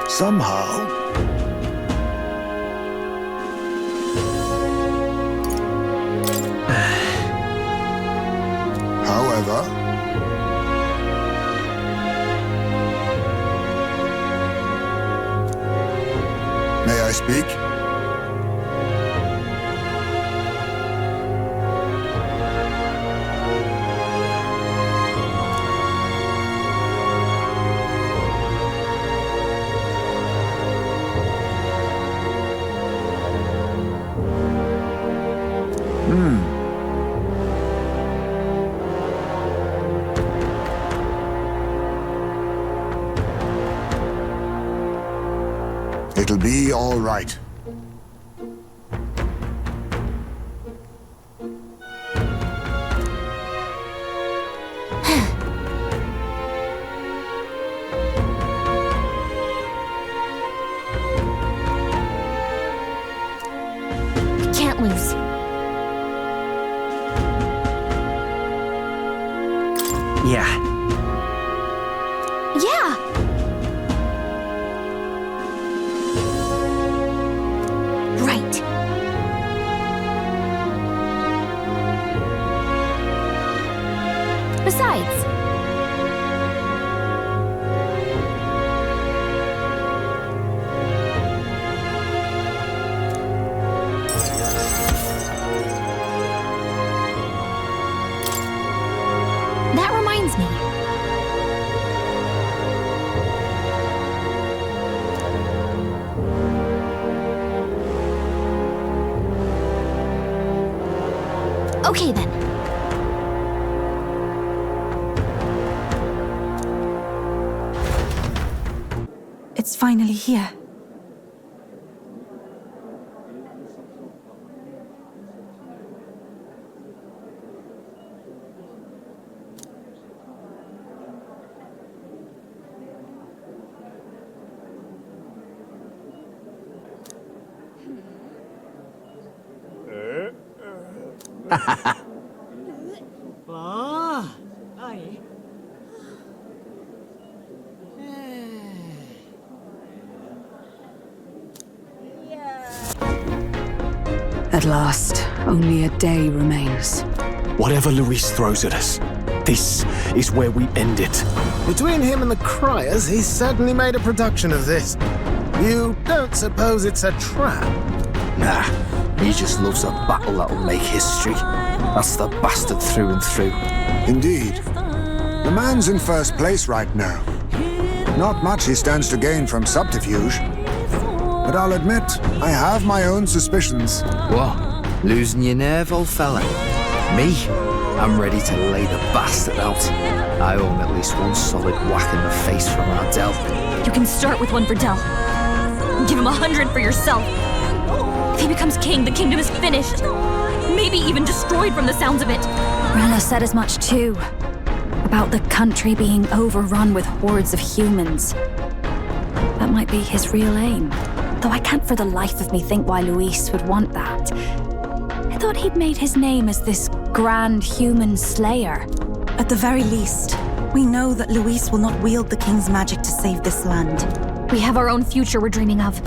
Somehow... However... May I speak? It'll be all right. Can't lose. Yeah. Yeah! Right. Besides... That reminds me. Okay then. It's finally here. At last, only a day remains. Whatever Luis throws at us, this is where we end it. Between him and the criers, he's certainly made a production of this. You don't suppose it's a trap? Nah, he just loves a battle that'll make history. That's the bastard through and through. Indeed. The man's in first place right now. Not much he stands to gain from subterfuge. But I'll admit, I have my own suspicions. What? Losing your nerve, old fella? Me? I'm ready to lay the bastard out. I owe him at least one solid whack in the face from our Del. You can start with one for Del. Give him 100 for yourself. If he becomes king, the kingdom is finished. Maybe even destroyed from the sounds of it. Rella said as much too. About the country being overrun with hordes of humans. That might be his real aim. Though I can't for the life of me think why Luis would want that. I thought he'd made his name as this grand human slayer. At the very least, we know that Luis will not wield the king's magic to save this land. We have our own future we're dreaming of.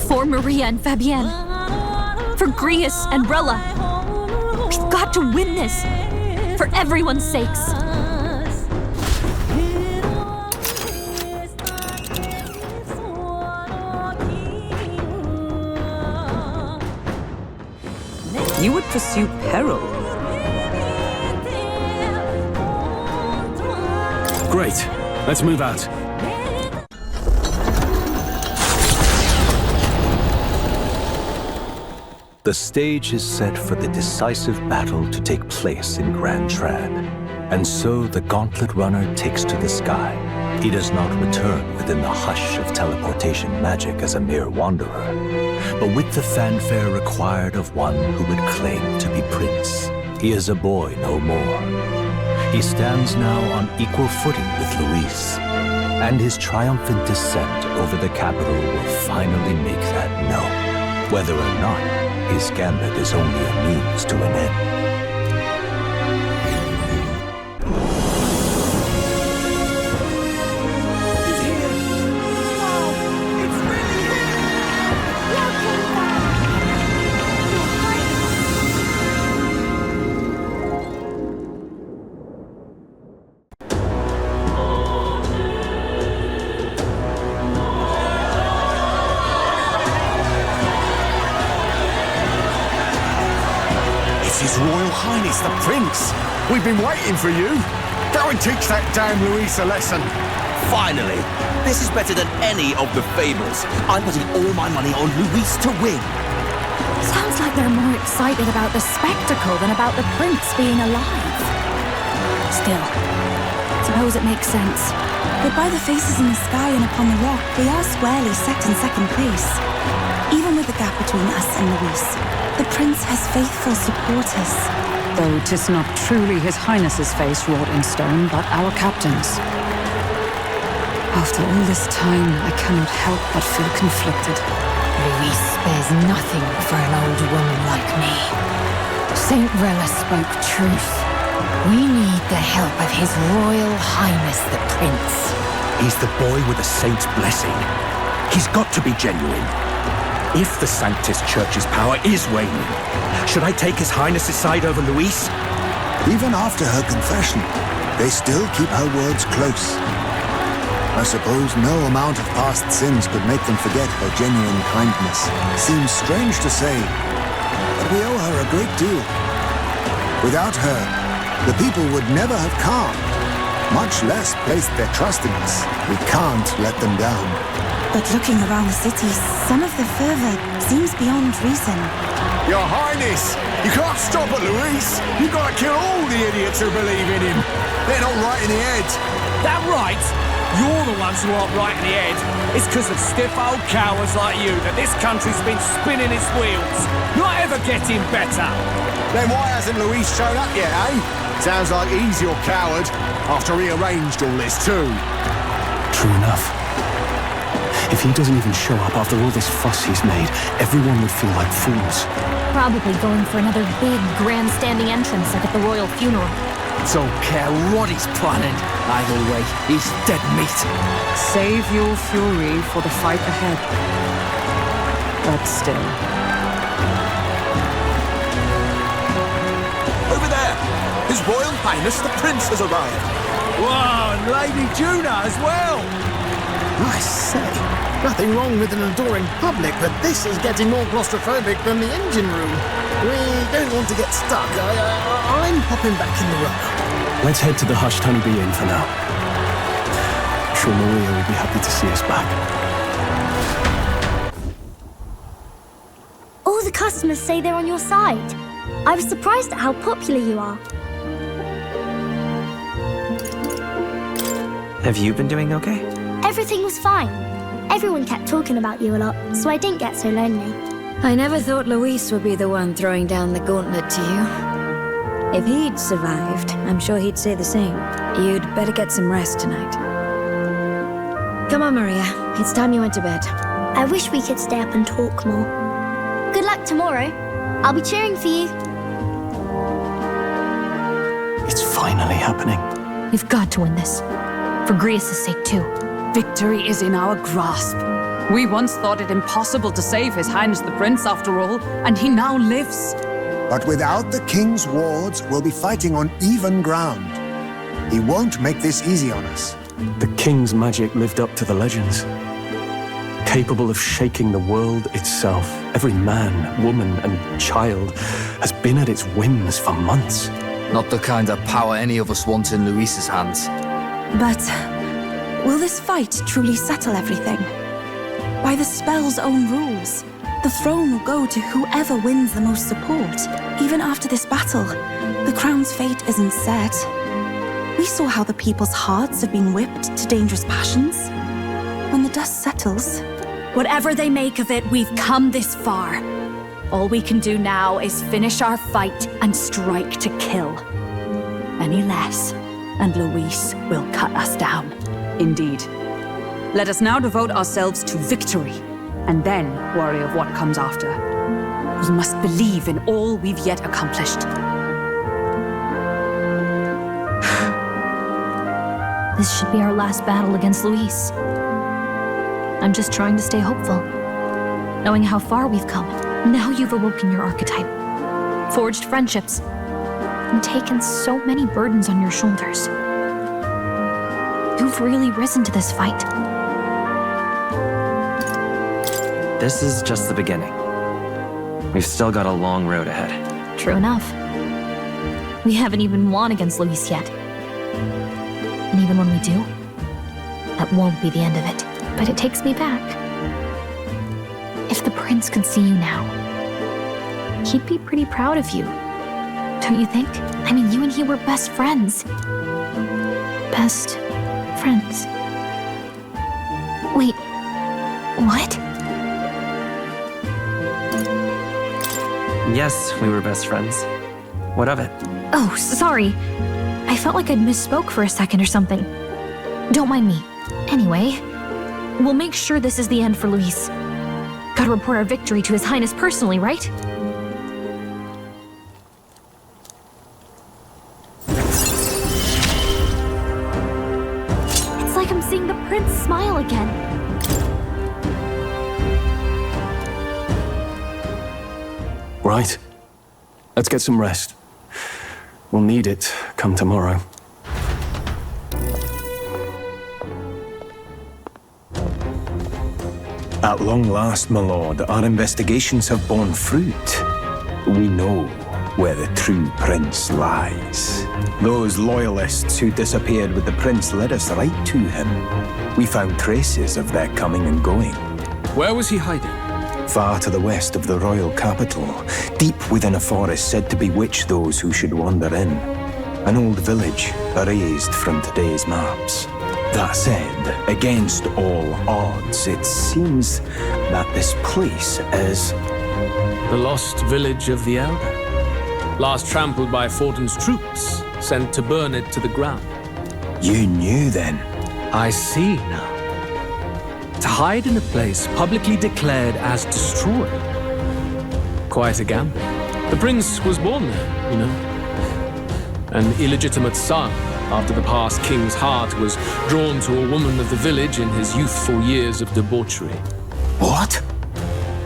For Maria and Fabienne. For Grius and Rella. We've got to win this. For everyone's sakes. You would pursue peril. Great. Let's move out. The stage is set for the decisive battle to take place in Grand Trad. And so the Gauntlet Runner takes to the sky. He does not return within the hush of teleportation magic as a mere wanderer, but with the fanfare required of one who would claim to be prince. He is a boy no more. He stands now on equal footing with Luis, and his triumphant descent over the capital will finally make that known, whether or not his gambit is only a means to an end. His Royal Highness the Prince. We've been waiting for you. Go and teach that damn Luis a lesson. Finally! This is better than any of the fables. I'm putting all my money on Luis to win. Sounds like they're more excited about the spectacle than about the prince being alive. Still, suppose it makes sense. But by the faces in the sky and upon the rock, we are squarely set in second place. Even with the gap between us and Luis, the prince has faithful supporters. Though 'tis not truly His Highness's face wrought in stone, but our captain's. After all this time, I cannot help but feel conflicted. Luis spares nothing for an old woman like me. Saint Rella spoke truth. We need the help of His Royal Highness the Prince. He's the boy with the saint's blessing. He's got to be genuine. If the Sanctus Church's power is waning, should I take His Highness's side over Luis? Even after her confession, they still keep her words close. I suppose no amount of past sins could make them forget her genuine kindness. Seems strange to say, but we owe her a great deal. Without her, the people would never have calmed, much less placed their trust in us. We can't let them down. But looking around the city, some of the fervor seems beyond reason. Your Highness, you can't stop at Luis. You've got to kill all the idiots who believe in him. They're not right in the head. That right? You're the ones who aren't right in the head. It's because of stiff old cowards like you that this country's been spinning its wheels. Not ever getting better. Then why hasn't Luis shown up yet, eh? Sounds like he's your coward after he arranged all this too. True enough. If he doesn't even show up after all this fuss he's made, everyone would feel like fools. Probably going for another big, grandstanding entrance like at the royal funeral. Don't care what he's planning. Either way, he's dead meat. Save your fury for the fight ahead. But still. Over there! His Royal Highness the Prince has arrived. Whoa, and Lady Juna as well! I say, nothing wrong with an adoring public, but this is getting more claustrophobic than the engine room. We don't want to get stuck. I'm popping back in the rock. Let's head to the hushed honeybee inn for now. I'm sure Maria will be happy to see us back. All the customers say they're on your side. I was surprised at how popular you are. Have you been doing okay? Everything was fine. Everyone kept talking about you a lot, so I didn't get so lonely. I never thought Luis would be the one throwing down the gauntlet to you. If he'd survived, I'm sure he'd say the same. You'd better get some rest tonight. Come on, Maria. It's time you went to bed. I wish we could stay up and talk more. Good luck tomorrow. I'll be cheering for you. It's finally happening. We've got to win this. For Grius' sake, too. Victory is in our grasp. We once thought it impossible to save His Highness the Prince, after all, and he now lives. But without the king's wards, we'll be fighting on even ground. He won't make this easy on us. The king's magic lived up to the legends. Capable of shaking the world itself, every man, woman, and child has been at its whims for months. Not the kind of power any of us want in Luis's hands. But will this fight truly settle everything? By the spell's own rules, the throne will go to whoever wins the most support. Even after this battle, the crown's fate isn't set. We saw how the people's hearts have been whipped to dangerous passions. When the dust settles... Whatever they make of it, we've come this far. All we can do now is finish our fight and strike to kill. Any less, and Luis will cut us down. Indeed. Let us now devote ourselves to victory, and then worry of what comes after. We must believe in all we've yet accomplished. This should be our last battle against Luis. I'm just trying to stay hopeful. Knowing how far we've come. Now you've awoken your archetype. Forged friendships. And taken so many burdens on your shoulders. You've really risen to this fight. This is just the beginning. We've still got a long road ahead. True enough. We haven't even won against Luis yet. And even when we do, that won't be the end of it. But it takes me back. If the prince could see you now, he'd be pretty proud of you. Don't you think? I mean, you and he were best friends. Best friends. Wait, what? Yes, we were best friends. What of it? Oh, sorry. I felt like I'd misspoke for a second or something. Don't mind me. Anyway, we'll make sure this is the end for Luis. Gotta report our victory to His Highness personally, right? It's like I'm seeing the prince smile again. Right. Let's get some rest. We'll need it come tomorrow. At long last, my lord, our investigations have borne fruit. We know where the true prince lies. Those loyalists who disappeared with the prince led us right to him. We found traces of their coming and going. Where was he hiding? Far to the west of the royal capital, deep within a forest said to bewitch those who should wander in. An old village erased from today's maps. That said, against all odds, it seems that this place is... The lost village of the Elder. Last trampled by Fortin's troops, sent to burn it to the ground. You knew then? I see now. To hide in a place publicly declared as destroyed. Quite a gamble. The prince was born there, you know. An illegitimate son, after the past king's heart was drawn to a woman of the village in his youthful years of debauchery. What?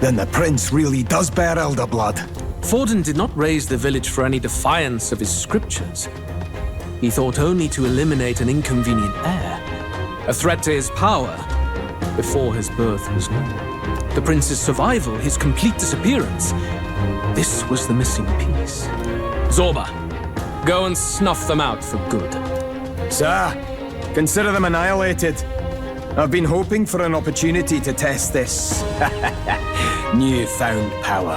Then the prince really does bear elder blood. Fortin did not raise the village for any defiance of his scriptures. He thought only to eliminate an inconvenient heir, a threat to his power, before his birth was known. The prince's survival, his complete disappearance, this was the missing piece. Zorba, go and snuff them out for good. Sir, consider them annihilated. I've been hoping for an opportunity to test this newfound power.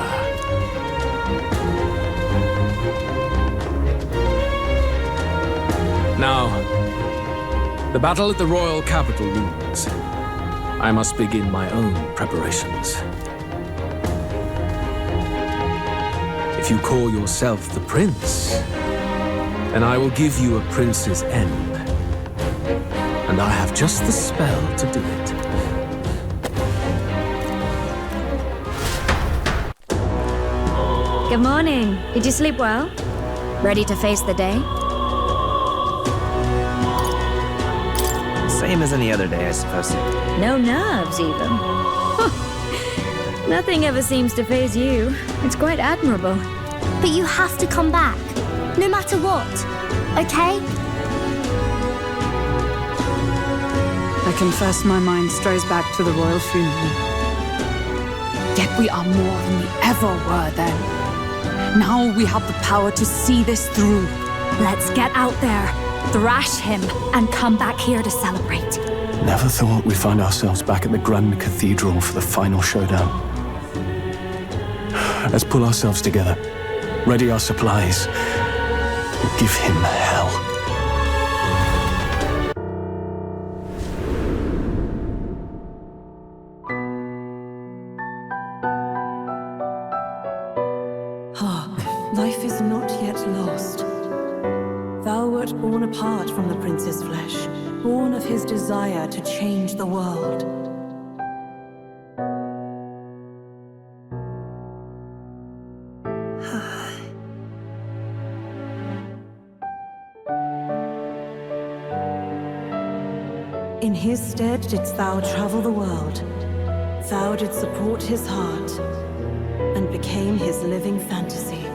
Now, the battle at the royal capital looms. I must begin my own preparations. If you call yourself the prince, then I will give you a prince's end. And I have just the spell to do it. Good morning. Did you sleep well? Ready to face the day? Same as any other day, I suppose. No nerves, even. Nothing ever seems to faze you. It's quite admirable. But you have to come back, no matter what, okay? I confess my mind strays back to the royal funeral. Yet we are more than we ever were then. Now we have the power to see this through. Let's get out there, thrash him, and come back here to celebrate. Never thought we'd find ourselves back at the Grand Cathedral for the final showdown. Let's pull ourselves together, ready our supplies, and give him hell. Life is not yet lost. Thou wert born apart from the prince's flesh, born of his desire to change the world. In his stead didst thou travel the world. Thou didst support his heart, and became his living fantasy.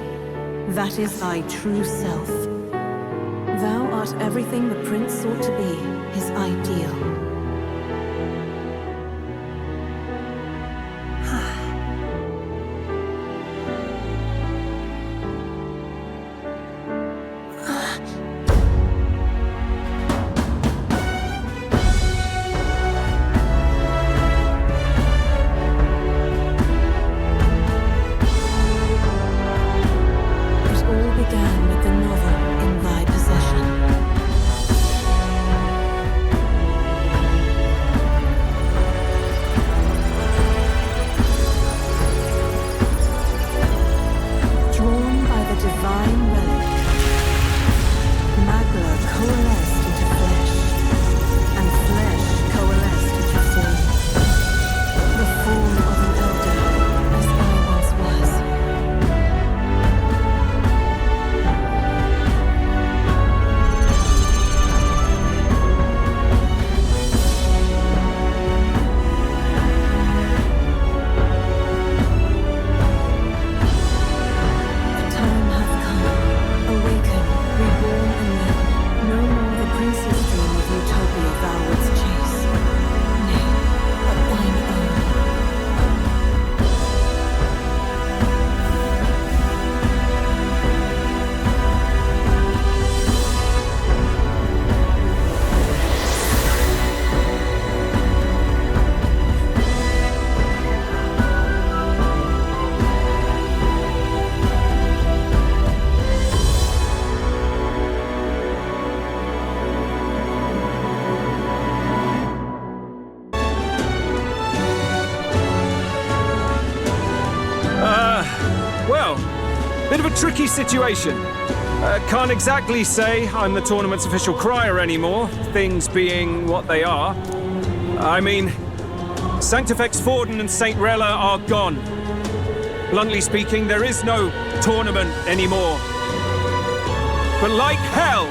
That is thy true self. Thou art everything the prince sought to be, his ideal. tricky situation. Can't exactly say I'm the tournament's official crier anymore, things being what they are. I mean, Sanctifex Forden and St. Rella are gone. Bluntly speaking, there is no tournament anymore. But like hell,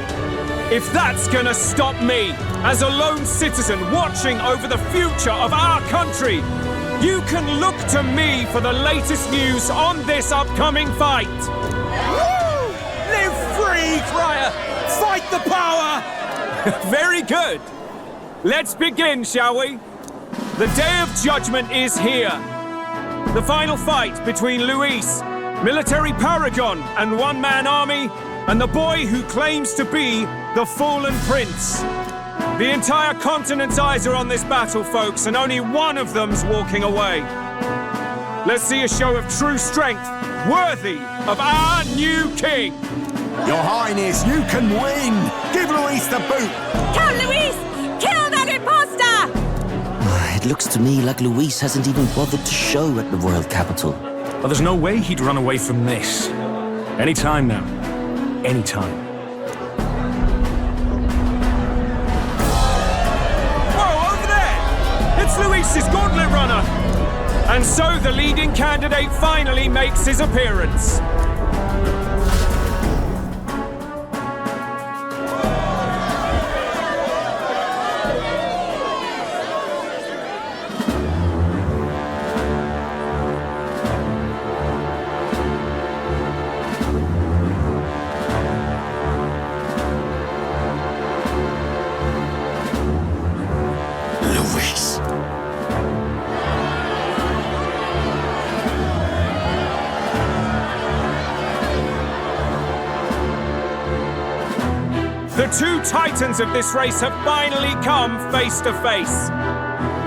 if that's gonna stop me, as a lone citizen watching over the future of our country, you can look to me for the latest news on this upcoming fight. Woo! Live free, crier! Fight the power! Very good. Let's begin, shall we? The Day of Judgment is here. The final fight between Luis, military paragon and one-man army, and the boy who claims to be the fallen prince. The entire continent's eyes are on this battle, folks, and only one of them's walking away. Let's see a show of true strength, worthy of our new king. Your Highness, you can win! Give Luis the boot! Count Luis! Kill that imposter! It looks to me like Luis hasn't even bothered to show at the royal capital. Well, there's no way he'd run away from this. Any time now. Any time. It's Luis's gauntlet runner! And so the leading candidate finally makes his appearance. The two titans of this race have finally come face to face.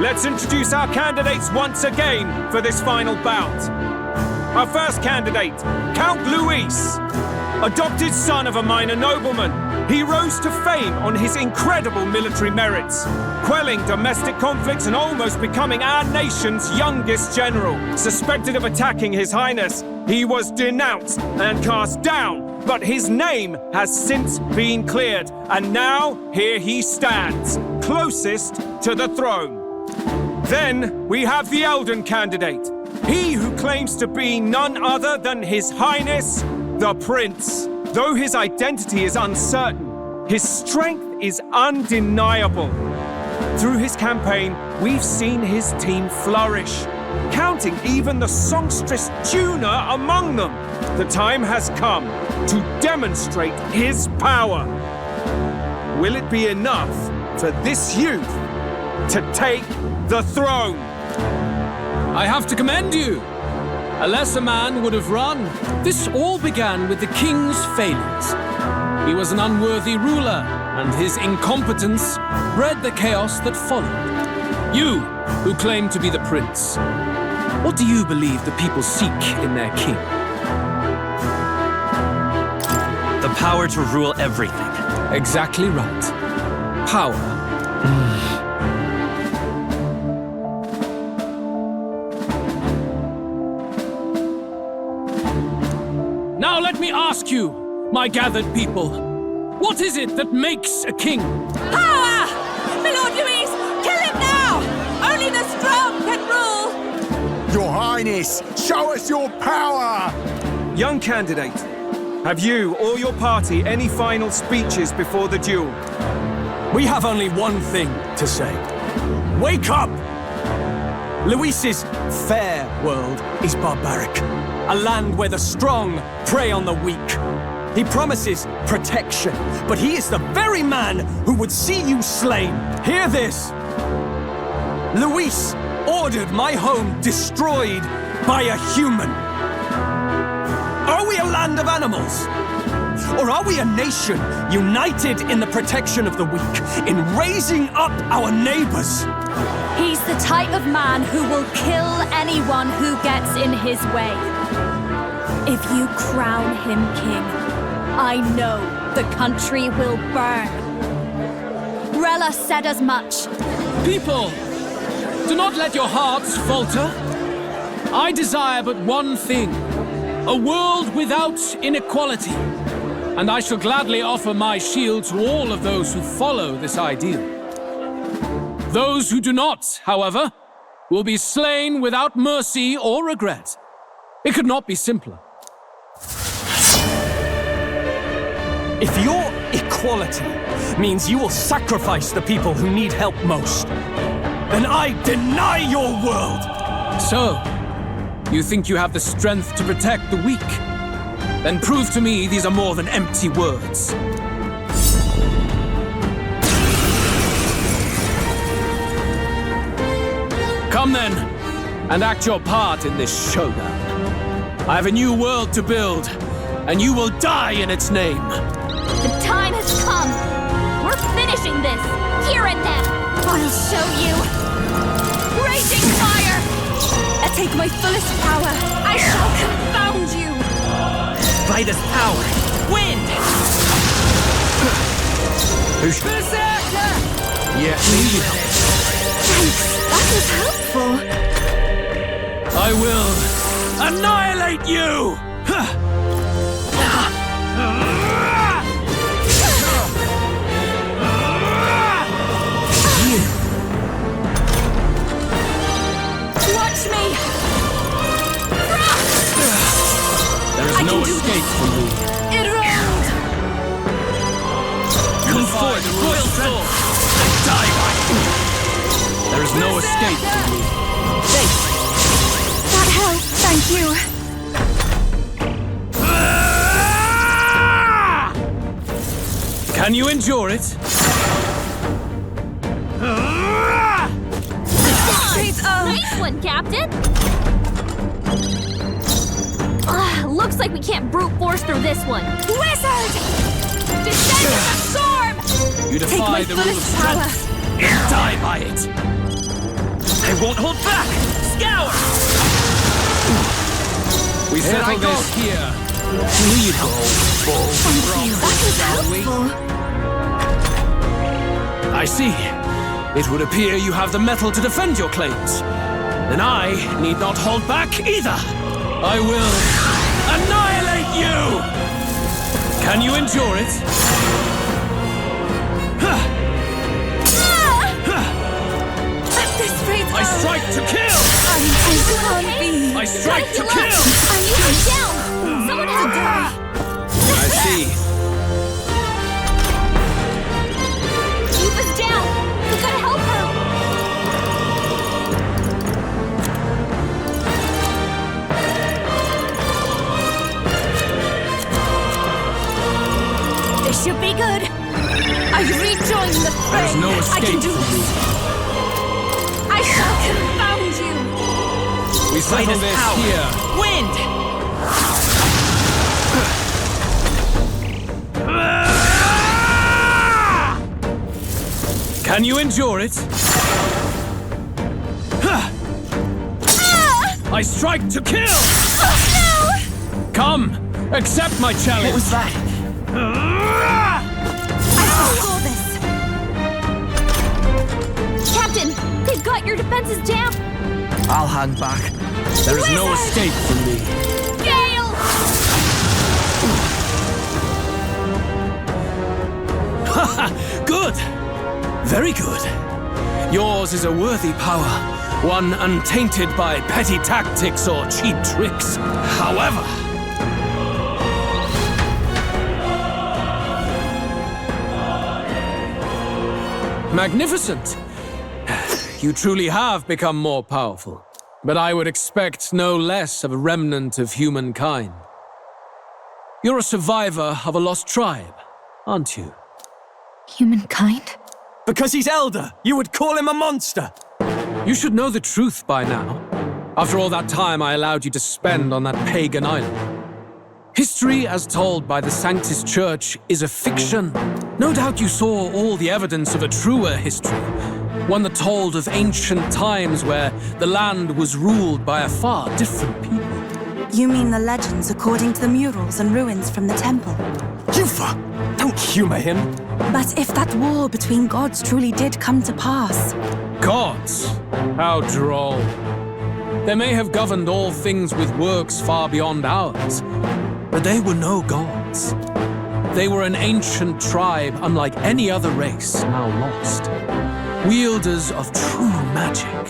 Let's introduce our candidates once again for this final bout. Our first candidate, Count Luis. Adopted son of a minor nobleman, he rose to fame on his incredible military merits, quelling domestic conflicts and almost becoming our nation's youngest general. Suspected of attacking His Highness, he was denounced and cast down, but his name has since been cleared, and now here he stands, closest to the throne. Then we have the Elden candidate, he who claims to be none other than His Highness, the Prince. Though his identity is uncertain, his strength is undeniable. Through his campaign, we've seen his team flourish, counting even the songstress Juna among them. The time has come to demonstrate his power. Will it be enough for this youth to take the throne? I have to commend you. A lesser man would have run. This all began with the king's failures. He was an unworthy ruler, and his incompetence bred the chaos that followed. You, who claim to be the prince, what do you believe the people seek in their king? The power to rule everything. Exactly right. Power. Now let me ask you, my gathered people, what is it that makes a king? Power! My Lord Luis, kill him now! Only the strong can rule! Your Highness, show us your power! Young candidate, have you or your party any final speeches before the duel? We have only one thing to say. Wake up! Luis's fair world is barbaric. A land where the strong prey on the weak. He promises protection, but he is the very man who would see you slain. Hear this. Luis ordered my home destroyed by a human. Are we a land of animals? Or are we a nation united in the protection of the weak, in raising up our neighbors? He's the type of man who will kill anyone who gets in his way. If you crown him king, I know the country will burn. Rella said as much. People, do not let your hearts falter. I desire but one thing, A world without inequality. And I shall gladly offer my shield to all of those who follow this ideal. Those who do not, however, will be slain without mercy or regret. It could not be simpler. If your equality means you will sacrifice the people who need help most, then I deny your world! So, you think you have the strength to protect the weak? Then prove to me these are more than empty words. Come then, and act your part in this showdown. I have a new world to build, and you will die in its name. The time has come. We're finishing this, here and now. I'll show you. Raging fire! I take my fullest power. I shall confound you. Vitus power. Wind! Berserker! Yeah, Thanks, that was helpful. I will annihilate you! Watch me! There is no escape from me. It rolled! Come forth, royal strength, and die by it. There is no escape from me. That helped, thank you. Can you endure it? Nice one, Captain! Looks like we can't brute force through this one. Wizard! Descend as a storm! You defy the rule of strength and die by it. I won't hold back! Scour! We settle this here. Lead go, bull. That was helpful. I see. It would appear you have the metal to defend your claims. Then I need not hold back either. I will annihilate you! Can you endure it? At this rate, I strike to kill! I can't be. I strike to kill! I need him down! Someone help her! I see. Keep us down! We gotta help her! This should be good. I rejoin the fray. There's no escape I can do from me. I shall confound you. We settle Vitus this power. here. Wind! Can you endure it? I strike to kill! No! Come, accept my challenge. What was that? I saw this. Captain, they've got your defenses down! I'll hang back. There is no escape from me. Gale! Good! Very good. Yours is a worthy power, one untainted by petty tactics or cheap tricks. However, magnificent! You truly have become more powerful, but I would expect no less of a remnant of humankind. You're a survivor of a lost tribe, aren't you? Humankind? Because he's elder, you would call him a monster! You should know the truth by now. After all that time I allowed you to spend on that pagan island. History, as told by the Sanctus Church, is a fiction. No doubt you saw all the evidence of a truer history. One that told of ancient times where the land was ruled by a far different people. You mean the legends according to the murals and ruins from the temple? Yufa! Don't humor him! But if that war between gods truly did come to pass... Gods? How droll. They may have governed all things with works far beyond ours, but they were no gods. They were an ancient tribe unlike any other race, now lost. Wielders of true magic.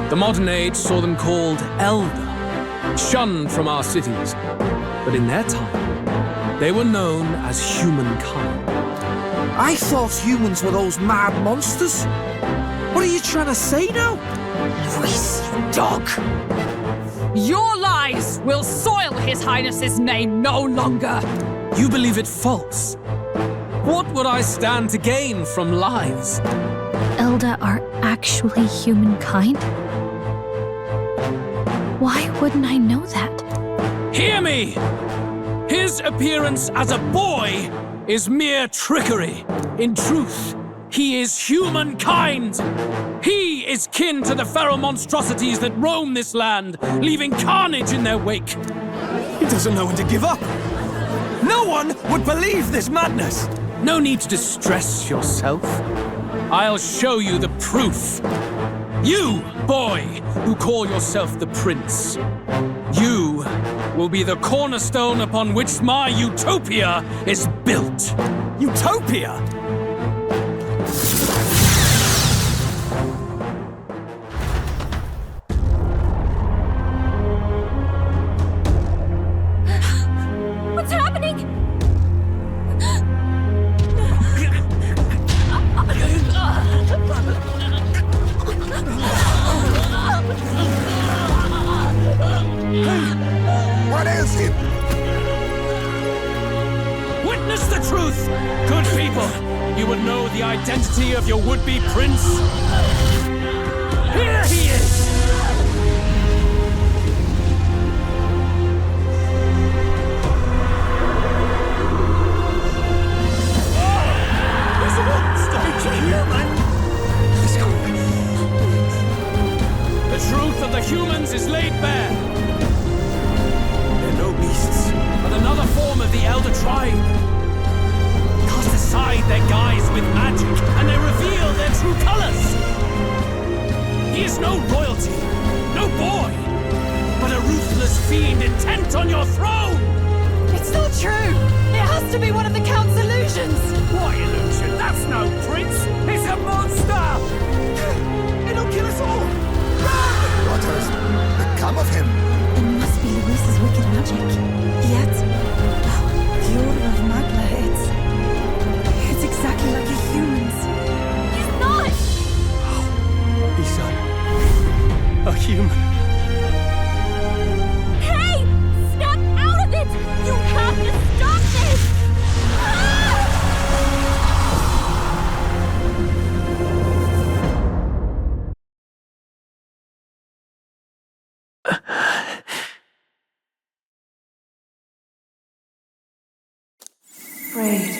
The modern age saw them called Elder, shunned from our cities. But in their time, they were known as humankind. I thought humans were those mad monsters. What are you trying to say now? Luis, you dog! Your lies will soil His Highness's name no longer. You believe it false. What would I stand to gain from lies? Elda are actually humankind? Why wouldn't I know that? Hear me! His appearance as a boy is mere trickery. In truth, he is humankind. He is kin to the feral monstrosities that roam this land, leaving carnage in their wake. He doesn't know when to give up. No one would believe this madness. No need to distress yourself. I'll show you the proof. You, boy, who call yourself the prince. You will be the cornerstone upon which my utopia is built. Utopia? What's happening? What is it? Witness the truth, good people. You would know the identity of your would-be prince. Here he is! There's a monster! The truth of the humans is laid bare. They're no beasts, but another form of the Elder Tribe. Cast aside their guise with magic, and they reveal their true colors. He is no royalty, no boy, but a ruthless fiend intent on your throne! It's not true! It has to be one of the Count's illusions! What illusion? That's no prince! It's a monster! It'll kill us all! What has become of him? It must be Luis's wicked magic. Yet, pure of Magla, it's exactly like a human's. He's not! He's a human. Hey! Snap out of it! You have to stop this! Afraid.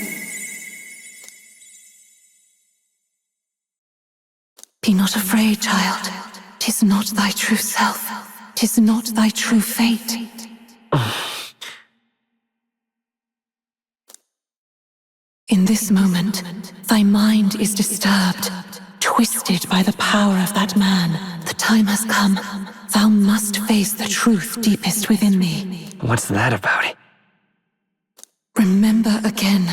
Be not afraid, child. 'Tis not thy true self. 'Tis not thy true fate. In this moment, thy mind is disturbed, twisted by the power of that man. The time has come. Thou must face the truth deepest within thee. What's that about? Remember again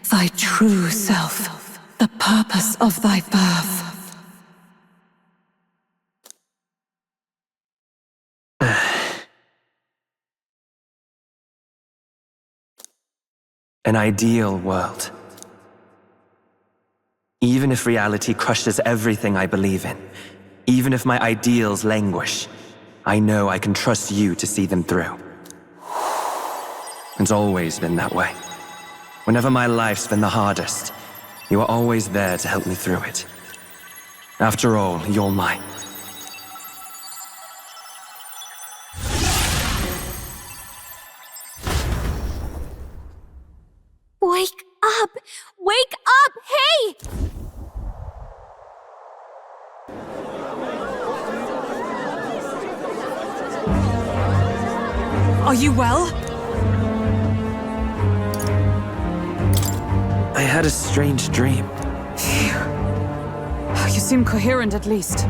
thy true self, the purpose of thy birth. An ideal world. Even if reality crushes everything I believe in, even if my ideals languish, I know I can trust you to see them through. It's always been that way. Whenever my life's been the hardest, you are always there to help me through it. After all, you're mine. Wake up! Wake up! Hey! Are you well? I had a strange dream. Phew. You seem coherent at least.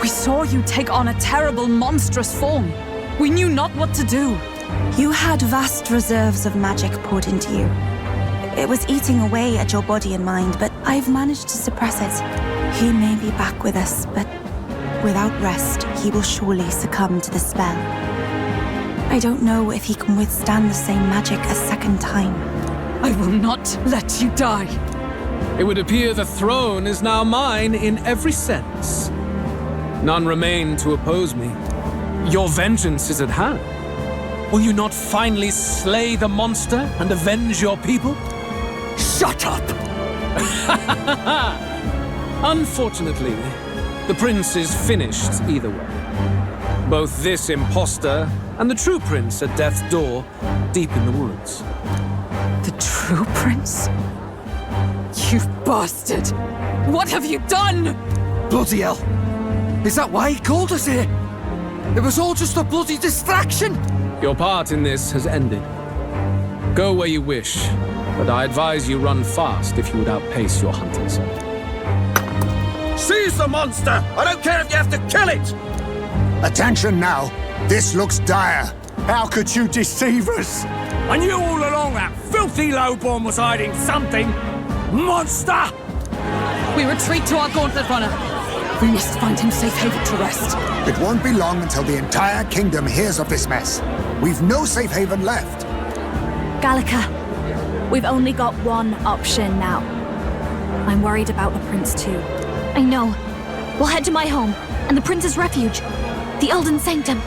We saw you take on a terrible, monstrous form. We knew not what to do. You had vast reserves of magic poured into you. It was eating away at your body and mind, but I've managed to suppress it. He may be back with us, but without rest, he will surely succumb to the spell. I don't know if he can withstand the same magic a second time. I will not let you die. It would appear the throne is now mine in every sense. None remain to oppose me. Your vengeance is at hand. Will you not finally slay the monster and avenge your people? Shut up! Unfortunately, the prince is finished either way. Both this imposter and the true prince at death's door, deep in the woods. The true prince? You bastard! What have you done? Bloody hell! Is that why he called us here? It was all just a bloody distraction! Your part in this has ended. Go where you wish, but I advise you run fast if you would outpace your hunters. Seize the monster! I don't care if you have to kill it! Attention now. This looks dire. How could you deceive us? I knew all along that filthy lowborn was hiding something! Monster! We retreat to our gauntlet runner. We must find him safe haven to rest. It won't be long until the entire kingdom hears of this mess. We've no safe haven left. Gallica, we've only got one option now. I'm worried about the prince too. I know. We'll head to my home and the prince's refuge, the Elden Sanctum.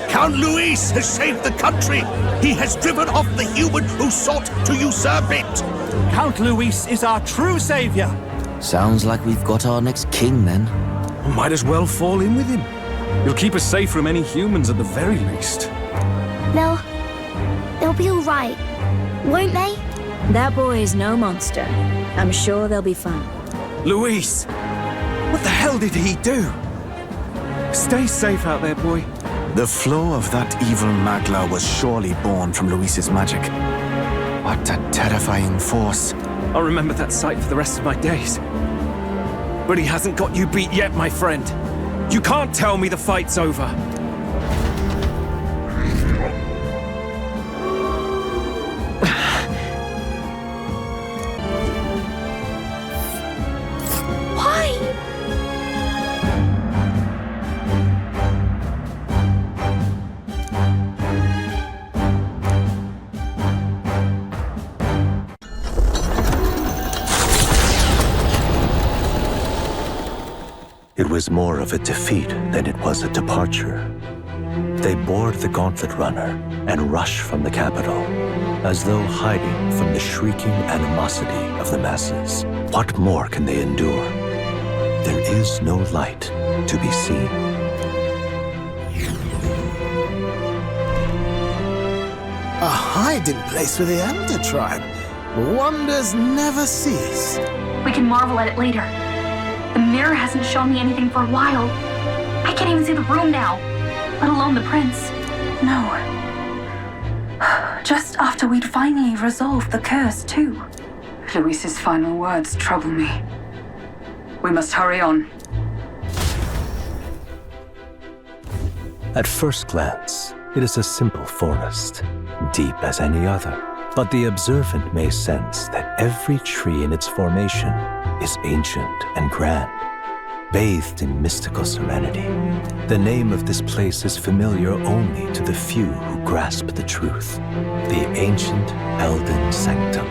Count Luis has saved the country. He has driven off the human who sought to usurp it. Count Luis is our true savior. Sounds like we've got our next king, then. Might as well fall in with him. He'll keep us safe from any humans at the very least. They'll be all right, won't they? That boy is no monster. I'm sure they'll be fine. Luis! What the hell did he do? Stay safe out there, boy. The flow of that evil Magla was surely born from Luis's magic. What a terrifying force. I'll remember that sight for the rest of my days. But he hasn't got you beat yet, my friend. You can't tell me the fight's over. It was more of a defeat than it was a departure. They board the gauntlet runner and rush from the capital, as though hiding from the shrieking animosity of the masses. What more can they endure? There is no light to be seen. A hiding place for the Elder tribe. Wonders never cease. We can marvel at it later. The mirror hasn't shown me anything for a while. I can't even see the room now, let alone the prince. No. Just after we'd finally resolved the curse, too. Luis's final words trouble me. We must hurry on. At first glance, it is a simple forest, deep as any other. But the observant may sense that every tree in its formation is ancient and grand, bathed in mystical serenity. The name of this place is familiar only to the few who grasp the truth, the ancient Elden Sanctum.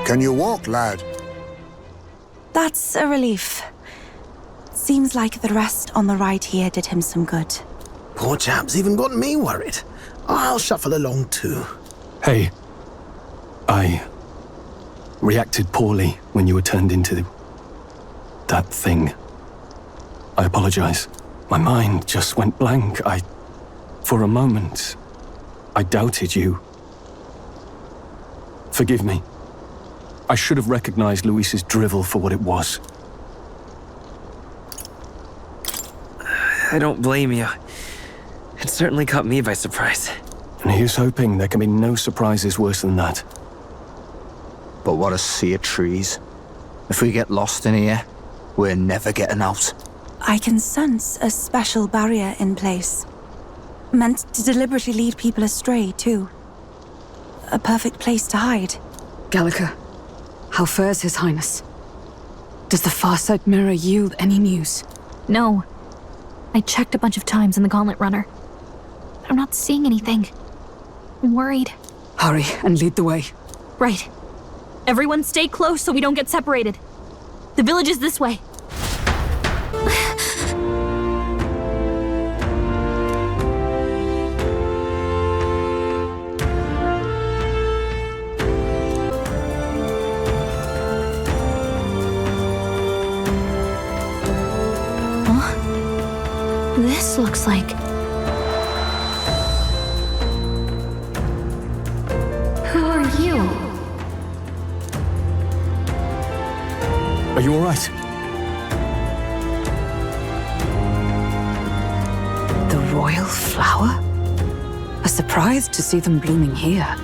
Can you walk, lad? That's a relief. Seems like the rest on the right here did him some good. Poor chap's even got me worried. I'll shuffle along too. Hey, I reacted poorly when you were turned into that thing. I apologize. My mind just went blank. For a moment, I doubted you. Forgive me. I should have recognized Luis's drivel for what it was. I don't blame you. It certainly caught me by surprise. And here's hoping there can be no surprises worse than that. But what a sea of trees. If we get lost in here, we're never getting out. I can sense a special barrier in place. Meant to deliberately lead people astray, too. A perfect place to hide. Gallica, how fares His Highness? Does the Farsight Mirror yield any news? No. I checked a bunch of times in the Gauntlet Runner. I'm not seeing anything. I'm worried. Hurry and lead the way. Right. Everyone stay close so we don't get separated. The village is this way. This looks like... Who are you? Are you all right? The royal flower? A surprise to see them blooming here.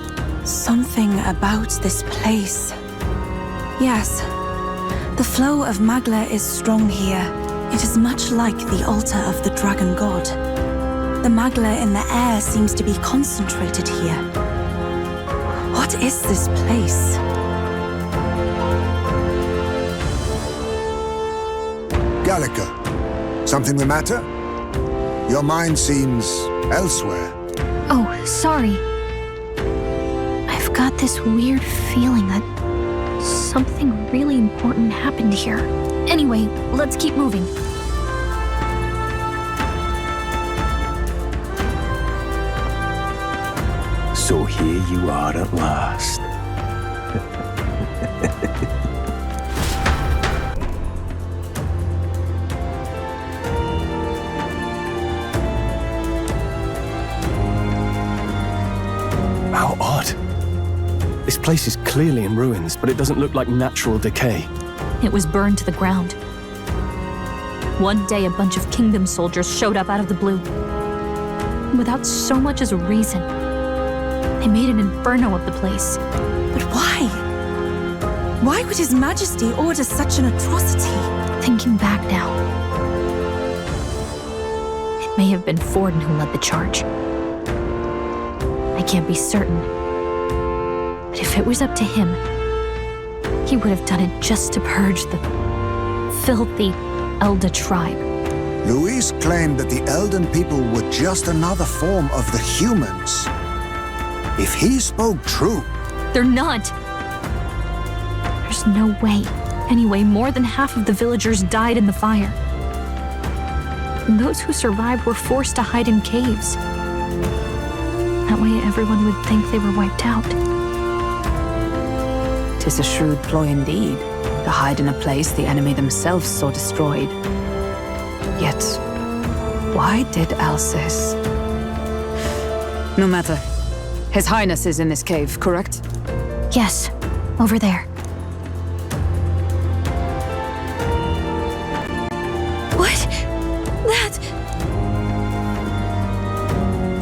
Something about this place. Yes. The flow of Magla is strong here. It is much like the altar of the dragon god. The Magla in the air seems to be concentrated here. What is this place? Gallica, something the matter? Your mind seems elsewhere. Oh, sorry. I've got this weird feeling that something really important happened here. Anyway, let's keep moving. So here you are at last. How odd. This place is clearly in ruins, but it doesn't look like natural decay. It was burned to the ground. One day, a bunch of kingdom soldiers showed up out of the blue. Without so much as a reason. They made an inferno of the place. But why? Why would His Majesty order such an atrocity? Thinking back now, it may have been Forden who led the charge. I can't be certain. But if it was up to him, he would have done it just to purge the filthy Elda tribe. Luis claimed that the Elden people were just another form of the humans. If he spoke true... They're not. There's no way. Anyway, more than half of the villagers died in the fire. And those who survived were forced to hide in caves. That way everyone would think they were wiped out. 'Tis a shrewd ploy indeed, to hide in a place the enemy themselves saw destroyed. Yet, why did Alcest? No matter. His Highness is in this cave, correct? Yes, over there. What? That...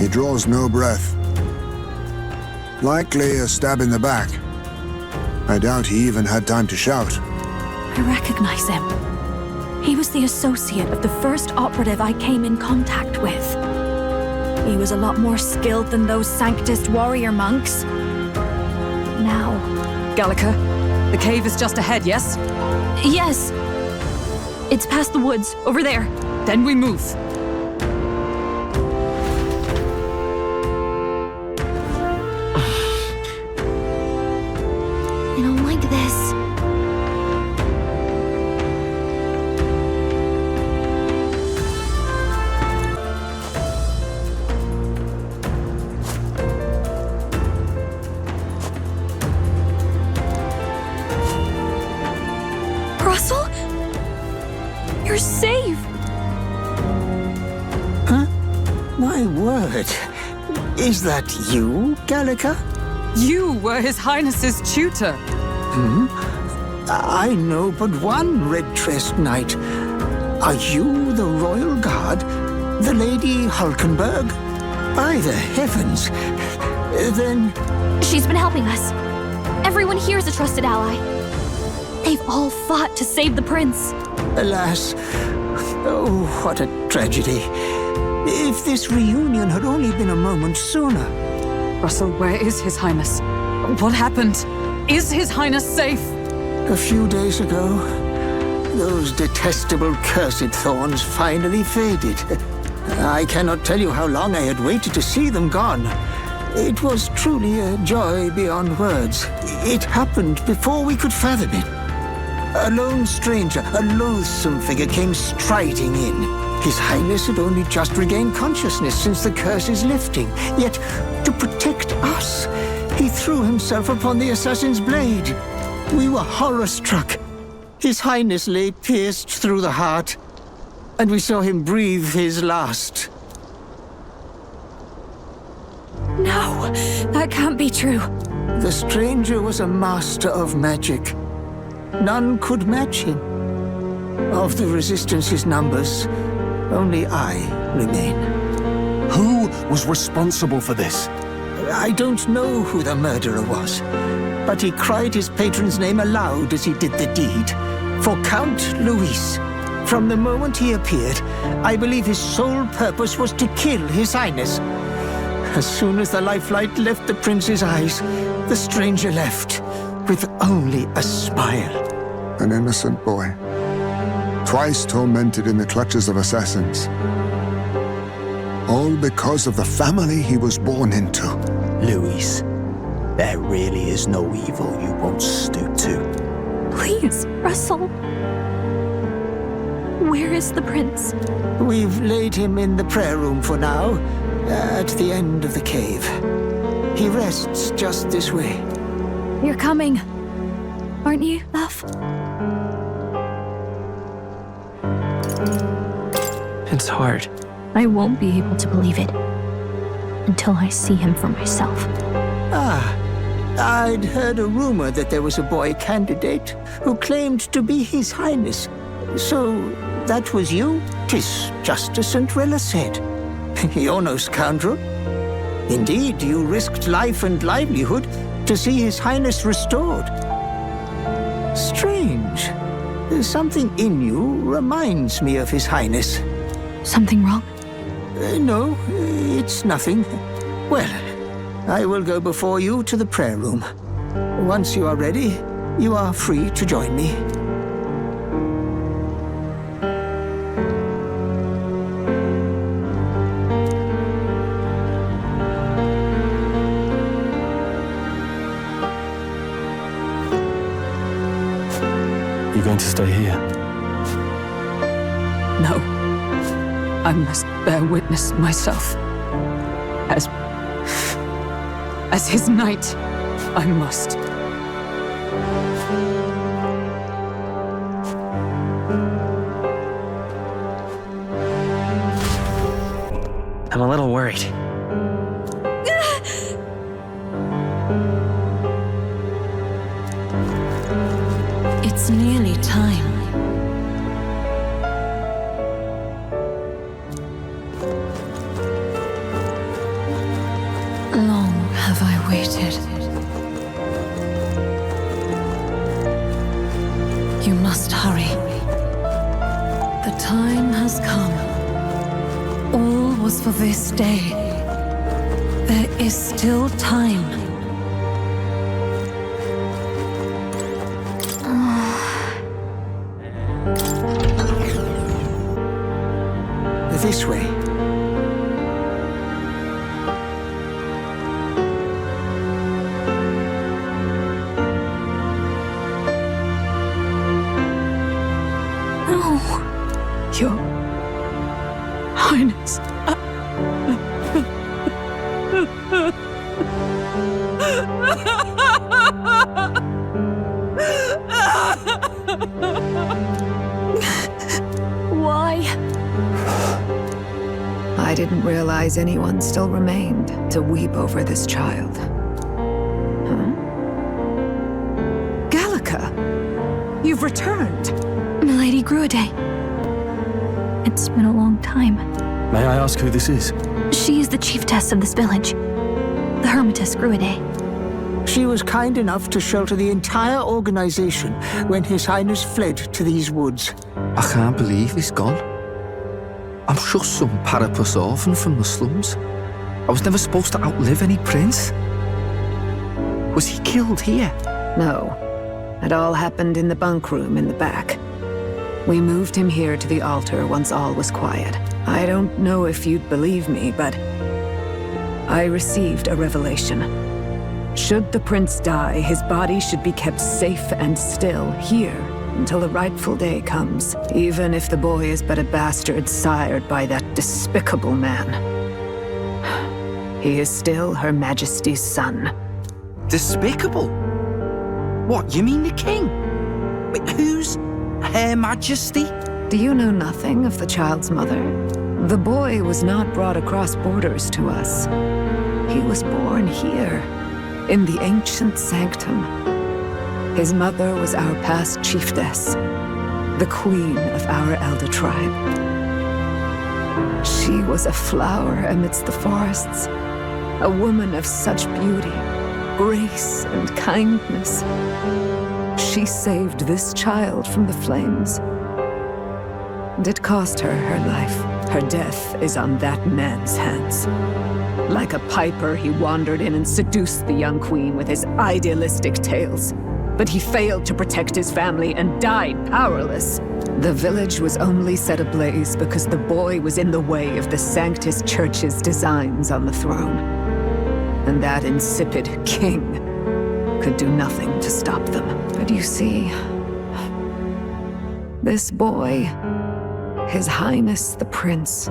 He draws no breath. Likely a stab in the back. I doubt he even had time to shout. I recognize him. He was the associate of the first operative I came in contact with. He was a lot more skilled than those Sanctist warrior monks. Now... Gallica, the cave is just ahead, yes? Yes. It's past the woods, over there. Then we move. I don't like this. Russell? You're safe! Huh? My word. Is that you, Gallica? You were His Highness's tutor. I know but one red-tressed knight. Are you the royal guard? The Lady Hulkenberg? By the heavens! Then... She's been helping us. Everyone here is a trusted ally. They've all fought to save the prince. Alas. Oh, what a tragedy. If this reunion had only been a moment sooner. Russell, where is His Highness? What happened? Is His Highness safe? A few days ago, those detestable cursed thorns finally faded. I cannot tell you how long I had waited to see them gone. It was truly a joy beyond words. It happened before we could fathom it. A lone stranger, a loathsome figure came striding in. His Highness had only just regained consciousness since the curse's lifting. Yet, to protect us, he threw himself upon the assassin's blade. We were horror-struck. His Highness lay pierced through the heart, and we saw him breathe his last. No, that can't be true. The stranger was a master of magic. None could match him. Of the Resistance's numbers, only I remain. Who was responsible for this? I don't know who the murderer was, but he cried his patron's name aloud as he did the deed. For Count Luis. From the moment he appeared, I believe his sole purpose was to kill His Highness. As soon as the lifelight left the prince's eyes, the stranger left, with only a smile. An innocent boy, twice tormented in the clutches of assassins. All because of the family he was born into. Luis, there really is no evil you won't stoop to. Please, Russell. Where is the prince? We've laid him in the prayer room for now, at the end of the cave. He rests just this way. You're coming, aren't you, love? It's hard. I won't be able to believe it until I see him for myself. I'd heard a rumor that there was a boy candidate who claimed to be His Highness. So, that was you? 'Tis just as St. Rilla said. You're no scoundrel. Indeed, you risked life and livelihood to see His Highness restored. Strange. Something in you reminds me of His Highness. Something wrong? No, it's nothing. Well, I will go before you to the prayer room. Once you are ready, you are free to join me. You going to stay here? No. I must bear witness myself. As his knight, I must. I'm a little worried. It's nearly time. Long have I waited. You must hurry. The time has come. All was for this day. There is still time. This way. No. Your Highness. Why? I didn't realize anyone still remained to weep over this child. You've returned. Milady Gruide. It's been a long time. May I ask who this is? She is the chiefess of this village. The Hermitess Gruide. She was kind enough to shelter the entire organization when His Highness fled to these woods. I can't believe he's gone. I'm just some parapus orphan from the slums. I was never supposed to outlive any prince. Was he killed here? No. It all happened in the bunk room in the back. We moved him here to the altar once all was quiet. I don't know if you'd believe me, but I received a revelation. Should the prince die, his body should be kept safe and still here until the rightful day comes, even if the boy is but a bastard sired by that despicable man. He is still Her Majesty's son. Despicable? What, you mean the king? Wait, who's Her Majesty? Do you know nothing of the child's mother? The boy was not brought across borders to us. He was born here, in the ancient sanctum. His mother was our past chiefess, the queen of our elder tribe. She was a flower amidst the forests, a woman of such beauty, grace, and kindness. She saved this child from the flames. And it cost her her life. Her death is on that man's hands. Like a piper, he wandered in and seduced the young queen with his idealistic tales. But he failed to protect his family and died powerless. The village was only set ablaze because the boy was in the way of the Sanctus Church's designs on the throne. And that insipid king could do nothing to stop them. But you see, this boy, His Highness the Prince,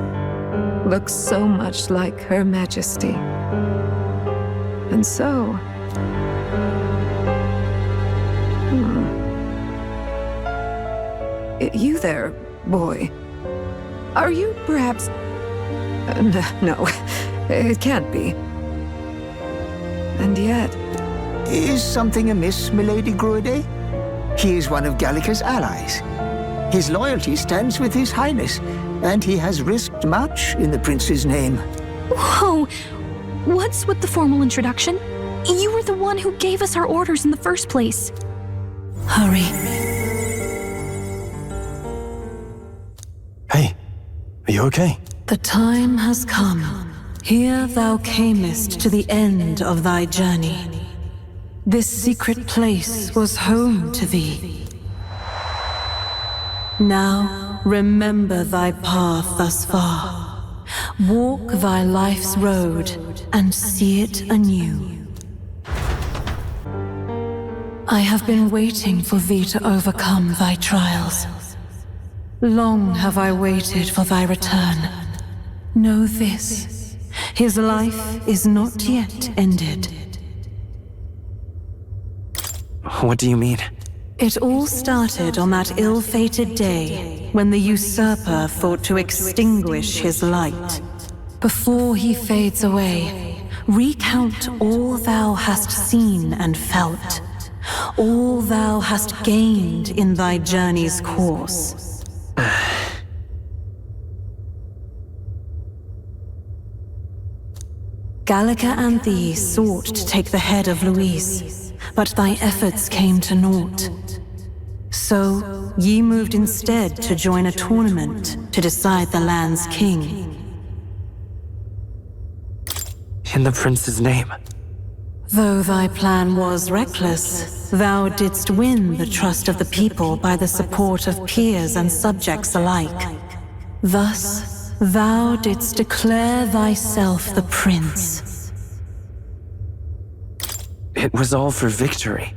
looks so much like Her Majesty. And so... You there, boy. Are you perhaps... No, it can't be. And yet... Is something amiss, Milady Gruide? He is one of Gallica's allies. His loyalty stands with His Highness, and he has risked much in the prince's name. Whoa! What's with the formal introduction? You were the one who gave us our orders in the first place. Hurry. Hey, are you okay? The time has come. Here thou camest to the end of thy journey. This secret place was home to thee. Now, remember thy path thus far. Walk thy life's road and see it anew. I have been waiting for thee to overcome thy trials. Long have I waited for thy return. Know this, his life is not yet ended. What do you mean? It all started on that ill-fated day when the usurper thought to extinguish his light. Before he fades away, recount all thou hast seen and felt, all thou hast gained in thy journey's course. Gallica and thee sought to take the head of Luis, but thy efforts came to naught. So, ye moved instead to join a tournament to decide the land's king. In the prince's name. Though thy plan was reckless, thou didst win the trust of the people by the support of peers and subjects alike. Thus, thou didst declare thyself the prince. It was all for victory.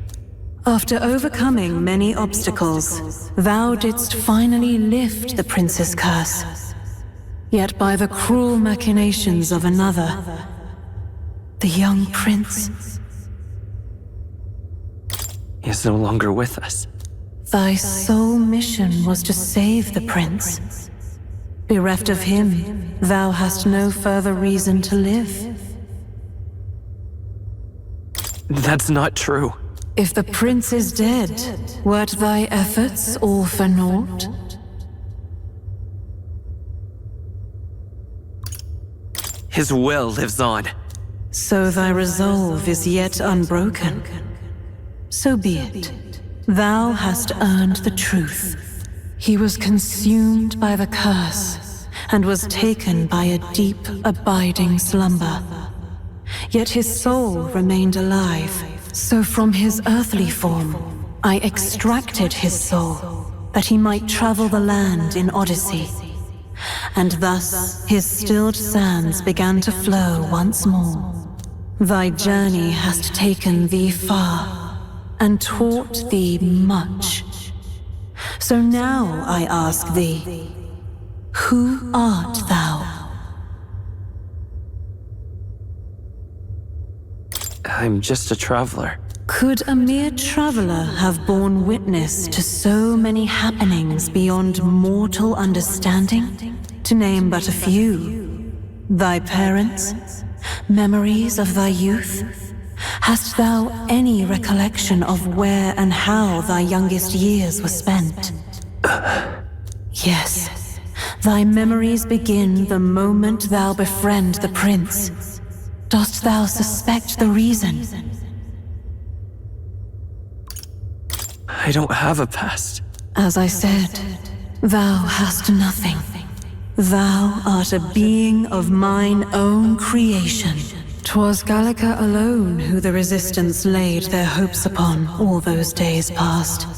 After overcoming many obstacles, thou didst finally lift the prince's curse. Yet by the cruel machinations of another, the young prince is no longer with us. Thy sole mission was to save the prince. Bereft of him, thou hast no further reason to live. That's not true. If the prince is dead, weren't thy efforts all for naught? His will lives on. So thy resolve is yet unbroken. So be it. Thou hast earned the truth. He was consumed by the curse, and was taken by a deep, abiding slumber. Yet his soul remained alive. So from his earthly form, I extracted his soul, that he might travel the land in Odyssey. And thus his stilled sands began to flow once more. Thy journey hast taken thee far, and taught thee much. So now I ask thee, who art thou? I'm just a traveler. Could a mere traveler have borne witness to so many happenings beyond mortal understanding? To name but a few. Thy parents, memories of thy youth? Hast thou any recollection of where and how thy youngest years were spent? Yes, thy memories begin the moment thou befriend the prince. Dost thou suspect the reason? I don't have a past. As I said, thou hast nothing. Thou art a being of mine own creation. 'Twas Gallica alone who the resistance laid their hopes upon all those days past.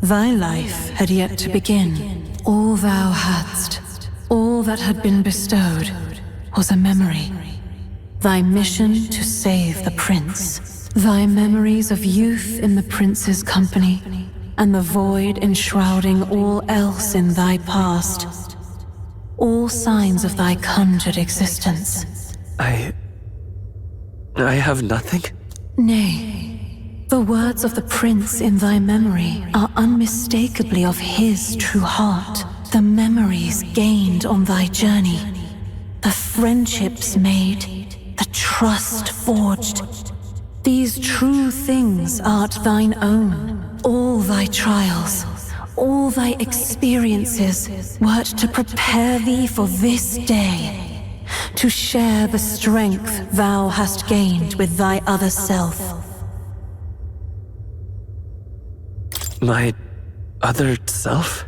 Thy life had yet to begin. All thou hadst, all that had been bestowed, was a memory. Thy mission to save the prince. Thy memories of youth in the prince's company, and the void enshrouding all else in thy past. All signs of thy conjured existence. I have nothing? Nay, the words of the prince in thy memory are unmistakably of his true heart. The memories gained on thy journey, the friendships made, the trust forged. These true things art thine own. All thy trials, all thy experiences wert to prepare thee for this day, to share the strength thou hast gained with thy other self. My other self?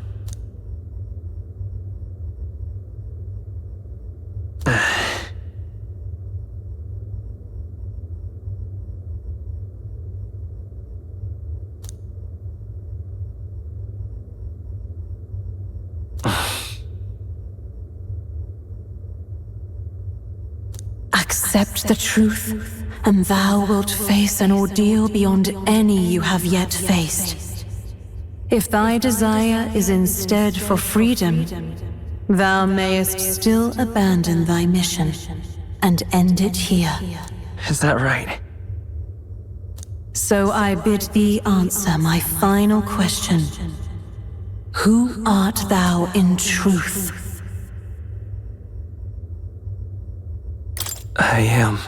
Accept the truth, and thou wilt face an ordeal beyond any you have yet faced. If thy desire is instead for freedom, thou mayest still abandon thy mission and end it here. Is that right? So I bid thee answer my final question. Who art thou in truth? I am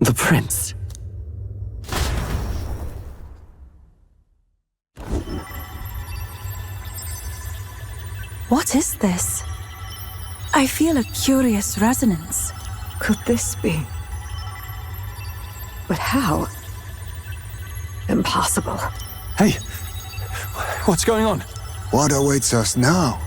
the prince. What is this? I feel a curious resonance. Could this be? But how? Impossible. Hey, what's going on? What awaits us now?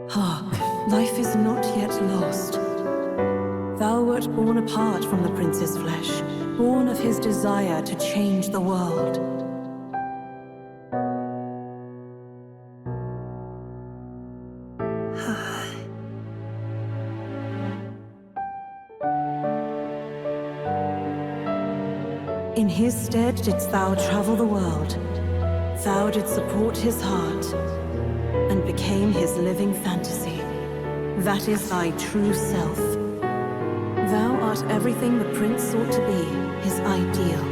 Hark, life is not yet lost. Thou wert born apart from the prince's flesh, born of his desire to change the world. In his stead didst thou travel the world. Thou didst support his heart, and became his living fantasy. That is thy true self. Thou art everything the prince sought to be, his ideal.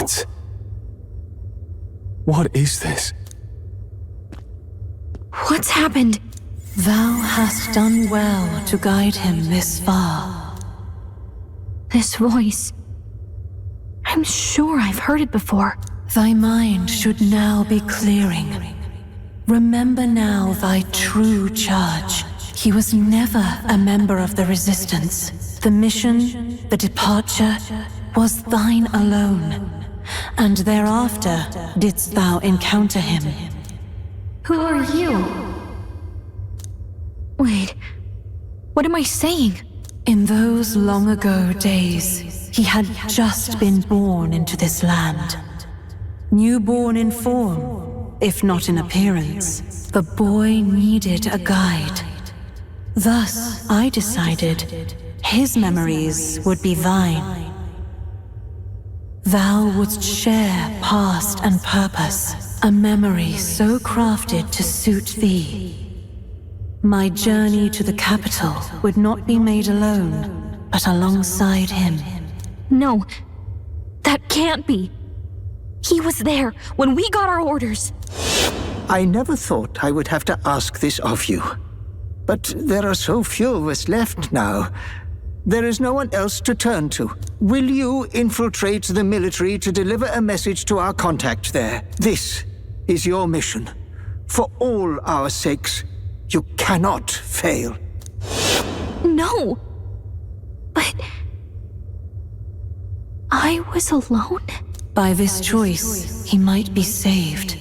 What? What is this? What's happened? Thou hast done well to guide him this far. This voice. I'm sure I've heard it before. Thy mind should now be clearing. Remember now thy true charge. He was never a member of the Resistance. The mission, the departure, was thine alone. And thereafter didst thou encounter him. Who are you? Wait, what am I saying? In those long ago days, he had just been born into this land. Newborn in form, if not in appearance, the boy needed a guide. Thus, I decided his memories would be thine. Thou wouldst share past and purpose, a memory so crafted to suit thee. My journey to the capital would not be made alone, but alongside him. No, that can't be. He was there when we got our orders. I never thought I would have to ask this of you. But there are so few of us left now. There is no one else to turn to. Will you infiltrate the military to deliver a message to our contact there? This is your mission. For all our sakes, you cannot fail. No. But I was alone? By this choice, he might be saved.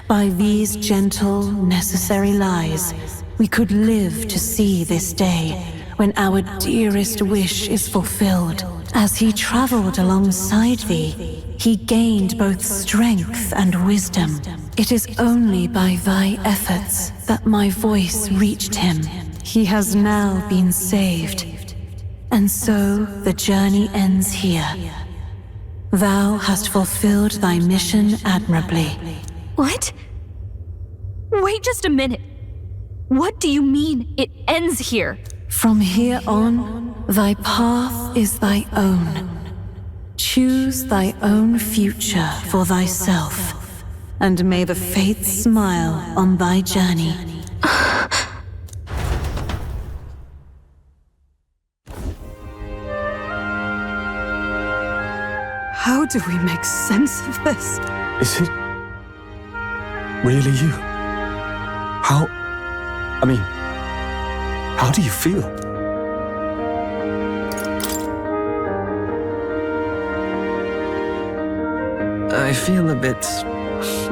By these gentle, necessary lies, we could live to see this day when our dearest wish is fulfilled. As he traveled alongside thee, he gained both strength and wisdom. It is only by thy efforts that my voice reached him. He has now been saved. And so the journey ends here. Thou hast fulfilled thy mission admirably. What? Wait just a minute. What do you mean, it ends here? From here on, thy path is thy own. Choose thy own future for thyself, and may the fates smile on thy journey. How do we make sense of this? Is it really you? How do you feel? I feel a bit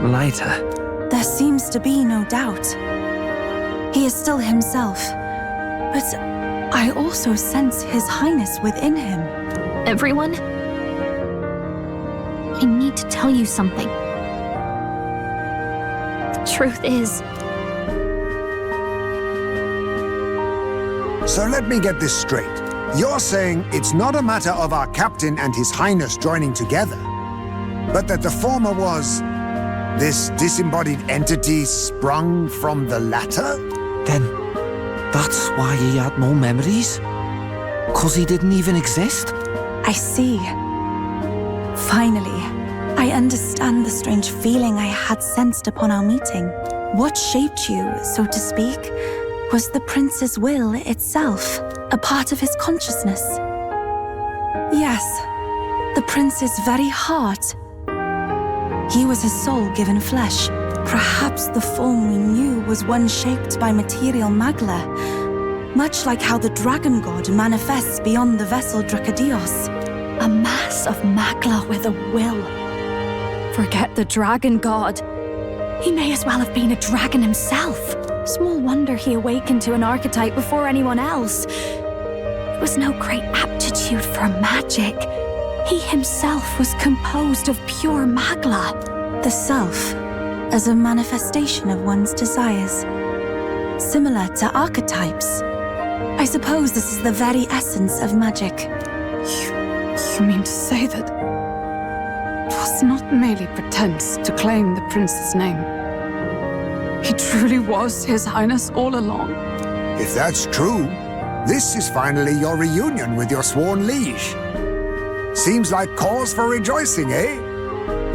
lighter. There seems to be no doubt. He is still himself, but I also sense His Highness within him. Everyone? I need to tell you something. The truth is... So let me get this straight. You're saying it's not a matter of our captain and His Highness joining together, but that the former was this disembodied entity sprung from the latter? Then that's why he had no memories? 'Cause he didn't even exist? I see. Finally, I understand the strange feeling I had sensed upon our meeting. What shaped you, so to speak, was the prince's will itself, a part of his consciousness. Yes, the prince's very heart. He was his soul given flesh. Perhaps the form we knew was one shaped by material magla, much like how the dragon god manifests beyond the vessel Drakadios. A mass of magla with a will. Forget the dragon god. He may as well have been a dragon himself. Small wonder he awakened to an archetype before anyone else. It was no great aptitude for magic. He himself was composed of pure magla. The self, as a manifestation of one's desires. Similar to archetypes. I suppose this is the very essence of magic. You mean to say that it was not merely pretense to claim the prince's name? He truly was His Highness all along. If that's true, this is finally your reunion with your sworn liege. Seems like cause for rejoicing, eh?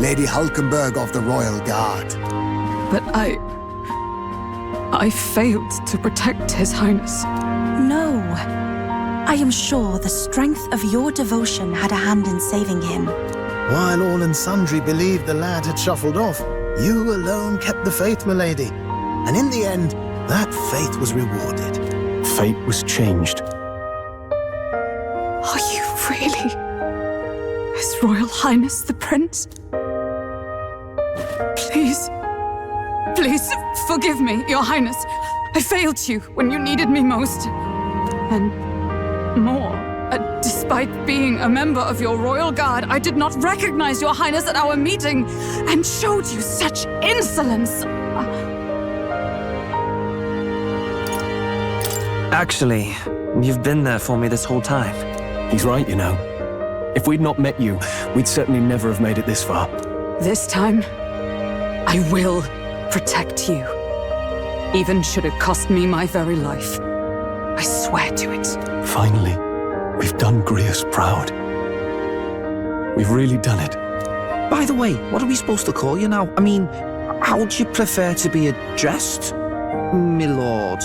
Lady Hulkenberg of the Royal Guard. But I failed to protect His Highness. No. I am sure the strength of your devotion had a hand in saving him. While all and sundry believed the lad had shuffled off, you alone kept the faith, my lady. And in the end, that faith was rewarded. Fate was changed. Are you really His Royal Highness the Prince? Please, forgive me, Your Highness. I failed you when you needed me most. And more, despite being a member of your Royal Guard, I did not recognize Your Highness at our meeting and showed you such insolence. Actually, you've been there for me this whole time. He's right, you know. If we'd not met you, we'd certainly never have made it this far. This time, I will protect you. Even should it cost me my very life. I swear to it. Finally, we've done Grius proud. We've really done it. By the way, what are we supposed to call you now? I mean, how would you prefer to be addressed, my lord?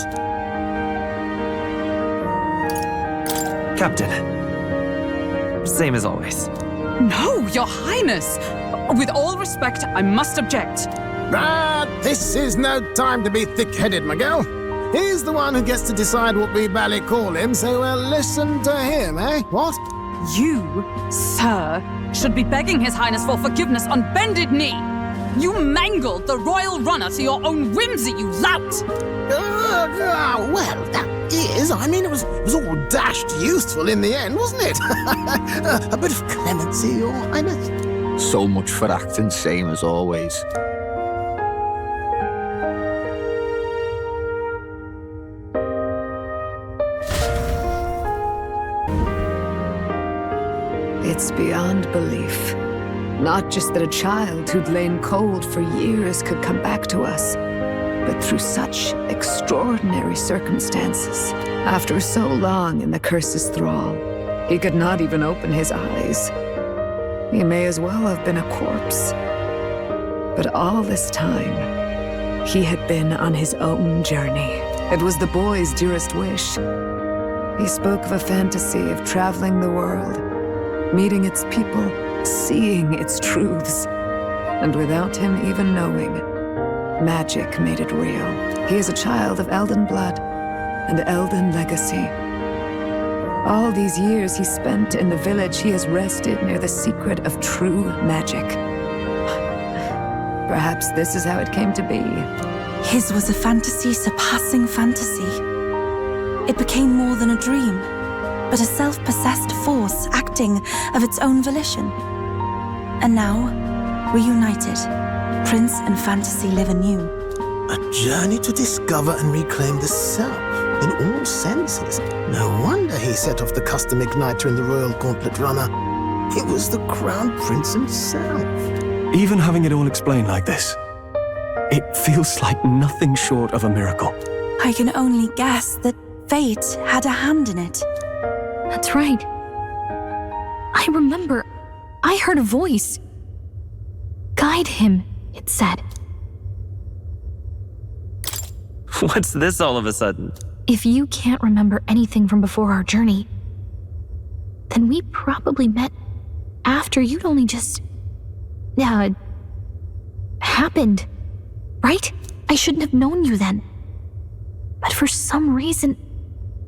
Captain. Same as always. No, Your Highness! With all respect, I must object. But this is no time to be thick-headed, my girl. He's the one who gets to decide what we bally call him, so we'll listen to him, eh? What? You, sir, should be begging His Highness for forgiveness on bended knee. You mangled the royal runner to your own whimsy, you lout! Well, that is, I mean, it was all dashed useful in the end, wasn't it? A bit of clemency, Your Highness. So much for acting same as always. It's beyond belief. Not just that a child who'd lain cold for years could come back to us, but through such extraordinary circumstances. After so long in the curse's thrall, he could not even open his eyes. He may as well have been a corpse. But all this time, he had been on his own journey. It was the boy's dearest wish. He spoke of a fantasy of traveling the world, meeting its people, seeing its truths. And without him even knowing, magic made it real. He is a child of Elden blood and Elden legacy. All these years he spent in the village, he has rested near the secret of true magic. Perhaps this is how it came to be. His was a fantasy surpassing fantasy. It became more than a dream, but a self-possessed force acting of its own volition. And now, reunited, Prince and fantasy live anew. A journey to discover and reclaim the self, in all senses. No wonder he set off the custom igniter in the Royal Gauntlet Runner. It was the Crown Prince himself. Even having it all explained like this, it feels like nothing short of a miracle. I can only guess that fate had a hand in it. That's right. I remember, I heard a voice. Guide him, it said. What's this all of a sudden? If you can't remember anything from before our journey, then we probably met after you'd only just... happened, right? I shouldn't have known you then. But for some reason,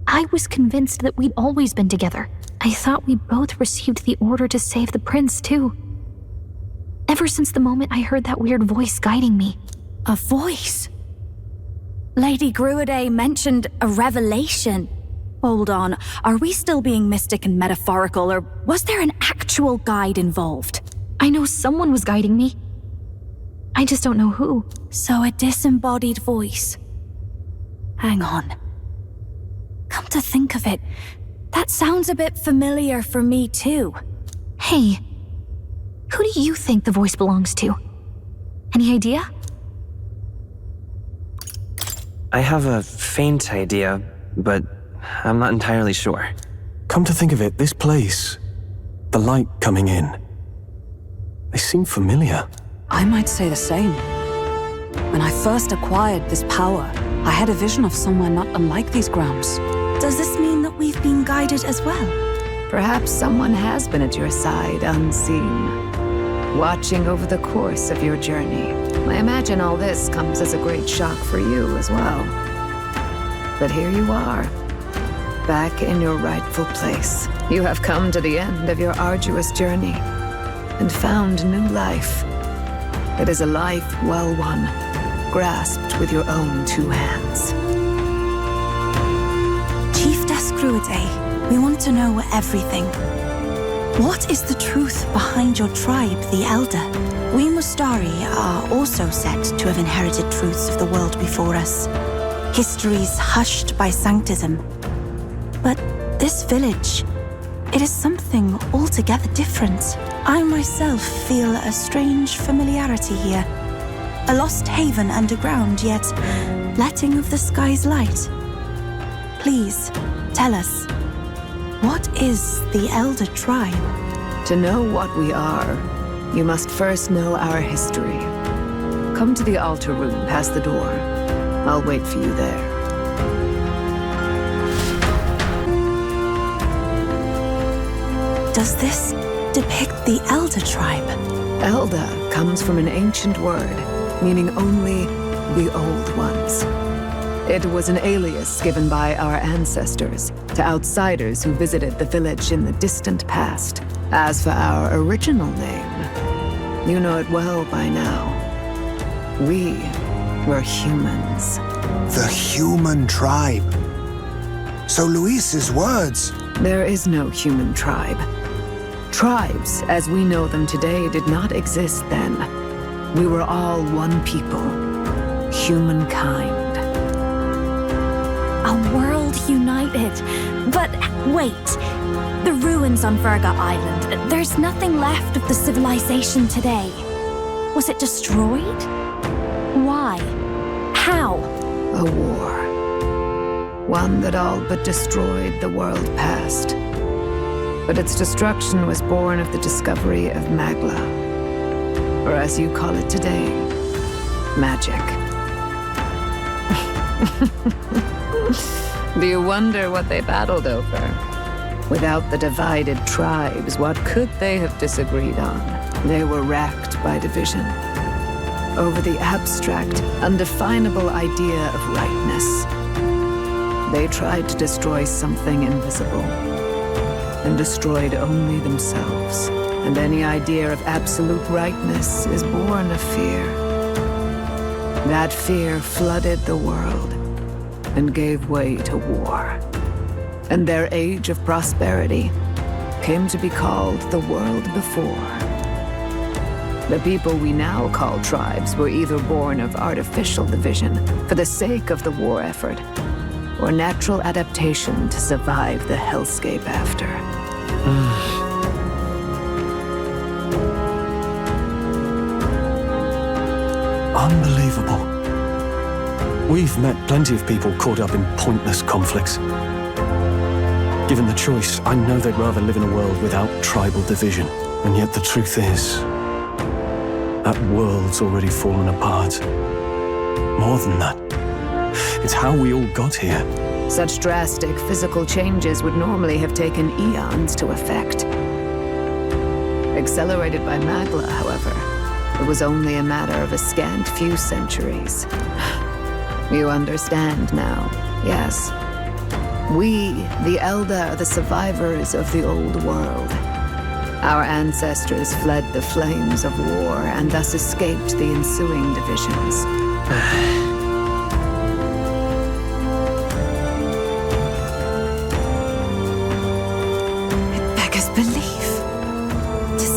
I was convinced that we'd always been together. I thought we both received the order to save the prince, too. Ever since the moment I heard that weird voice guiding me. A voice? Lady Gruaday mentioned a revelation. Hold on, are we still being mystic and metaphorical, or was there an actual guide involved? I know someone was guiding me. I just don't know who. So a disembodied voice. Hang on. Come to think of it, that sounds a bit familiar for me too. Hey, who do you think the voice belongs to? Any idea? I have a faint idea, but I'm not entirely sure. Come to think of it, this place, The light coming in. They seem familiar. I might say the same. When I first acquired this power, I had a vision of somewhere not unlike these grounds. Does this mean that we've been guided as well? Perhaps someone has been at your side unseen, watching over the course of your journey. I imagine all this comes as a great shock for you as well. But here you are, back in your rightful place. You have come to the end of your arduous journey and found new life. It is a life well won, grasped with your own two hands. Chief Descruidae, we want to know everything. What is the truth behind your tribe, the Elder? We Mustari are also said to have inherited truths of the world before us. Histories hushed by sanctism. But this village, it is something altogether different. I myself feel a strange familiarity here. A lost haven underground, yet letting of the sky's light. Please, tell us, what is the Elder Tribe? To know what we are, you must first know our history. Come to the altar room past the door. I'll wait for you there. Does this depict the Elder Tribe? Elder comes from an ancient word, meaning only the old ones. It was an alias given by our ancestors to outsiders who visited the village in the distant past. As for our original name, you know it well by now. We were humans. The human tribe. So Luis's words... There is no human tribe. Tribes, as we know them today, did not exist then. We were all one people. Humankind. A world united. But wait. The ruins on Virga Island. There's nothing left of the civilization today. Was it destroyed? Why? How? A war. One that all but destroyed the world past. But its destruction was born of the discovery of Magla. Or as you call it today, magic. Do you wonder what they battled over? Without the divided tribes, what could they have disagreed on? They were racked by division. Over the abstract, undefinable idea of rightness. They tried to destroy something invisible, and destroyed only themselves. And any idea of absolute rightness is born of fear. That fear flooded the world and gave way to war. And their age of prosperity came to be called the world before. The people we now call tribes were either born of artificial division for the sake of the war effort, or natural adaptation to survive the hellscape after. Unbelievable. We've met plenty of people caught up in pointless conflicts. Given the choice, I know they'd rather live in a world without tribal division. And yet the truth is, that world's already fallen apart. More than that, it's how we all got here. Such drastic physical changes would normally have taken eons to effect. Accelerated by Magla, however, it was only a matter of a scant few centuries. You understand now, yes? We, the Elder, are the survivors of the old world. Our ancestors fled the flames of war and thus escaped the ensuing divisions.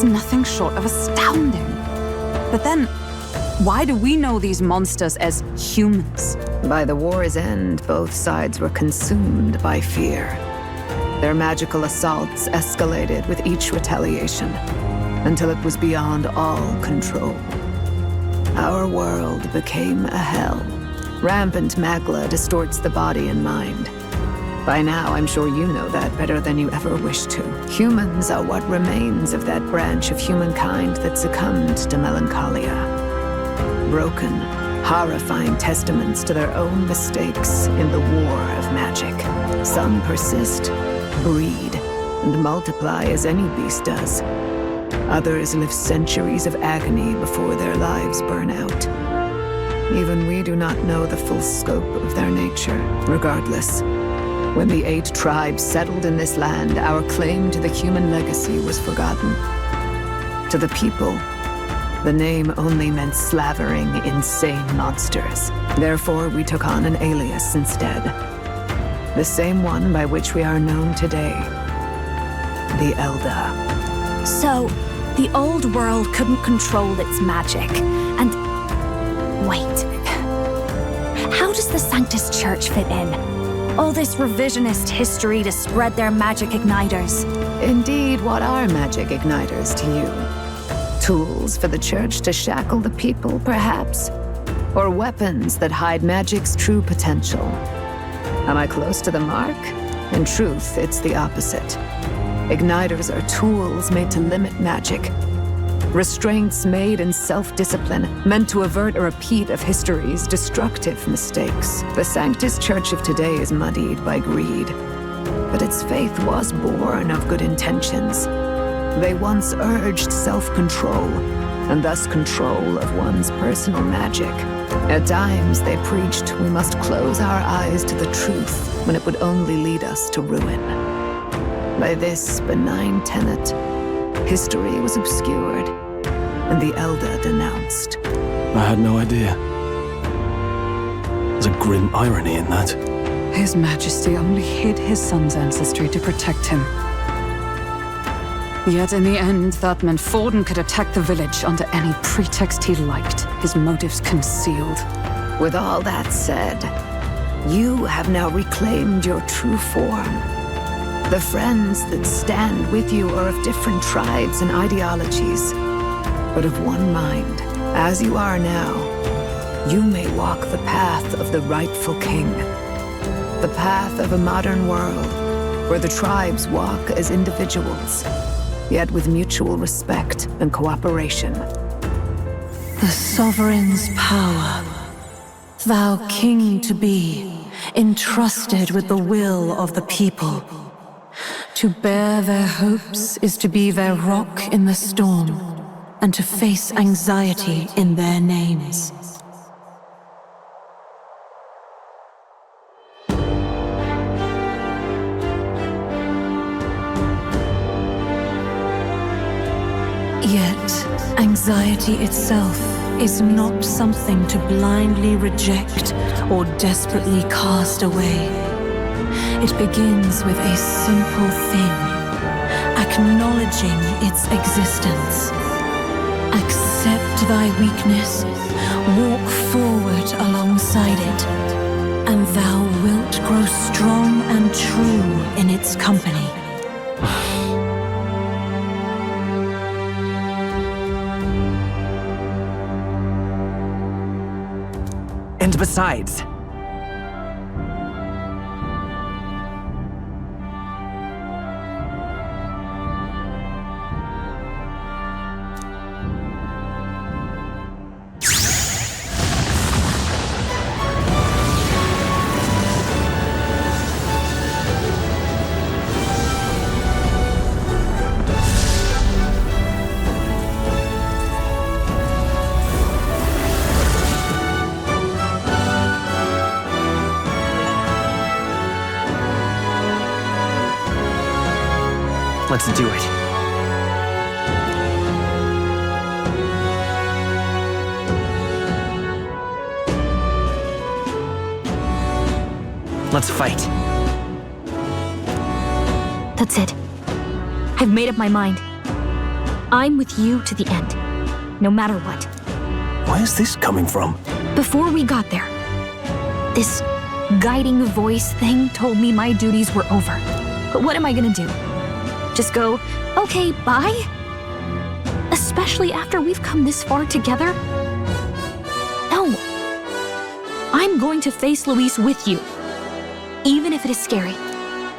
Nothing short of astounding. But then, why do we know these monsters as humans? By the war's end, both sides were consumed by fear. Their magical assaults escalated with each retaliation, until it was beyond all control. Our world became a hell. Rampant Magla distorts the body and mind. By now, I'm sure you know that better than you ever wished to. Humans are what remains of that branch of humankind that succumbed to melancholia. Broken, horrifying testaments to their own mistakes in the war of magic. Some persist, breed, and multiply as any beast does. Others live centuries of agony before their lives burn out. Even we do not know the full scope of their nature. Regardless, when the 8 tribes settled in this land, our claim to the human legacy was forgotten. To the people, the name only meant slavering, insane monsters. Therefore, we took on an alias instead. The same one by which we are known today. The Elder. So, the old world couldn't control its magic, and... Wait. How does the Sanctus Church fit in? All this revisionist history to spread their magic igniters. Indeed, what are magic igniters to you? Tools for the Church to shackle the people, perhaps? Or weapons that hide magic's true potential? Am I close to the mark? In truth, it's the opposite. Igniters are tools made to limit magic. Restraints made in self-discipline, meant to avert a repeat of history's destructive mistakes. The Sanctus Church of today is muddied by greed, but its faith was born of good intentions. They once urged self-control, and thus control of one's personal magic. At times, they preached we must close our eyes to the truth when it would only lead us to ruin. By this benign tenet, history was obscured, and the Elder denounced. I had no idea. There's a grim irony in that. His Majesty only hid his son's ancestry to protect him. Yet in the end, that meant Forden could attack the village under any pretext he liked, his motives concealed. With all that said, you have now reclaimed your true form. The friends that stand with you are of different tribes and ideologies, but of one mind. As you are now, you may walk the path of the rightful king. The path of a modern world, where the tribes walk as individuals, yet with mutual respect and cooperation. The sovereign's power, thou king to be, entrusted with the will of the people. To bear their hopes is to be their rock in the storm, and to face anxiety in their names. Yet, anxiety itself is not something to blindly reject or desperately cast away. It begins with a simple thing, acknowledging its existence. Accept thy weakness, walk forward alongside it, and thou wilt grow strong and true in its company. And besides, let's do it. Let's fight. That's it. I've made up my mind. I'm with you to the end, no matter what. Where is this coming from? Before we got there, this guiding voice thing told me my duties were over. But what am I gonna do? Just go, okay, bye? Especially after we've come this far together? No. I'm going to face Luis with you, even if it is scary.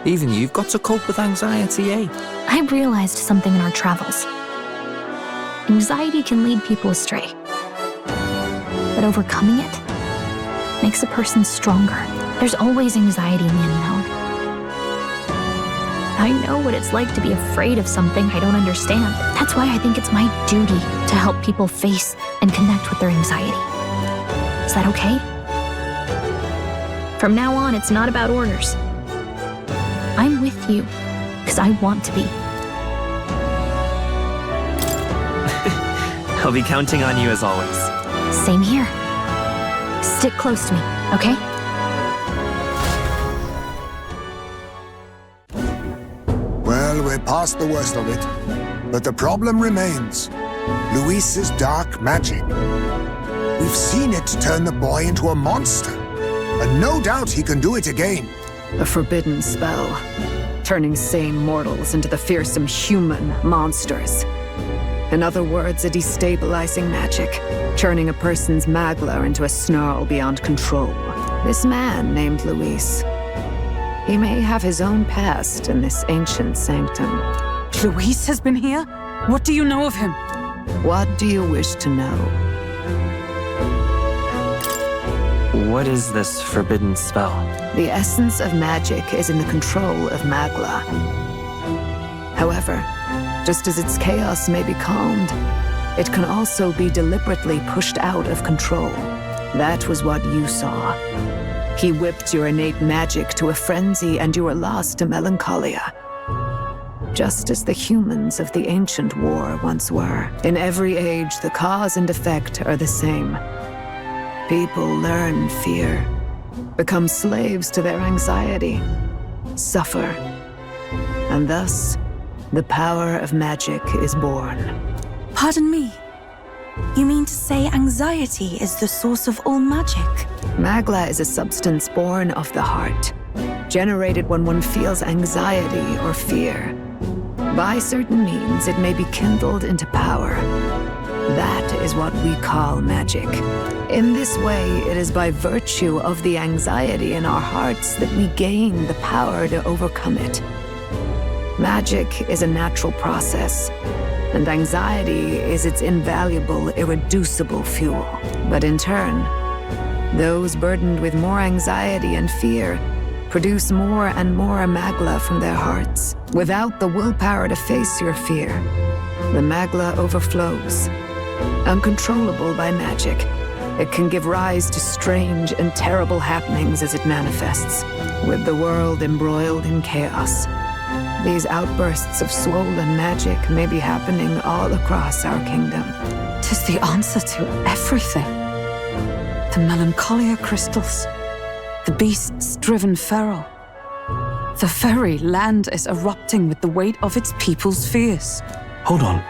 Even you've got to cope with anxiety, eh? I realized something in our travels. Anxiety can lead people astray. But overcoming it makes a person stronger. There's always anxiety in the unknown. I know what it's like to be afraid of something I don't understand. That's why I think it's my duty to help people face and connect with their anxiety. Is that okay? From now on, it's not about orders. I'm with you, because I want to be. I'll be counting on you as always. Same here. Stick close to me, okay? Well, we're past the worst of it. But the problem remains. Luis's dark magic. We've seen it turn the boy into a monster. And no doubt he can do it again. A forbidden spell, turning sane mortals into the fearsome human monsters. In other words, a destabilizing magic, turning a person's magla into a snarl beyond control. This man named Luis, he may have his own past in this ancient sanctum. Luis has been here? What do you know of him? What do you wish to know? What is this forbidden spell? The essence of magic is in the control of magla. However, just as its chaos may be calmed, it can also be deliberately pushed out of control. That was what you saw. He whipped your innate magic to a frenzy and you were lost to melancholia. Just as the humans of the ancient war once were. In every age, the cause and effect are the same. People learn fear, become slaves to their anxiety, suffer, and thus, the power of magic is born. Pardon me. You mean to say anxiety is the source of all magic? Magla is a substance born of the heart, generated when one feels anxiety or fear. By certain means, it may be kindled into power. That is what we call magic. In this way, it is by virtue of the anxiety in our hearts that we gain the power to overcome it. Magic is a natural process, and anxiety is its invaluable, irreducible fuel. But in turn, those burdened with more anxiety and fear produce more and more magla from their hearts. Without the willpower to face your fear, the magla overflows. Uncontrollable by magic, it can give rise to strange and terrible happenings as it manifests. With the world embroiled in chaos, these outbursts of swollen magic may be happening all across our kingdom. 'Tis the answer to everything. The melancholia crystals, the beasts driven feral. The very land is erupting with the weight of its people's fears. Hold on.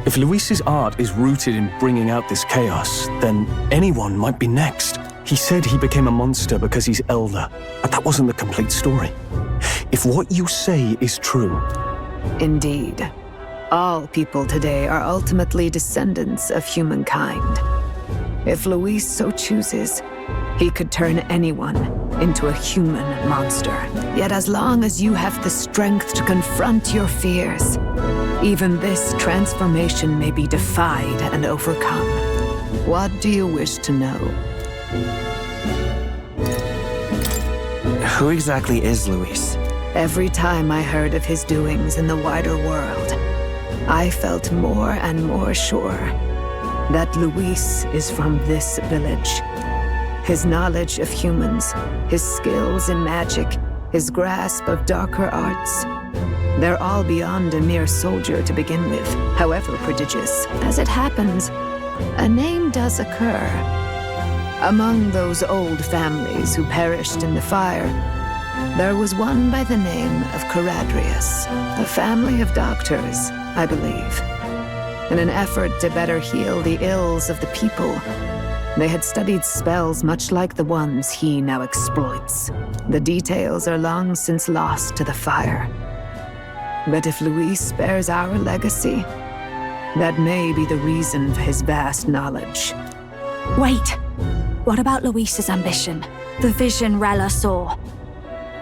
If Luis's art is rooted in bringing out this chaos, then anyone might be next. He said he became a monster because he's elder, but that wasn't the complete story. If what you say is true... Indeed. All people today are ultimately descendants of humankind. If Luis so chooses, he could turn anyone into a human monster. Yet as long as you have the strength to confront your fears, even this transformation may be defied and overcome. What do you wish to know? Who exactly is Luis? Every time I heard of his doings in the wider world, I felt more and more sure that Luis is from this village. His knowledge of humans, his skills in magic, his grasp of darker arts, they're all beyond a mere soldier to begin with, however prodigious. As it happens, a name does occur. Among those old families who perished in the fire, there was one by the name of Caradrius, a family of doctors, I believe. In an effort to better heal the ills of the people, they had studied spells much like the ones he now exploits. The details are long since lost to the fire. But if Luis bears our legacy, that may be the reason for his vast knowledge. Wait! What about Luis's ambition? The vision Rella saw?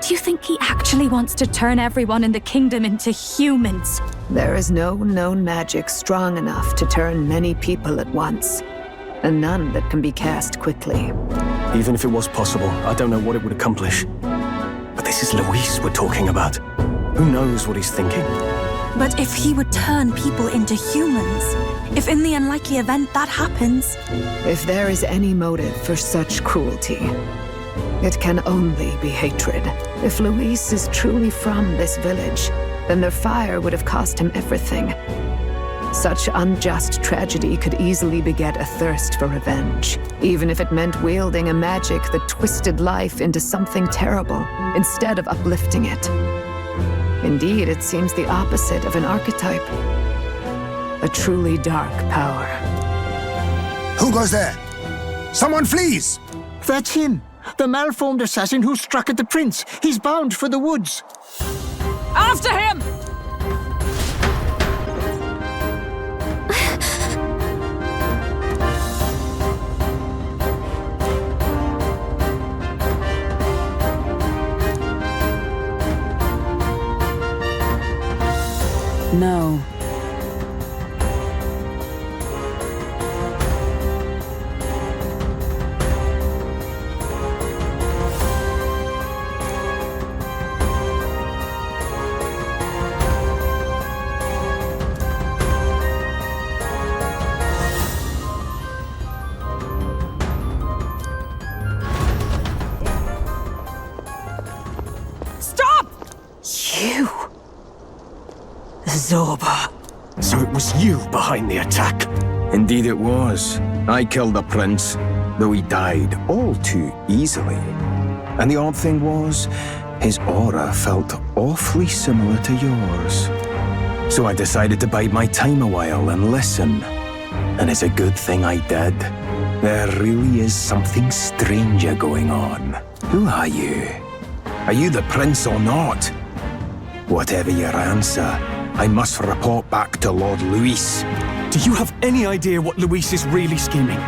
Do you think he actually wants to turn everyone in the kingdom into humans? There is no known magic strong enough to turn many people at once, and none that can be cast quickly. Even if it was possible, I don't know what it would accomplish. But this is Luis we're talking about. Who knows what he's thinking? But if he would turn people into humans, if in the unlikely event that happens... If there is any motive for such cruelty, it can only be hatred. If Luis is truly from this village, then their fire would have cost him everything. Such unjust tragedy could easily beget a thirst for revenge, even if it meant wielding a magic that twisted life into something terrible instead of uplifting it. Indeed, it seems the opposite of an archetype. A truly dark power. Who goes there? Someone flees! That's him! The malformed assassin who struck at the prince. He's bound for the woods. After him! No. Stop! You! Zorba. So it was you behind the attack? Indeed it was. I killed the prince, though he died all too easily. And the odd thing was, his aura felt awfully similar to yours. So I decided to bide my time a while and listen. And it's a good thing I did. There really is something stranger going on. Who are you? Are you the prince or not? Whatever your answer, I must report back to Lord Luis. Do you have any idea what Luis is really scheming?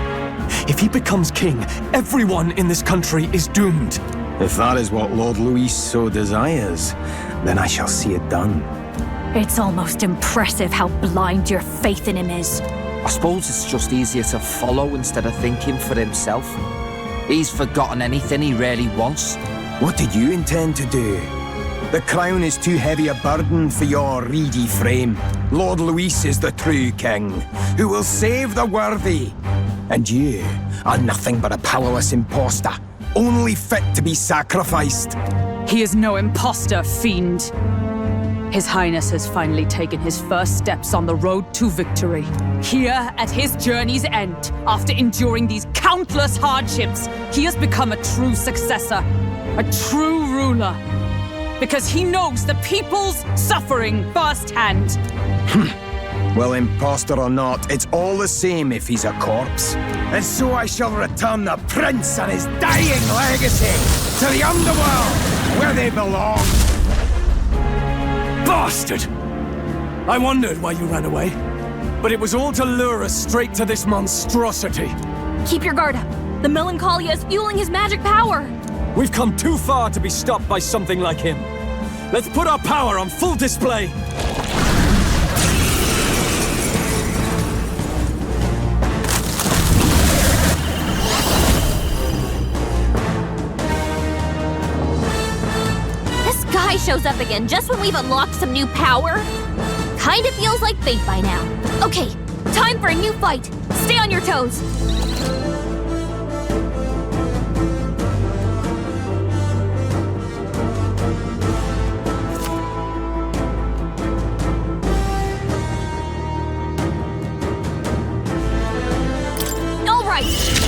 If he becomes king, everyone in this country is doomed. If that is what Lord Luis so desires, then I shall see it done. It's almost impressive how blind your faith in him is. I suppose it's just easier to follow instead of thinking for himself. He's forgotten anything he really wants. What did you intend to do? The crown is too heavy a burden for your reedy frame. Lord Luis is the true king, who will save the worthy. And you are nothing but a powerless imposter, only fit to be sacrificed. He is no imposter, fiend. His Highness has finally taken his first steps on the road to victory. Here, at his journey's end, after enduring these countless hardships, he has become a true successor, a true ruler. Because he knows the people's suffering firsthand. Well, imposter or not, it's all the same if he's a corpse. And so I shall return the prince and his dying legacy to the underworld, where they belong. Bastard! I wondered why you ran away, but it was all to lure us straight to this monstrosity. Keep your guard up. The melancholia is fueling his magic power. We've come too far to be stopped by something like him. Let's put our power on full display. This guy shows up again just when we've unlocked some new power. Kinda feels like fate by now. Okay, time for a new fight. Stay on your toes.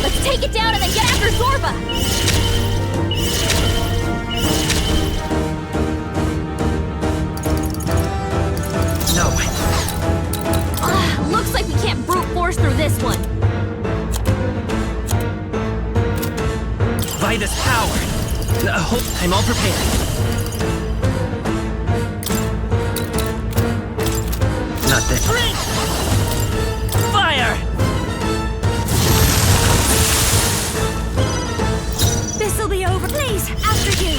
Let's take it down and then get after Zorba! No. Looks like we can't brute force through this one. By this power. I'm all prepared. Not this. Fire! This'll be over. Please, after you.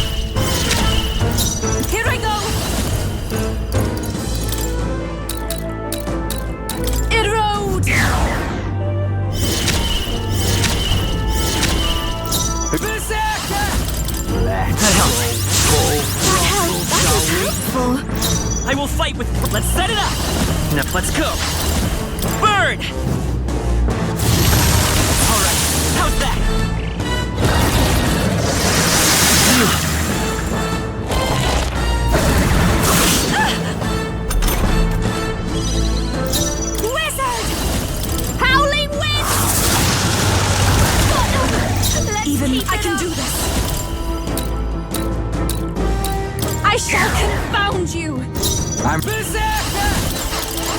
I will fight with... Let's set it up! Now, let's go! Burn! Alright, how's that? Wizard! Howling wind! Even I can do this. I shall confound you! I'm... Berserker!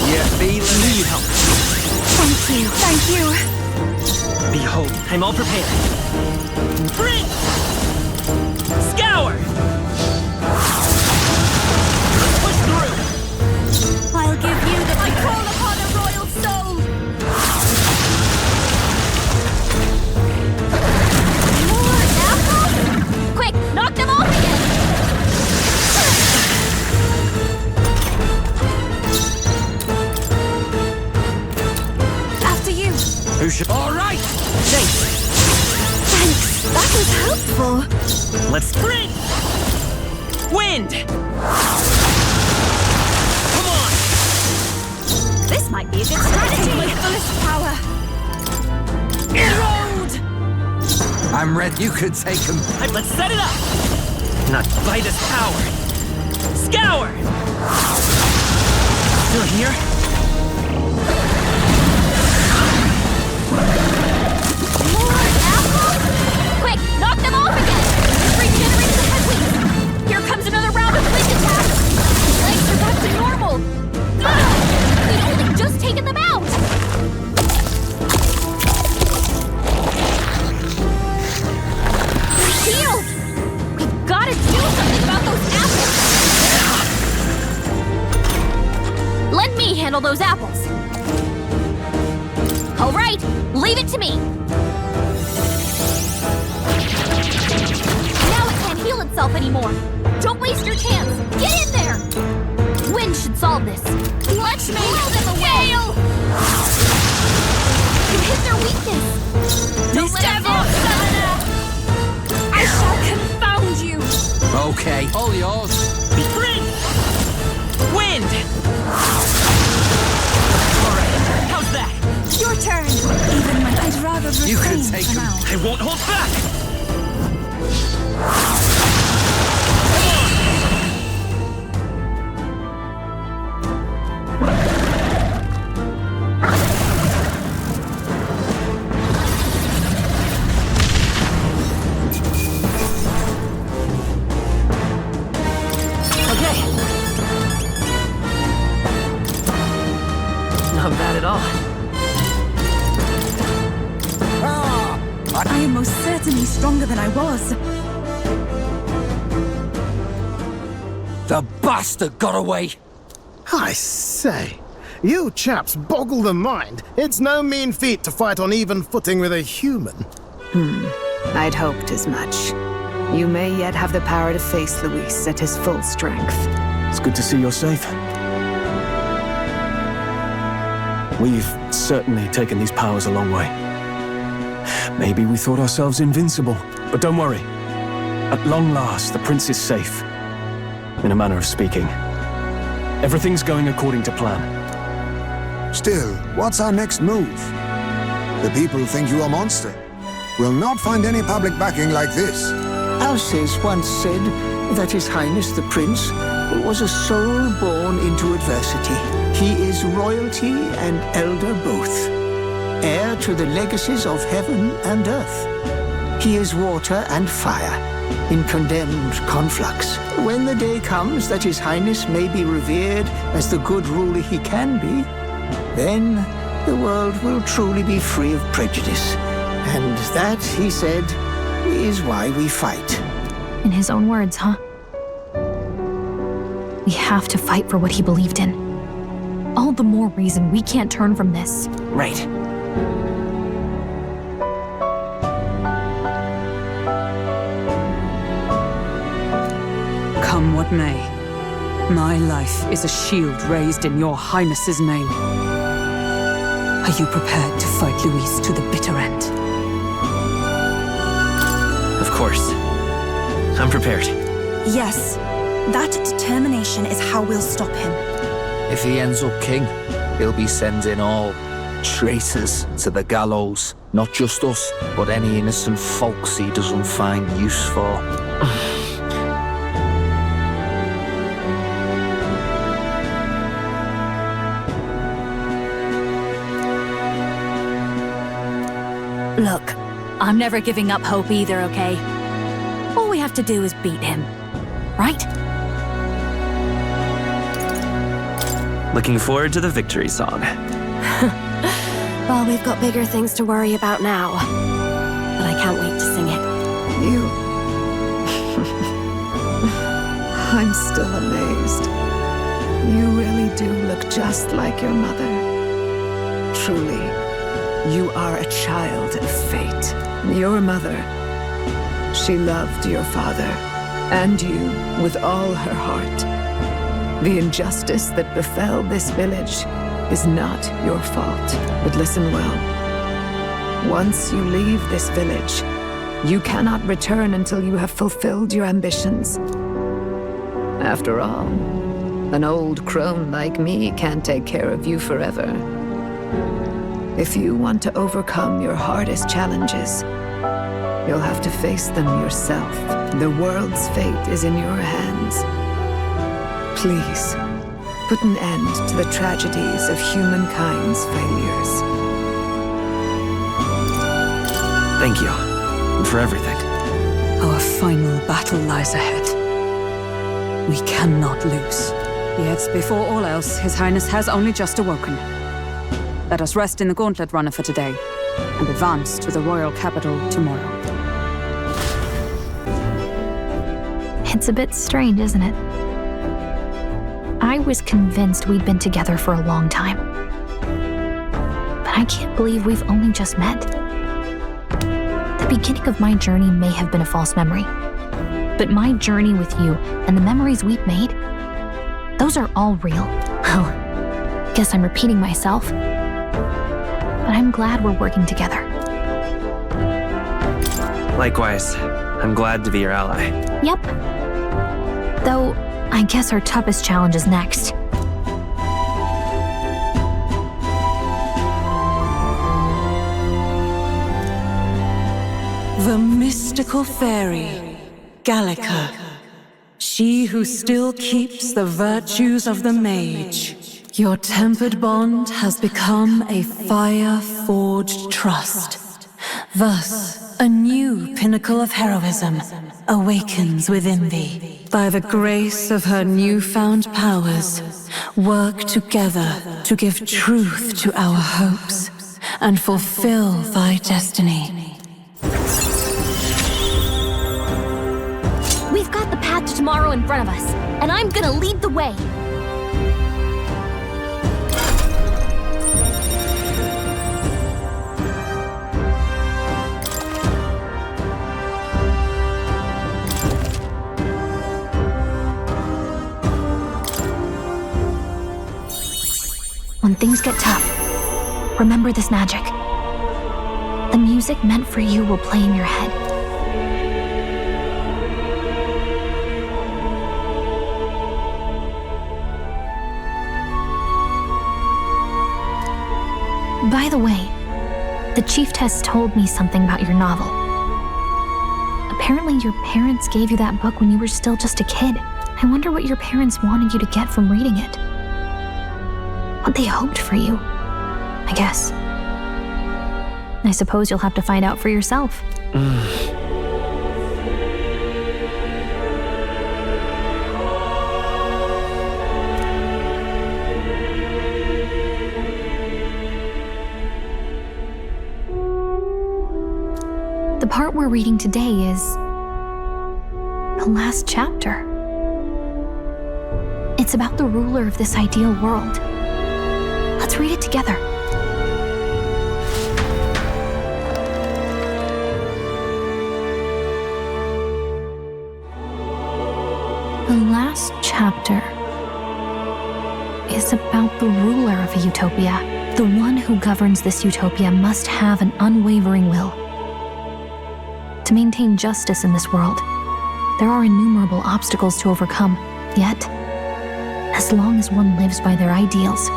Yeah, feeling Need help. Thank you, thank you. Behold, I'm all prepared. Bring! Scour! Push through! I'll give you the... I call upon a royal soul! More apples? Quick, knock them off again! After you. Who should... All right! Thanks! Thanks, that was helpful. Let's sprint! Wind! Come on! This might be a good strategy! My fullest power! Erode! I'm ready. You could take him. Let's set it up! Not by this power! Scour! Still here? More apples? Quick, knock them off again! Regenerate the headwinds! Here comes another round of wind attacks! His legs are back to normal! Good! We'd only just taken them out! Healed! We've gotta do something about those apples! Let me handle those apples! All right, leave it to me! Now it can't heal itself anymore! Don't waste your chance! Get in there! Wind should solve this! Let's blow them away! You hit their weakness! Don't let them off! I shall confound you! Okay, all yours. Bring! Wind! Alright, how's that? Your turn. Even when I'd rather refrain You can take for him. now. I won't hold back! Okay. Not bad at all. I am most certainly stronger than I was. The bastard got away. I say, you chaps boggle the mind. It's no mean feat to fight on even footing with a human. I'd hoped as much. You may yet have the power to face Luis at his full strength. It's good to see you're safe. We've certainly taken these powers a long way. Maybe we thought ourselves invincible, but don't worry. At long last, the prince is safe. In a manner of speaking. Everything's going according to plan. Still, what's our next move? The people think you a monster. We'll not find any public backing like this. Alces once said that His Highness the Prince was a soul born into adversity. He is royalty and elder both, heir to the legacies of heaven and earth. He is water and fire, in condemned conflux. When the day comes that His Highness may be revered as the good ruler he can be, then the world will truly be free of prejudice. And that, he said, is why we fight. In his own words, huh? We have to fight for what he believed in. All the more reason we can't turn from this. Right. Come what may, my life is a shield raised in your highness's name. Are you prepared to fight Luis to the bitter end? Of course. I'm prepared. Yes, That determination is how we'll stop him. If he ends up king, he'll be sending all traitors to the gallows. Not just us, but any innocent folks he doesn't find use for. Look, I'm never giving up hope either, okay? All we have to do is beat him, right? Looking forward to the victory song. Well, we've got bigger things to worry about now. But I can't wait to sing it. You... I'm still amazed. You really do look just like your mother. Truly, you are a child of fate. Your mother, she loved your father and you with all her heart. The injustice that befell this village is not your fault. But listen well. Once you leave this village, you cannot return until you have fulfilled your ambitions. After all, an old crone like me can't take care of you forever. If you want to overcome your hardest challenges, you'll have to face them yourself. The world's fate is in your hands. Please, put an end to the tragedies of humankind's failures. Thank you for everything. Our final battle lies ahead. We cannot lose. Yet, before all else, His Highness has only just awoken. Let us rest in the Gauntlet Runner for today, and advance to the royal capital tomorrow. It's a bit strange, isn't it? I was convinced we'd been together for a long time. But I can't believe we've only just met. The beginning of my journey may have been a false memory. But my journey with you and the memories we've made, those are all real. Well, guess I'm repeating myself. But I'm glad we're working together. Likewise, I'm glad to be your ally. Yep. Though, I guess our toughest challenge is next. The mystical fairy, Gallica. She who still keeps the virtues of the mage. Your tempered bond has become a fire-forged trust. Thus, a new pinnacle of heroism awakens within thee. By the grace of her newfound powers, work together to give truth to our hopes and fulfill thy destiny. We've got the path to tomorrow in front of us, and I'm gonna lead the way. When things get tough, remember this magic. The music meant for you will play in your head. By the way, the chiefess told me something about your novel. Apparently your parents gave you that book when you were still just a kid. I wonder what your parents wanted you to get from reading it. What they hoped for you, I guess. I suppose you'll have to find out for yourself. The part we're reading today is the last chapter. It's about the ruler of this ideal world. Let's read it together. The last chapter is about the ruler of a utopia. The one who governs this utopia must have an unwavering will. To maintain justice in this world, there are innumerable obstacles to overcome. Yet, as long as one lives by their ideals,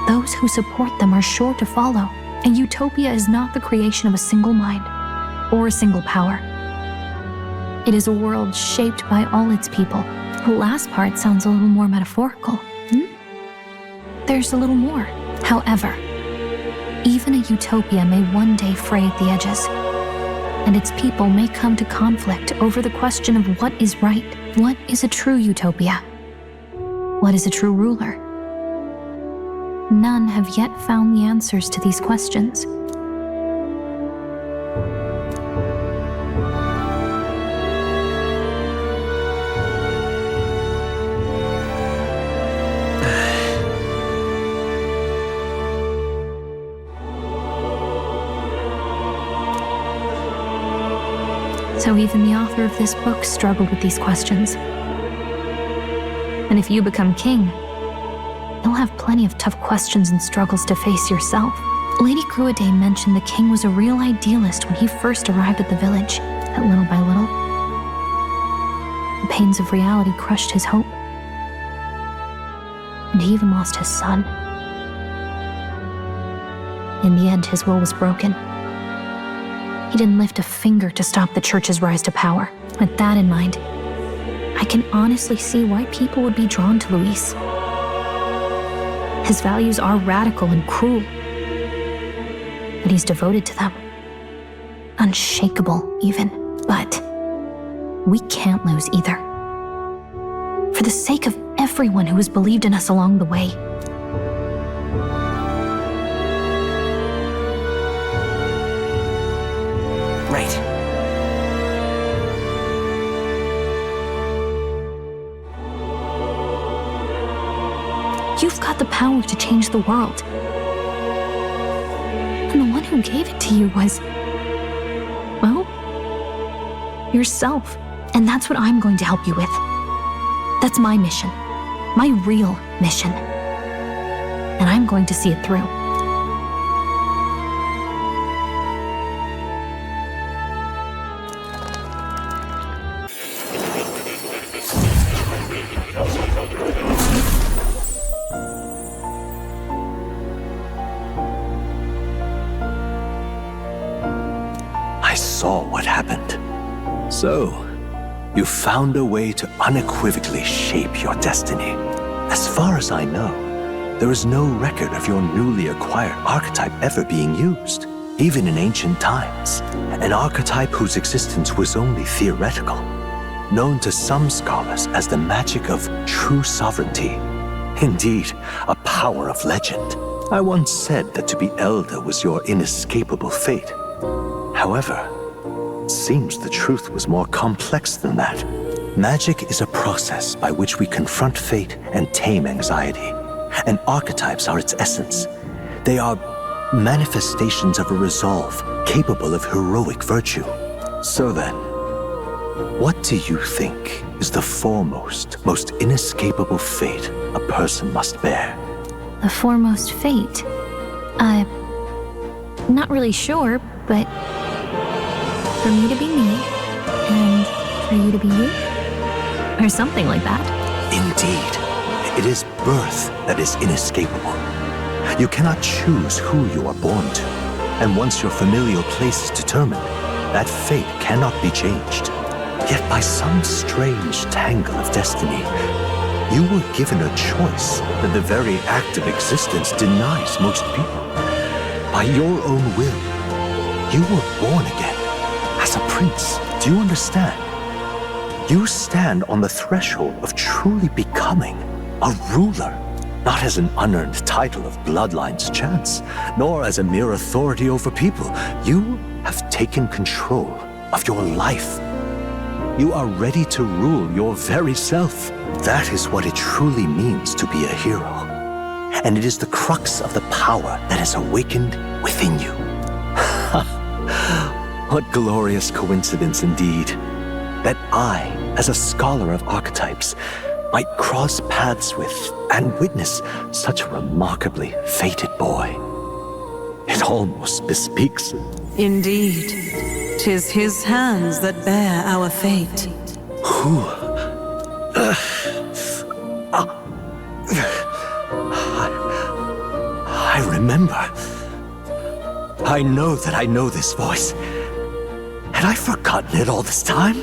those who support them are sure to follow. A utopia is not the creation of a single mind or a single power. It is a world shaped by all its people. The last part sounds a little more metaphorical. There's a little more. However, even a utopia may one day fray at the edges, and its people may come to conflict over the question of what is right. What is a true utopia? What is a true ruler? None have yet found the answers to these questions. So even the author of this book struggled with these questions. And if you become king, you'll have plenty of tough questions and struggles to face yourself. Lady Gruaday mentioned the king was a real idealist when he first arrived at the village, that little by little, the pains of reality crushed his hope. And he even lost his son. In the end, his will was broken. He didn't lift a finger to stop the church's rise to power. With that in mind, I can honestly see why people would be drawn to Luis. His values are radical and cruel, but he's devoted to them. Unshakable, even. But we can't lose either. For the sake of everyone who has believed in us along the way. Right. You've got the power to change the world. And the one who gave it to you was, well, yourself. And that's what I'm going to help you with. That's my mission. My real mission. And I'm going to see it through. Saw what happened. So, you found a way to unequivocally shape your destiny. As far as I know, there is no record of your newly acquired archetype ever being used, even in ancient times. An archetype whose existence was only theoretical, known to some scholars as the magic of true sovereignty. Indeed, a power of legend. I once said that to be elder was your inescapable fate. However, seems the truth was more complex than that. Magic is a process by which we confront fate and tame anxiety, and archetypes are its essence. They are manifestations of a resolve capable of heroic virtue. So then, what do you think is the foremost, most inescapable fate a person must bear? The foremost fate? Not really sure, but for me to be me, and for you to be you? Or something like that. Indeed. It is birth that is inescapable. You cannot choose who you are born to. And once your familial place is determined, that fate cannot be changed. Yet by some strange tangle of destiny, you were given a choice that the very act of existence denies most people. By your own will, you were born again. As a prince, do you understand? You stand on the threshold of truly becoming a ruler, not as an unearned title of bloodline's chance, nor as a mere authority over people. You have taken control of your life. You are ready to rule your very self. That is what it truly means to be a hero. And it is the crux of the power that has awakened within you. What glorious coincidence indeed, that I, as a scholar of archetypes, might cross paths with and witness such a remarkably fated boy. It almost bespeaks. Indeed, 'tis his hands that bear our fate. Who I remember. I know that I know this voice. Had I forgotten it all this time?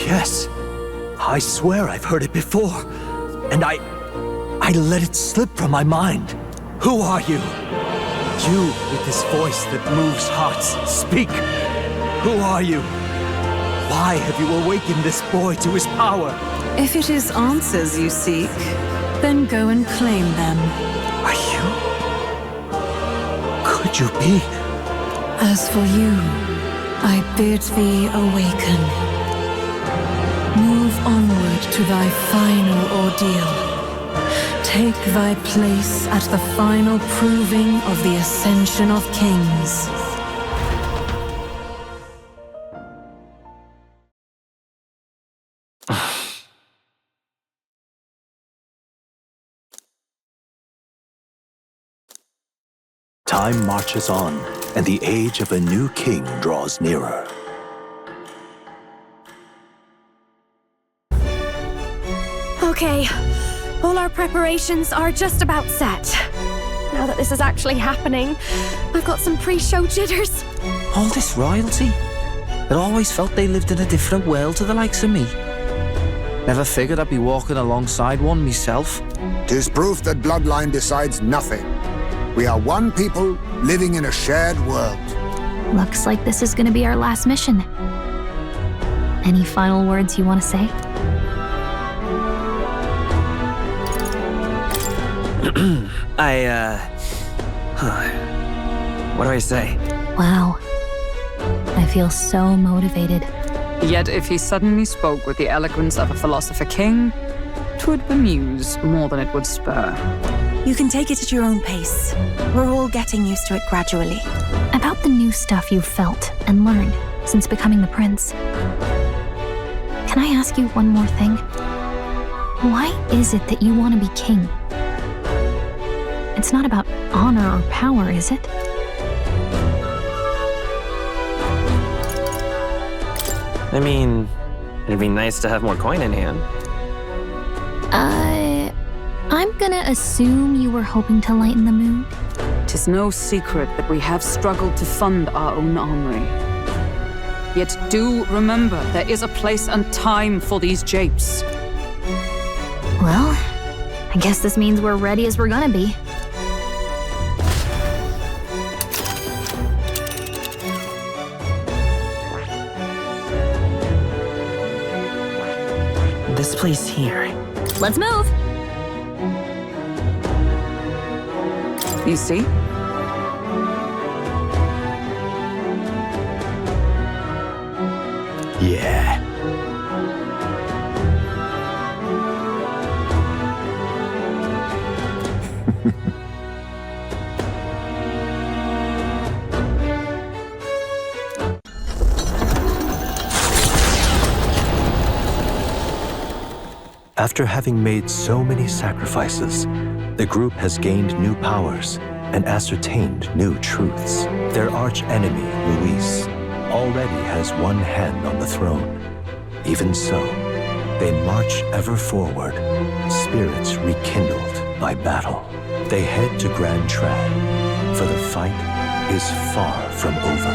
Yes. I swear I've heard it before. And I let it slip from my mind. Who are you? You with this voice that moves hearts. Speak. Who are you? Why have you awakened this boy to his power? If it is answers you seek, then go and claim them. Are you? Could you be? As for you, I bid thee awaken. Move onward to thy final ordeal. Take thy place at the final proving of the ascension of kings. Time marches on, and the age of a new king draws nearer. Okay, all our preparations are just about set. Now that this is actually happening, I've got some pre-show jitters. All this royalty? It always felt they lived in a different world to the likes of me. Never figured I'd be walking alongside one myself. 'Tis proof that bloodline decides nothing. We are one people living in a shared world. Looks like this is gonna be our last mission. Any final words you want to say? What do I say? Wow. I feel so motivated. Yet if he suddenly spoke with the eloquence of a philosopher king, 'twould bemuse more than it would spur. You can take it at your own pace. We're all getting used to it gradually. About the new stuff you've felt and learned since becoming the prince. Can I ask you one more thing? Why is it that you want to be king? It's not about honor or power, is it? I mean, it'd be nice to have more coin in hand. I'm gonna assume you were hoping to lighten the mood. 'Tis no secret that we have struggled to fund our own armory. Yet do remember, there is a place and time for these japes. Well, I guess this means we're ready as we're gonna be. This place here. Let's move! You see? Yeah. After having made so many sacrifices, the group has gained new powers and ascertained new truths. Their arch-enemy, Luis, already has one hand on the throne. Even so, they march ever forward, spirits rekindled by battle. They head to Grand Trad, for the fight is far from over.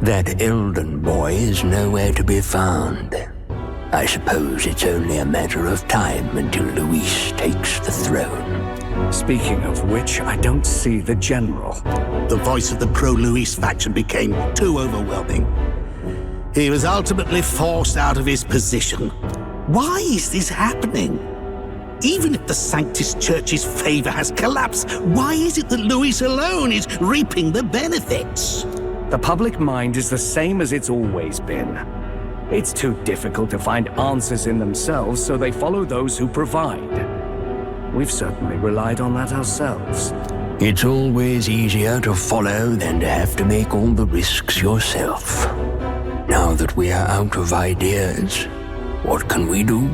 That Elden boy is nowhere to be found. I suppose it's only a matter of time until Luis takes the throne. Speaking of which, I don't see the general. The voice of the pro-Luis faction became too overwhelming. He was ultimately forced out of his position. Why is this happening? Even if the Sanctus Church's favor has collapsed, why is it that Luis alone is reaping the benefits? The public mind is the same as it's always been. It's too difficult to find answers in themselves, so they follow those who provide. We've certainly relied on that ourselves. It's always easier to follow than to have to make all the risks yourself. Now that we are out of ideas, what can we do?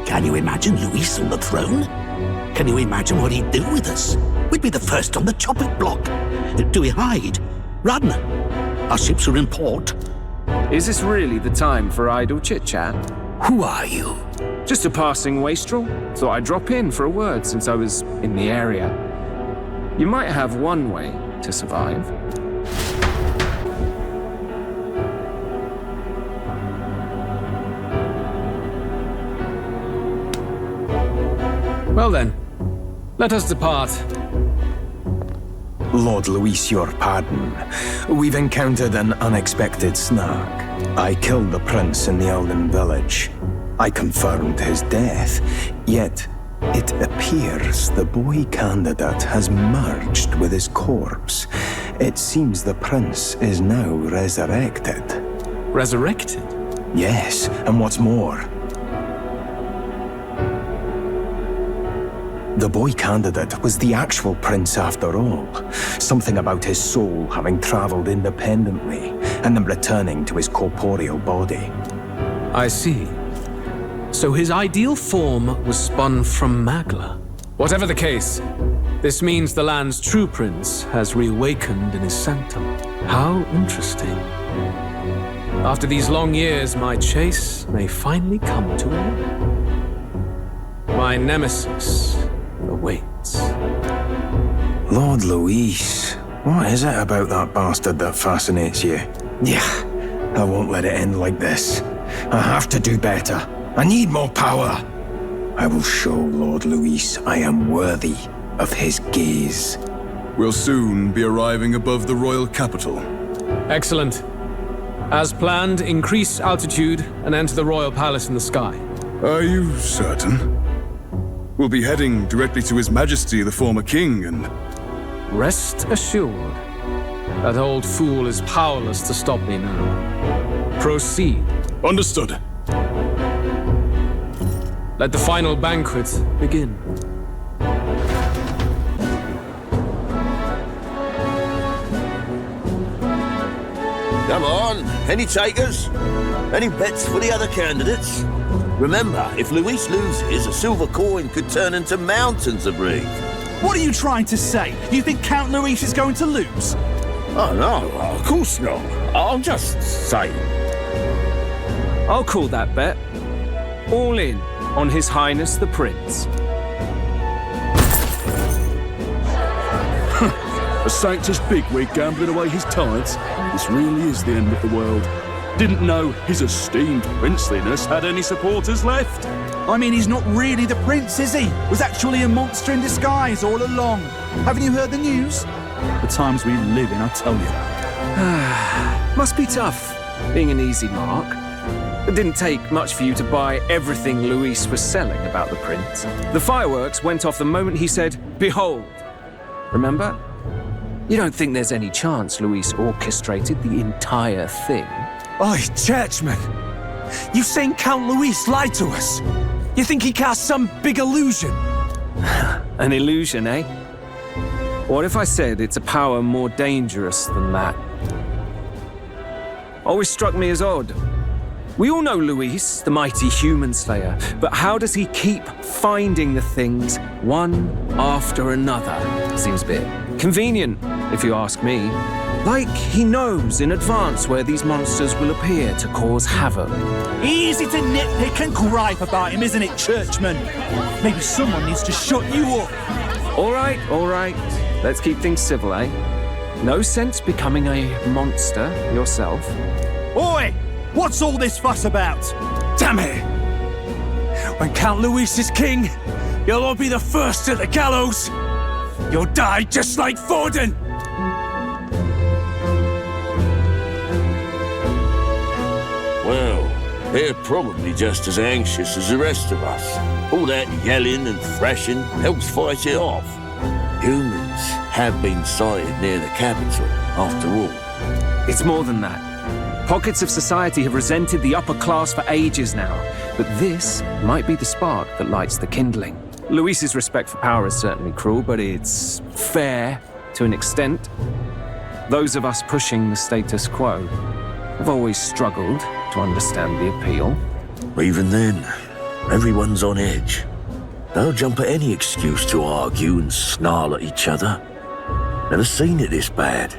Can you imagine Luis on the throne? Can you imagine what he'd do with us? We'd be the first on the chopping block. Do we hide? Run? Our ships are in port. Is this really the time for idle chit-chat? Who are you? Just a passing wastrel. Thought I'd drop in for a word since I was in the area. You might have one way to survive. Well then, let us depart. Lord Luis, your pardon. We've encountered an unexpected snag. I killed the prince in the Elden village. I confirmed his death, yet it appears the boy candidate has merged with his corpse. It seems the prince is now resurrected. Resurrected? Yes, and what's more, the boy candidate was the actual prince after all. Something about his soul having traveled independently and then returning to his corporeal body. I see. So his ideal form was spun from Magla. Whatever the case, this means the land's true prince has reawakened in his sanctum. How interesting. After these long years, my chase may finally come to an end. My nemesis awaits. Lord Luis, what is it about that bastard that fascinates you? Yeah, I won't let it end like this. I have to do better. I need more power. I will show Lord Luis I am worthy of his gaze. We'll soon be arriving above the royal capital. Excellent. As planned, increase altitude and enter the royal palace in the sky. Are you certain? We'll be heading directly to His Majesty, the former king, and... Rest assured, that old fool is powerless to stop me now. Proceed. Understood. Let the final banquet begin. Come on, any takers? Any bets for the other candidates? Remember, if Luis loses, a silver coin could turn into mountains of Reeve. What are you trying to say? You think Count Luis is going to lose? Oh no, of course not. I'm just saying. I'll call that bet. All in on His Highness the Prince. A sanctus bigwig gambling away his tides? This really is the end of the world. Didn't know his esteemed princeliness had any supporters left. I mean, he's not really the prince, is he? Was actually a monster in disguise all along. Haven't you heard the news? The times we live in, I tell you. Must be tough, being an easy mark. It didn't take much for you to buy everything Luis was selling about the prince. The fireworks went off the moment he said, "Behold." Remember? You don't think there's any chance Luis orchestrated the entire thing? Oi, churchman! You saying Count Luis lied to us? You think he cast some big illusion? An illusion, eh? What if I said it's a power more dangerous than that? Always struck me as odd. We all know Luis, the mighty human slayer, but how does he keep finding the things one after another? Seems a bit convenient, if you ask me. Like he knows in advance where these monsters will appear to cause havoc. Easy to nitpick and gripe about him, isn't it, churchman? Maybe someone needs to shut you up. All right. Let's keep things civil, eh? No sense becoming a monster yourself. Oi! What's all this fuss about? Damn it! When Count Luis is king, you'll all be the first at the gallows. You'll die just like Forden. Well, they're probably just as anxious as the rest of us. All that yelling and thrashing helps fight it off. Humans have been sighted near the capital, after all. It's more than that. Pockets of society have resented the upper class for ages now, but this might be the spark that lights the kindling. Luis's respect for power is certainly cruel, but it's fair to an extent. Those of us pushing the status quo have always struggled to understand the appeal. Even then, everyone's on edge. They'll jump at any excuse to argue and snarl at each other. Never seen it this bad.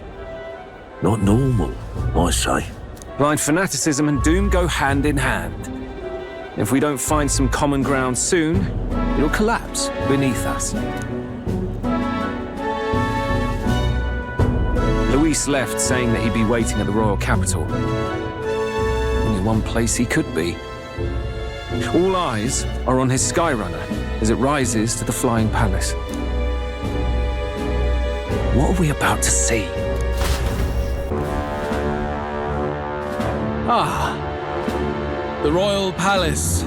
Not normal, I say. Blind fanaticism and doom go hand in hand. If we don't find some common ground soon, it'll collapse beneath us. Luis left saying that he'd be waiting at the royal capital. Only one place he could be. All eyes are on his Skyrunner as it rises to the flying palace. What are we about to see? Ah, the royal palace.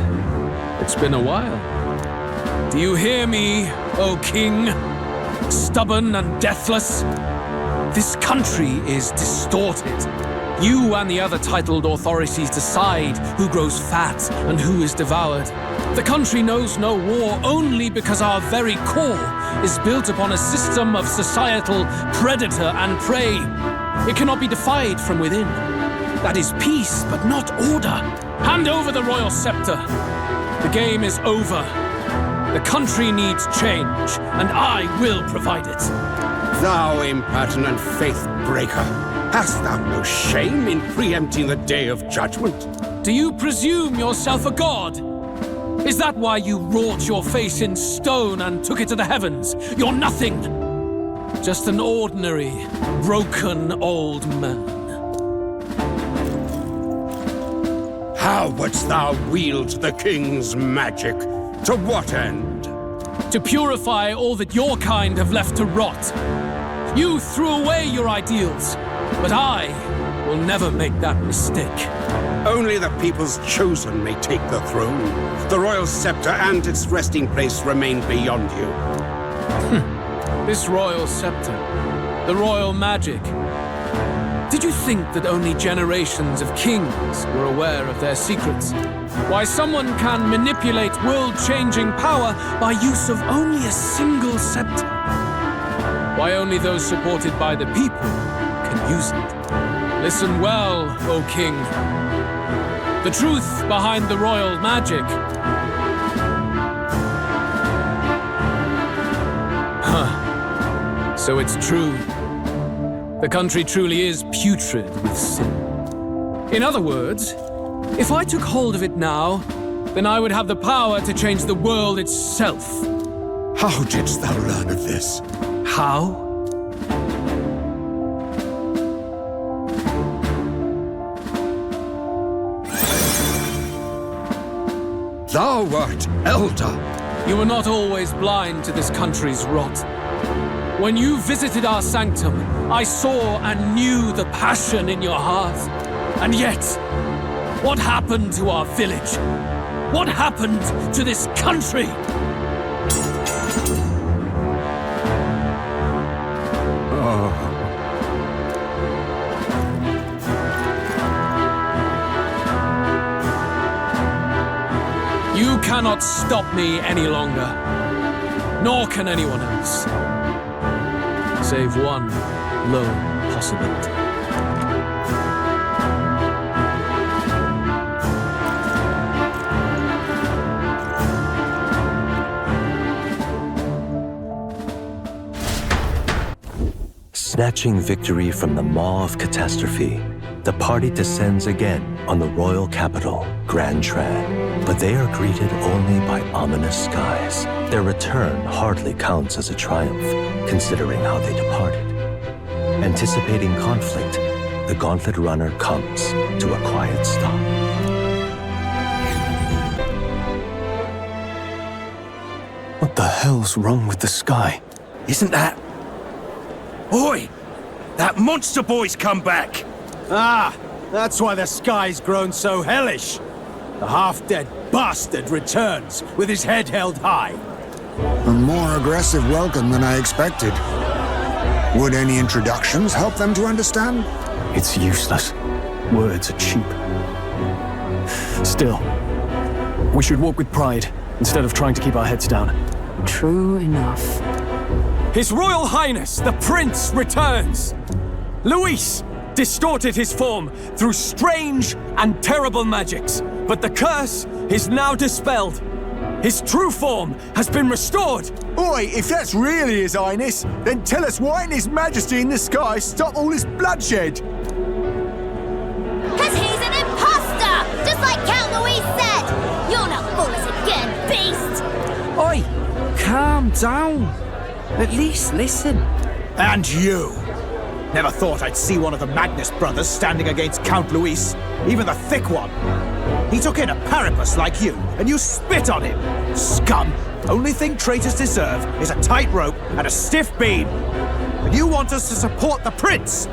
It's been a while. Do you hear me, O king? Stubborn and deathless? This country is distorted. You and the other titled authorities decide who grows fat and who is devoured. The country knows no war only because our very core is built upon a system of societal predator and prey. It cannot be defied from within. That is peace, but not order. Hand over the royal scepter. The game is over. The country needs change, and I will provide it. Thou impertinent faith breaker, hast thou no shame in preempting the day of judgment? Do you presume yourself a god? Is that why you wrought your face in stone and took it to the heavens? You're nothing. Just an ordinary, broken old man. How wouldst thou wield the king's magic? To what end? To purify all that your kind have left to rot. You threw away your ideals, but I will never make that mistake. Only the people's chosen may take the throne. The royal scepter and its resting place remain beyond you. This royal scepter, the royal magic. Did you think that only generations of kings were aware of their secrets? Why someone can manipulate world-changing power by use of only a single scepter? Why only those supported by the people can use it? Listen well, O king. The truth behind the royal magic. So it's true. The country truly is putrid with sin. In other words, if I took hold of it now, then I would have the power to change the world itself. How didst thou learn of this? How? Thou art elder. You were not always blind to this country's rot. When you visited our sanctum, I saw and knew the passion in your heart. And yet, what happened to our village? What happened to this country? You cannot stop me any longer, nor can anyone else. Save one lone possibility. Snatching victory from the maw of catastrophe, the party descends again on the royal capital, Grand Trad, but they are greeted only by ominous skies. Their return hardly counts as a triumph, considering how they departed. Anticipating conflict, the Gauntlet Runner comes to a quiet stop. What the hell's wrong with the sky? Isn't that... Oi! That monster boy's come back! Ah, that's why the sky's grown so hellish. The half-dead bastard returns with his head held high. A more aggressive welcome than I expected. Would any introductions help them to understand? It's useless. Words are cheap. Still, we should walk with pride instead of trying to keep our heads down. True enough. His Royal Highness, the Prince, returns! Luis distorted his form through strange and terrible magics, but the curse is now dispelled. His true form has been restored! Oi, if that's really His Highness, then tell us why didn't His Majesty in the sky stop all this bloodshed? 'Cause he calm down. At least listen. And you! Never thought I'd see one of the Magnus brothers standing against Count Luis, even the thick one. He took in a Paripus like you, and you spit on him. Scum! Only thing traitors deserve is a tight rope and a stiff beam. And you want us to support the prince?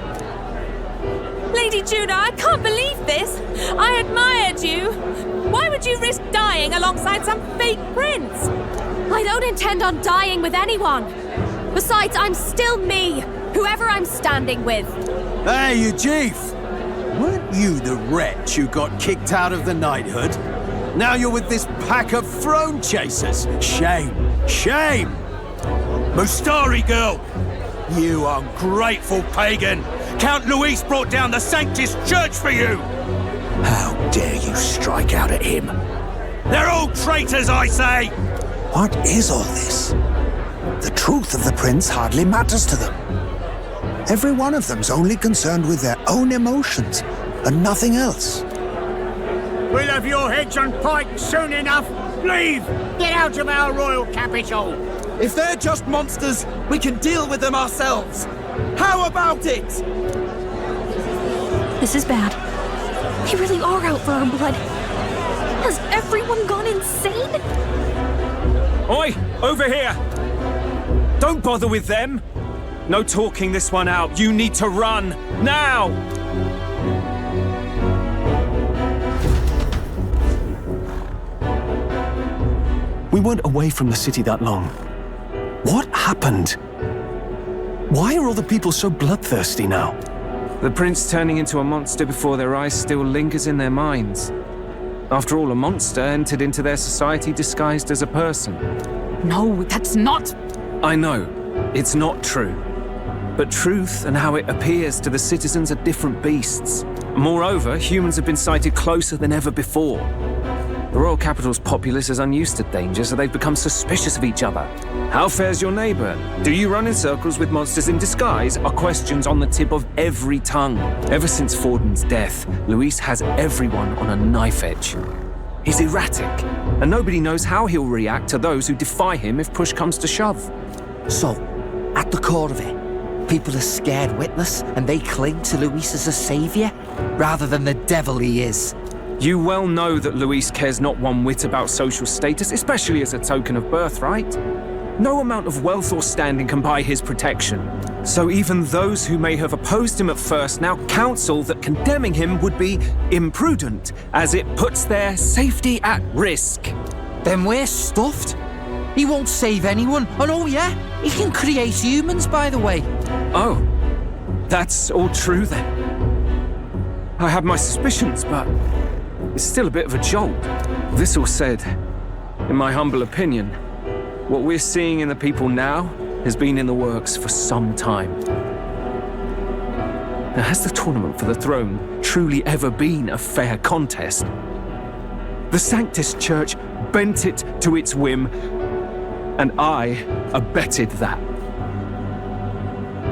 Lady Judah, I can't believe this! I admired you! Why would you risk dying alongside some fake prince? I don't intend on dying with anyone. Besides, I'm still me, whoever I'm standing with. Hey, you chief! Weren't you the wretch who got kicked out of the knighthood? Now you're with this pack of throne chasers. Shame! Shame! Mustari girl! You ungrateful pagan! Count Luis brought down the Sanctus Church for you! How dare you strike out at him? They're all traitors, I say! What is all this? The truth of the prince hardly matters to them. Every one of them's only concerned with their own emotions, and nothing else. We'll have your heads on pike soon enough. Leave! Get out of our royal capital! If they're just monsters, we can deal with them ourselves. How about it? This is bad. They really are out for our blood. Has everyone gone insane? Oi! Over here! Don't bother with them! No talking this one out. You need to run! Now! We weren't away from the city that long. What happened? Why are all the people so bloodthirsty now? The prince turning into a monster before their eyes still lingers in their minds. After all, a monster entered into their society disguised as a person. No, that's not... I know, it's not true. But truth and how it appears to the citizens are different beasts. Moreover, humans have been sighted closer than ever before. The royal capital's populace is unused to danger, so they've become suspicious of each other. How fares your neighbor? Do you run in circles with monsters in disguise? Are questions on the tip of every tongue. Ever since Forden's death, Luis has everyone on a knife edge. He's erratic, and nobody knows how he'll react to those who defy him if push comes to shove. So, at the core of it, people are scared witless, and they cling to Luis as a savior, rather than the devil he is. You well know that Luis cares not one whit about social status, especially as a token of birthright. No amount of wealth or standing can buy his protection. So even those who may have opposed him at first now counsel that condemning him would be imprudent, as it puts their safety at risk. Then we're stuffed. He won't save anyone, and oh yeah, he can create humans, by the way. Oh, that's all true then. I have my suspicions, but it's still a bit of a jolt. This all said, in my humble opinion, what we're seeing in the people now has been in the works for some time. Now, has the tournament for the throne truly ever been a fair contest? The Sanctus Church bent it to its whim, and I abetted that.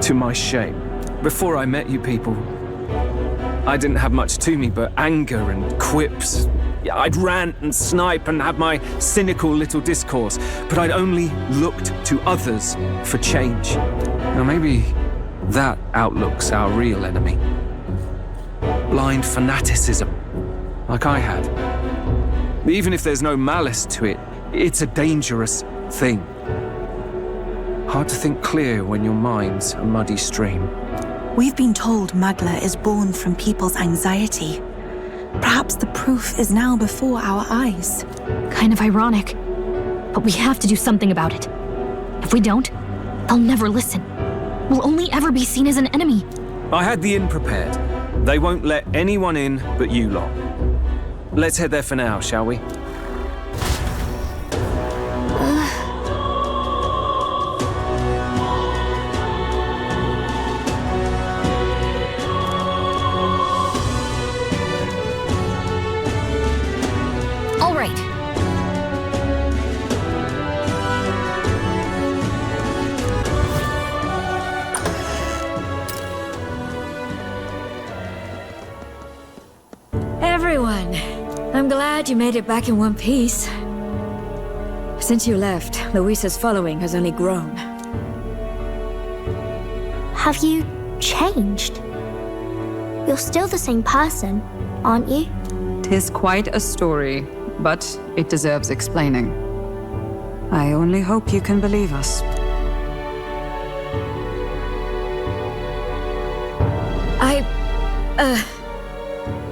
To my shame. Before I met you people, I didn't have much to me but anger and quips. I'd rant and snipe and have my cynical little discourse, but I'd only looked to others for change. Now maybe that outlook's our real enemy. Blind fanaticism, like I had. Even if there's no malice to it, it's a dangerous thing. Hard to think clear when your mind's a muddy stream. We've been told Magla is born from people's anxiety. Perhaps the proof is now before our eyes. Kind of ironic. But we have to do something about it. If we don't, they'll never listen. We'll only ever be seen as an enemy. I had the inn prepared. They won't let anyone in but you lot. Let's head there for now, shall we? Everyone, I'm glad you made it back in one piece. Since you left, Luis's following has only grown. Have you changed? You're still the same person, aren't you? 'Tis quite a story, but it deserves explaining. I only hope you can believe us.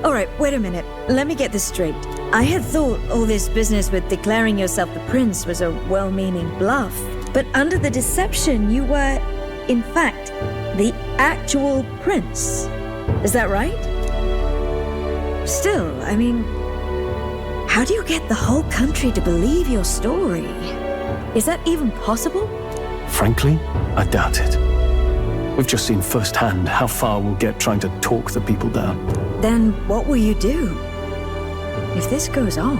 Alright, wait a minute. Let me get this straight. I had thought all this business with declaring yourself the prince was a well-meaning bluff, but under the deception, you were, in fact, the actual prince. Is that right? Still, I mean, how do you get the whole country to believe your story? Is that even possible? Frankly, I doubt it. We've just seen firsthand how far we'll get trying to talk the people down. Then what will you do? If this goes on...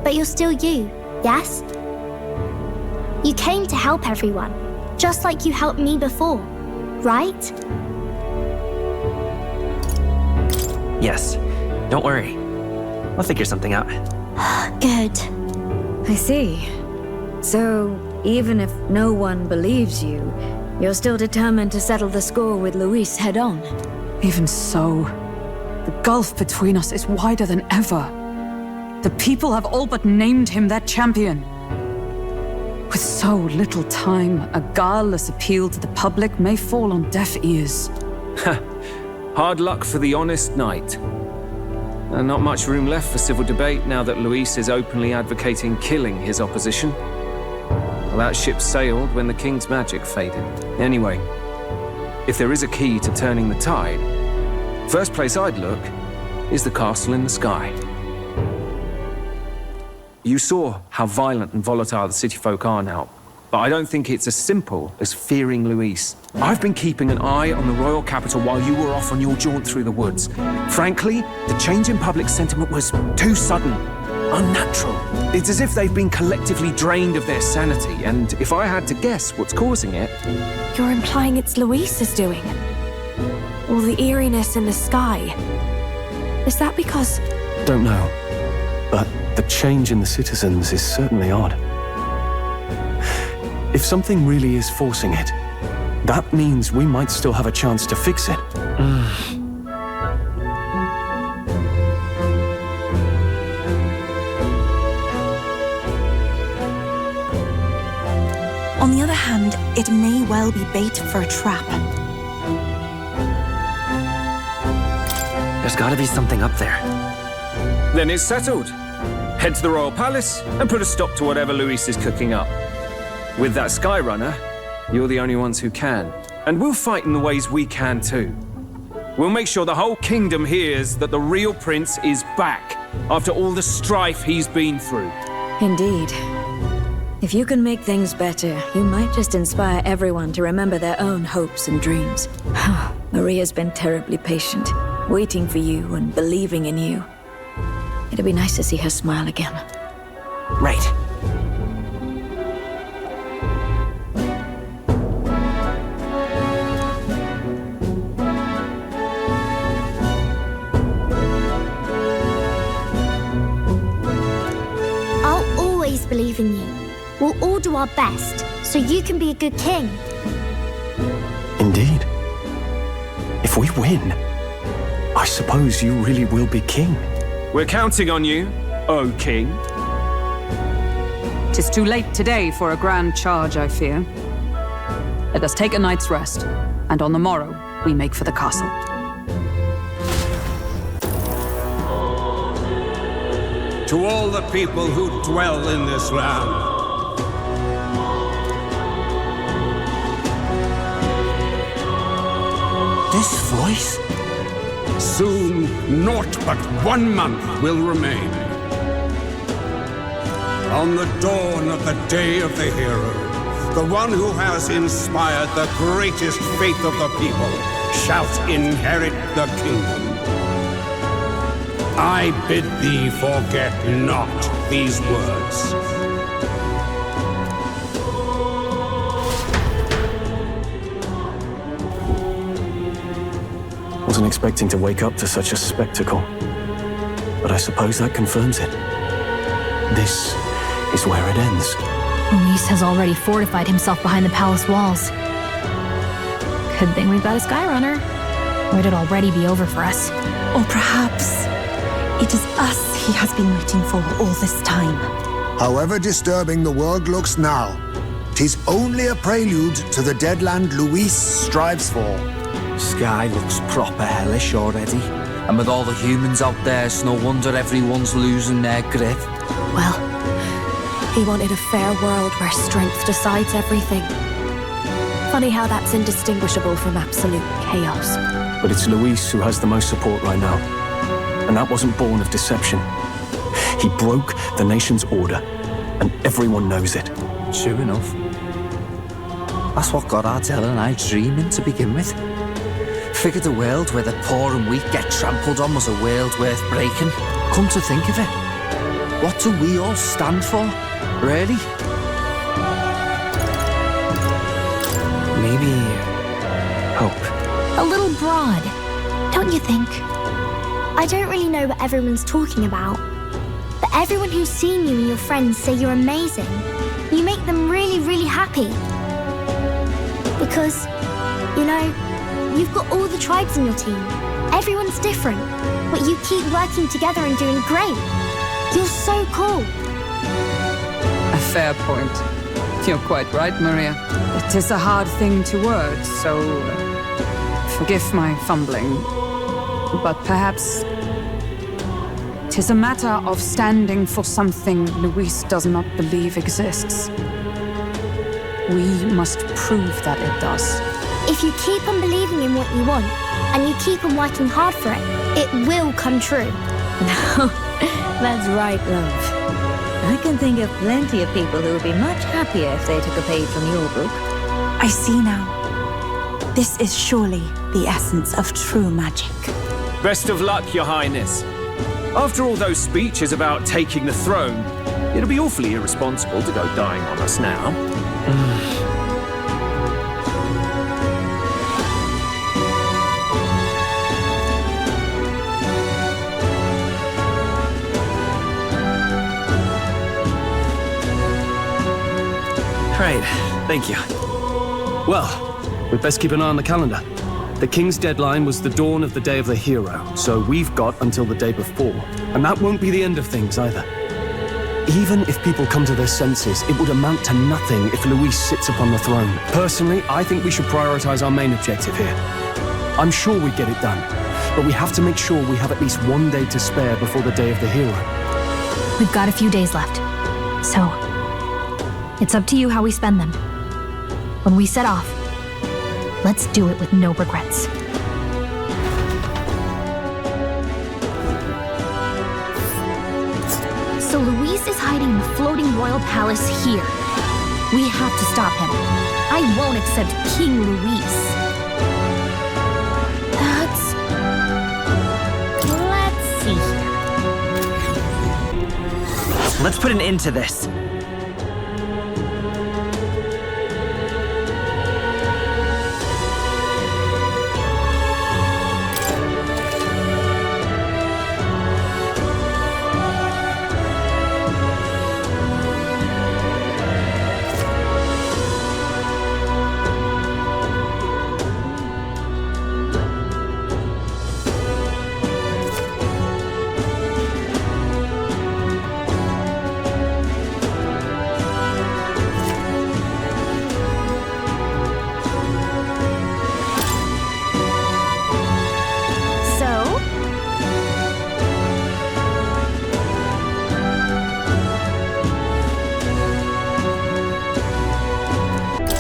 But you're still you, yes? You came to help everyone, just like you helped me before, right? Yes. Don't worry. I'll figure something out. Good. I see. So, even if no one believes you, you're still determined to settle the score with Luis head on? Even so, the gulf between us is wider than ever. The people have all but named him their champion. With so little time, a guileless appeal to the public may fall on deaf ears. Hard luck for the honest knight. Not much room left for civil debate now that Luis is openly advocating killing his opposition. Well, that ship sailed when the king's magic faded. Anyway, if there is a key to turning the tide, first place I'd look is the castle in the sky. You saw how violent and volatile the city folk are now, but I don't think it's as simple as fearing Luis. I've been keeping an eye on the royal capital while you were off on your jaunt through the woods. Frankly, the change in public sentiment was too sudden, unnatural. It's as if they've been collectively drained of their sanity, and if I had to guess what's causing it... You're implying it's Luis's doing? All the eeriness in the sky. Is that because... Don't know, but the change in the citizens is certainly odd. If something really is forcing it, that means we might still have a chance to fix it. On the other hand, it may well be bait for a trap. There's gotta be something up there. Then it's settled. Head to the royal palace and put a stop to whatever Luis is cooking up. With that Skyrunner, you're the only ones who can. And we'll fight in the ways we can too. We'll make sure the whole kingdom hears that the real prince is back after all the strife he's been through. Indeed. If you can make things better, you might just inspire everyone to remember their own hopes and dreams. Maria's been terribly patient, waiting for you and believing in you. It'd be nice to see her smile again. Right. I'll always believe in you. We'll all do our best, so you can be a good king. Indeed. If we win, I suppose you really will be king. We're counting on you, O king. 'Tis too late today for a grand charge, I fear. Let us take a night's rest, and on the morrow, we make for the castle. To all the people who dwell in this land, this voice? Soon, naught but 1 month will remain. On the dawn of the day of the hero, the one who has inspired the greatest faith of the people shall inherit the kingdom. I bid thee forget not these words. Wasn't expecting to wake up to such a spectacle, but I suppose that confirms it. This is where it ends. Luis has already fortified himself behind the palace walls. Good thing we've got a Skyrunner, or it'd already be over for us. Or perhaps it is us he has been waiting for all this time. However disturbing the world looks now, 'tis only a prelude to the deadland Luis strives for. Sky looks proper hellish already. And with all the humans out there, it's no wonder everyone's losing their grip. Well, he wanted a fair world where strength decides everything. Funny how that's indistinguishable from absolute chaos. But it's Luis who has the most support right now. And that wasn't born of deception. He broke the nation's order, and everyone knows it. True enough. That's what got Ardell and I dreaming to begin with. Figured a world where the poor and weak get trampled on was a world worth breaking. Come to think of it, what do we all stand for, really? Maybe hope. A little broad, don't you think? I don't really know what everyone's talking about, but everyone who's seen you and your friends say you're amazing. You make them really, really happy. Because, you know, you've got all the tribes in your team. Everyone's different, but you keep working together and doing great. You're so cool. A fair point. You're quite right, Maria. It is a hard thing to word, so forgive my fumbling. But perhaps it is a matter of standing for something Luis does not believe exists. We must prove that it does. If you keep on believing in what you want, and you keep on working hard for it, it will come true. That's right, love. I can think of plenty of people who would be much happier if they took a page from your book. I see now. This is surely the essence of true magic. Best of luck, Your Highness. After all those speeches about taking the throne, it'll be awfully irresponsible to go dying on us now. Right, thank you. Well, we'd best keep an eye on the calendar. The king's deadline was the dawn of the day of the hero, so we've got until the day before. And that won't be the end of things either. Even if people come to their senses, it would amount to nothing if Luis sits upon the throne. Personally, I think we should prioritize our main objective here. I'm sure we get it done, but we have to make sure we have at least one day to spare before the day of the hero. We've got a few days left, so it's up to you how we spend them. When we set off, let's do it with no regrets. So Luis is hiding in the floating royal palace here. We have to stop him. I won't accept King Luis. Let's see here. Let's put an end to this.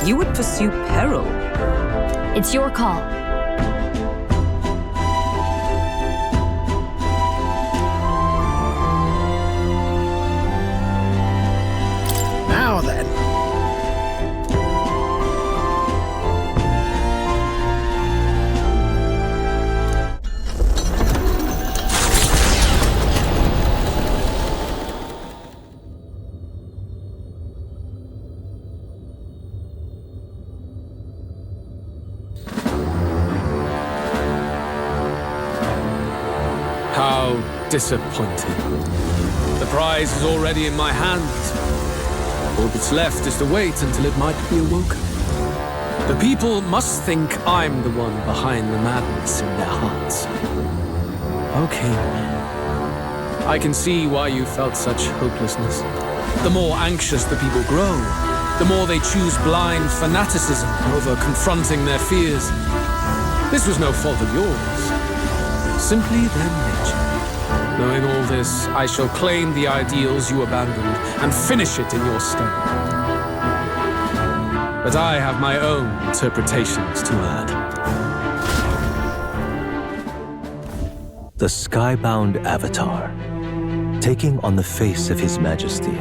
You would pursue peril. It's your call. Now then. How disappointing. The prize is already in my hand. All that's left is to wait until it might be awoken. The people must think I'm the one behind the madness in their hearts. Okay. I can see why you felt such hopelessness. The more anxious the people grow, the more they choose blind fanaticism over confronting their fears. This was no fault of yours. Simply their nature. Knowing all this, I shall claim the ideals you abandoned and finish it in your stead. But I have my own interpretations to add. The skybound avatar. Taking on the face of His Majesty,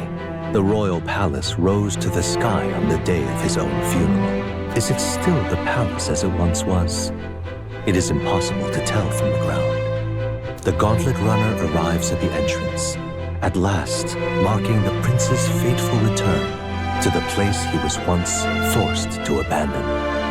the royal palace rose to the sky on the day of his own funeral. Is it still the palace as it once was? It is impossible to tell from the ground. The gauntlet runner arrives at the entrance, at last marking the prince's fateful return to the place he was once forced to abandon.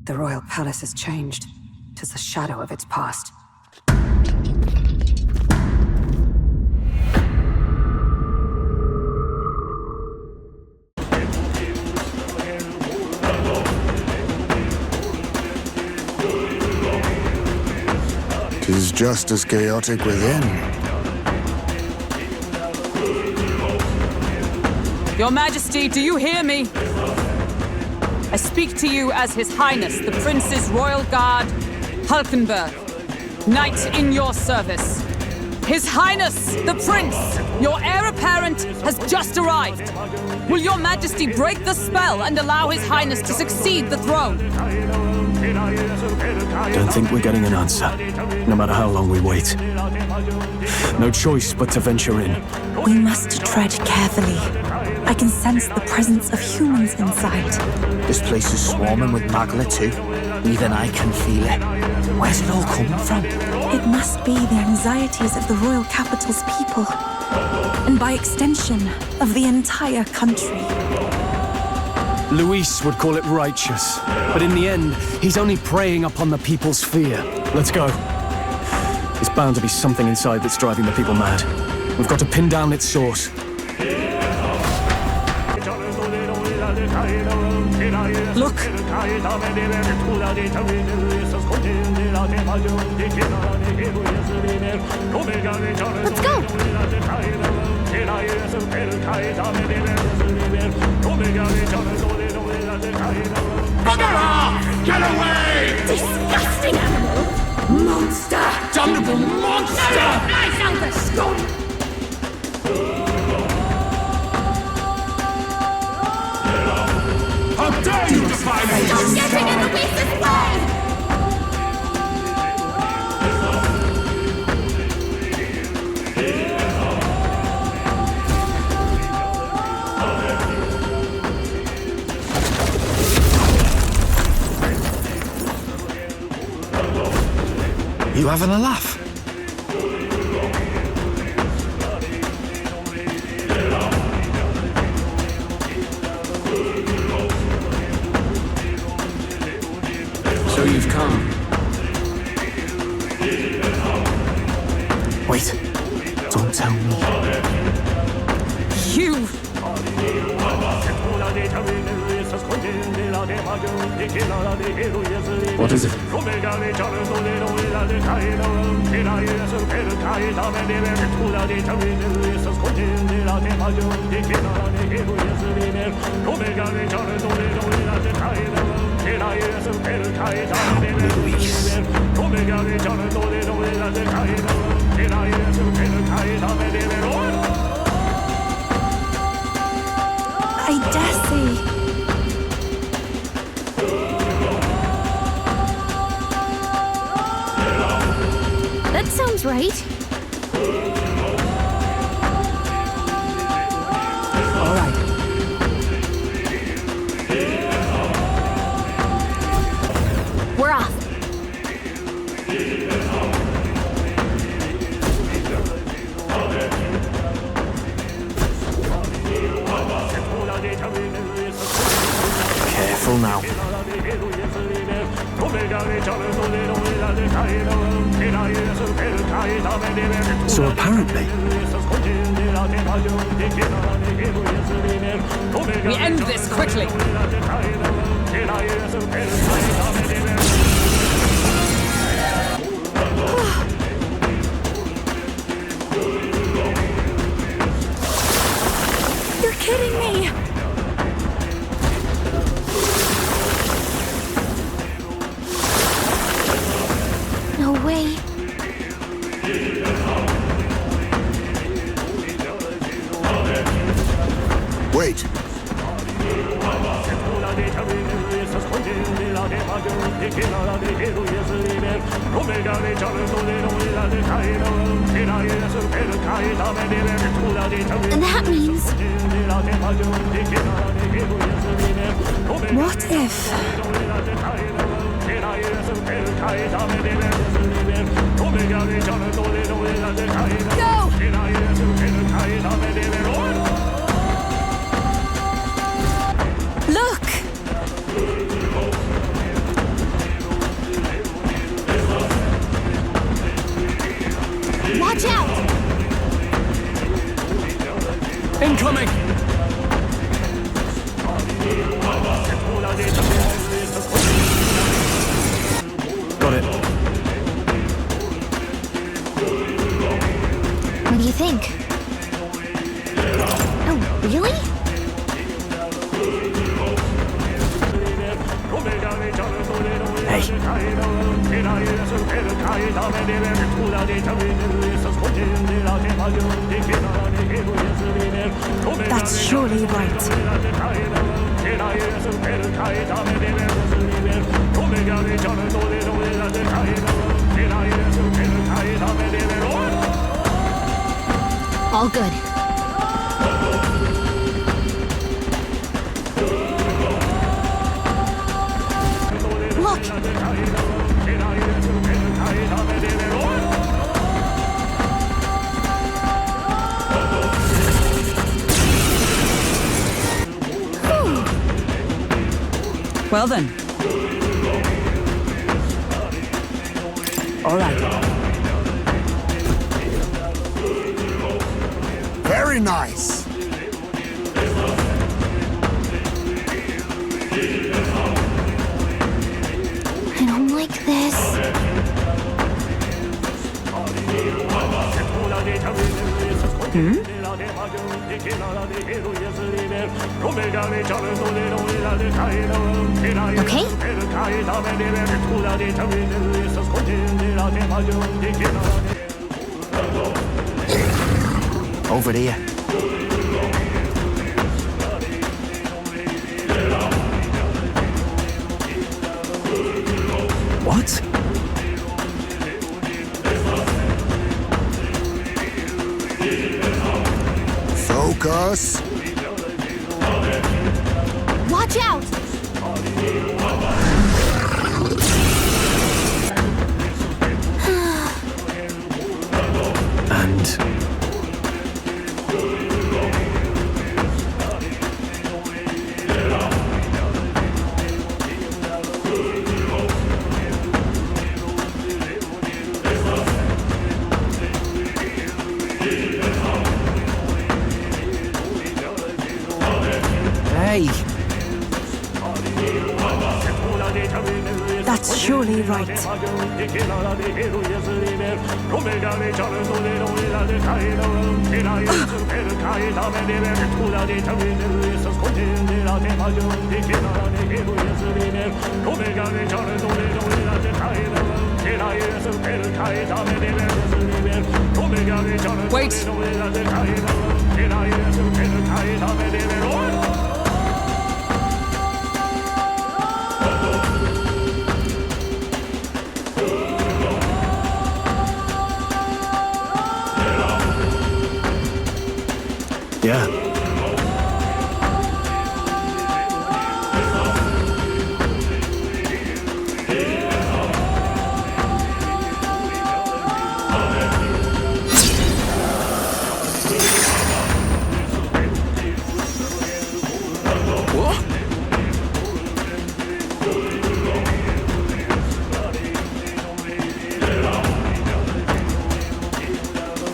The royal palace has changed. 'Tis a shadow of its past. Tis just as chaotic within. Your Majesty, do you hear me? I speak to you as His Highness, the Prince's Royal Guard, Hulkenberg, Knight in your service. His Highness, the Prince, your heir apparent, has just arrived. Will your Majesty break the spell and allow His Highness to succeed the throne? Don't think we're getting an answer, no matter how long we wait. No choice but to venture in. We must tread carefully. I can sense the presence of humans inside. This place is swarming with Magla too. Even I can feel it. Where's it all coming from? It must be the anxieties of the royal capital's people. And by extension, of the entire country. Luis would call it righteous, but in the end, he's only preying upon the people's fear. Let's go. There's bound to be something inside that's driving the people mad. We've got to pin down its source. Look! Let's go! Bugger off! Get away! Disgusting animal! Monster! Damnable monster! Nice out the scum! How dare you defy me! Stop getting in Luis's way! You having a laugh? So you've come. Wait. Don't tell me. You! What is it? I dare say. That sounds right. All right. We're off. So apparently... We end this quickly! You're kidding me! No way. Wait. And that means... What if... Look! Watch out! Incoming! Got it. What do you think? Oh, really? That's surely right. All good. Well then. All right. Very nice. I don't like this. Okay. Over here. What? Focus. Watch out! And... Hey! That's surely right. Wait! Yeah.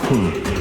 Look!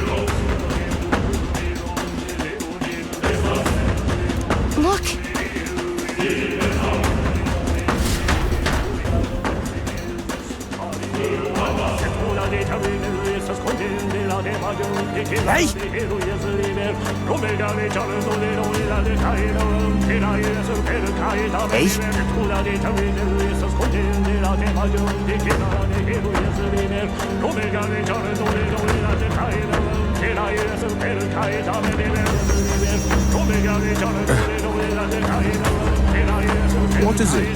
What is it?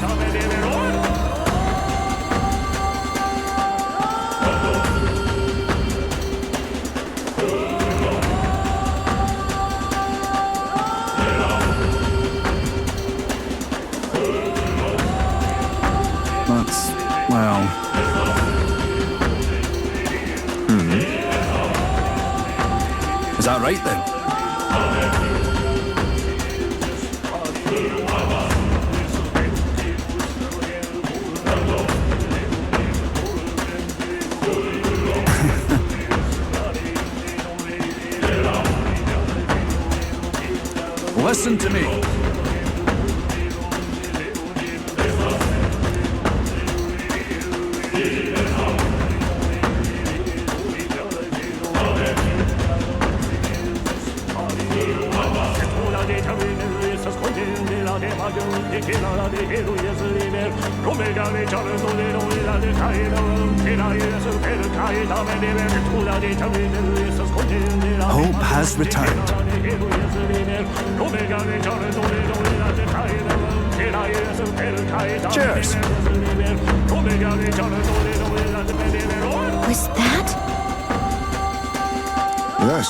That's, well... Is that right then? Listen to me. Hope has returned. Cheers. Was that? Yes.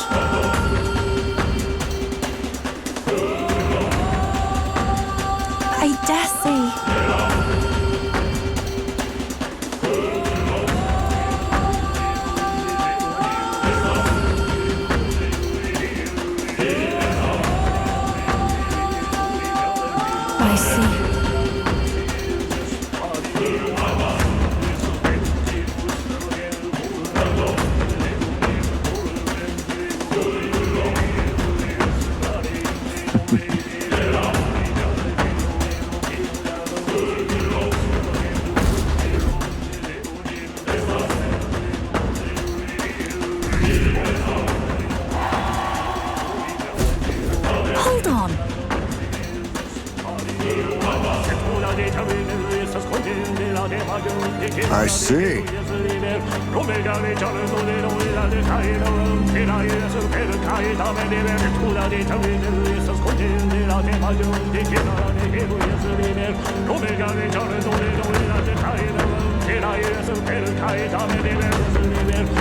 I dare say. I see. Hold on. I see.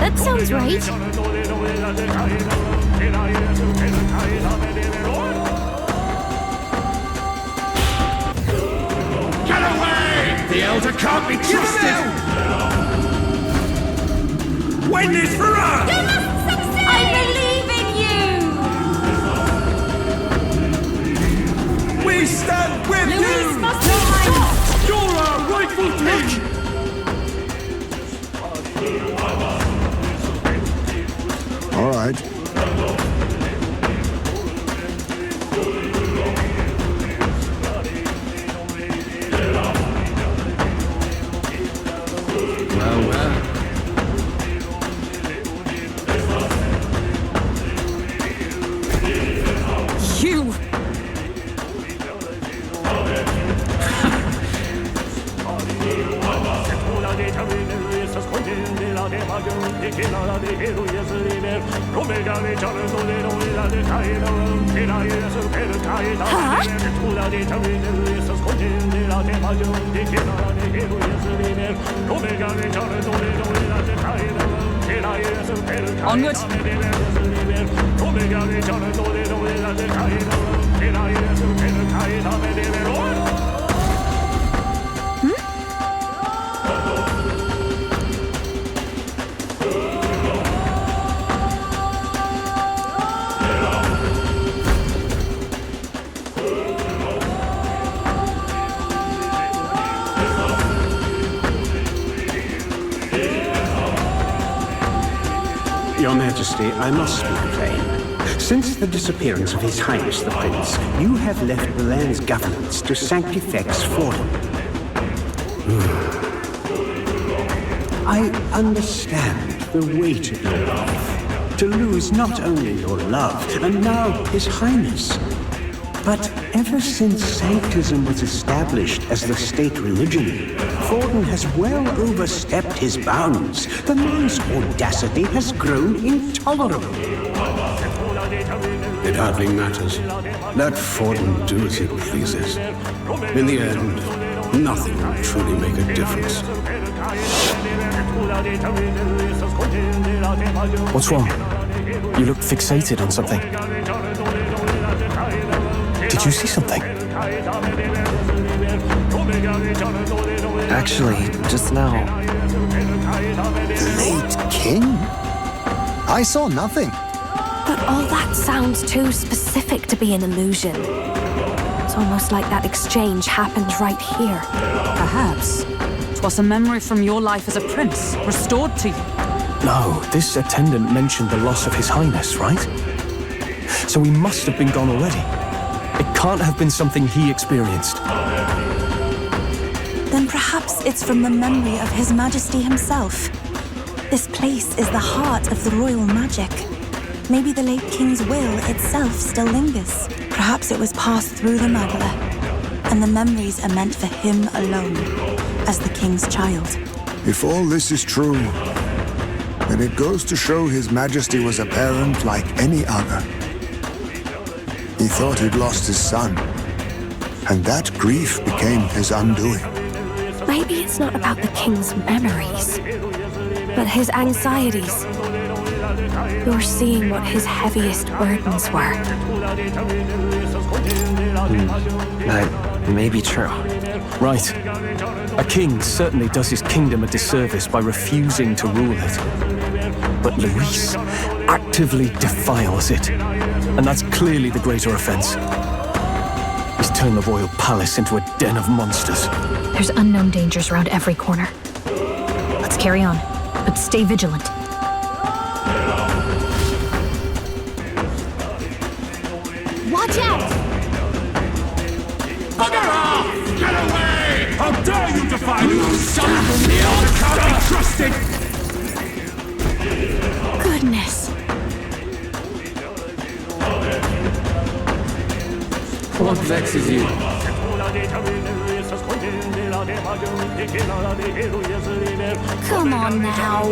That sounds right. Get away! The Elder can't be trusted! Win this for us! You must succeed! I believe in you! We stand with Louise you! must be stopped! You're our rightful king! All right. You! Onward! Your Majesty, I must speak plain. Since the disappearance of His Highness the Prince, you have left the land's governance to Sanctifex Fordham. I understand the weight of your life. To lose not only your love, and now His Highness, but ever since Sanctism was established as the state religion, Fordham has well overstepped his bounds. The man's audacity has grown intolerable. It hardly matters. Let Fordham do as he pleases. In the end, nothing will truly make a difference. What's wrong? You look fixated on something. Did you see something? Actually, just now. The late king? I saw nothing. But all that sounds too specific to be an illusion. It's almost like that exchange happened right here. Perhaps 'twas a memory from your life as a prince, restored to you. No, this attendant mentioned the loss of His Highness, right? So he must have been gone already. It can't have been something he experienced. Then perhaps it's from the memory of His Majesty himself. This place is the heart of the royal magic. Maybe the late king's will itself still lingers. Perhaps it was passed through the Magla, and the memories are meant for him alone, as the king's child. If all this is true, then it goes to show His Majesty was a parent like any other. He thought he'd lost his son, and that grief became his undoing. Maybe it's not about the king's memories, but his anxieties. You're seeing what his heaviest burdens were. That may be true. Right. A king certainly does his kingdom a disservice by refusing to rule it. But Luis actively defiles it. And that's clearly the greater offense. He's turned the royal palace into a den of monsters. There's unknown dangers around every corner. Let's carry on, but stay vigilant. Watch out! Bugger off! Get away! How dare you defy me, son of the Entrusting! Goodness. What vexes you? Come on now.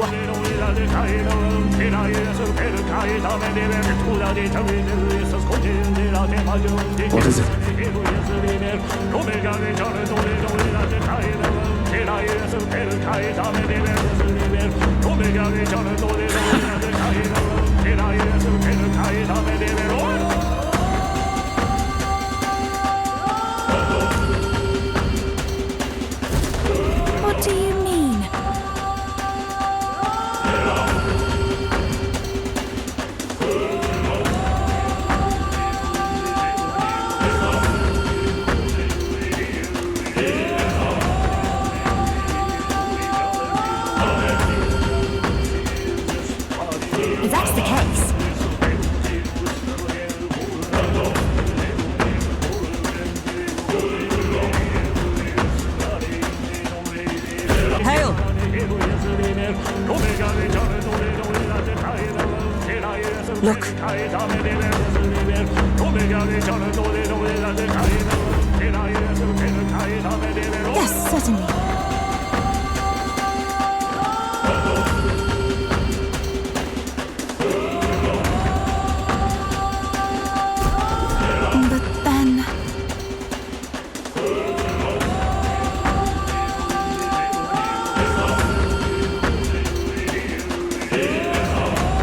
What is it? What do you mean? If that's the case. Hail! Look. Yes, certainly. But then...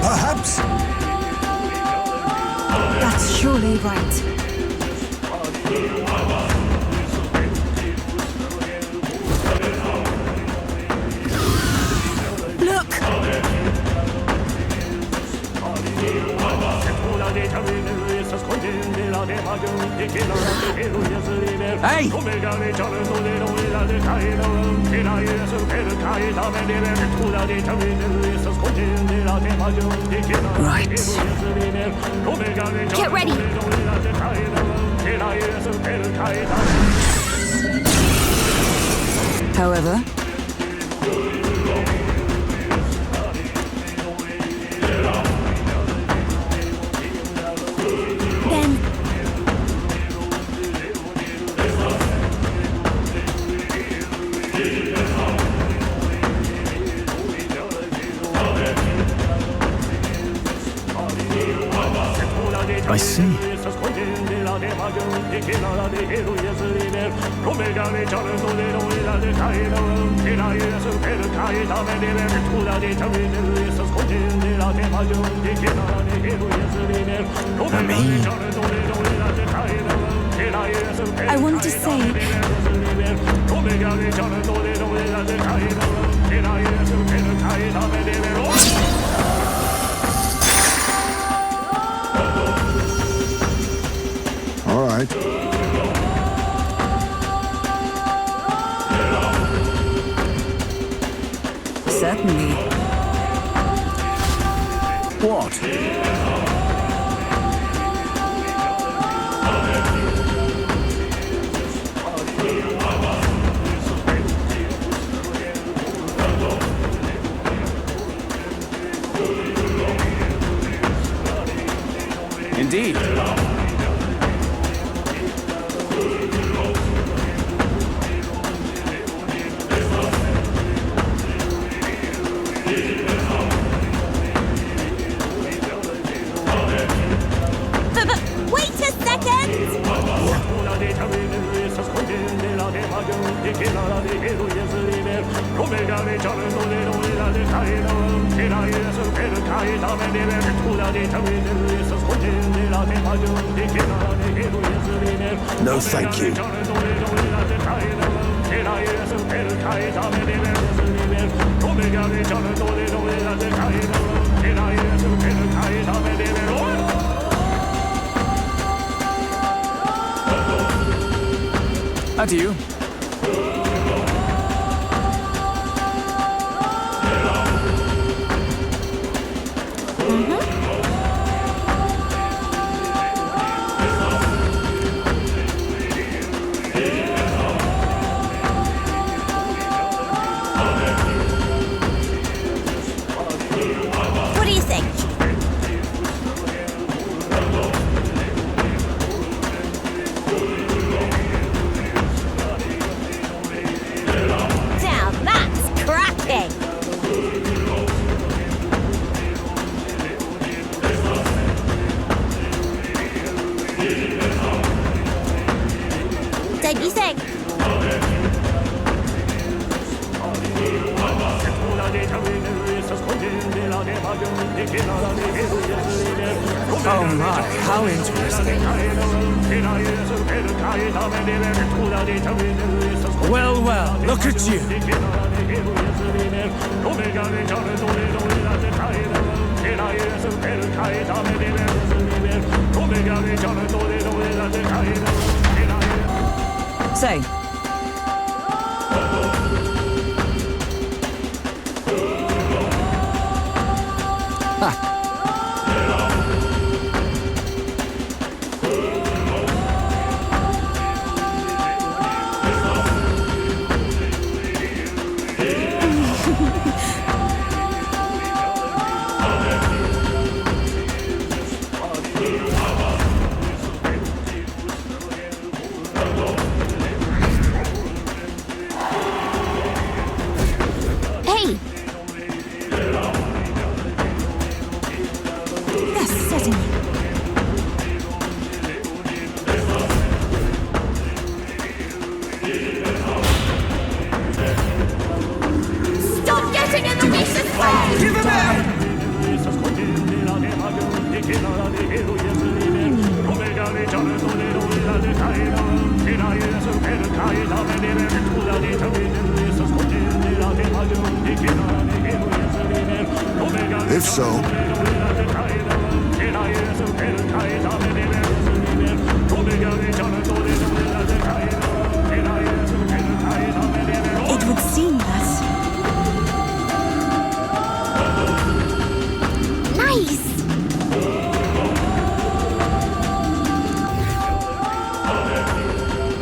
Perhaps. That's surely right. Look! Hey! Right. Get ready! However, I see. I want to say... All right. Certainly. What? Indeed. Wait a second! No, thank you. Adieu. What do you think? Now that's cracking! Don't you think? Oh my, how interesting. Well, well, look at you. Say. Hey! Yes, certainly. Stop getting in the Luis's way! Give him out! If so, It would seem that... Nice!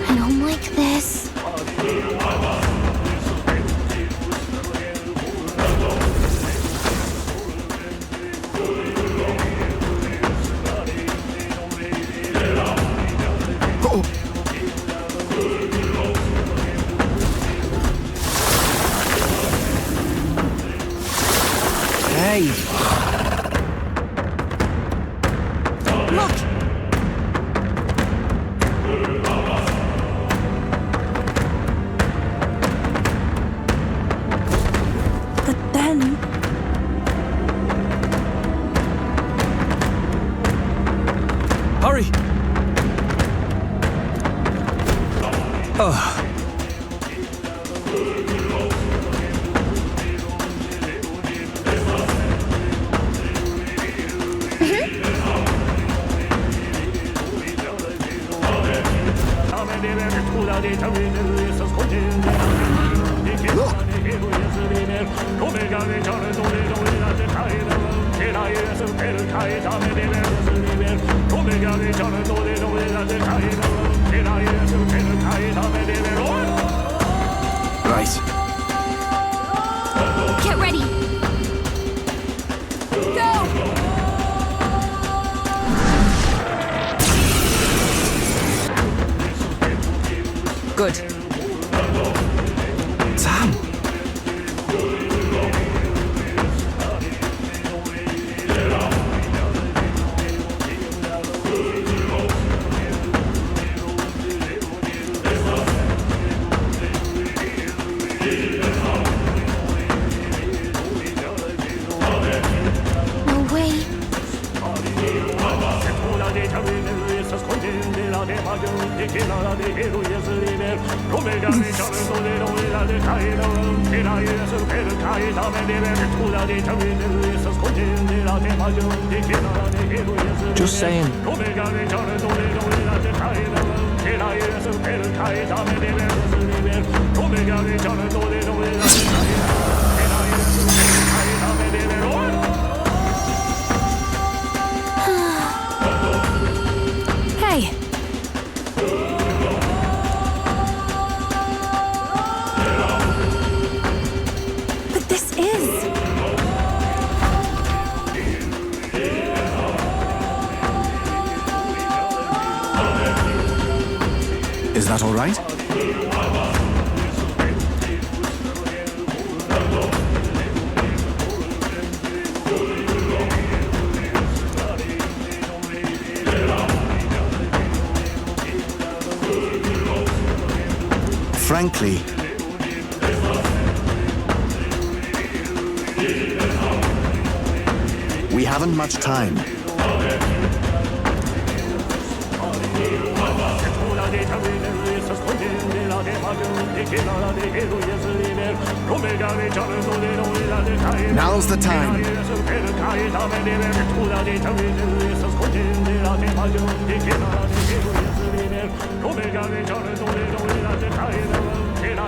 I don't like this. Hey! Look! But then... Hurry! Ugh. Right. Get ready! Go! Good. Sam! No way. Just saying. Hey! But this is... Is that all right? Frankly, we haven't much time. Now's the time.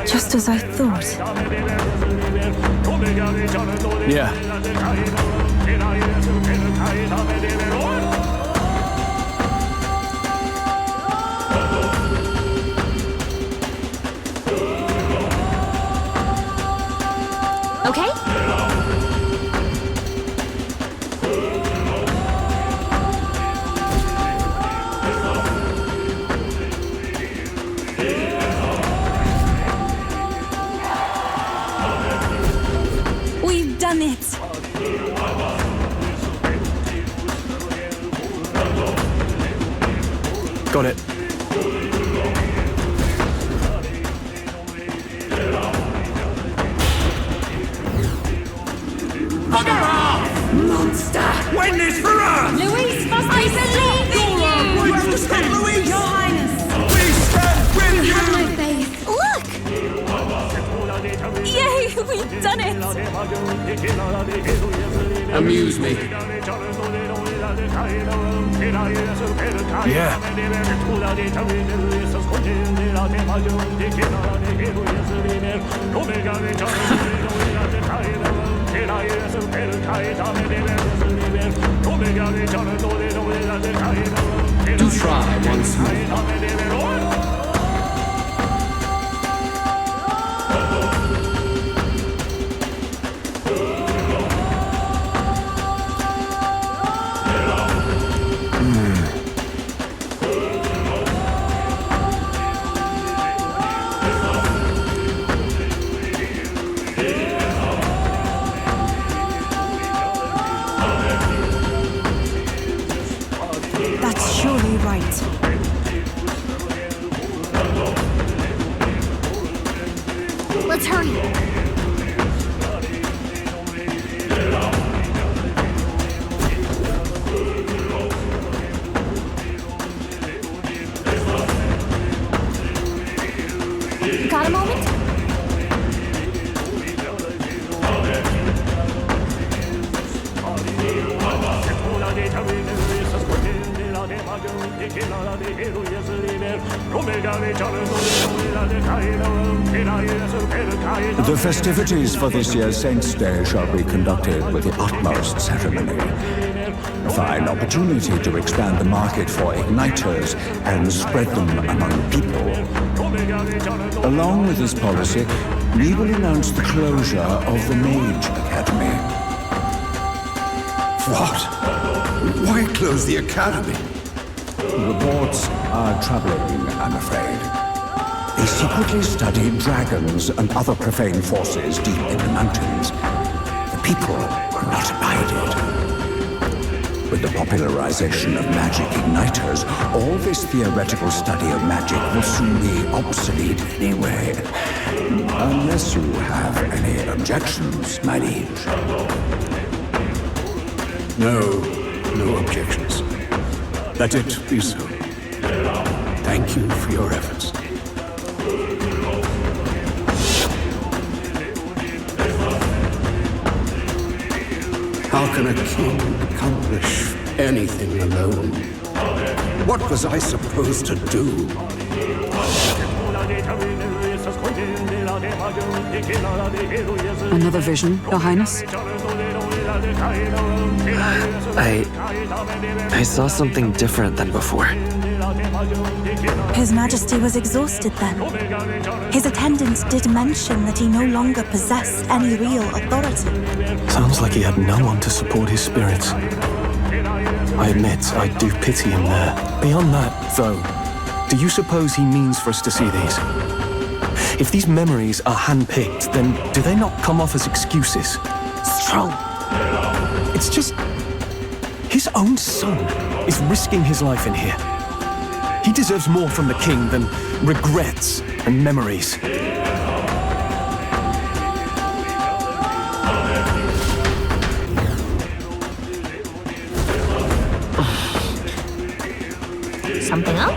Just as I thought. Yeah. Okay? We've done it! Got it. Monster! Win this for us! Luis, must I believe in you! We have to stand, Luis! Your Highness! We stand with you! Have my faith. Look! Yay! We've done it! Amuse me. Yeah. Do try once more. That's surely right. Let's hurry. Got a moment? The festivities for this year's Saints' Day shall be conducted with the utmost ceremony. A fine opportunity to expand the market for igniters and spread them among people. Along with this policy, we will announce the closure of the Mage Academy. What? Why close the academy? Reports are troubling, I'm afraid. They secretly study dragons and other profane forces deep in the mountains. The people will not abide it. With the popularization of magic igniters, all this theoretical study of magic will soon be obsolete anyway. Unless you have any objections, my liege. No objections. Let it be so. Thank you for your efforts. How can a king accomplish anything alone? What was I supposed to do? Another vision, Your Highness? I saw something different than before. His Majesty was exhausted then. His attendants did mention that he no longer possessed any real authority. Sounds like he had no one to support his spirits. I admit, I do pity him there. Beyond that, though, do you suppose he means for us to see these? If these memories are hand-picked, then do they not come off as excuses? Stroll. It's just... his own son is risking his life in here. He deserves more from the king than regrets and memories. Something up?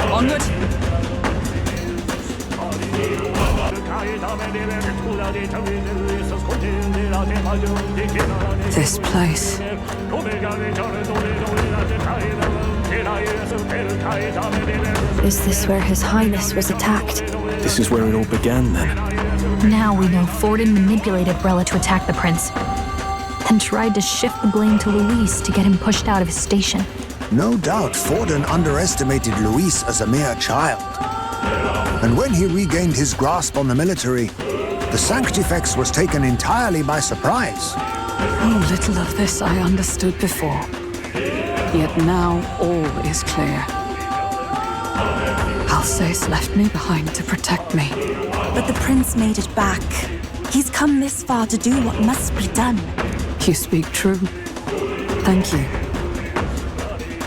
Onward! This place. Is this where His Highness was attacked? This is where it all began, then. Now we know Forden manipulated Brella to attack the prince, and tried to shift the blame to Luis to get him pushed out of his station. No doubt Forden underestimated Luis as a mere child. And when he regained his grasp on the military, the Sanctifex was taken entirely by surprise. Oh, little of this I understood before. Yet now all is clear. Alsace left me behind to protect me. But the prince made it back. He's come this far to do what must be done. You speak true. Thank you.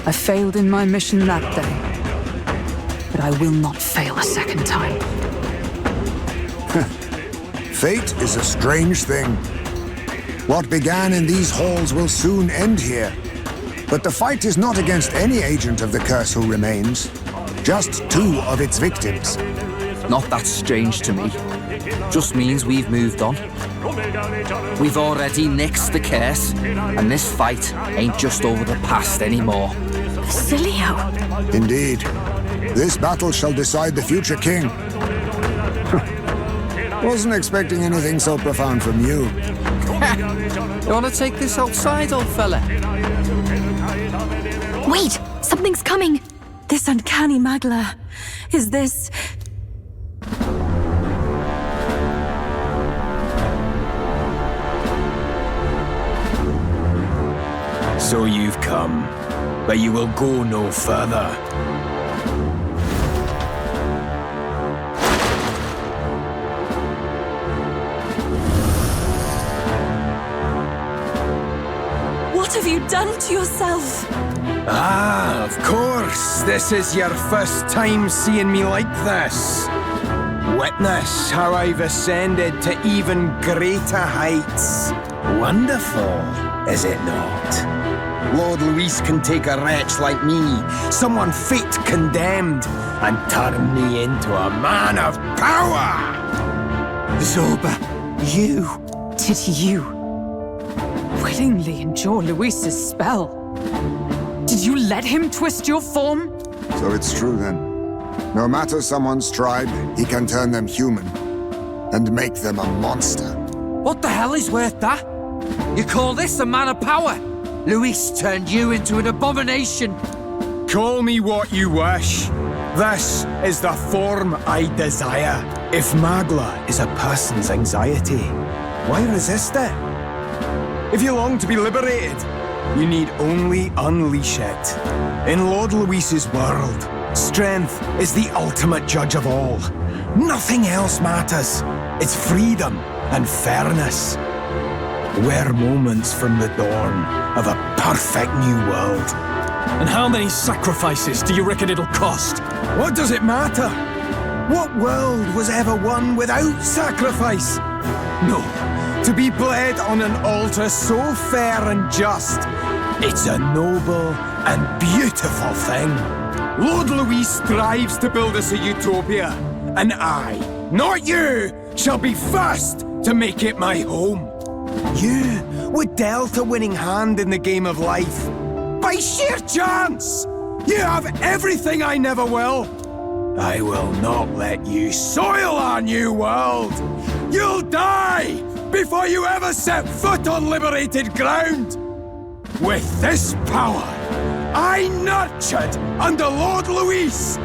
I failed in my mission that day, but I will not fail a second time. Fate is a strange thing. What began in these halls will soon end here. But the fight is not against any agent of the curse who remains, just two of its victims. Not that strange to me. Just means we've moved on. We've already nixed the curse, and this fight ain't just over the past anymore. Basilio! Indeed. This battle shall decide the future king. Wasn't expecting anything so profound from you. You want to take this outside, old fella? Wait! Something's coming! This uncanny Magla. Is this... So you've come, but you will go no further. What have you done to yourself? Ah, of course. This is your first time seeing me like this. Witness how I've ascended to even greater heights. Wonderful, is it not? Lord Luis can take a wretch like me, someone fate condemned, and turn me into a man of power! Zorba, you... Did you willingly endure Luis's spell? Did you let him twist your form? So it's true then. No matter someone's tribe, he can turn them human and make them a monster. What the hell is worth that? You call this a man of power? Luis turned you into an abomination. Call me what you wish. This is the form I desire. If Magla is a person's anxiety, why resist it? If you long to be liberated, you need only unleash it. In Lord Luis's world, strength is the ultimate judge of all. Nothing else matters. It's freedom and fairness. We're moments from the dawn of a perfect new world. And how many sacrifices do you reckon it'll cost? What does it matter? What world was ever won without sacrifice? No, to be bled on an altar so fair and just, it's a noble and beautiful thing. Lord Luis strives to build us a utopia, and I, not you, shall be first to make it my home. You were dealt a winning hand in the game of life. By sheer chance! You have everything I never will. I will not let you soil our new world. You'll die before you ever set foot on liberated ground. With this power, I nurtured under Lord Luis,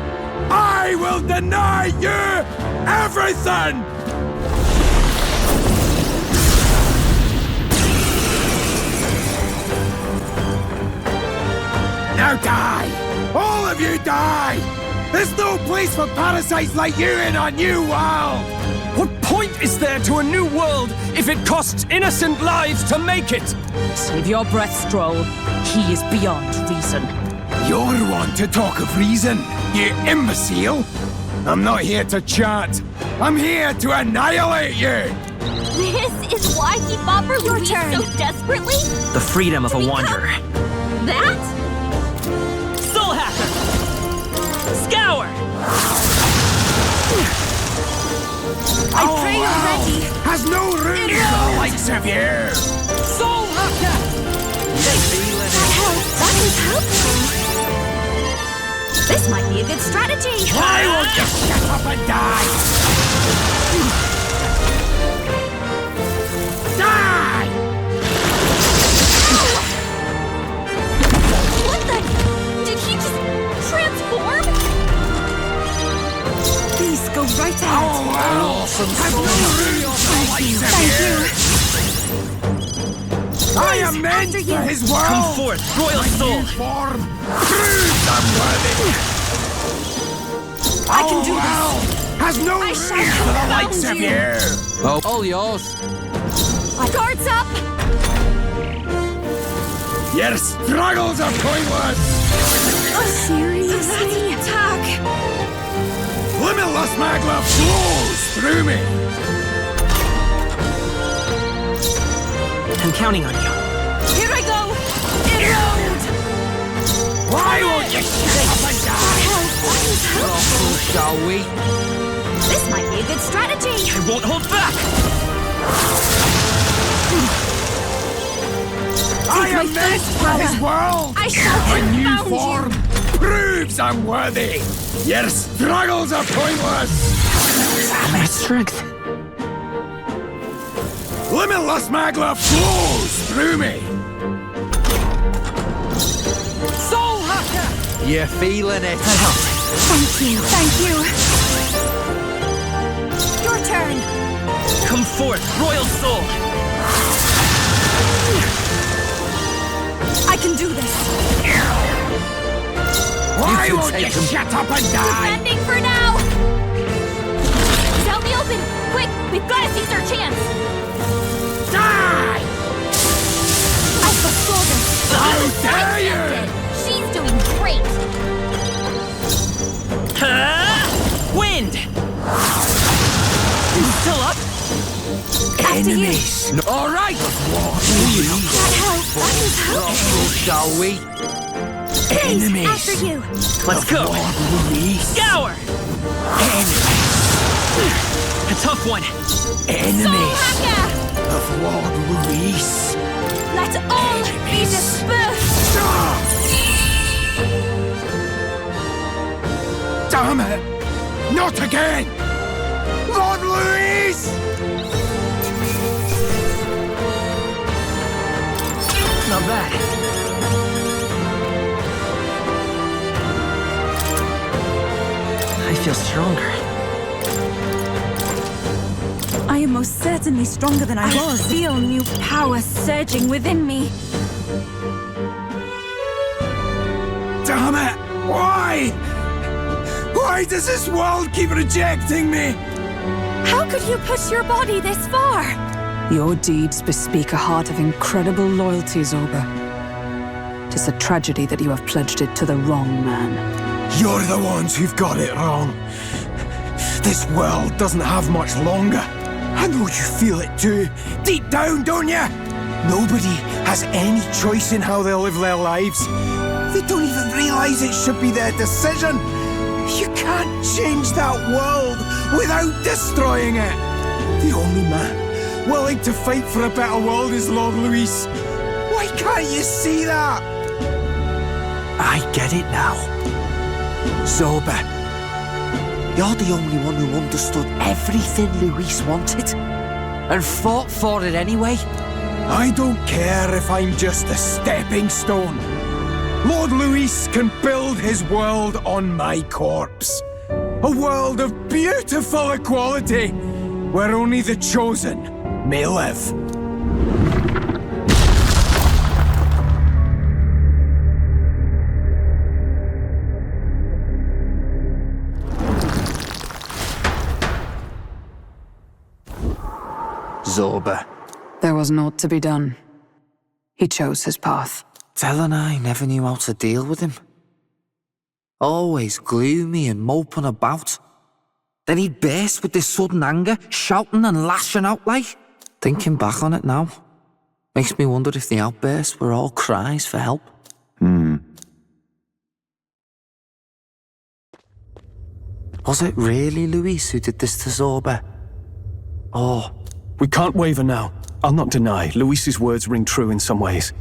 I will deny you everything! Now die! All of you die! There's no place for parasites like you in our new world! What point is there to a new world if it costs innocent lives to make it? Save your breath, Stroll. He is beyond reason. You're one to talk of reason, you imbecile! I'm not here to chat. I'm here to annihilate you! This is why he fought for Luis so desperately? The freedom of a wanderer. That? Soul Hacker! Scour! I pray you're ready! Has no room for the likes of you! Soul Hacker! That is helpful. This might be a good strategy. I will just shut up and die! Die! What the? Did he just transform? Please go right ahead. Oh, wow! Awesome. Thank you! I am meant for his world! Come forth, royal soul! Form! Proves I'm worthy! I can do this! Has no room for the likes of you! Oh, all yours. Guards up! Your struggles are pointless! Seriously? Attack! Limitless Magla flows through me! I'm counting on you. Here I go! Erode! Why won't you shut up and die? Shall we? This might be a good strategy. I won't hold back! I am meant for his world! I shall A new confound form proves I'm worthy! Your struggles are pointless! My strength. Limitless magma flows through me! Soul Hacker! You're feeling it. Thank you, thank you. Your turn! Come forth, Royal Soul! I can do this. Why won't you shut up and die? Defending for now! Help me open! Quick! We've got to seize our chance! Die! I foresaw this. How dare you! She's doing great! Wind! You still up? Enemies! All right! That helps. That is helpful. Shall we? Please, Enemies! after you! Let's go! Scour! A tough one! Enemies! Haka! Of Lord Luis! Let all be dispersed! Damn it! Not again! Lord Luis! Not bad. I feel stronger. I am most certainly stronger than I was. I feel new power surging within me. Damn it! Why? Why does this world keep rejecting me? How could you push your body this far? Your deeds bespeak a heart of incredible loyalty, Zorba. 'Tis a tragedy that you have pledged it to the wrong man. You're the ones who've got it wrong. This world doesn't have much longer. I know you feel it too. Deep down, don't you? Nobody has any choice in how they'll live their lives. They don't even realize it should be their decision. You can't change that world without destroying it. The only man willing to fight for a better world is Lord Luis. Why can't you see that? I get it now. Zorba, you're the only one who understood everything Luis wanted and fought for it anyway. I don't care if I'm just a stepping stone. Lord Luis can build his world on my corpse. A world of beautiful equality, where only the chosen may live. Zorba. There was naught to be done. He chose his path. Tel and I never knew how to deal with him. Always gloomy and moping about. Then he'd burst with this sudden anger, shouting and lashing out like. Thinking back on it now, makes me wonder if the outbursts were all cries for help. Was it really Luis who did this to Zorba? Or... We can't waver now. I'll not deny, Luis's words ring true in some ways.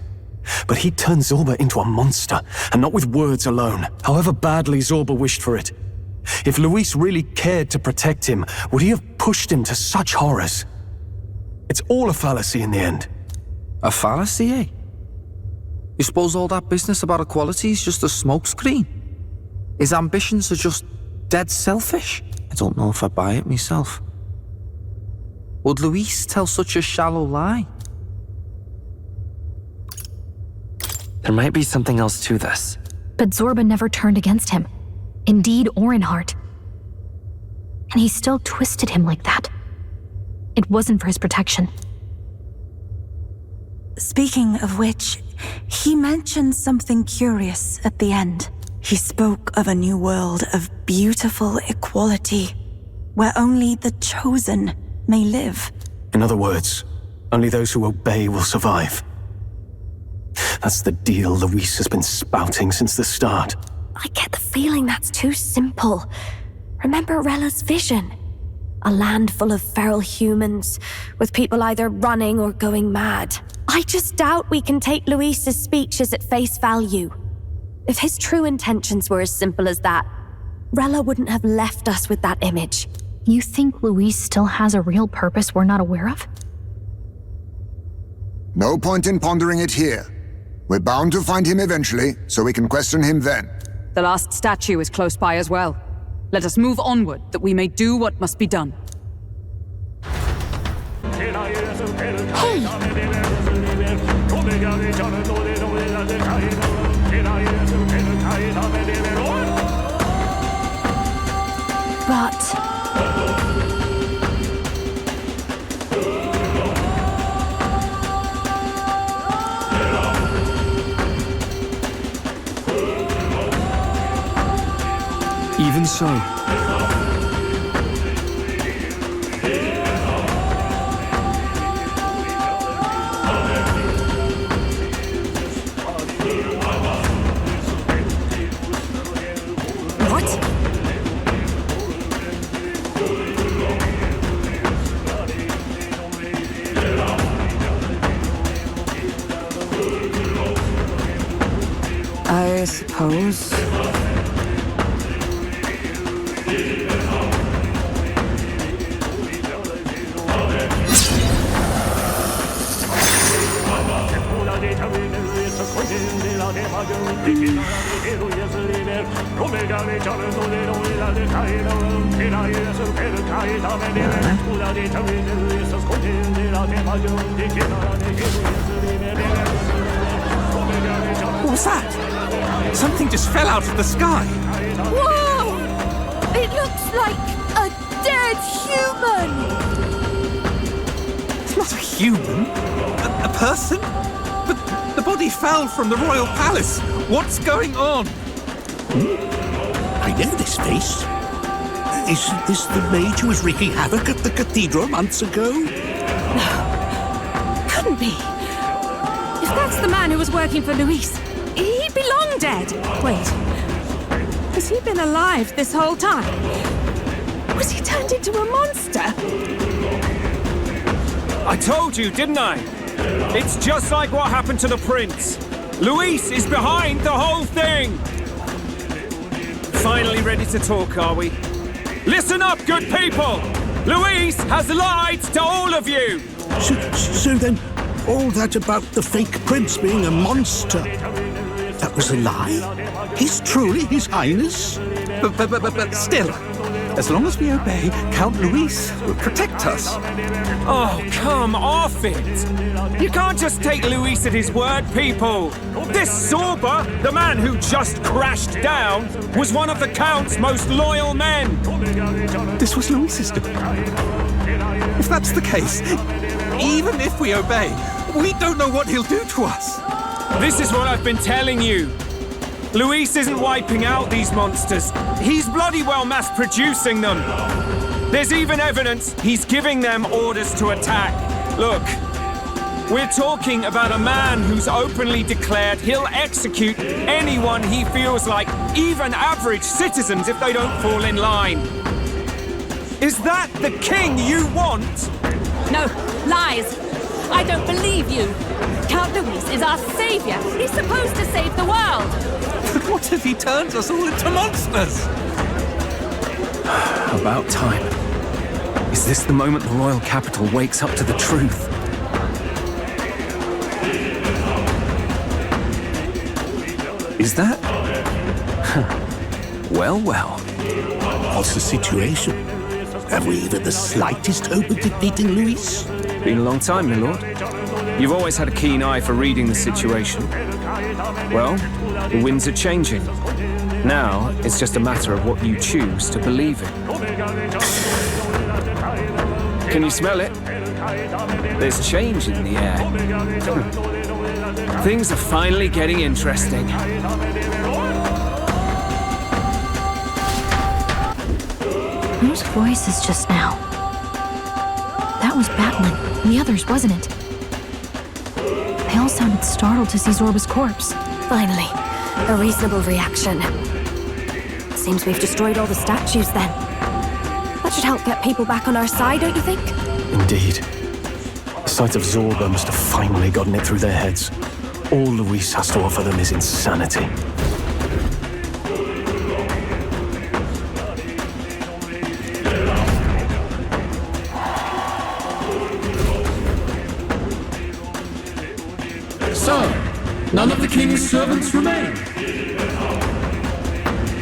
But he turned Zorba into a monster, and not with words alone, however badly Zorba wished for it. If Luis really cared to protect him, would he have pushed him to such horrors? It's all a fallacy in the end. A fallacy, eh? You suppose all that business about equality is just a smokescreen? His ambitions are just dead selfish? I don't know if I buy it myself. Would Luis tell such a shallow lie? There might be something else to this. But Zorba never turned against him, in deed or in heart. And he still twisted him like that. It wasn't for his protection. Speaking of which, he mentioned something curious at the end. He spoke of a new world of beautiful equality, where only the chosen may live. In other words, only those who obey will survive. That's the deal Luis has been spouting since the start. I get the feeling that's too simple. Remember Rella's vision? A land full of feral humans, with people either running or going mad. I just doubt we can take Luis's speeches at face value. If his true intentions were as simple as that, Rella wouldn't have left us with that image. You think Luis still has a real purpose we're not aware of? No point in pondering it here. We're bound to find him eventually, so we can question him then. The last statue is close by as well. Let us move onward, that we may do what must be done. Even so. I suppose. What was that? Something just fell out of the sky. Whoa! It looks like a dead human! It's not a human. A person? But the body fell from the royal palace. What's going on? I know this face. Isn't this the mage who was wreaking havoc at the cathedral months ago? Couldn't be. If that's the man who was working for Luis, he'd be long dead. Wait. Has he been alive this whole time? Was he turned into a monster? I told you, didn't I? It's just like what happened to the prince. Luis is behind the whole thing. Finally ready to talk, are we? Listen up, good people! Luis has lied to all of you! So then, all that about the fake prince being a monster, that was a lie? He's truly His Highness? But still, as long as we obey, Count Luis will protect us. Oh, come off it! You can't just take Luis at his word, people! This Zorba, the man who just crashed down, was one of the Count's most loyal men! This was Luis's doing. If that's the case, even if we obey, we don't know what he'll do to us. This is what I've been telling you. Luis isn't wiping out these monsters. He's bloody well mass-producing them. There's even evidence he's giving them orders to attack. Look, we're talking about a man who's openly declared he'll execute anyone he feels like, even average citizens if they don't fall in line. Is that the king you want? No, lies. I don't believe you. Count Luis is our savior. He's supposed to save the world. But what if he turns us all into monsters? About time. Is this the moment the royal capital wakes up to the truth? Is that? Well, well. What's the situation? Have we even the slightest hope of defeating Luis? Been a long time, my lord. You've always had a keen eye for reading the situation. Well, the winds are changing. Now, it's just a matter of what you choose to believe in. Can you smell it? There's change in the air. Things are finally getting interesting. Those voices just now. That was Batlin, and the others, wasn't it? They all sounded startled to see Zorba's corpse. Finally, a reasonable reaction. Seems we've destroyed all the statues then. That should help get people back on our side, don't you think? Indeed. The sight of Zorba must have finally gotten it through their heads. All Luis has to offer them is insanity. So, none of the king's servants remain.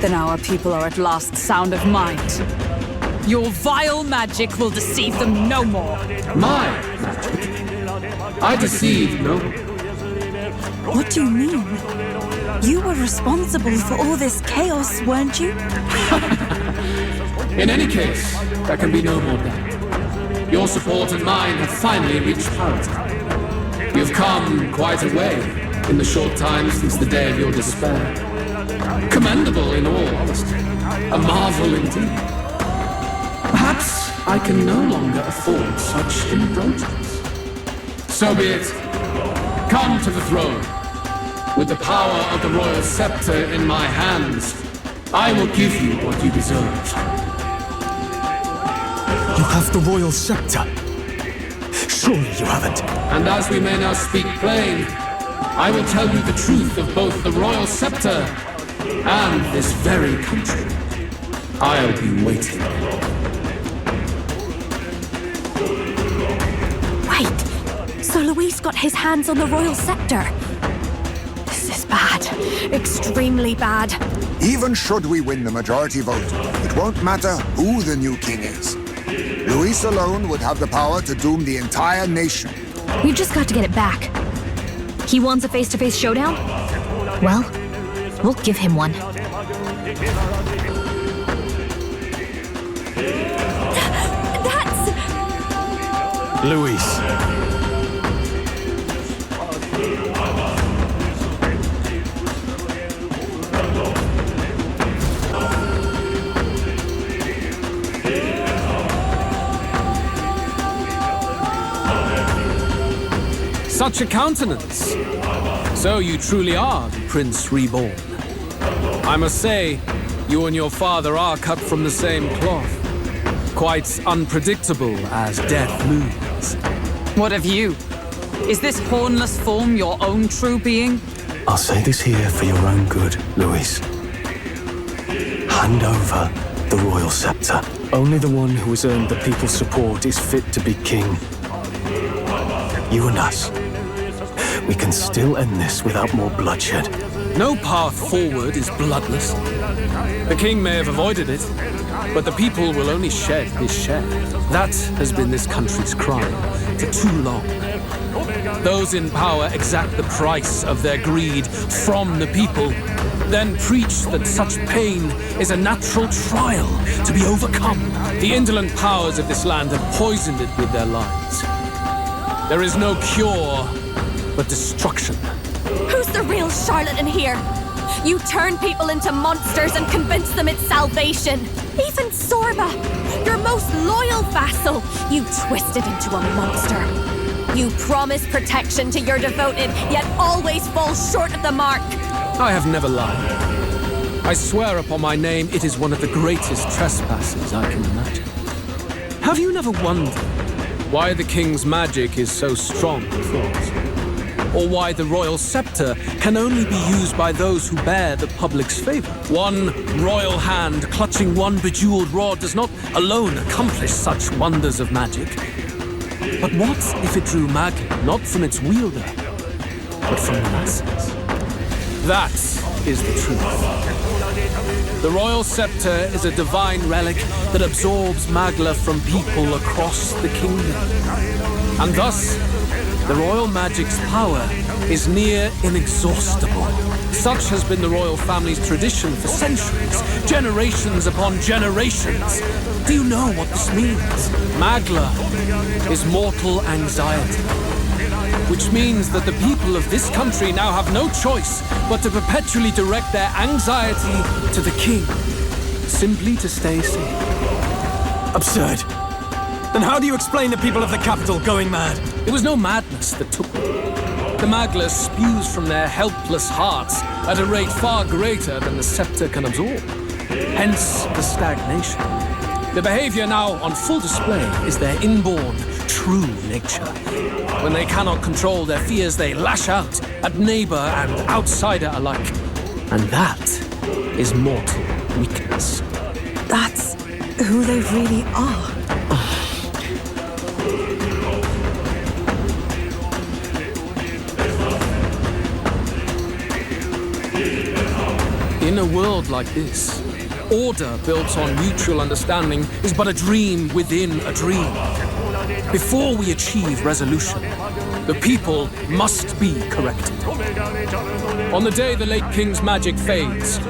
Then our people are at last sound of mind. Your vile magic will deceive them no more. My magic? I deceive no one. What do you mean? You were responsible for all this chaos, weren't you? In any case, there can be no more doubt. Your support and mine have finally reached parity. You've come quite a way in the short time since the day of your despair. Commendable in all honesty. A marvel indeed. Perhaps I can no longer afford such indulgence. So be it. Come to the throne. With the power of the royal scepter in my hands, I will give you what you deserve. You have the royal scepter. Surely you haven't. And as we may now speak plain, I will tell you the truth of both the royal scepter and this very country. I'll be waiting. Wait, so Luis got his hands on the royal scepter. This is bad. Extremely bad. Even should we win the majority vote, it won't matter who the new king is. Luis alone would have the power to doom the entire nation. We've just got to get it back. He wants a face-to-face showdown? Well, we'll give him one. That's... Luis. Such a countenance. So you truly are the Prince Reborn. I must say, you and your father are cut from the same cloth. Quite unpredictable as death looms. What of you? Is this hornless form your own true being? I'll say this here for your own good, Luis. Hand over the royal scepter. Only the one who has earned the people's support is fit to be king. You and us. We can still end this without more bloodshed. No path forward is bloodless. The king may have avoided it, but the people will only shed his share. That has been this country's crime for too long. Those in power exact the price of their greed from the people, then preach that such pain is a natural trial to be overcome. The indolent powers of this land have poisoned it with their lies. There is no cure but destruction. Who's the real charlatan here? You turn people into monsters and convince them it's salvation. Even Zorba, your most loyal vassal, you twisted into a monster. You promise protection to your devoted, yet always fall short of the mark. I have never lied. I swear upon my name, it is one of the greatest trespasses I can imagine. Have you never wondered why the king's magic is so strong before us? Or why the royal scepter can only be used by those who bear the public's favor? One royal hand clutching one bejeweled rod does not alone accomplish such wonders of magic. But what if it drew magic not from its wielder, but from the masses? That is the truth. The royal scepter is a divine relic that absorbs Magla from people across the kingdom. And thus, the royal magic's power is near inexhaustible. Such has been the royal family's tradition for centuries, generations upon generations. Do you know what this means? Magla is mortal anxiety, which means that the people of this country now have no choice but to perpetually direct their anxiety to the king, simply to stay safe. Absurd. Then how do you explain the people of the capital going mad? It was no madness that took them. The Magla spews from their helpless hearts at a rate far greater than the scepter can absorb. Hence the stagnation. The behavior now on full display is their inborn, true nature. When they cannot control their fears, they lash out at neighbor and outsider alike. And that is mortal weakness. That's who they really are. In a world like this, order built on mutual understanding is but a dream within a dream. Before we achieve resolution, the people must be corrected. On the day the late king's magic fades,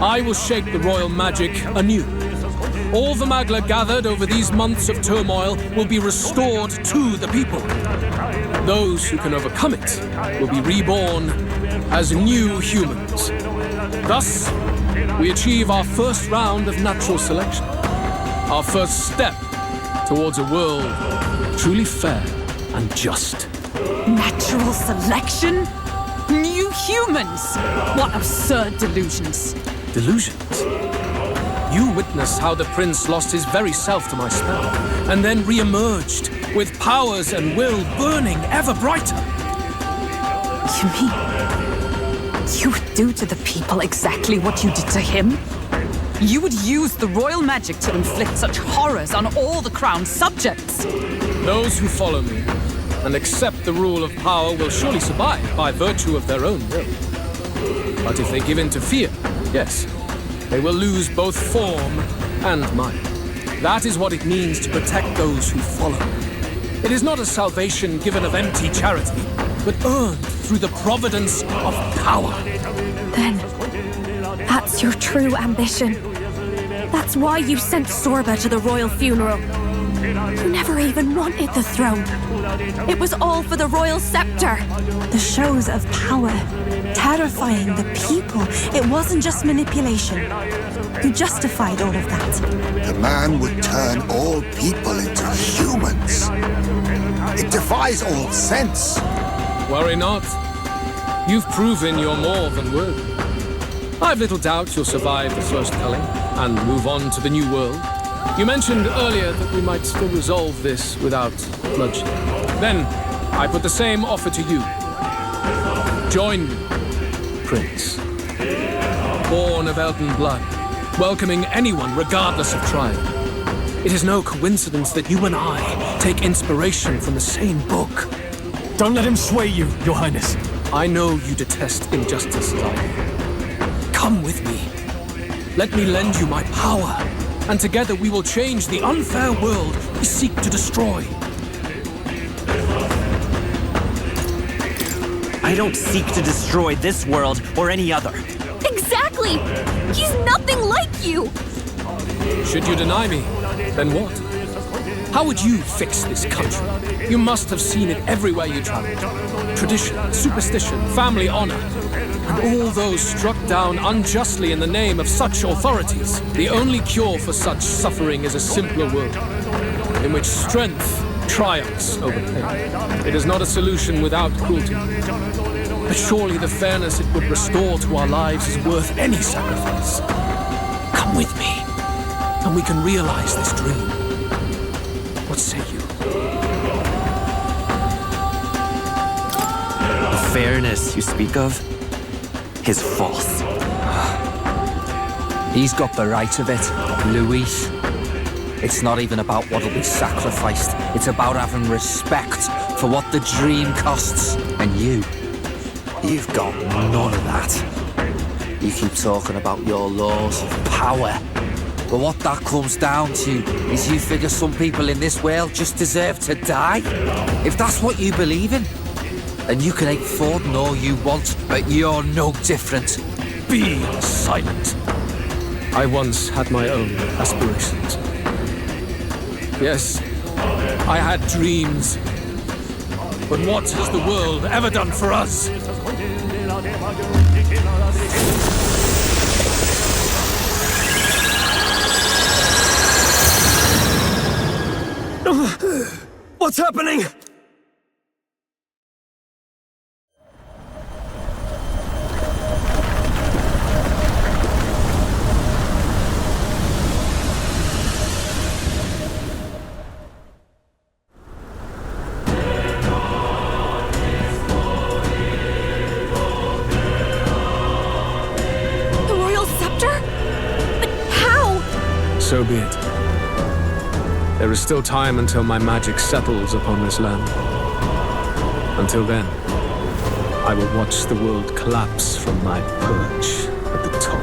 I will shake the royal magic anew. All the Magla gathered over these months of turmoil will be restored to the people. Those who can overcome it will be reborn as new humans. Thus, we achieve our first round of natural selection. Our first step towards a world truly fair and just. Natural selection? New humans? What absurd delusions. Delusions? You witnessed how the prince lost his very self to my spell, and then re-emerged with powers and will burning ever brighter. You mean you would do to the people exactly what you did to him? You would use the royal magic to inflict such horrors on all the crown's subjects? Those who follow me and accept the rule of power will surely survive by virtue of their own will. But if they give in to fear, yes, they will lose both form and might. That is what it means to protect those who follow. It is not a salvation given of empty charity, but earned through the providence of power. Then, that's your true ambition. That's why you sent Zorba to the royal funeral. You never even wanted the throne. It was all for the royal scepter. The shows of power, terrifying the people. It wasn't just manipulation. You justified all of that. The man would turn all people into humans. It defies all sense. Worry not. You've proven you're more than worthy. I've little doubt you'll survive the first culling and move on to the new world. You mentioned earlier that we might still resolve this without bloodshed. Then, I put the same offer to you. Join me, Prince. Born of Elden blood, welcoming anyone regardless of tribe. It is no coincidence that you and I take inspiration from the same book. Don't let him sway you, Your Highness. I know you detest injustice as I do. Come with me. Let me lend you my power, and together we will change the unfair world we seek to destroy. I don't seek to destroy this world or any other. Exactly! He's nothing like you! Should you deny me, then what? How would you fix this country? You must have seen it everywhere you traveled. Tradition, superstition, family honor, and all those struck down unjustly in the name of such authorities. The only cure for such suffering is a simpler world, in which strength triumphs over pain. It is not a solution without cruelty. But surely the fairness it would restore to our lives is worth any sacrifice. Come with me, and we can realize this dream. What say you? The fairness you speak of is false. He's got the right of it, Luis. It's not even about what'll be sacrificed. It's about having respect for what the dream costs. And you've got none of that. You keep talking about your laws of power. But what that comes down to is you figure some people in this world just deserve to die. If that's what you believe in, then you can hate Forden all you want, but you're no different. Be silent. I once had my own aspirations. Yes, I had dreams. But what has the world ever done for us? What's happening? The royal scepter? But how? So be it. There is still time until my magic settles upon this land. Until then, I will watch the world collapse from my perch. at the top.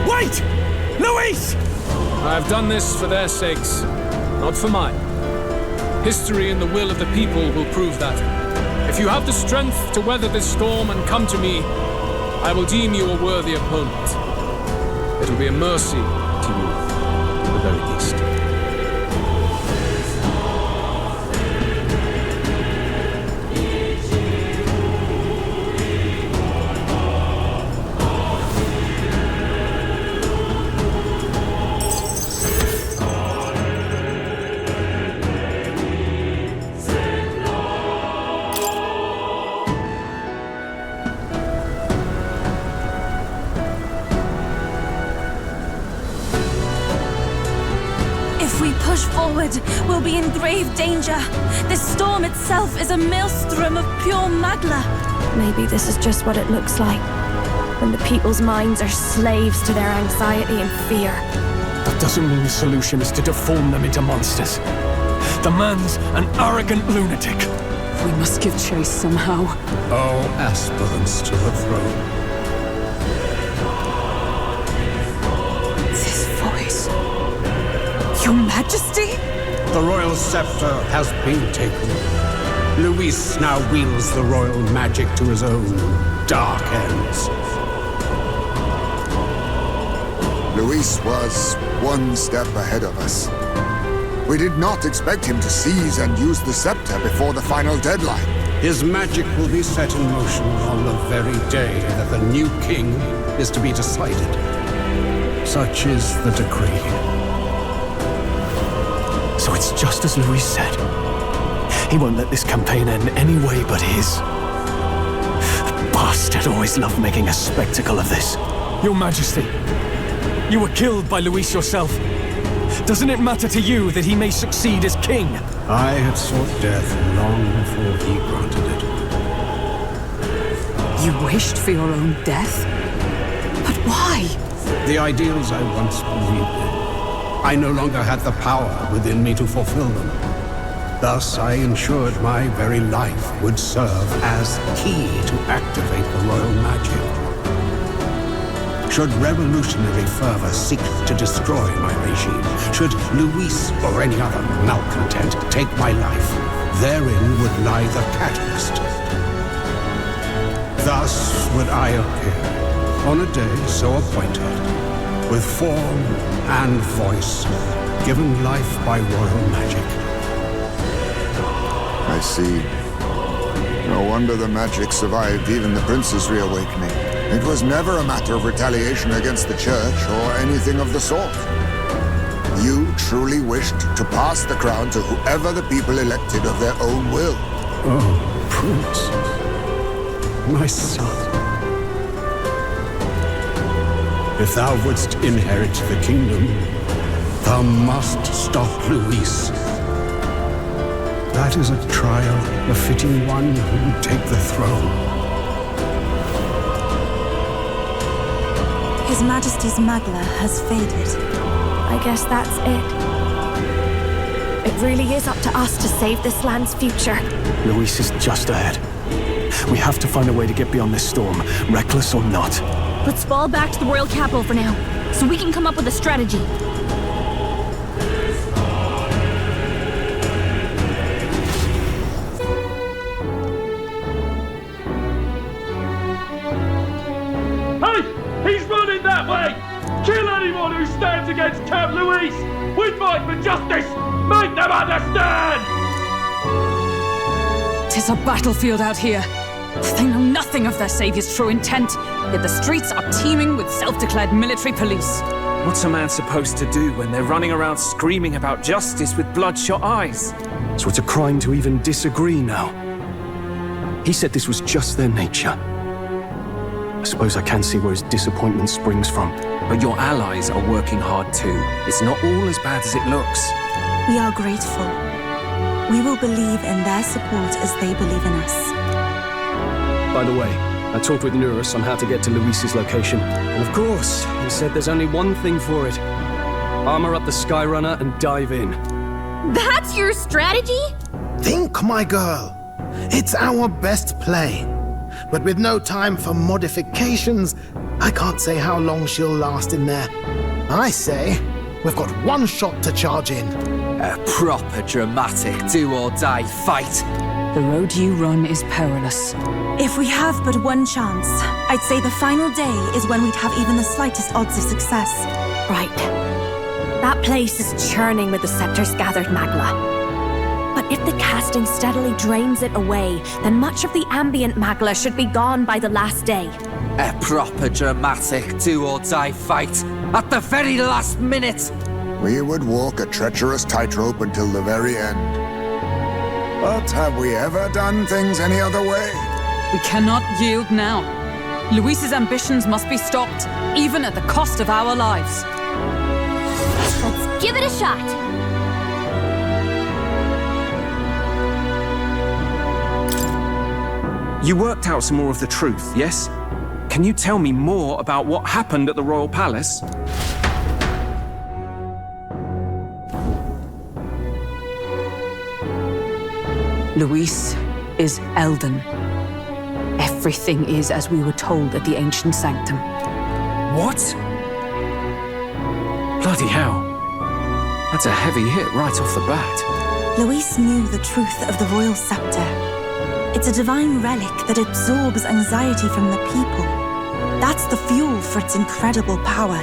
Wait! Luis! I have done this for their sakes, not for mine. History and the will of the people will prove that. If you have the strength to weather this storm and come to me, I will deem you a worthy opponent. It will be a mercy to you, at the very least. We'll be in grave danger. This storm itself is a maelstrom of pure magla. Maybe this is just what it looks like when the people's minds are slaves to their anxiety and fear. That doesn't mean the solution is to deform them into monsters. The man's an arrogant lunatic. We must give chase somehow. All aspirants to the throne. This voice. Your Majesty? The royal scepter has been taken. Luis now wields the royal magic to his own dark ends. Luis was one step ahead of us. We did not expect him to seize and use the scepter before the final deadline. His magic will be set in motion on the very day that the new king is to be decided. Such is the decree. So it's just as Luis said. He won't let this campaign end any way but his. The bastard always loved making a spectacle of this. Your Majesty, you were killed by Luis yourself. Doesn't it matter to you that he may succeed as king? I had sought death long before he granted it. You wished for your own death? But why? The ideals I once believed in. I no longer had the power within me to fulfill them. Thus, I ensured my very life would serve as key to activate the royal magic. Should revolutionary fervor seek to destroy my regime, should Luis or any other malcontent take my life, therein would lie the catalyst. Thus would I appear, on a day so appointed, with form and voice, given life by royal magic. I see. No wonder the magic survived even the prince's reawakening. It was never a matter of retaliation against the church or anything of the sort. You truly wished to pass the crown to whoever the people elected of their own will. Oh, Prince. My son. If thou wouldst inherit the kingdom, thou must stop Luis. That is a trial befitting one who would take the throne. His Majesty's magla has faded. I guess that's it. It really is up to us to save this land's future. Luis is just ahead. We have to find a way to get beyond this storm, reckless or not. Let's fall back to the royal capital for now, so we can come up with a strategy. Kill anyone who stands against Count Luis! We fight for justice! Make them understand! 'Tis a battlefield out here. They know nothing of their savior's true intent, yet the streets are teeming with self-declared military police. What's a man supposed to do when they're running around screaming about justice with bloodshot eyes? So it's a crime to even disagree now. He said this was just their nature. I suppose I can see where his disappointment springs from. But your allies are working hard too. It's not all as bad as it looks. We are grateful. We will believe in their support as they believe in us. By the way, I talked with Nurus on how to get to Luis's location. And of course, he said there's only one thing for it. Armor up the Skyrunner and dive in. That's your strategy? Think, my girl. It's our best play. but with no time for modifications, I can't say how long she'll last in there. I say, we've got one shot to charge in. A proper dramatic do-or-die fight. The road you run is perilous. If we have but one chance, I'd say the final day is when we'd have even the slightest odds of success. Right. That place is churning with the scepter's gathered magla. But if the casting steadily drains it away, then much of the ambient magla should be gone by the last day. A proper dramatic do-or-die fight at the very last minute. We would walk a treacherous tightrope until the very end. But have we ever done things any other way? We cannot yield now. Luis's ambitions must be stopped, even at the cost of our lives. Let's give it a shot. You worked out some more of the truth, yes? Can you tell me more about what happened at the Royal Palace? Luis is Elden. Everything is as we were told at the ancient sanctum. What? Bloody hell. That's a heavy hit right off the bat. Luis knew the truth of the royal scepter. It's a divine relic that absorbs anxiety from the people. That's the fuel for its incredible power.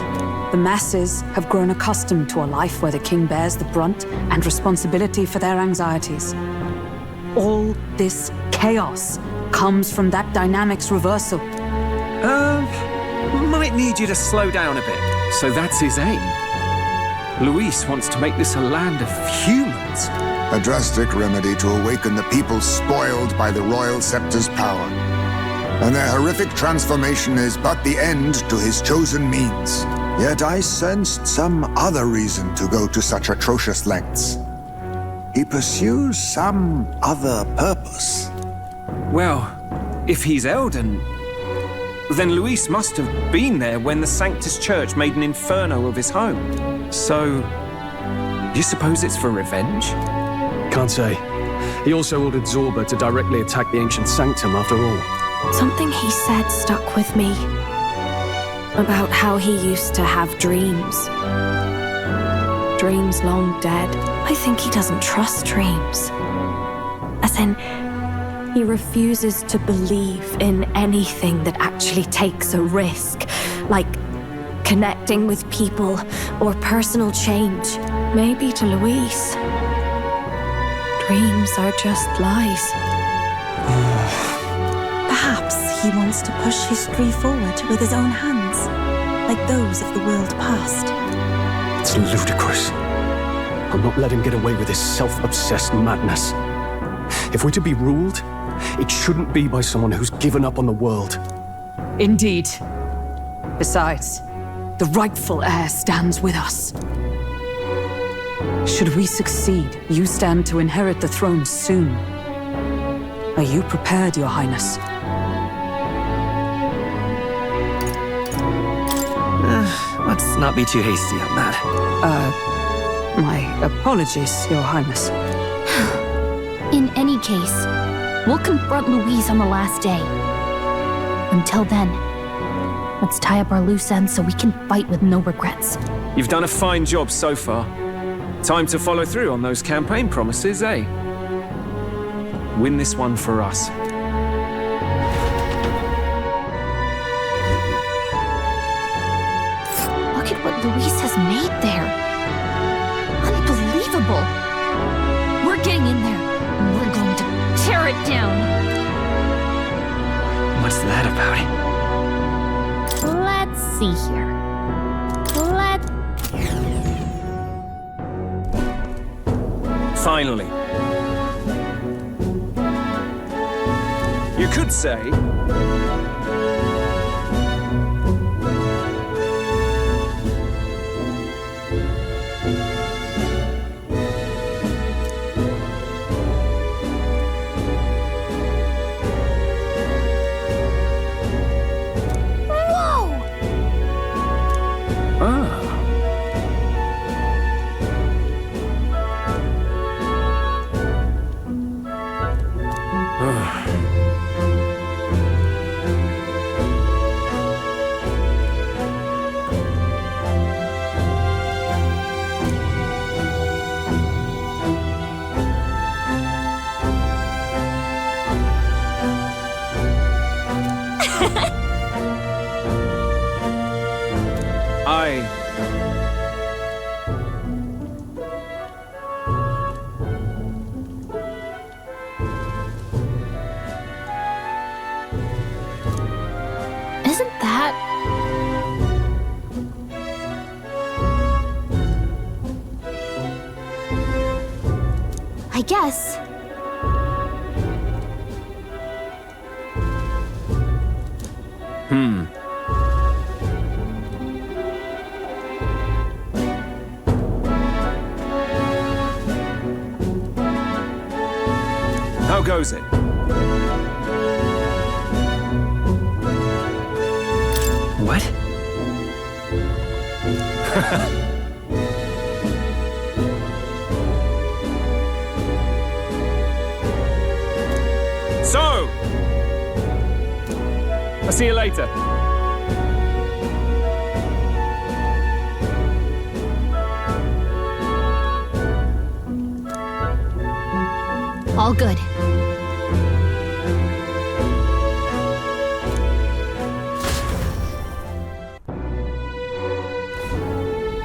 The masses have grown accustomed to a life where the king bears the brunt and responsibility for their anxieties. All this chaos comes from that dynamics reversal. Might need you to slow down a bit. So that's his aim. Luis wants to make this a land of humans. A drastic remedy to awaken the people spoiled by the royal scepter's power. And their horrific transformation is but the end to his chosen means. Yet I sensed some other reason to go to such atrocious lengths. He pursues some other purpose. Well, if he's Elden, then Luis must have been there when the Sanctus Church made an inferno of his home. So, you suppose it's for revenge? Can't say. He also ordered Zorba to directly attack the ancient sanctum after all. Something he said stuck with me. About how he used to have dreams. Dreams long dead. I think he doesn't trust dreams. As in, he refuses to believe in anything that actually takes a risk, like connecting with people or personal change. Maybe to Luis, dreams are just lies. Perhaps he wants to push history forward with his own hands, like those of the world past. It's ludicrous. I'll not let him get away with his self-obsessed madness. If we're to be ruled, it shouldn't be by someone who's given up on the world. Indeed. Besides, the rightful heir stands with us. Should we succeed, you stand to inherit the throne soon. Are you prepared, Your Highness? Let's not be too hasty on that. My apologies, Your Highness. In any case, we'll confront Luis on the last day. Until then, let's tie up our loose ends so we can fight with no regrets. You've done a fine job so far. Time to follow through on those campaign promises, eh? Win this one for us. Look at what Luis has made there. Unbelievable. We're getting in there. And we're going to tear it down. What's that about? Let's see here. Finally. You could say... Isn't that... I guess... How goes it? What? So! I'll see you later. All good.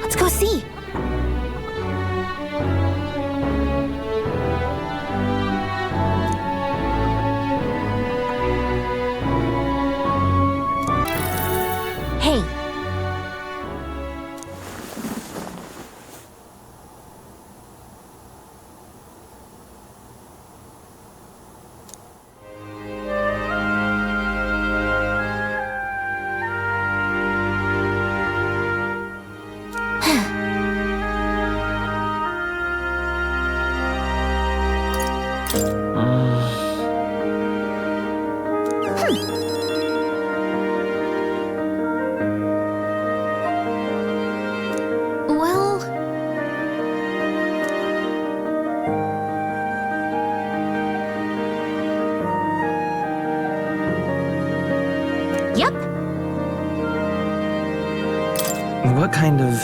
Let's go see. Hey. Well... Yep. What kind of...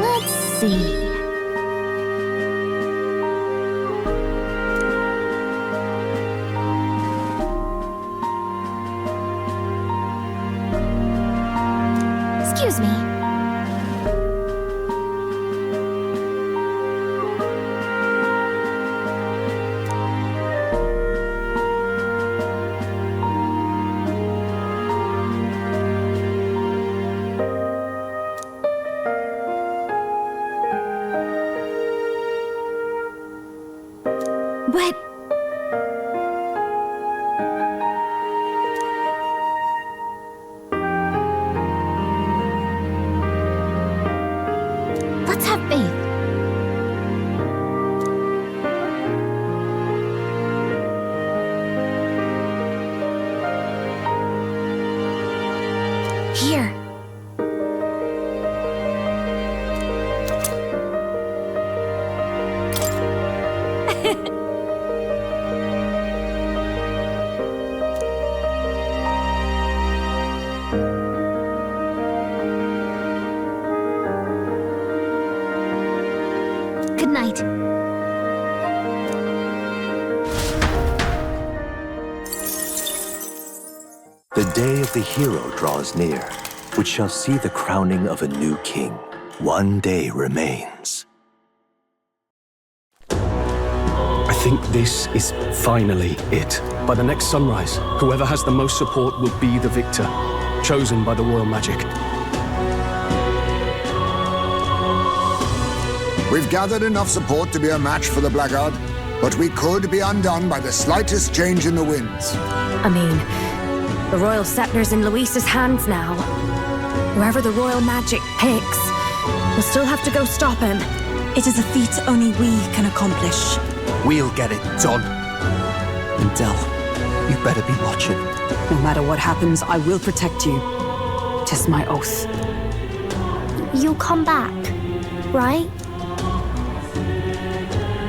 Let's see. Excuse me. But... Let's have faith. Here. Good night. The day of the hero draws near, which shall see the crowning of a new king. One day remains. I think this is finally it. By the next sunrise, whoever has the most support will be the victor, chosen by the royal magic. We've gathered enough support to be a match for the Blackguard, but we could be undone by the slightest change in the winds. I mean, the royal scepter's in Luis's hands now. Whoever the royal magic picks, we'll still have to go stop him. It is a feat only we can accomplish. We'll get it done. And Del, you better be watching. No matter what happens, I will protect you. 'Tis my oath. You'll come back, right?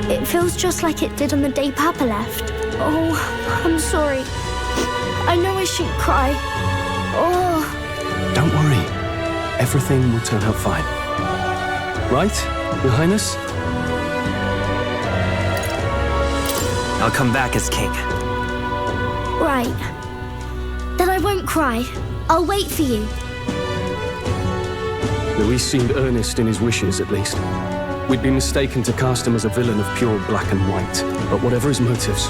It feels just like it did on the day Papa left. Oh, I'm sorry. I know I shouldn't cry. Oh. Don't worry. Everything will turn out fine. Right, Your Highness? I'll come back as king. Right. Then I won't cry. I'll wait for you. Luis seemed earnest in his wishes, at least. We'd been mistaken to cast him as a villain of pure black and white. But whatever his motives,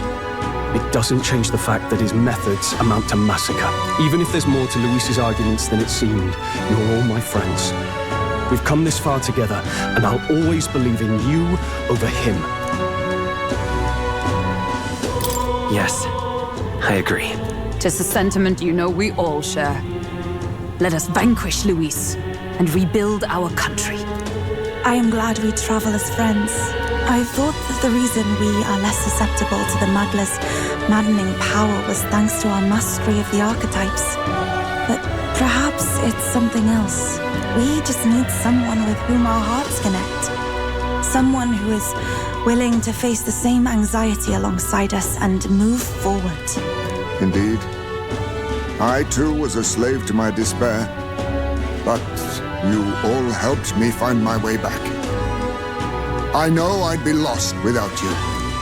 it doesn't change the fact that his methods amount to massacre. Even if there's more to Luis's arguments than it seemed, you're all my friends. We've come this far together, and I'll always believe in you over him. Yes, I agree. 'Tis a sentiment you know we all share. Let us vanquish Luis and rebuild our country. I am glad we travel as friends. I thought that the reason we are less susceptible to the Magla's maddening power was thanks to our mastery of the archetypes. But perhaps it's something else. We just need someone with whom our hearts connect. Someone who is willing to face the same anxiety alongside us and move forward. Indeed. I too was a slave to my despair. But you all helped me find my way back. I know I'd be lost without you.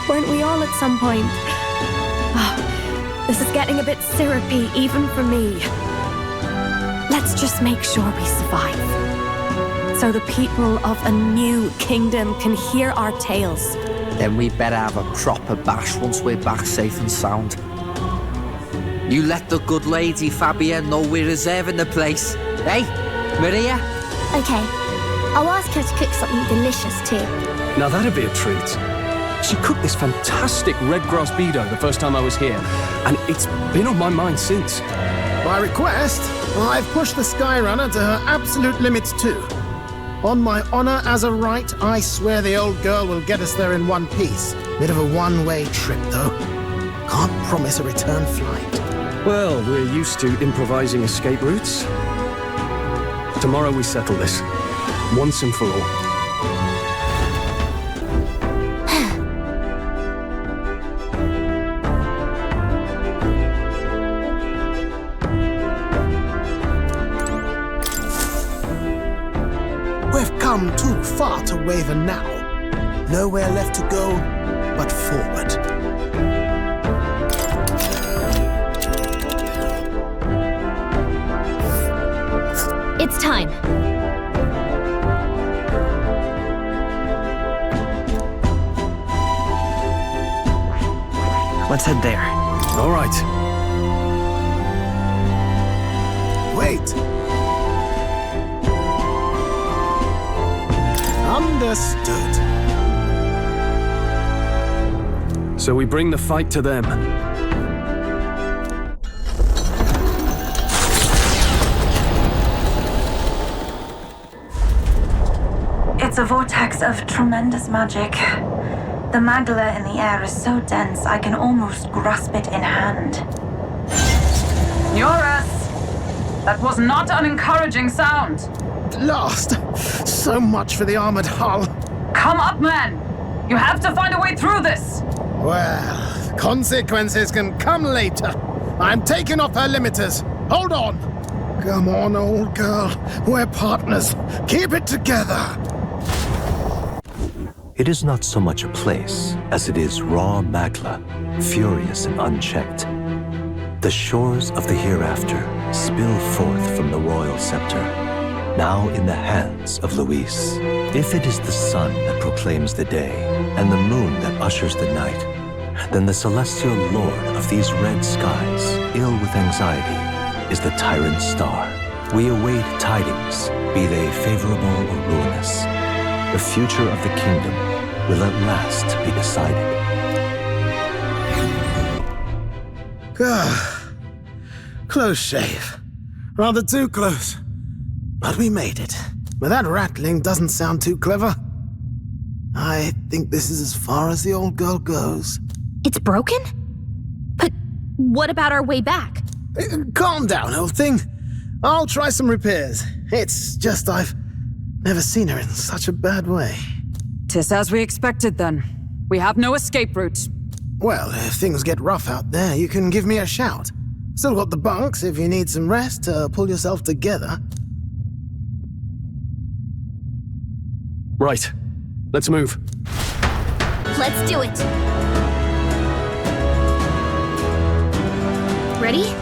Weren't we all at some point? Oh, this is getting a bit syrupy, even for me. Let's just make sure we survive. So the people of a new kingdom can hear our tales. Then we better have a proper bash once we're back safe and sound. You let the good lady Fabia know we're reserving the place. Hey, Maria? Okay. I'll ask her to cook something delicious too. Now that'd be a treat. She cooked this fantastic red grass beedo the first time I was here, and it's been on my mind since. By request, I've pushed the Skyrunner to her absolute limits too. On my honor as a right, I swear the old girl will get us there in one piece. Bit of a one-way trip, though. Can't promise a return flight. Well, we're used to improvising escape routes. Tomorrow we settle this, once and for all. We've come too far to waver now. Nowhere left to go but forward. It's time. Let's head there. All right. Wait. Understood. So we bring the fight to them. It's a vortex of tremendous magic. The Magla in the air is so dense I can almost grasp it in hand. Eurus! That was not an encouraging sound. Lost. So much for the armored hull. Come up, man! You have to find a way through this! Well, consequences can come later. I'm taking off her limiters. Hold on. Come on, old girl. We're partners. Keep it together. It is not so much a place as it is raw Magla, furious and unchecked. The shores of the hereafter spill forth from the royal scepter, now in the hands of Luis. If it is the sun that proclaims the day, and the moon that ushers the night, then the celestial lord of these red skies, ill with anxiety, is the tyrant star. We await tidings, be they favorable or ruinous. The future of the kingdom will at last be decided. Close shave. Rather too close. But we made it. But that rattling doesn't sound too clever. I think this is as far as the old girl goes. It's broken? But what about our way back? Calm down, old thing. I'll try some repairs. It's just I've never seen her in such a bad way. 'Tis as we expected then. We have no escape route. Well, if things get rough out there, you can give me a shout. Still got the bunks if you need some rest to pull yourself together. Right. Let's move. Let's do it. Ready?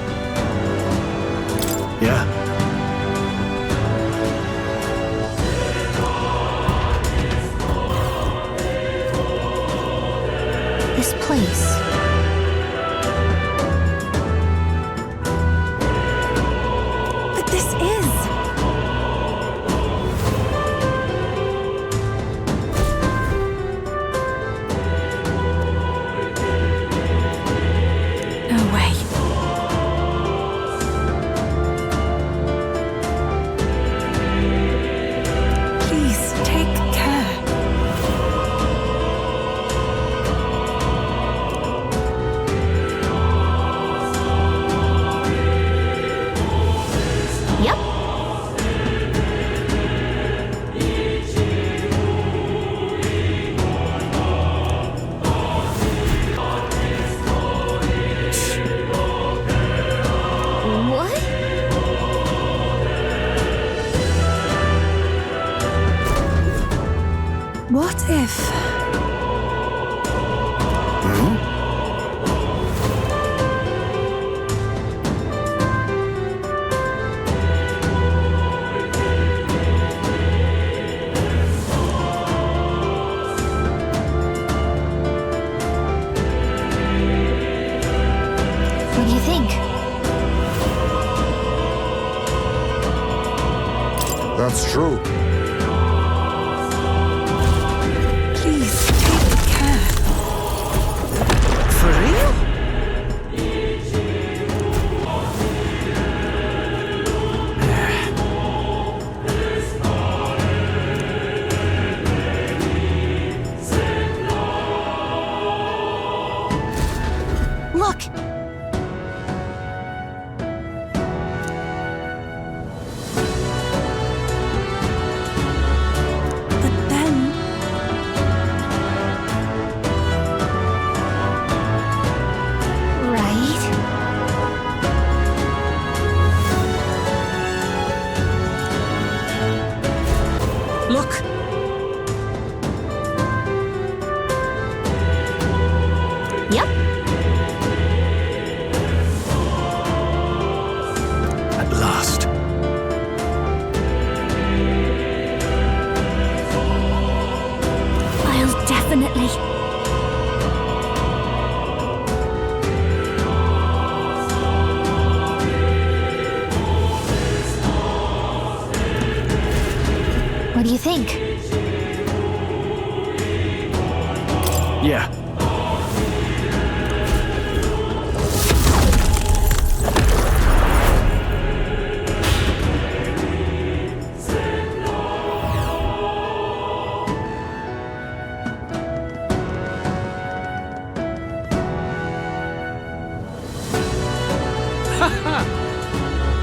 What do you think? That's true. Please, take care. For real? Look! Look! Yep. At last. I'll definitely. What do you think? Yeah.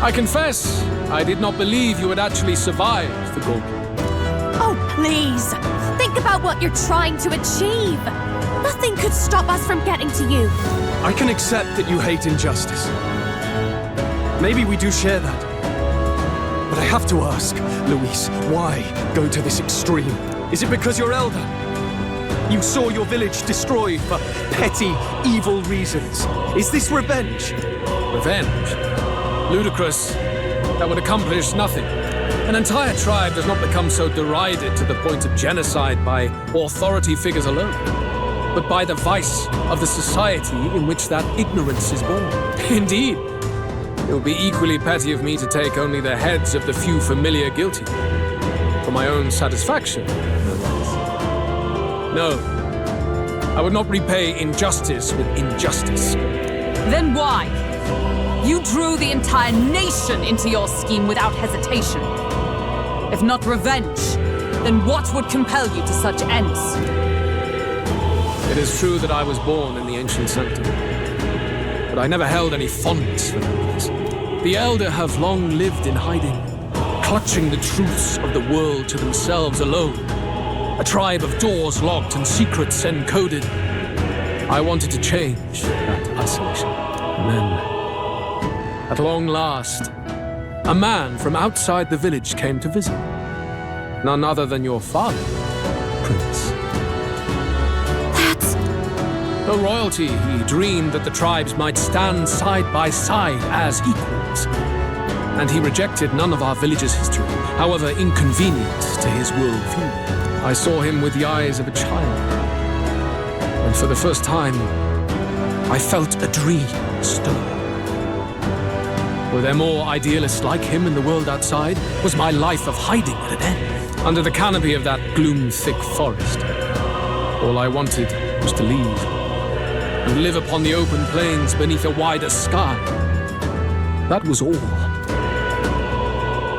I confess, I did not believe you had actually survived the Gorgon. Oh, please! Think about what you're trying to achieve! Nothing could stop us from getting to you! I can accept that you hate injustice. Maybe we do share that. But I have to ask, Luis, why go to this extreme? Is it because you're elder? You saw your village destroyed for petty, evil reasons. Is this revenge? Revenge? Ludicrous. That would accomplish nothing. An entire tribe does not become so derided to the point of genocide by authority figures alone, but by the vice of the society in which that ignorance is born. Indeed, it would be equally petty of me to take only the heads of the few familiar guilty. For my own satisfaction, no less. No, I would not repay injustice with injustice. Then why? You drew the entire nation into your scheme without hesitation. If not revenge, then what would compel you to such ends? It is true that I was born in the ancient sanctum, but I never held any fondness for that place. The elder have long lived in hiding, clutching the truths of the world to themselves alone. A tribe of doors locked and secrets encoded. I wanted to change that isolation. And then, at long last, a man from outside the village came to visit. None other than your father, Prince. That's... No royalty, he dreamed that the tribes might stand side by side as equals. And he rejected none of our village's history, however inconvenient to his worldview. I saw him with the eyes of a child. And for the first time, I felt a dream stir. Were there more idealists like him in the world outside? Was my life of hiding at an end? Under the canopy of that gloom-thick forest, all I wanted was to leave and live upon the open plains beneath a wider sky. That was all.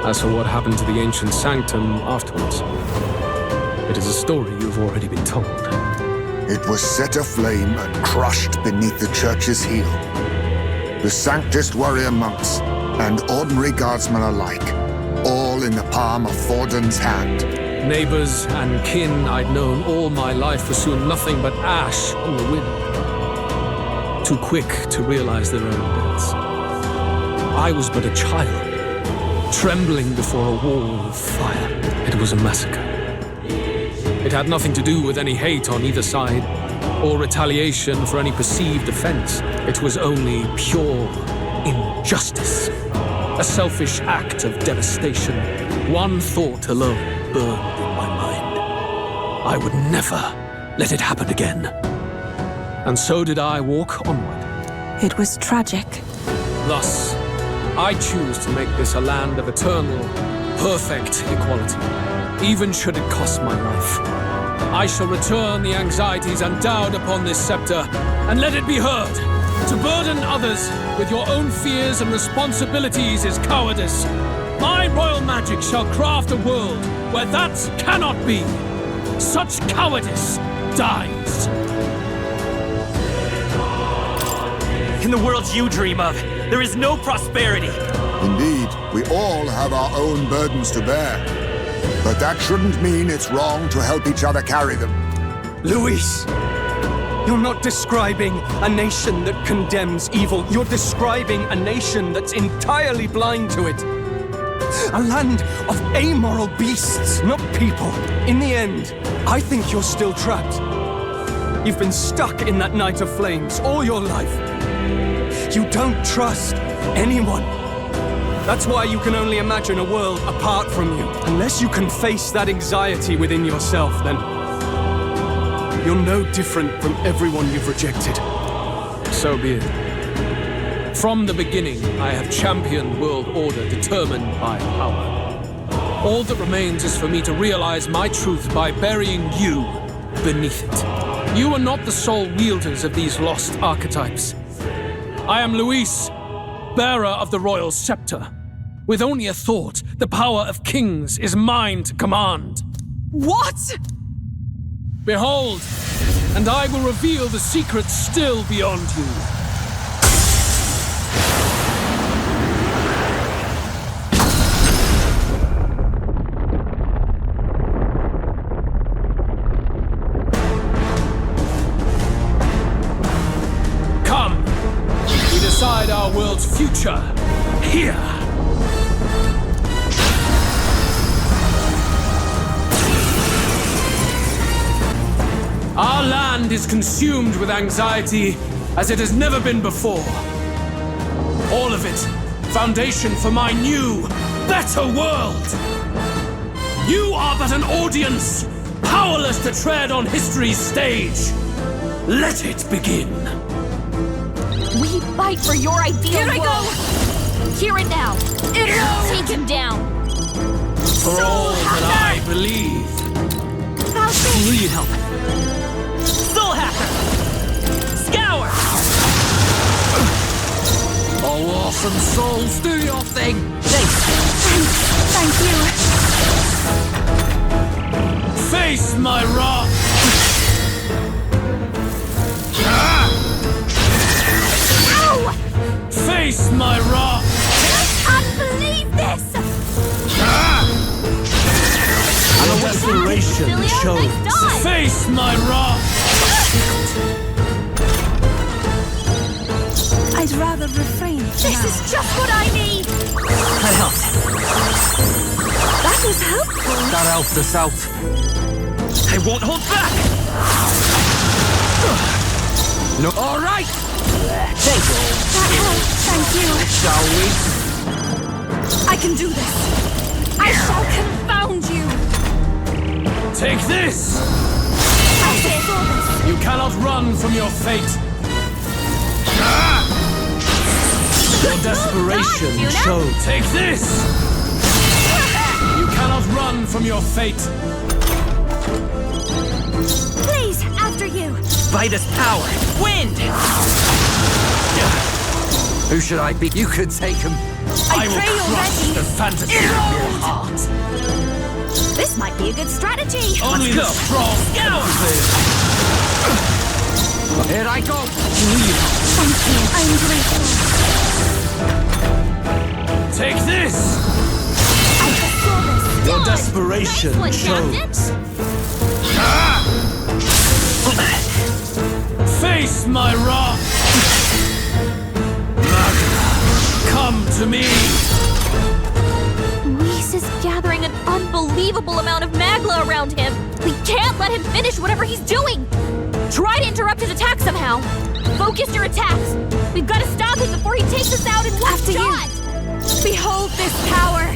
As for what happened to the ancient sanctum afterwards, it is a story you have already been told. It was set aflame and crushed beneath the church's heel. The sanctist warrior monks and ordinary guardsmen alike, all in the palm of Forden's hand. Neighbors and kin I'd known all my life were soon nothing but ash on the wind. Too quick to realize their own deaths. I was but a child, trembling before a wall of fire. It was a massacre. It had nothing to do with any hate on either side, or retaliation for any perceived offense. It was only pure injustice. A selfish act of devastation. One thought alone burned in my mind. I would never let it happen again. And so did I walk onward, It was tragic. Thus, I choose to make this a land of eternal, perfect equality, even should it cost my life. I shall return the anxieties endowed upon this scepter, and let it be heard. To burden others with your own fears and responsibilities is cowardice. My royal magic shall craft a world where that cannot be. Such cowardice dies. In the worlds you dream of, there is no prosperity. Indeed, we all have our own burdens to bear. But that shouldn't mean it's wrong to help each other carry them. Luis! You're not describing a nation that condemns evil. You're describing a nation that's entirely blind to it. A land of amoral beasts, not people. In the end, I think you're still trapped. You've been stuck in that night of flames all your life. You don't trust anyone. That's why you can only imagine a world apart from you. Unless you can face that anxiety within yourself, then you're no different from everyone you've rejected. So be it. From the beginning, I have championed world order determined by power. All that remains is for me to realize my truth by burying you beneath it. You are not the sole wielders of these lost archetypes. I am Luis, bearer of the royal scepter. With only a thought, the power of kings is mine to command. What? Behold, and I will reveal the secrets still beyond you. Come, we decide our world's future here. Our land is consumed with anxiety as it has never been before. All of it, foundation for my new, better world. You are but an audience, powerless to tread on history's stage. Let it begin. We fight for your ideal Here I world. go! Hear it now. Take him down. For all that I believe. Falcon! Need help. Soul Hacker! Scour! Oh, awesome souls, do your thing! Thank you. Face my wrath! Ow! Face my wrath! I can't believe this! Your desperation shows. Nice dodge. Face my wrath! I'd rather refrain. This is just what I need! That helped. That was helpful. That helped us out. I won't hold back! No. All right! Thank you. That helped. Thank you. Shall we? I can do this! I shall confound you! Take this! I saw this! You cannot run from your fate. Your desperation Yuna. shows. Take this! You cannot run from your fate. Please, after you! Vitus power! Wind! Who should I be? You could take him. I will pray you're crush ready. the fantasy of your heart. This might be a good strategy! Only the strong can prevail. Here I go. Thank you. I'm grateful. Take this! I just saw this! Your Done. desperation Nice one, shows. Captain. Face my wrath! Magna, come to me! Reese is gathering an unbelievable amount of magla around him. We can't let him finish whatever he's doing. Try to interrupt his attack somehow. Focus your attacks. We've got to stop him before he takes us out in one shot. Behold this power!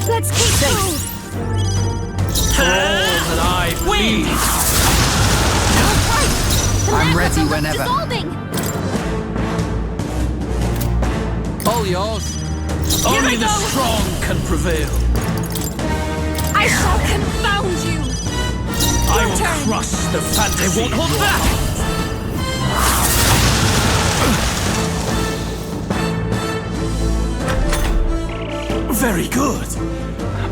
Let's keep going. For all that I believe. I'm ready whenever. Dissolving. yours. Only the strong can prevail. I shall confound you! I will crush the fantasy. I won't hold back! Very good.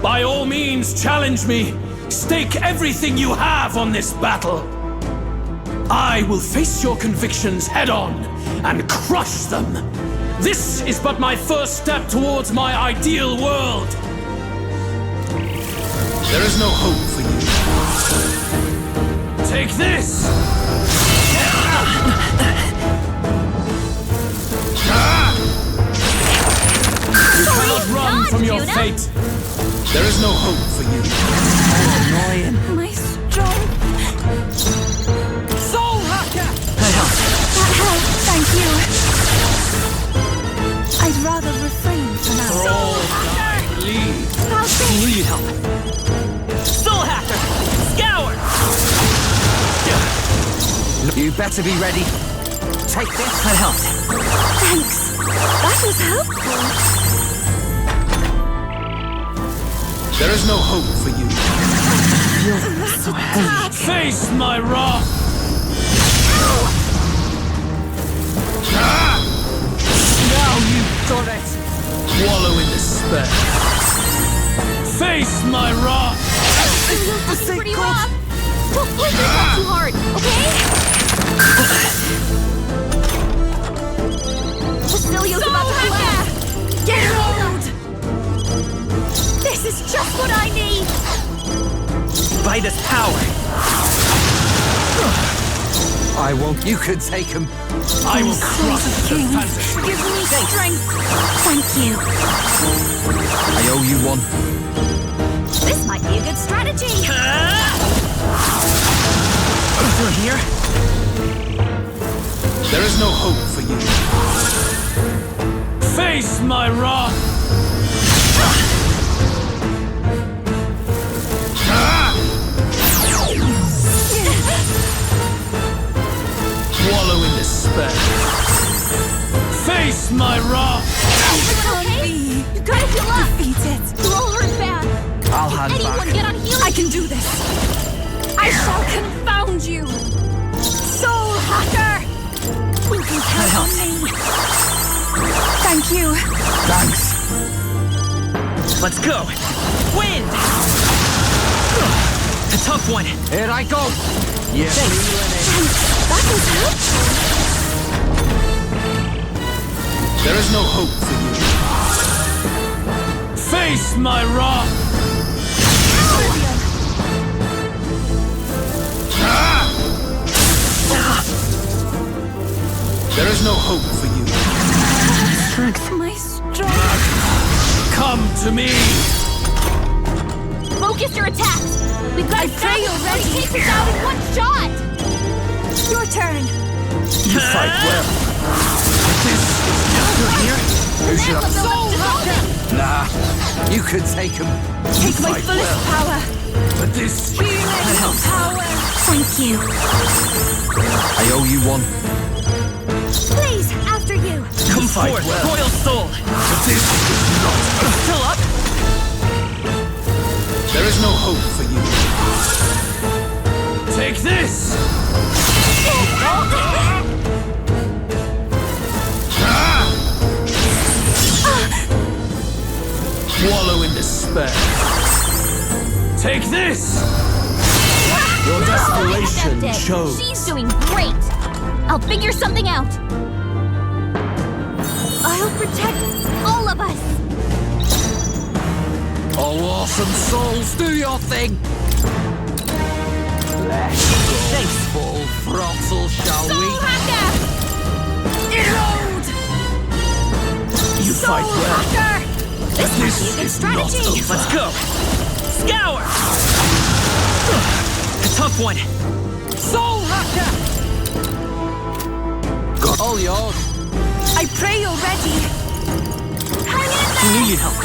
By all means, challenge me. Stake everything you have on this battle. I will face your convictions head-on and crush them. This is but my first step towards my ideal world. There is no hope for you. Take this! You cannot run from your fate. There is no hope for you. Oh, annoying. My strength. Soul Hacker! That helped, thank you. I'd rather refrain for now. For all I believe. You need help. Soul Hacker! Scour! You better be ready. Take this. That helped. Thanks. That was helpful. There is no hope for you. So heavy. Face my wrath! Now you've done it! Wallow in despair. Face my wrath! This is pretty rough! Don't push yourself too hard, okay? Basilio's about to blast! Get out! This is just what I need! By this power! I won't. You could take him. I will crush the King, fantasy. give me strength. Thank you. I owe you one. This might be a good strategy! You're here? There is no hope for you. Face my wrath! Wallow in despair. Face my wrath! Okay? You gotta heal up! Defeat it. You're all hurt bad! I'll hand Anyone back. get on healing? I can do this. I shall confound you! Soul Hacker! You can count on me. Thank you. Thanks. Let's go! Wind! A tough one! Here I go. Yes. Thanks. That was helpful. There is no hope for you. Face my wrath! There is no hope for you. Strength. My strength. Come to me! Focus your attacks! We've got I pray you're ready. Take this out in one shot! Your turn. You fight well. This is You're here? Who should I... Soul Hacker! Nah. You could take him. Take my fullest power. But this... Healing power. Thank you. I owe you one. Please, after you! Come fight forth, well. Royal Soul! But this is not... Still up? There is no hope for you. Take this! Wallow in despair. Take this! Your desperation shows. She's doing great! I'll figure something out! I'll protect all of us! Oh, awesome souls, do your thing! Let's go. Thanks. Full throttle, shall we? Soul Hacker! Reload! You fight Soul well. Hacker! This might be a good is not strategy! over. Let's go! Scour! A tough one! Soul Hacker! Got all yours. I pray you're ready. Hang in You there! knew you'd help.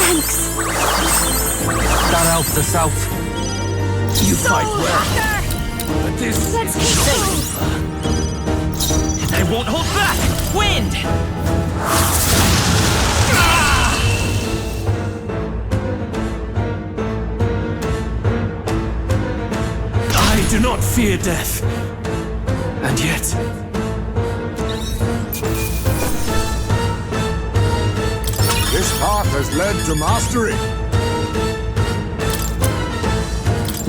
Thanks. That helped us out. You Soul fight well. Hacker! But this Let's is keep not going! over. I won't hold back! Wind! do not fear death. And yet... This path has led to mastery.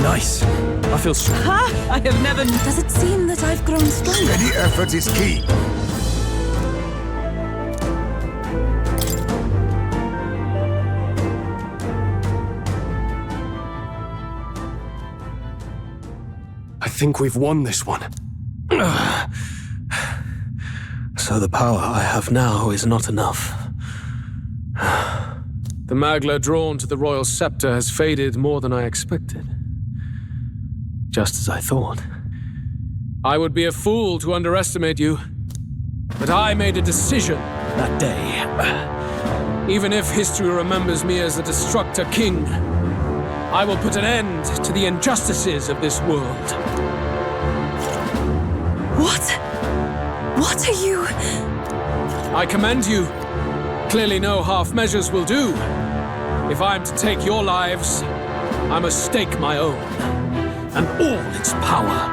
Nice. I feel strong. Ha! I have never... Does it seem that I've grown stronger? Steady effort is key. I think we've won this one. So the power I have now is not enough. The magla drawn to the royal scepter has faded more than I expected. Just as I thought. I would be a fool to underestimate you, but I made a decision that day. Even if history remembers me as the Destructor King, I will put an end to the injustices of this world. What? What are you... I commend you. Clearly no half measures will do. If I am to take your lives, I must stake my own, and all its power.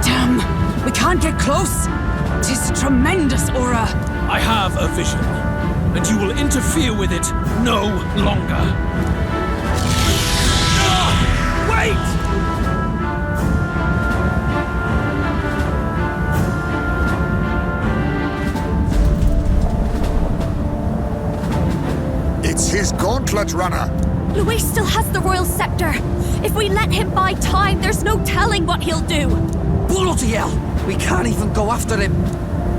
Damn! We can't get close! It is a tremendous aura! I have a vision, and you will interfere with it no longer. Wait! It's his gauntlet runner. Luis still has the royal scepter. If we let him buy time, there's no telling what he'll do. Bloody hell! We can't even go after him.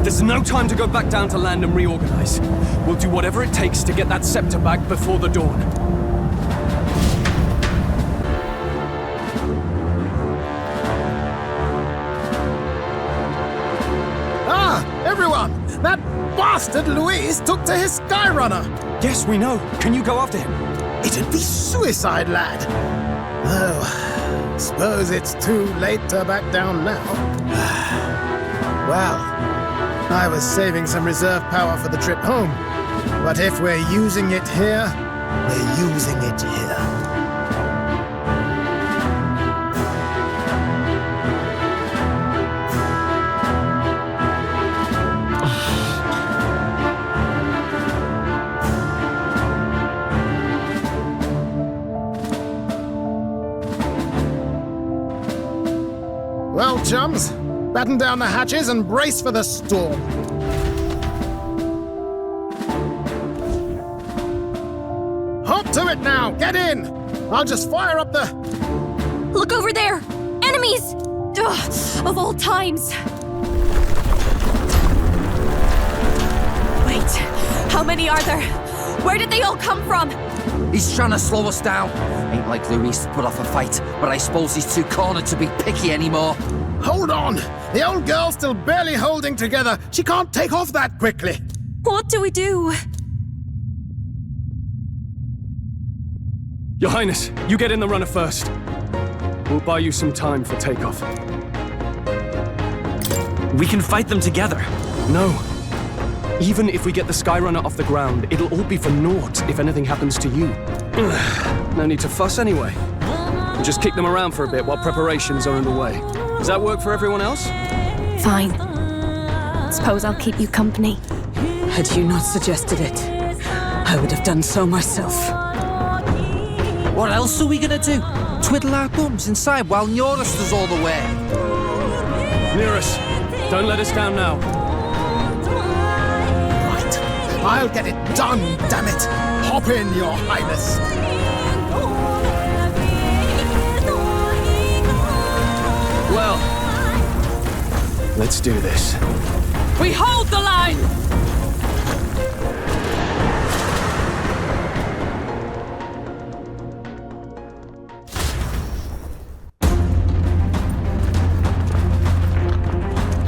There's no time to go back down to land and reorganize. We'll do whatever it takes to get that scepter back before the dawn. Ah, everyone! That bastard Luis took to his Skyrunner! Yes, we know. Can you go after him? It'd be suicide, lad. Oh, suppose it's too late to back down now. Well, I was saving some reserve power for the trip home. But if we're using it here, we're using it here. Well, chums, batten down the hatches and brace for the storm. Hop to it now! Get in! I'll just fire up the... Look over there! Enemies! Ugh, of all times! Wait, how many are there? Where did they all come from? He's trying to slow us down. Ain't like Luis to put off a fight, but I suppose he's too cornered to be picky anymore. Hold on! The old girl's still barely holding together. She can't take off that quickly. What do we do? Your Highness, you get in the runner first. We'll buy you some time for takeoff. We can fight them together. No. Even if we get the Skyrunner off the ground, it'll all be for naught if anything happens to you. No need to fuss anyway. We'll just kick them around for a bit while preparations are underway. Does that work for everyone else? Fine. Suppose I'll keep you company. Had you not suggested it, I would have done so myself. What else are we gonna do? Twiddle our thumbs inside while Norris does all the work? Near us. Don't let us down now. Right. I'll get it done, damn it! Hop in, Your Highness! Well, let's do this. We hold the line!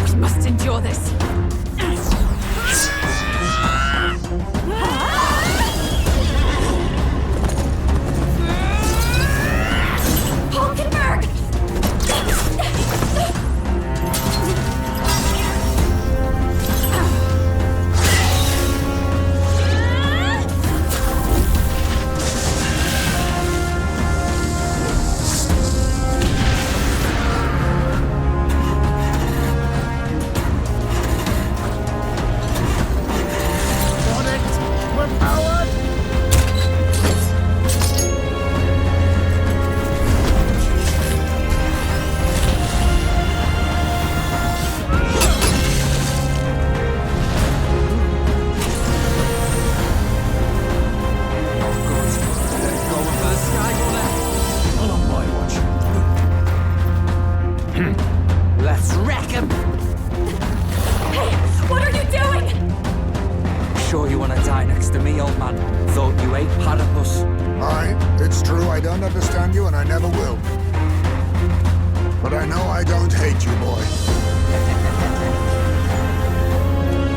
We must endure this. to me, old man. Thought you ate platypus. Aye, it's true I don't understand you and I never will. But I know I don't hate you, boy.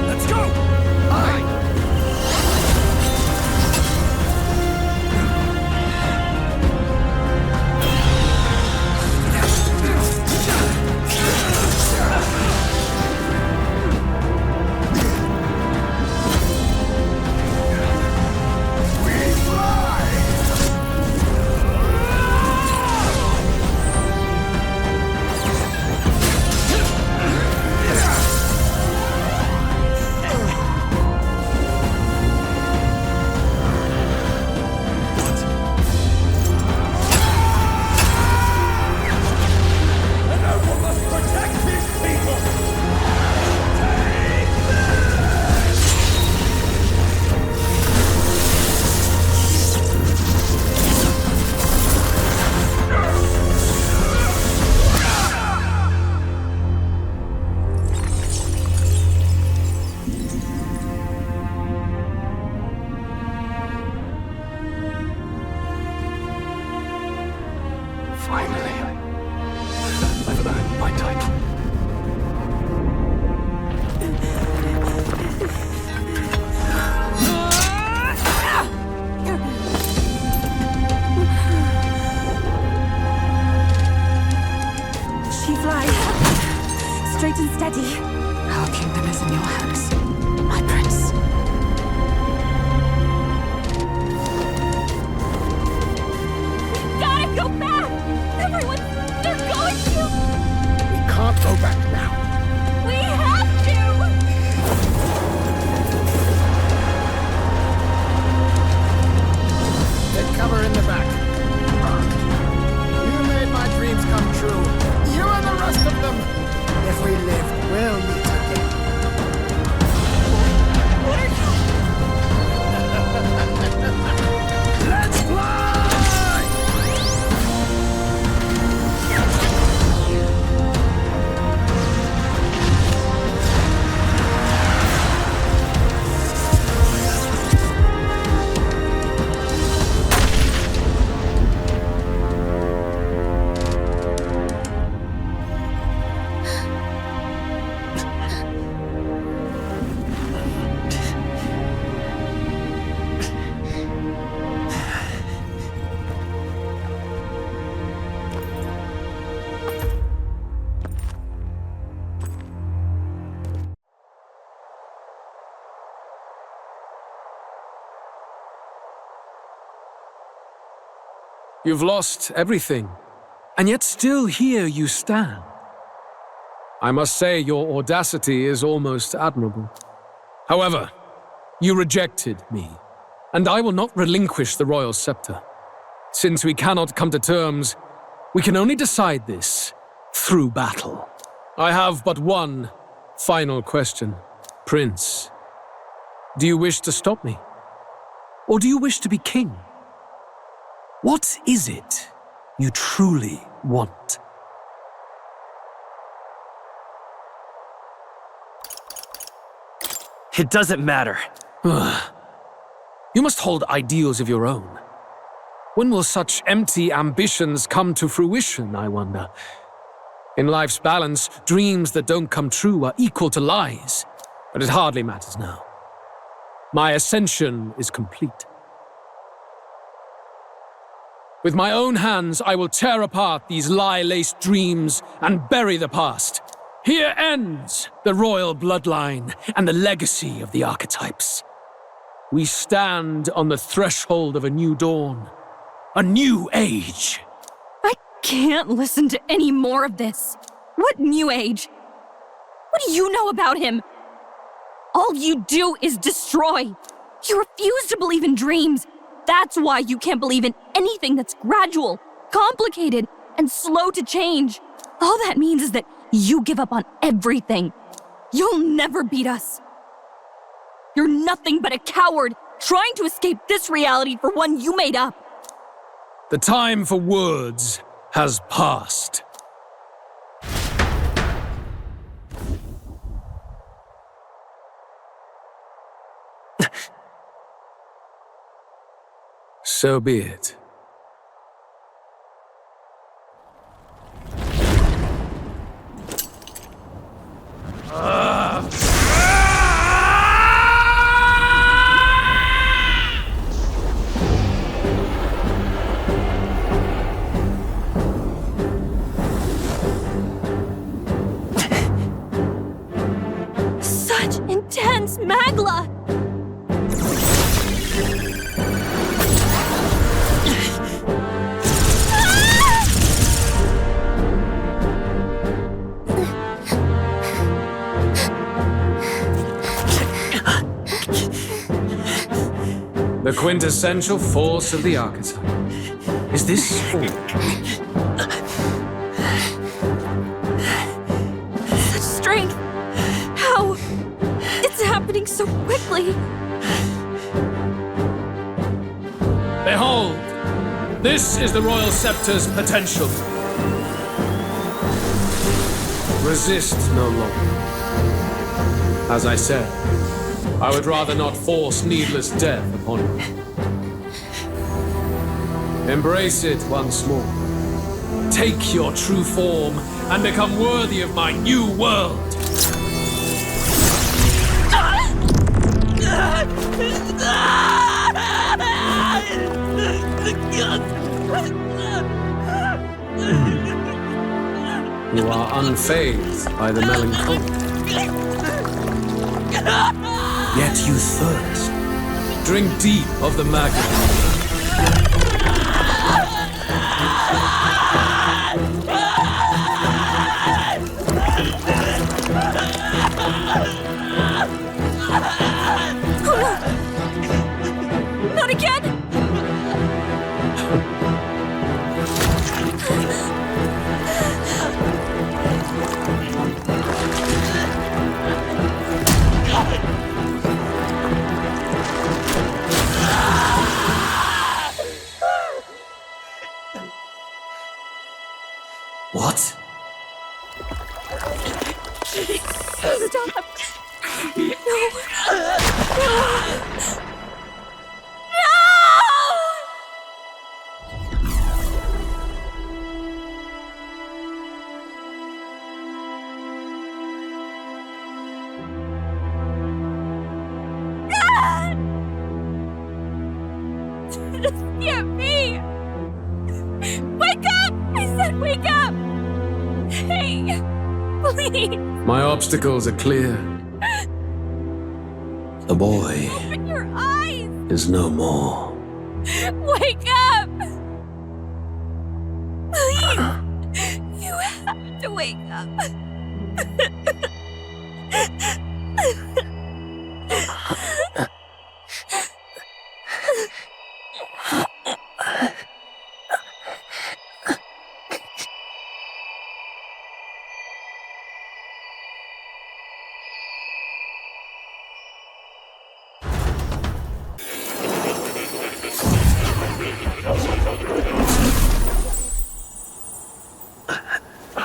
Let's go! Aye! Straight and steady. Our kingdom is in your hands, my prince. Gotta go back! Everyone, they're going to... We can't go back now. We have to! Take cover in the back. You made my dreams come true. You and the rest of them. If we live, we'll meet again. What are you... Let's fly! You've lost everything, and yet still here you stand. I must say your audacity is almost admirable. However, you rejected me, and I will not relinquish the royal scepter. Since we cannot come to terms, we can only decide this through battle. I have but one final question. Prince, do you wish to stop me? Or do you wish to be king? What is it you truly want? It doesn't matter. You must hold ideals of your own. When will such empty ambitions come to fruition, I wonder? In life's balance, dreams that don't come true are equal to lies, but it hardly matters now. My ascension is complete. With my own hands, I will tear apart these lie-laced dreams and bury the past. Here ends the royal bloodline and the legacy of the archetypes. We stand on the threshold of a new dawn, a new age. I can't listen to any more of this. What new age? What do you know about him? All you do is destroy. You refuse to believe in dreams. That's why you can't believe in anything that's gradual, complicated, and slow to change. All that means is that you give up on everything. You'll never beat us. You're nothing but a coward trying to escape this reality for one you made up. The time for words has passed. So be it. Such intense magla! The quintessential force of the archetype. Is this all? Such strength! How? It's happening so quickly! Behold! This is the Royal Scepter's potential. Resist no longer. As I said, I would rather not force needless death upon you. Embrace it once more. Take your true form and become worthy of my new world. You are unfazed by the melancholy. Yet you thirst. Drink deep of the magma. Not again! What? Stop! No! No! Hear me! Wake up! I said wake up! Hey, please! My obstacles are clear. The boy Open your eyes! is no more. Wake up! Please! You have to wake up.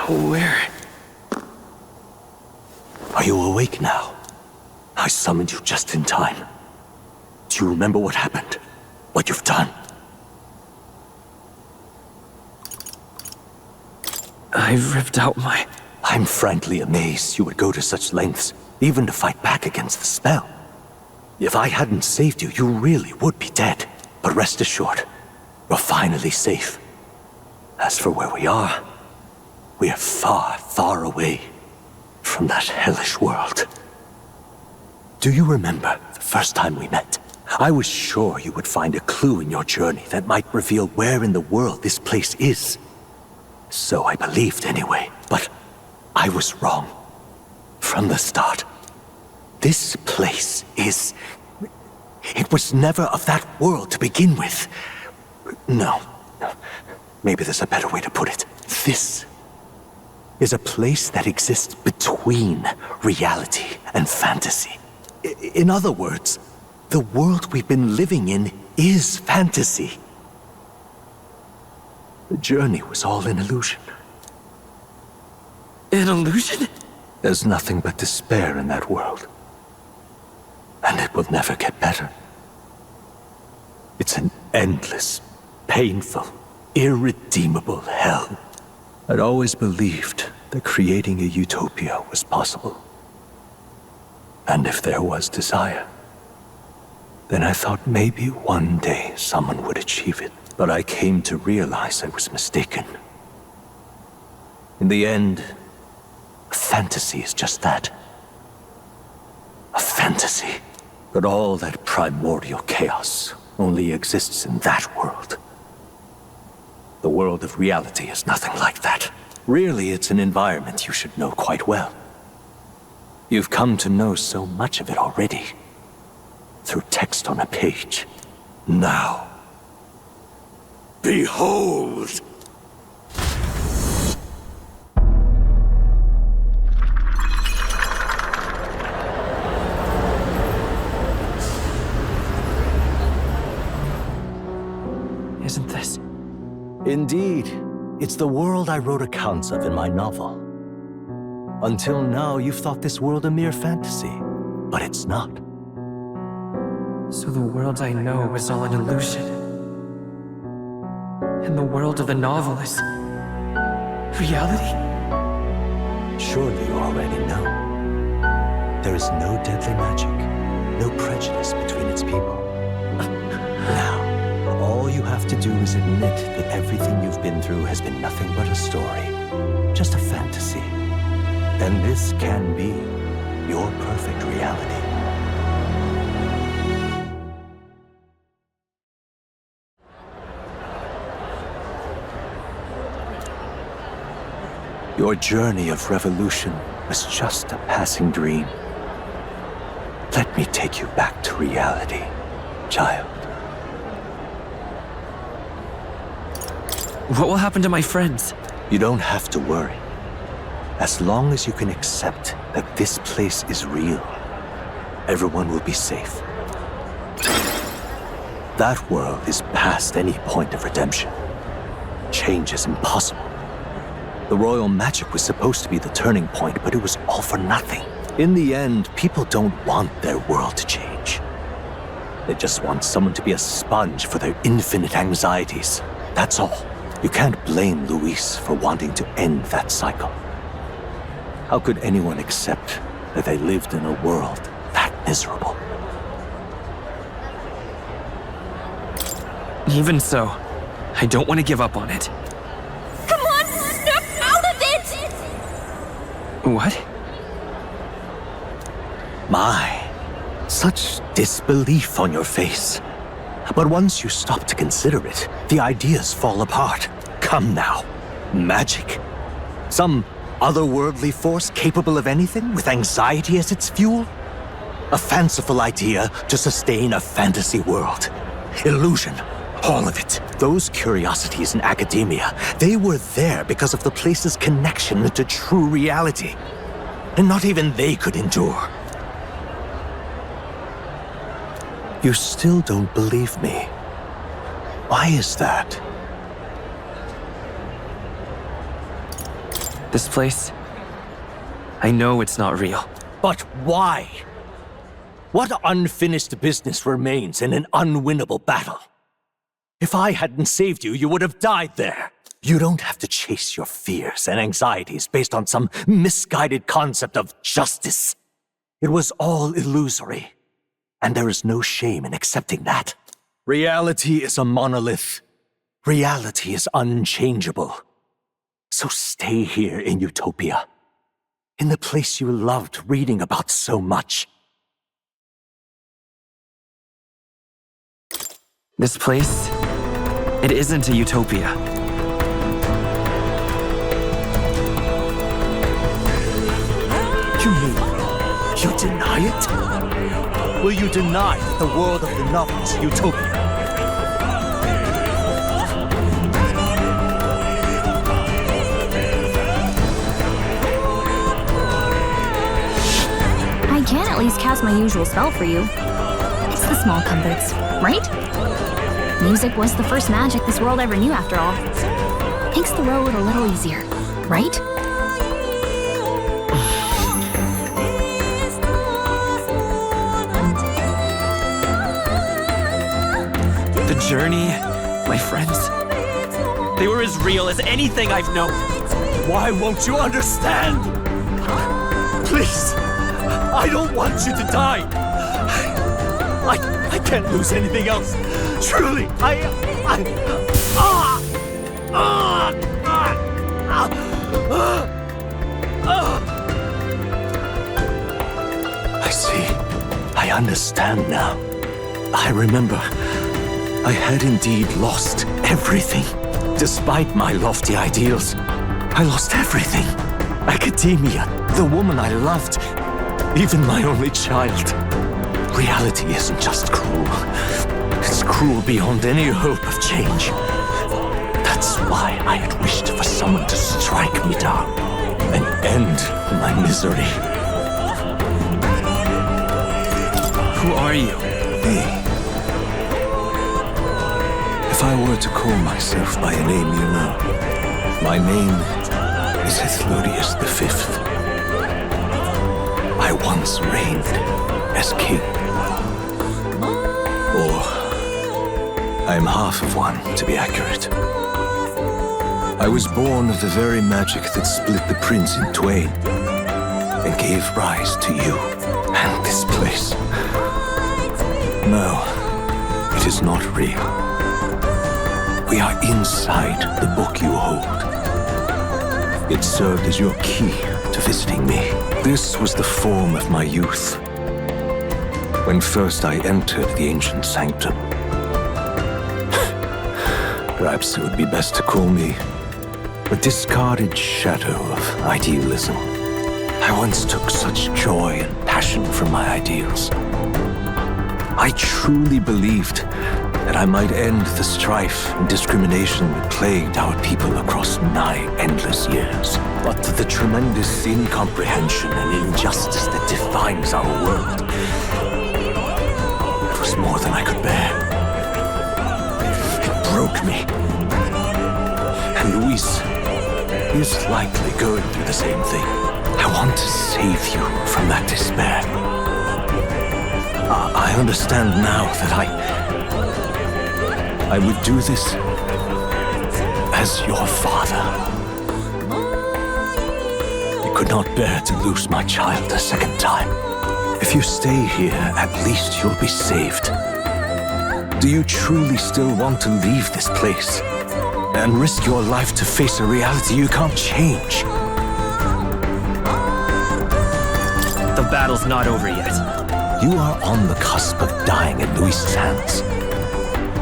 Where? Are you awake now? I summoned you just in time. Do you remember what happened? What you've done? I've ripped out my... I'm frankly amazed you would go to such lengths, even to fight back against the spell. If I hadn't saved you, you really would be dead. But rest assured, you're finally safe. As for where we are, we are far, far away from that hellish world. Do you remember the first time we met? I was sure you would find a clue in your journey that might reveal where in the world this place is. So I believed anyway, but I was wrong. From the start. This place is... It was never of that world to begin with. No. Maybe there's a better way to put it. This is a place that exists between reality and fantasy. In other words, the world we've been living in is fantasy. The journey was all an illusion. An illusion? There's nothing but despair in that world. And it will never get better. It's an endless, painful, irredeemable hell. I'd always believed that creating a utopia was possible. And if there was desire, then I thought maybe one day someone would achieve it. But I came to realize I was mistaken. In the end, a fantasy is just that. A fantasy. But all that primordial chaos only exists in that world. The world of reality is nothing like that. Really, it's an environment you should know quite well. You've come to know so much of it already. Through text on a page. Now, behold! Isn't this? Indeed. It's the world I wrote accounts of in my novel. Until now, you've thought this world a mere fantasy. But it's not. So the world I know was all an illusion. And the world of the novel is reality? Surely you already know. There is no deadly magic, no prejudice between its people. Now, all you have to do is admit that everything you've been through has been nothing but a story, just a fantasy. And this can be your perfect reality. Your journey of revolution was just a passing dream. Let me take you back to reality, child. What will happen to my friends? You don't have to worry. As long as you can accept that this place is real, everyone will be safe. That world is past any point of redemption. Change is impossible. The royal magic was supposed to be the turning point, but it was all for nothing. In the end, people don't want their world to change. They just want someone to be a sponge for their infinite anxieties. That's all. You can't blame Luis for wanting to end that cycle. How could anyone accept that they lived in a world that miserable? Even so, I don't want to give up on it. Come on, snap out of it! What? My, such disbelief on your face. But once you stop to consider it, the ideas fall apart. Come now. Magic? Some otherworldly force capable of anything, with anxiety as its fuel? A fanciful idea to sustain a fantasy world. Illusion. All of it. Those curiosities in academia, they were there because of the place's connection to true reality. And not even they could endure. You still don't believe me. Why is that? This place, I know it's not real. But why? What unfinished business remains in an unwinnable battle? If I hadn't saved you, you would have died there. You don't have to chase your fears and anxieties based on some misguided concept of justice. It was all illusory. And there is no shame in accepting that. Reality is a monolith. Reality is unchangeable. So stay here in Utopia, in the place you loved reading about so much. This place, it isn't a utopia. You mean, you deny it? Will you deny that the world of the novel is utopia? I can at least cast my usual spell for you. It's the small comforts, right? Music was the first magic this world ever knew, after all. Makes the road a little easier, right? The journey, my friends, they were as real as anything I've known. Why won't you understand? Please, I don't want you to die. I can't lose anything else. Truly, I see. I understand now. I remember. I had indeed lost everything. Despite my lofty ideals, I lost everything. Academia, the woman I loved, even my only child. Reality isn't just cruel. It's cruel beyond any hope of change. That's why I had wished for someone to strike me down and end my misery. Who are you? Me. If I were to call myself by a name you know, my name is Ideologies V. I once reigned as king. Or, I am half of one, to be accurate. I was born of the very magic that split the prince in twain and gave rise to you and this place. No, it is not real. We are inside the book you hold. It served as your key to visiting me. This was the form of my youth, when first I entered the ancient sanctum. Perhaps it would be best to call me a discarded shadow of idealism. I once took such joy and passion from my ideals. I truly believed that I might end the strife and discrimination that plagued our people across nigh endless years. But the tremendous incomprehension and injustice that defines our world, it was more than I could bear. It broke me. And Luis is likely going through the same thing. I want to save you from that despair. I understand now that I would do this as your father. I could not bear to lose my child a second time. If you stay here, at least you'll be saved. Do you truly still want to leave this place and risk your life to face a reality you can't change? The battle's not over yet. You are on the cusp of dying in Luis's hands.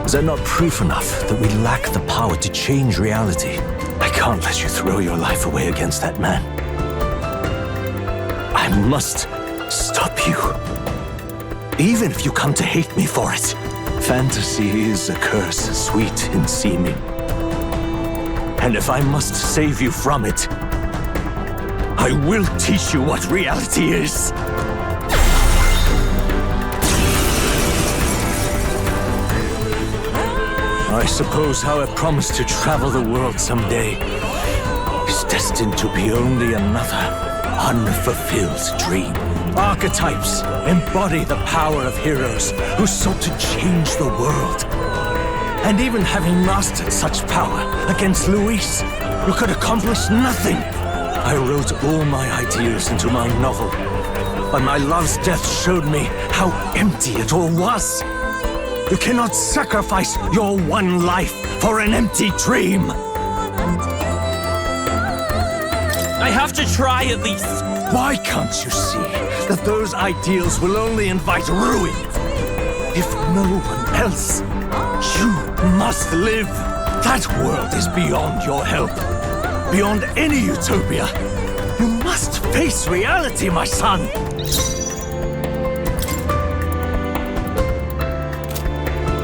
Is that not proof enough that we lack the power to change reality? I can't let you throw your life away against that man. I must stop you. Even if you come to hate me for it. Fantasy is a curse, sweet in seeming. And if I must save you from it, I will teach you what reality is. I suppose how I promised to travel the world someday is destined to be only another unfulfilled dream. Archetypes embody the power of heroes who sought to change the world. And even having mastered such power against Luis, you could accomplish nothing. I wrote all my ideas into my novel, but my love's death showed me how empty it all was. You cannot sacrifice your one life for an empty dream. I have to try at least. Why can't you see that those ideals will only invite ruin? If no one else, you must live. That world is beyond your help. Beyond any utopia. You must face reality, my son.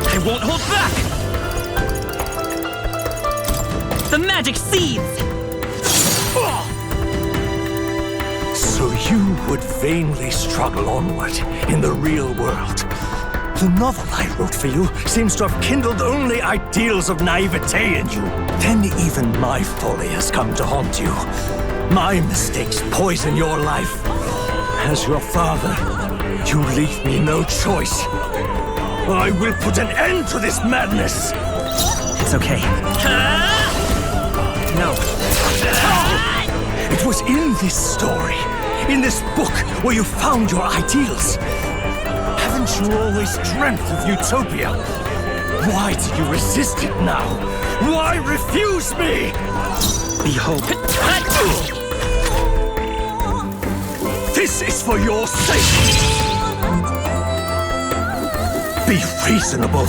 I won't hold back! The magic seeds! So you would vainly struggle onward in the real world. The novel I wrote for you seems to have kindled only ideals of naivete in you. Then even my folly has come to haunt you. My mistakes poison your life. As your father, you leave me no choice. I will put an end to this madness! It's okay. No. It was in this story, in this book, where you found your ideals. Haven't you always dreamt of utopia? Why do you resist it now? Why refuse me? Behold. This is for your sake. Be reasonable.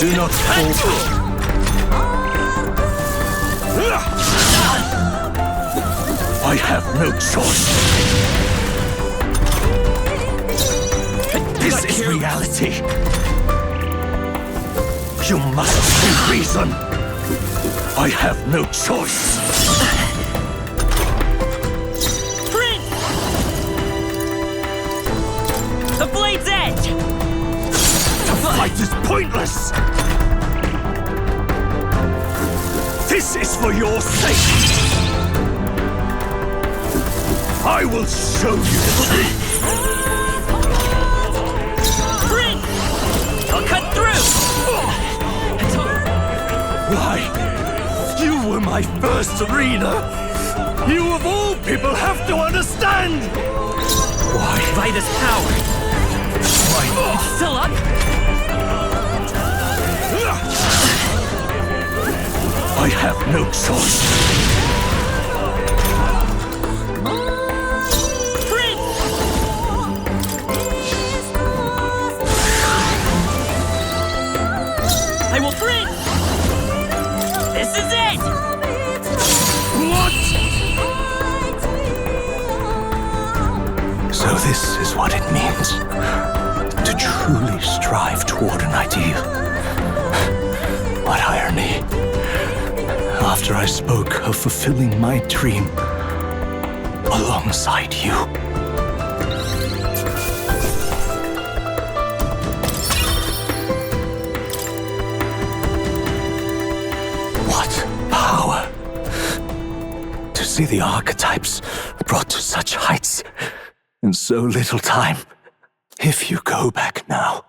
Do not fall. I have no choice. This is reality. You must see reason. I have no choice. Prince! The blade's edge! The fight is pointless! This is for your sake! I will show you the truth! Prince! I'll cut through! Why? You were my first arena! You of all people have to understand! Why? Vida's power! Why? It's still up? I have no choice. Prince! I will Prince! This is it! What? So this is what it means to truly strive toward an ideal. What irony. After I spoke of fulfilling my dream alongside you. What power to see the archetypes brought to such heights in so little time. If you go back now,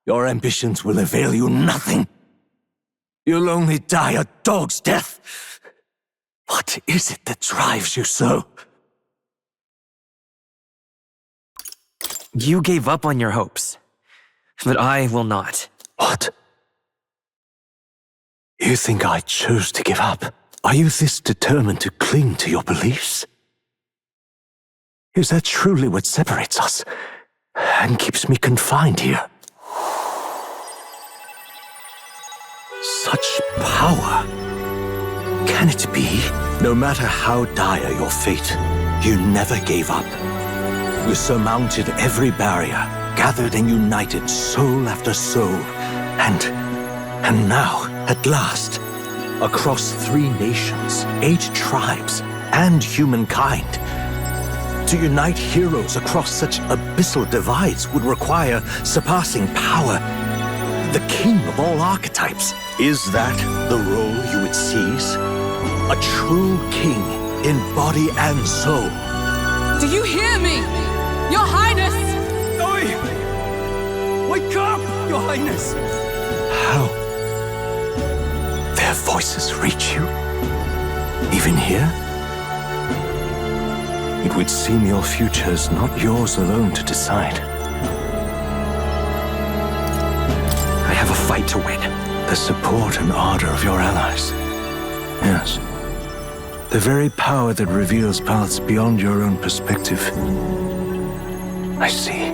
your ambitions will avail you nothing. You'll only die a dog's death. What is it that drives you so? You gave up on your hopes, but I will not. What? You think I chose to give up? Are you this determined to cling to your beliefs? Is that truly what separates us and keeps me confined here? Such power. Can it be? No matter how dire your fate, you never gave up. You surmounted every barrier, gathered and united soul after soul, and now, at last, across 3 nations, 8 tribes, and humankind. To unite heroes across such abyssal divides would require surpassing power. The king of all archetypes. Is that the role you would seize? A true king in body and soul. Do you hear me? Your Highness! Oi! Wake up, Your Highness! How? Their voices reach you? Even here? It would seem your future is not yours alone to decide. I have a fight to win. The support and ardor of your allies. Yes. The very power that reveals paths beyond your own perspective. I see.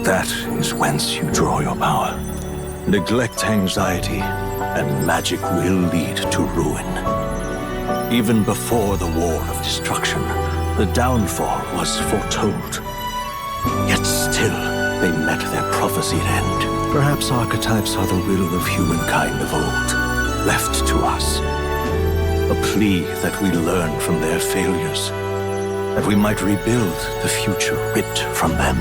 That is whence you draw your power. Neglect anxiety, and magic will lead to ruin. Even before the war of destruction, the downfall was foretold. Yet still, they met their prophesied end. Perhaps archetypes are the will of humankind of old, left to us. A plea that we learn from their failures, that we might rebuild the future ripped from them.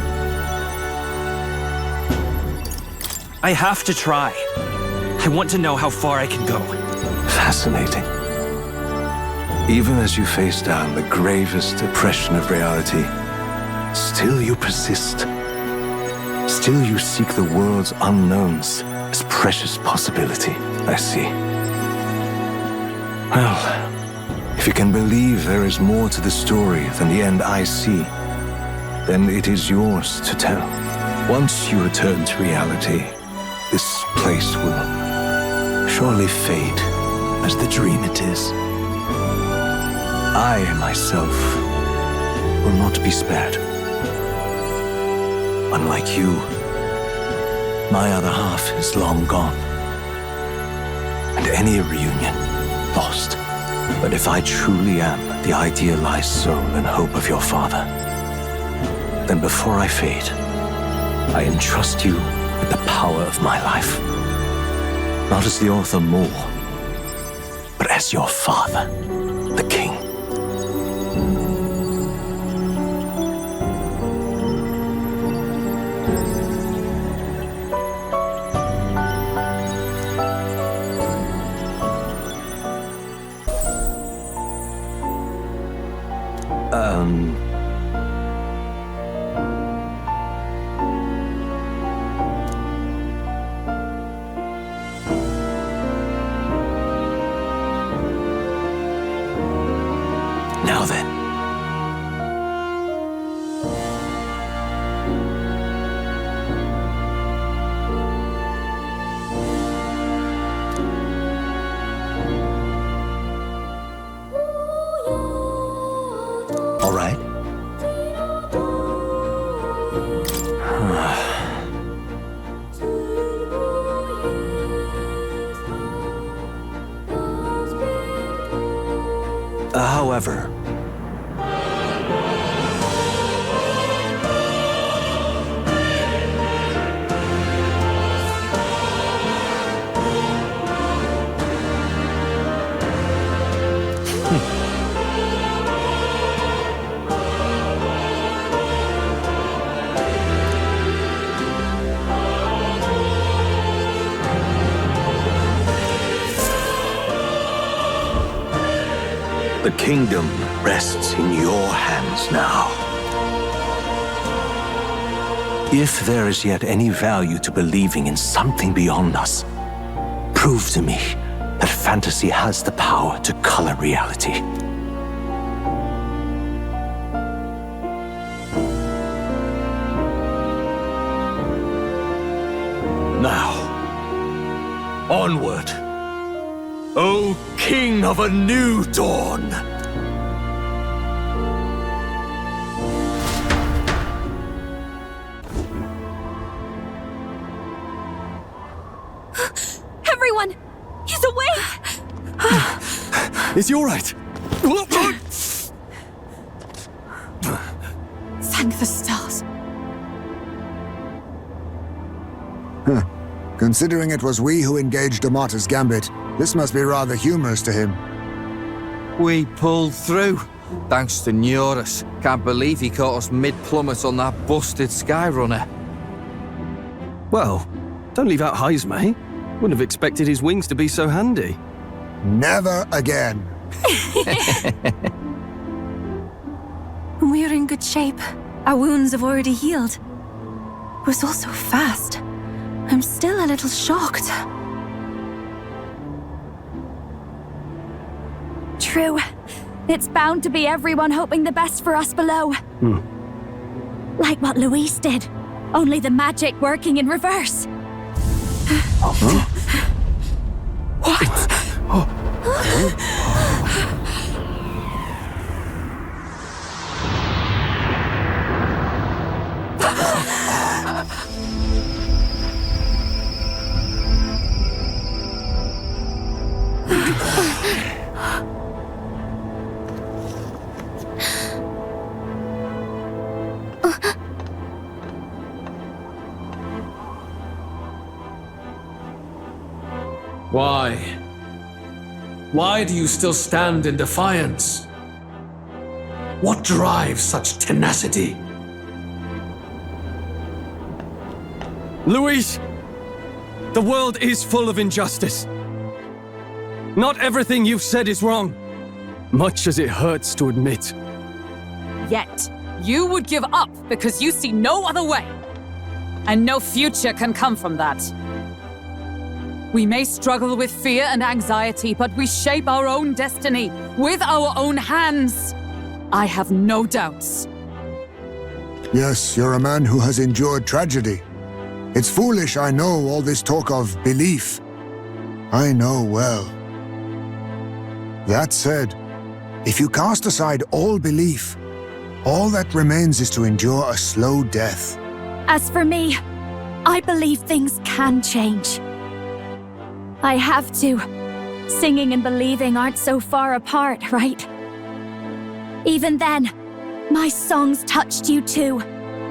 I have to try. I want to know how far I can go. Fascinating. Even as you face down the gravest oppression of reality, still you persist. Still you seek the world's unknowns as precious possibility, I see. Well, if you can believe there is more to the story than the end I see, then it is yours to tell. Once you return to reality, this place will surely fade as the dream it is. I myself will not be spared. Unlike you, my other half is long gone. And any reunion, lost. But if I truly am the idealized soul and hope of your father, then before I fade, I entrust you with the power of my life. Not as the author more, but as your father, the king. Now then. All right. However, the kingdom rests in your hands now. If there is yet any value to believing in something beyond us, prove to me that fantasy has the power to color reality. Now, onward. O King of a new dawn! Everyone! He's awake! Is he all right? Thank the stars. Huh. Considering it was we who engaged Amata's gambit, this must be rather humorous to him. We pulled through, thanks to Neurus. Can't believe he caught us mid-plummet on that busted Skyrunner. Well, don't leave out Heis, mate. Wouldn't have expected his wings to be so handy. Never again. We're in good shape. Our wounds have already healed. It was all so fast. I'm still a little shocked. True. It's bound to be everyone hoping the best for us below. Like what Luis did. Only the magic working in reverse. What? Why? Why do you still stand in defiance? What drives such tenacity? Luis! The world is full of injustice. Not everything you've said is wrong. much as it hurts to admit. Yet, you would give up because you see no other way. And no future can come from that. We may struggle with fear and anxiety, but we shape our own destiny with our own hands. I have no doubts. Yes, you're a man who has endured tragedy. It's foolish, I know, all this talk of belief. I know well. That said, if you cast aside all belief, all that remains is to endure a slow death. As for me, I believe things can change. I have to. Singing and believing aren't so far apart, right? Even then, my songs touched you too.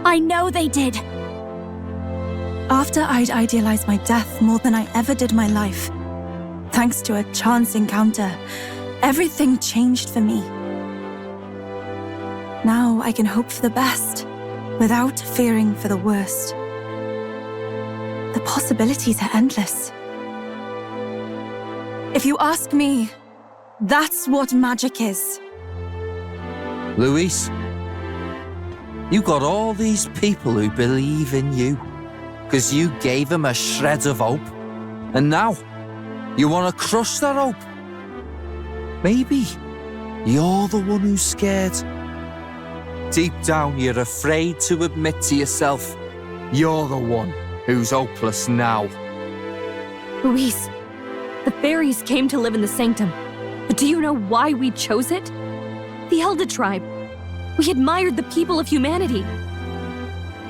I know they did. After I'd idealized my death more than I ever did my life, thanks to a chance encounter, everything changed for me. Now I can hope for the best, without fearing for the worst. The possibilities are endless. If you ask me, that's what magic is. Luis, you got all these people who believe in you, because you gave them a shred of hope. And now, you want to crush that hope. Maybe you're the one who's scared. Deep down, you're afraid to admit to yourself, you're the one who's hopeless now. Luis, the fairies came to live in the sanctum. But do you know why we chose it? The Elder tribe. We admired the people of humanity.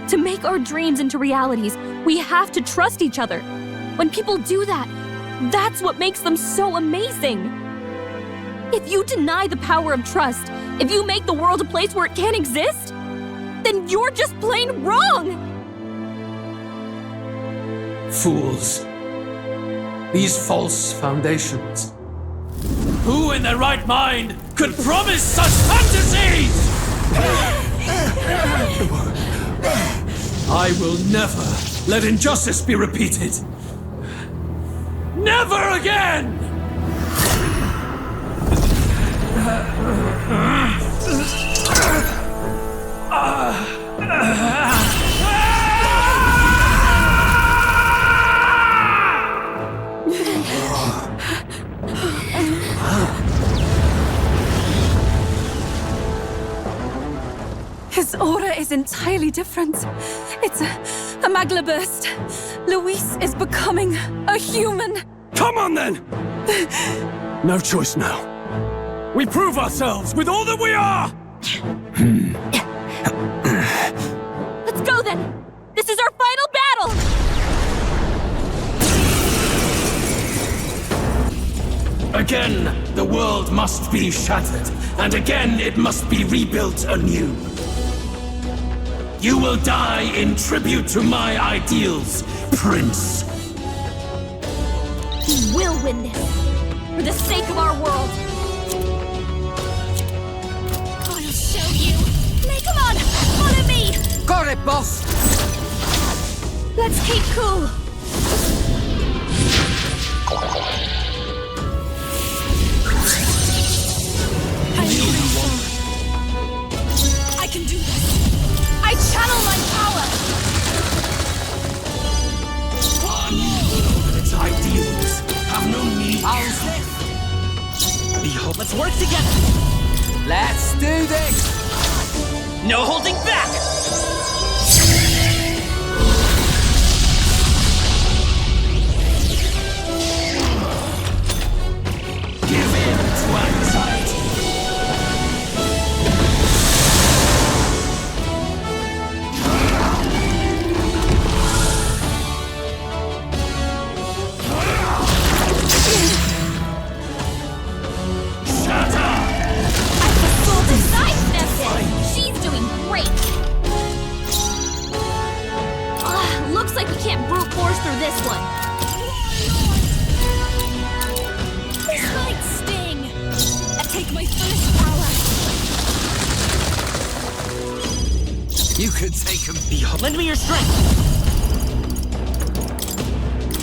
To make our dreams into realities, we have to trust each other. When people do that, that's what makes them so amazing. If you deny the power of trust, if you make the world a place where it can't exist, then you're just plain wrong! Fools. These false foundations. Who in their right mind could promise such fantasies? I will never let injustice be repeated. Never again! His aura is entirely different. It's a magla burst. Luis is becoming a human. Come on then! No choice now. We prove ourselves with all that we are! Let's go then! This is our final battle! Again, the world must be shattered, and again it must be rebuilt anew. You will die in tribute to my ideals, Prince. We will win this, for the sake of our world. I'll show you. Come on, follow me. Got it, boss. Let's keep cool. I can do this. I channel my power. Its ideals have no need. Behold, let's work together. Let's do this. No holding back. Give in to anxiety. She's doing great. Looks like we can't brute force through this one. This might sting. I take my first ally. You could take him. Behold, lend me your strength.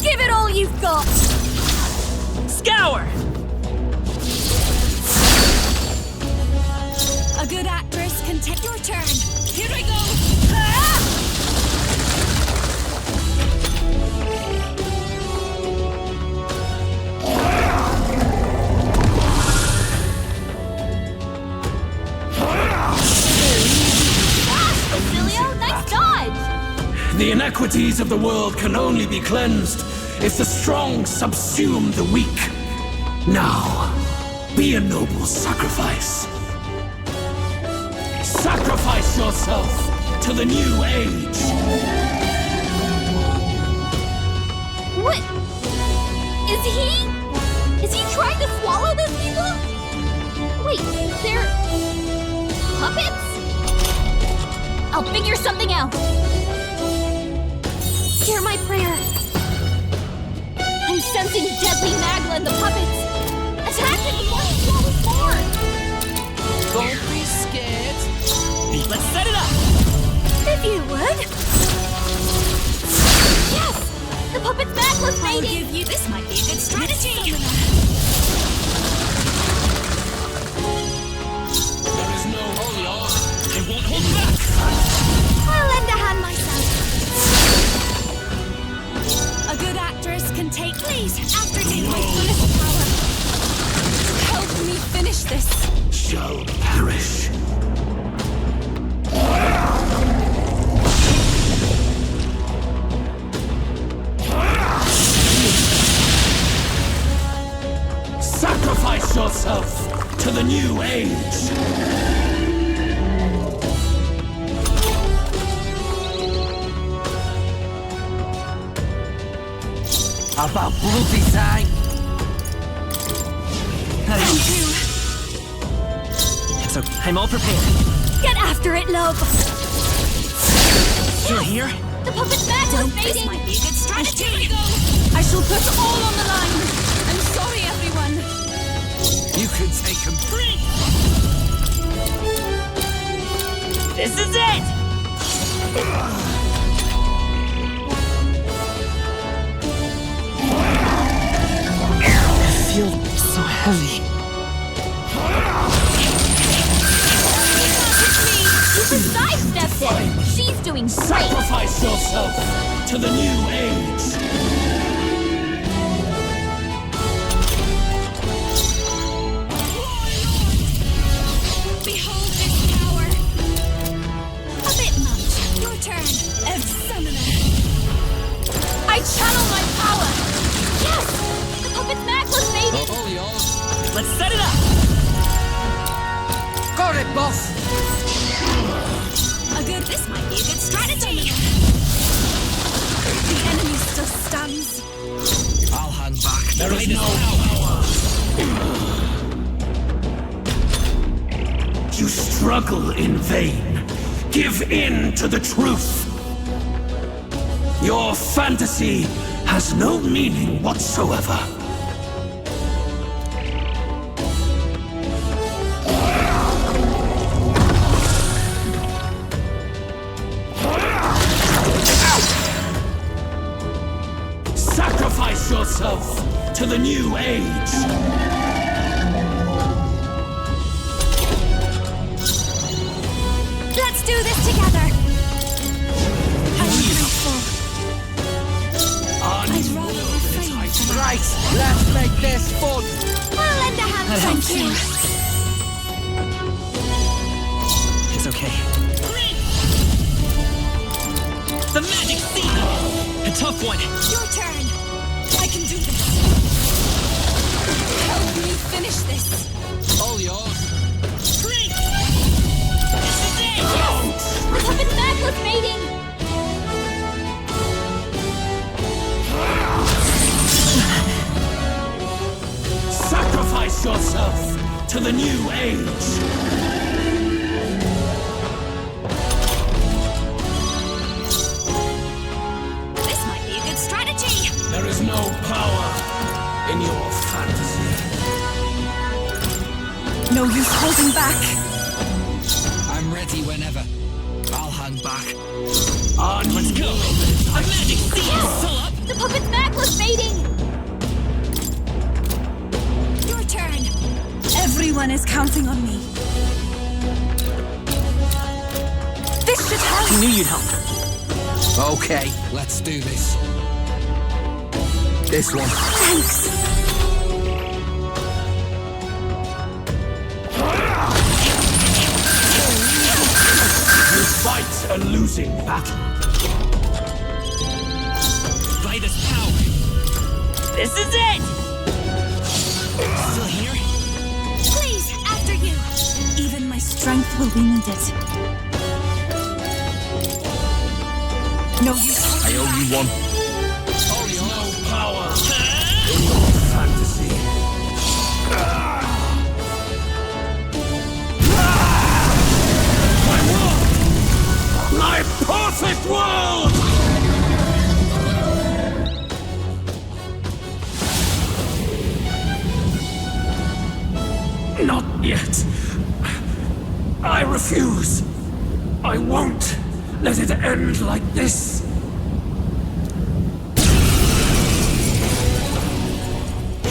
Give it all you've got. Scour. The inequities of the world can only be cleansed if the strong subsume the weak. Now, be a noble sacrifice. Sacrifice yourself to the new age. What? Is he trying to swallow those people? Wait, they're puppets? I'll figure something out. Hear my prayer. I'm sensing deadly magma in the puppets. Attack him before he swallows more. Don't be scared. Let's set it up. If you would. Yes! The puppet's magma's mating. I'll give you. This might be a good strategy. There is no holy on. I won't hold back. I'll lend a hand myself. A good actress can take lead after taking my fullest power. Help me finish this. Shall perish. Sacrifice yourself to the new age. About bloody time. Thank you. So I'm all prepared. Get after it, love. You're here? The puppet's magma's mating. This might be a good strategy. Here we go. I shall put all on the line. I'm sorry, everyone. You can take him free. This is it. I feel so heavy. You just sidestepped it. She's doing great. Sacrifice yourself to the new age. Behold this power. A bit much. Your turn, Ev-Summoner. I channel my power. Yes! The puppet's magma's mating. Oh, yours. Let's set it up. Got it, boss. This might be a good strategy. The enemy still stands. I'll hang back. There is no power. You struggle in vain. Give in to the truth. Your fantasy has no meaning whatsoever. Sacrifice yourself to the new age. Let's do this together. I'm grateful. I'd rather refrain. Right, let's make this fun. I'll lend a hand. Thank you. It's okay. The magic seed! A tough one. Your turn. I can do this. Help me finish this. All yours. Great! This is it! Yes! The puppet's magma's mating. Sacrifice yourself to the new age. There is no power in your fantasy. No use holding back. I'm ready whenever. I'll hang back. Let's go. A magic seed is still up. The puppet's magma's mating. Your turn. Everyone is counting on me. This should help. I knew you'd help. Okay, let's do this. This one. Thanks. You fight a losing battle. This is it! Still here? Please, after you! Even my strength will be needed. No use. I owe you one. No power in your fantasy. My world! My perfect world! Not yet. I refuse. I won't let it end like this.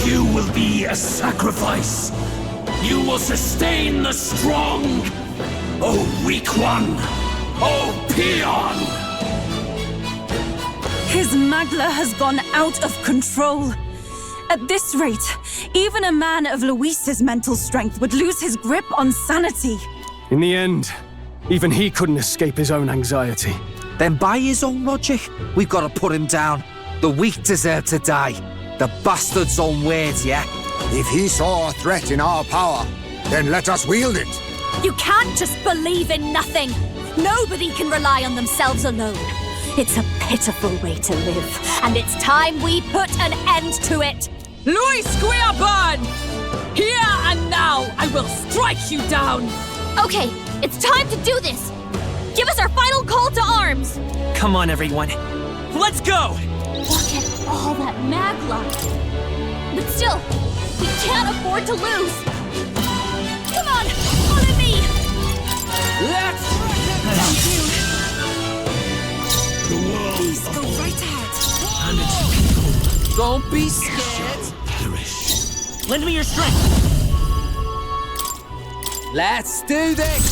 You will be a sacrifice. You will sustain the strong. Oh, weak one. Oh, peon. His Magla has gone out of control. At this rate, even a man of Luis's mental strength would lose his grip on sanity. In the end, even he couldn't escape his own anxiety. Then by his own logic, we've got to put him down. The weak deserve to die. The bastard's own words, yeah? If he saw a threat in our power, then let us wield it. You can't just believe in nothing. Nobody can rely on themselves alone. It's a pitiful way to live, and it's time we put an end to it. Luis Squareburn! Here and now, I will strike you down! Okay, it's time to do this! Give us our final call to arms! Come on, everyone. Let's go! Look at all that Magla! But still, we can't afford to lose! Come on, follow me! Let's Thank you. The world Please go right ahead. and its people Don't be scared. perish. Lend me your strength. Let's do this.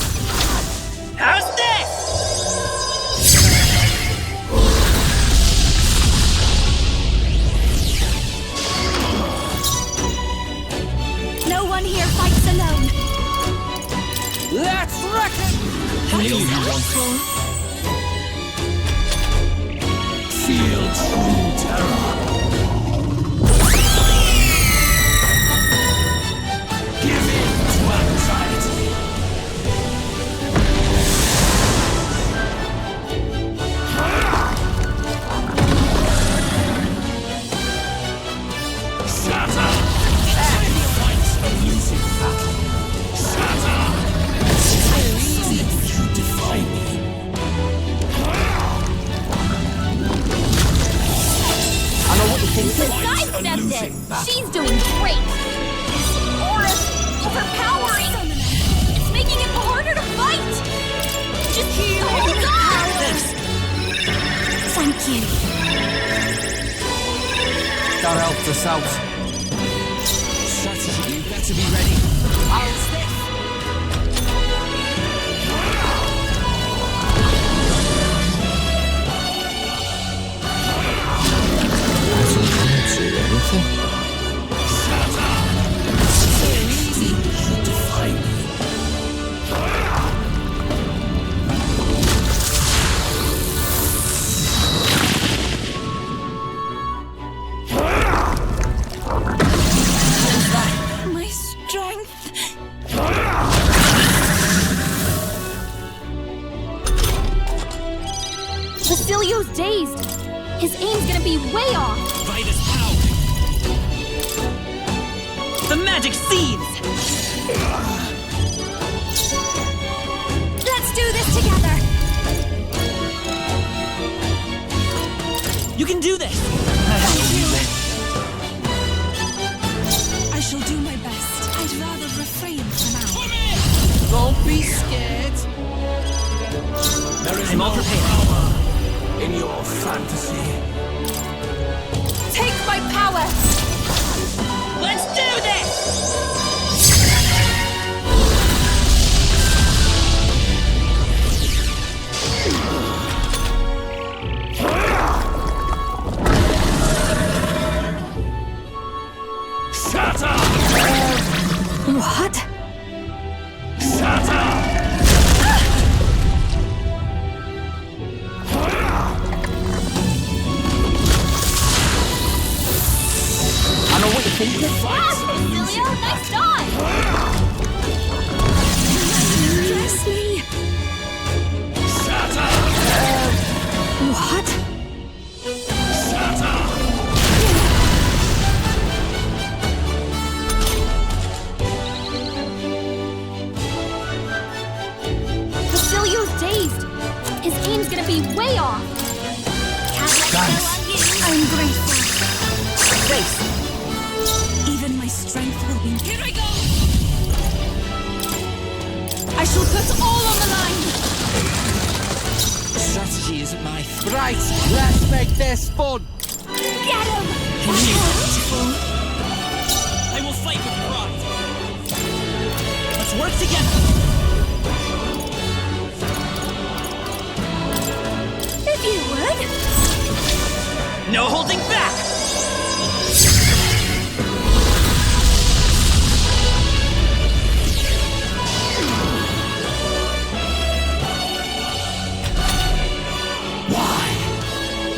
How's this? No one here fights alone. Let's wreck it. I owe you one. Feel true terror. Give in to anxiety. Shatter! Fight a losing battle. Shatter! You defy me. I know what you think. Sidestepped it! She's doing great! This aura's overpowering! It's making it harder to fight! Just hold on! Thank you. That helped us out. Shatter, you better be ready. I'll stay. My strength. Basilio's dazed. His aim's gonna be way off. Vitus power. The magic seeds. Let's do this together! You can do this. I shall do my best. I'd rather refrain for now. Don't be scared. There is no power in your fantasy. Take my power! Let's do this! Shatter! What? Shatter! Facilio, nice dive! Seriously? What? Facilio's dazed. His aim's gonna be way off. I'm grateful. Face. Even my strength will be... Here I go! I shall put all on the line! Strategy isn't my... Right, let's make this fun! Get him! I will fight with pride. Let's work together. If you would. No holding back!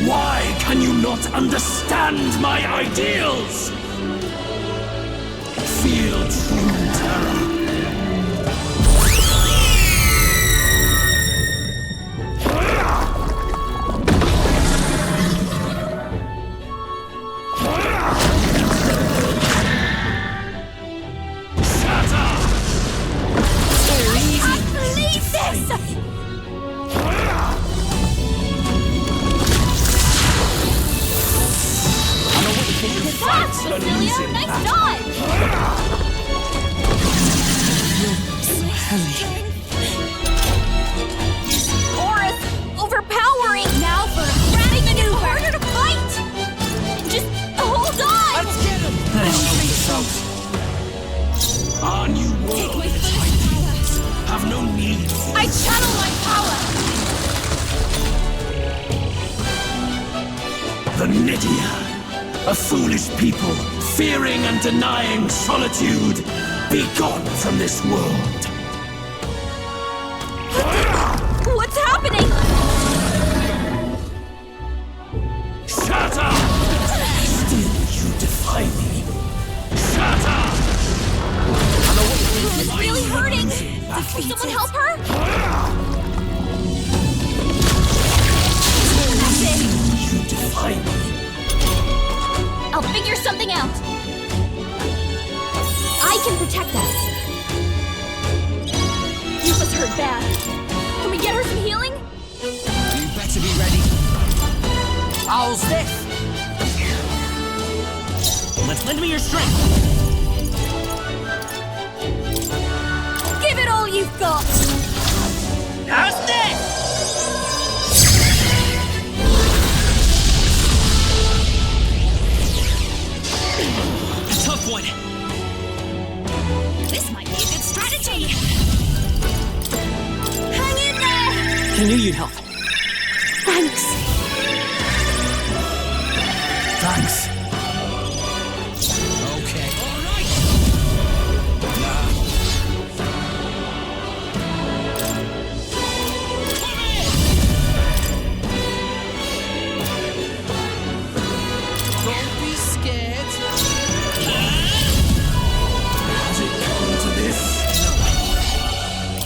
Why can you not understand my ideals? Feel true terror. Facilio, nice dive! Aura's overpowering! Now for a crafty maneuver! Harder to fight! Just hold on! Let's get him! Our new world titans have no need. I channel my power! The Nydia. A foolish people, fearing and denying solitude. Be gone from this world. What's happening? Shatter! Still you defy me. Shatter! This is really hurting! Can someone help her? That's it! You defy me. I'll figure something out. I can protect us. You was hurt bad. Can we get her some healing? You better be ready. How's this? Let's lend me your strength. Give it all you've got. How's this? Tough one. This might be a good strategy. Hang in there! I knew you'd help. Thanks. Thanks. Okay. All right. Don't be scared. Has it come to this?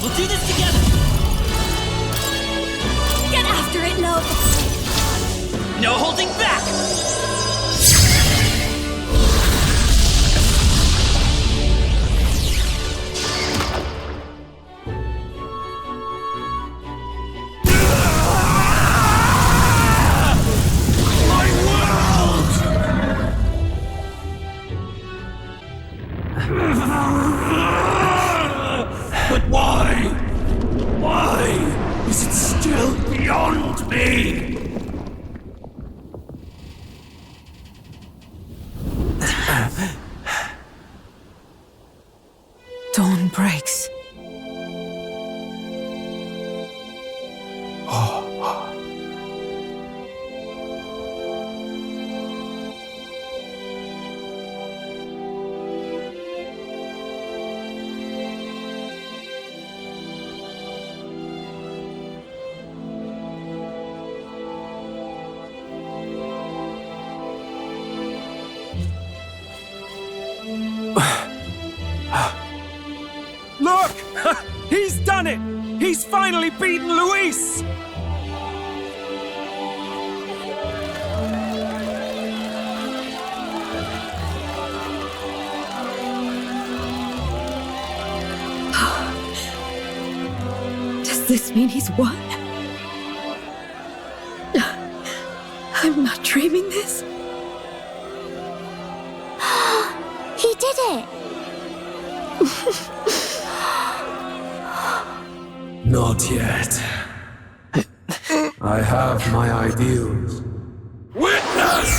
We'll do this together. Get after it, love. No holding back. But why? Why is it still beyond me? Look! He's done it! He's finally beaten Luis! Does this mean he's won? I'm not dreaming this. He did it! Not yet. I have my ideals. Witness!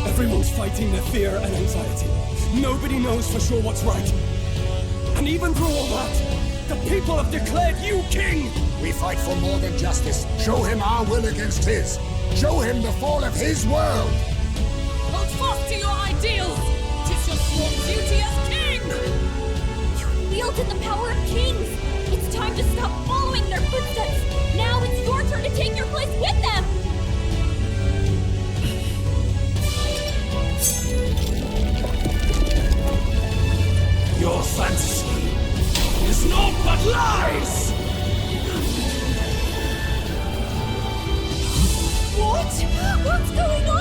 Everyone's fighting their fear and anxiety. Nobody knows for sure what's right. And even through all that, the people have declared you king! We fight for more than justice. Show him our will against his. Show him the fall of his world. Hold fast to your ideals! 'Tis your sworn duty as king! You wielded the power of kings! It's time to stop following their footsteps! Now it's your turn to take your place with them! Your fantasy is naught but lies! What? What's going on?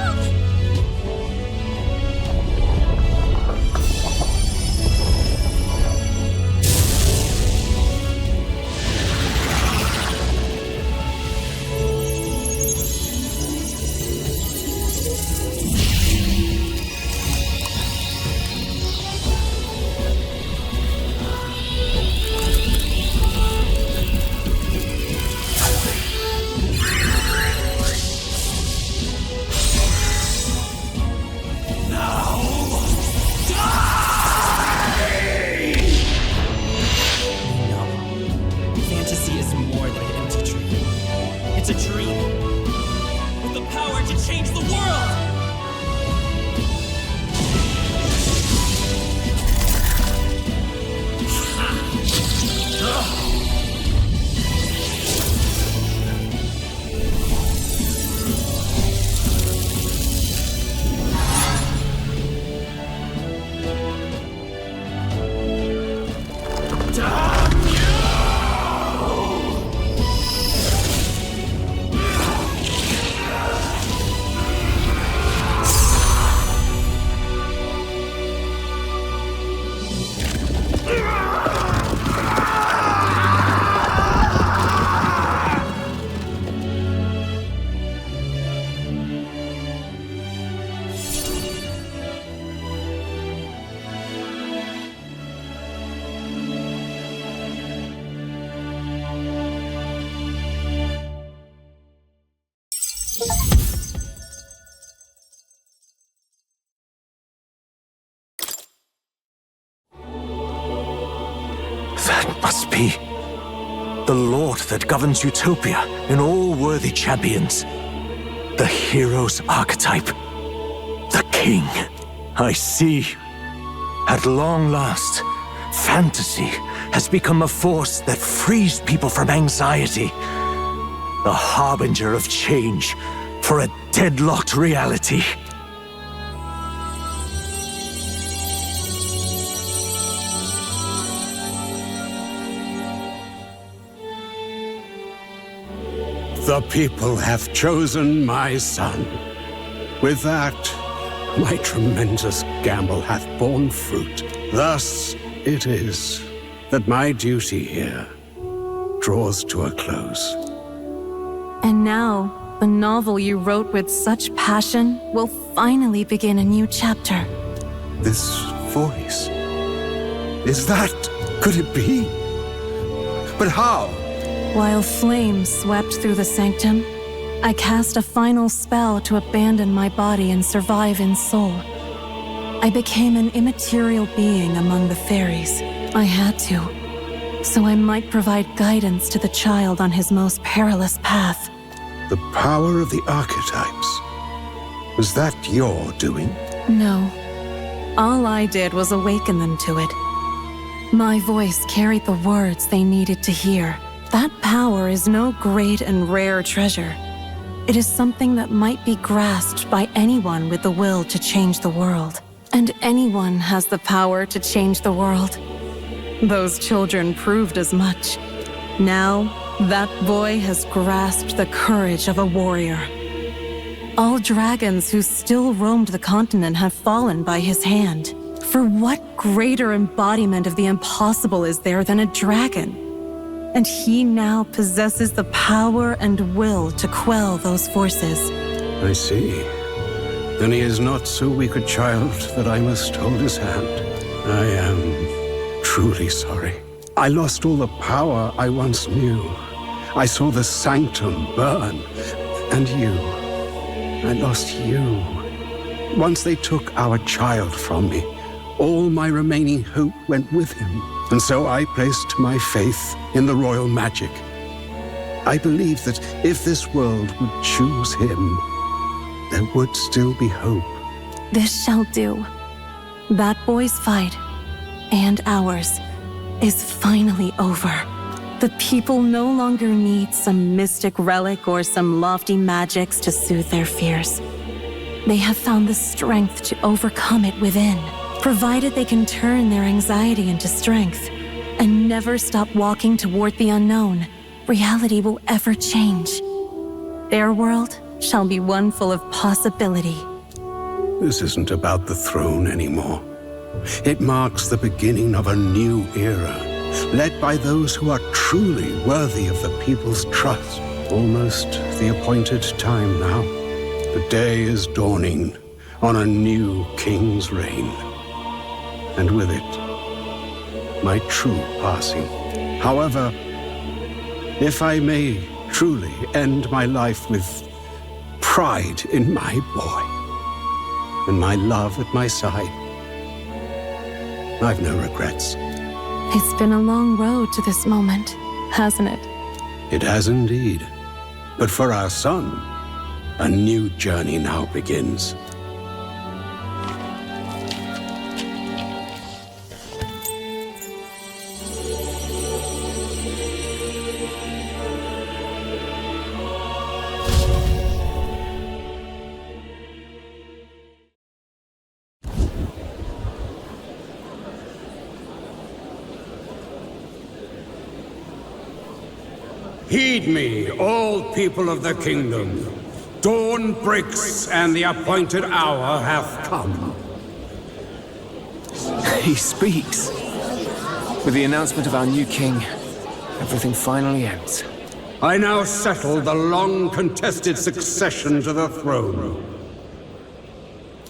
Fantasy is more than an empty dream. It's a dream with the power to change the world! That must be the Lord that governs Utopia in all worthy champions. The hero's archetype. The king. I see. At long last, fantasy has become a force that frees people from anxiety. A harbinger of change for a deadlocked reality. The people have chosen my son. With that, my tremendous gamble hath borne fruit. Thus it is that my duty here draws to a close. And now, the novel you wrote with such passion will finally begin a new chapter. This voice. Is that... could it be? But how? While flames swept through the sanctum, I cast a final spell to abandon my body and survive in soul. I became an immaterial being among the fairies. I had to, so I might provide guidance to the child on his most perilous path. The power of the archetypes. Was that your doing? No. All I did was awaken them to it. My voice carried the words they needed to hear. That power is no great and rare treasure. It is something that might be grasped by anyone with the will to change the world. And anyone has the power to change the world. Those children proved as much. Now, that boy has grasped the courage of a warrior. All dragons who still roamed the continent have fallen by his hand. For what greater embodiment of the impossible is there than a dragon? And he now possesses the power and will to quell those forces. I see. Then he is not so weak a child that I must hold his hand. I am truly sorry. I lost all the power I once knew. I saw the sanctum burn. And you. I lost you. Once they took our child from me, all my remaining hope went with him. And so I placed my faith in the royal magic. I believed that if this world would choose him, there would still be hope. This shall do. That boy's fight, and ours, is finally over. The people no longer need some mystic relic or some lofty magics to soothe their fears. They have found the strength to overcome it within. Provided they can turn their anxiety into strength and never stop walking toward the unknown, reality will ever change. Their world shall be one full of possibility. This isn't about the throne anymore. It marks the beginning of a new era, led by those who are truly worthy of the people's trust. Almost the appointed time now. The day is dawning on a new king's reign. And with it, my true passing. However, if I may truly end my life with pride in my boy and my love at my side, I've no regrets. It's been a long road to this moment, hasn't it? It has indeed. But for our son, a new journey now begins. Heed me, all people of the kingdom. Dawn breaks, and the appointed hour hath come. He speaks. With the announcement of our new king, everything finally ends. I now settle the long-contested succession to the throne.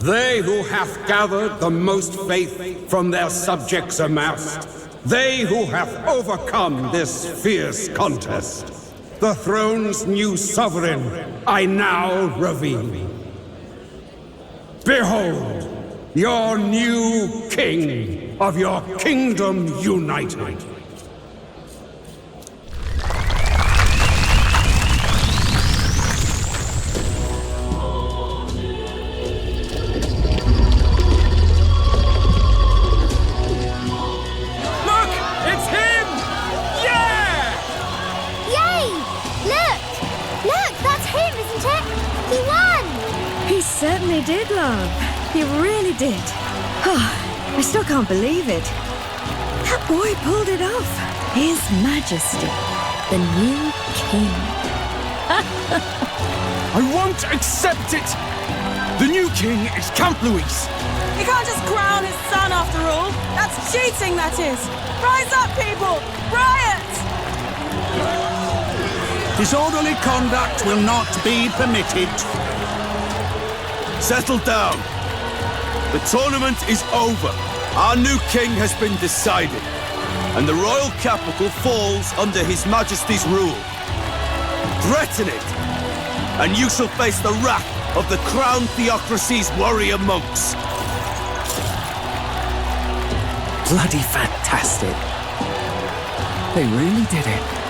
They who hath gathered the most faith from their subjects amassed, they who have overcome this fierce contest, the throne's new sovereign, I now reveal. Behold, your new king of your kingdom united. Certainly did, love. He really did. I still can't believe it. That boy pulled it off. His Majesty, the new king. I won't accept it! The new king is Count Luis. He can't just crown his son after all. That's cheating, that is. Rise up, people! Riot! Disorderly conduct will not be permitted. Settle down. The tournament is over. Our new king has been decided, and the royal capital falls under His Majesty's rule. Threaten it, and you shall face the wrath of the crown theocracy's warrior monks. Bloody fantastic. They really did it.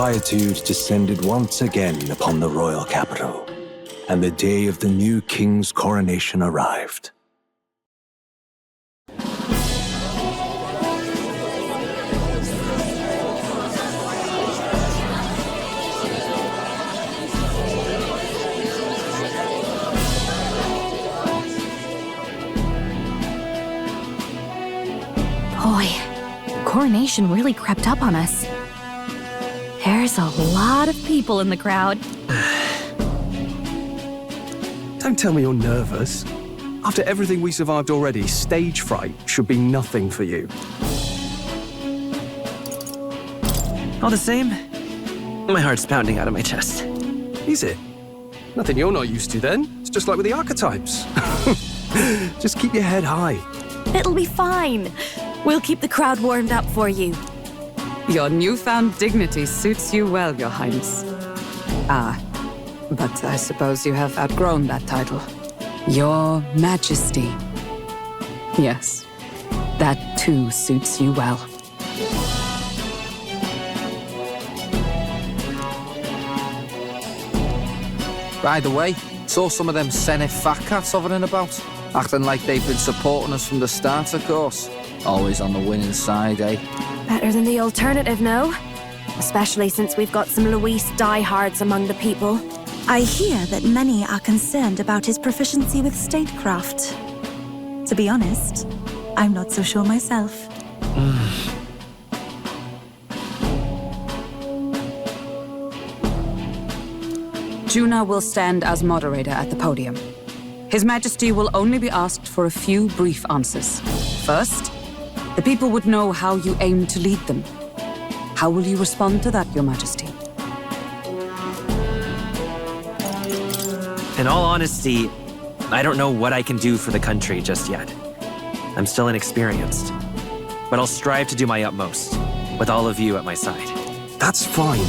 quietude descended once again upon the royal capital, and the day of the new king's coronation arrived. Boy, coronation really crept up on us. There's a lot of people in the crowd. Don't tell me you're nervous. After everything we survived already, stage fright should be nothing for you. All the same, my heart's pounding out of my chest. Is it? Nothing you're not used to then. It's just like with the archetypes. Just keep your head high. It'll be fine. We'll keep the crowd warmed up for you. Your newfound dignity suits you well, Your Highness. Ah, but I suppose you have outgrown that title. Your Majesty. Yes, that too suits you well. By the way, saw some of them Senate fat cats hovering about, acting like they've been supporting us from the start, of course. Always on the winning side, eh? Better than the alternative, no? Especially since we've got some Luis diehards among the people. I hear that many are concerned about his proficiency with statecraft. To be honest, I'm not so sure myself. Juna will stand as moderator at the podium. His Majesty will only be asked for a few brief answers. First, the people would know how you aim to lead them. How will you respond to that, Your Majesty? In all honesty, I don't know what I can do for the country just yet. I'm still inexperienced. But I'll strive to do my utmost, with all of you at my side. That's fine.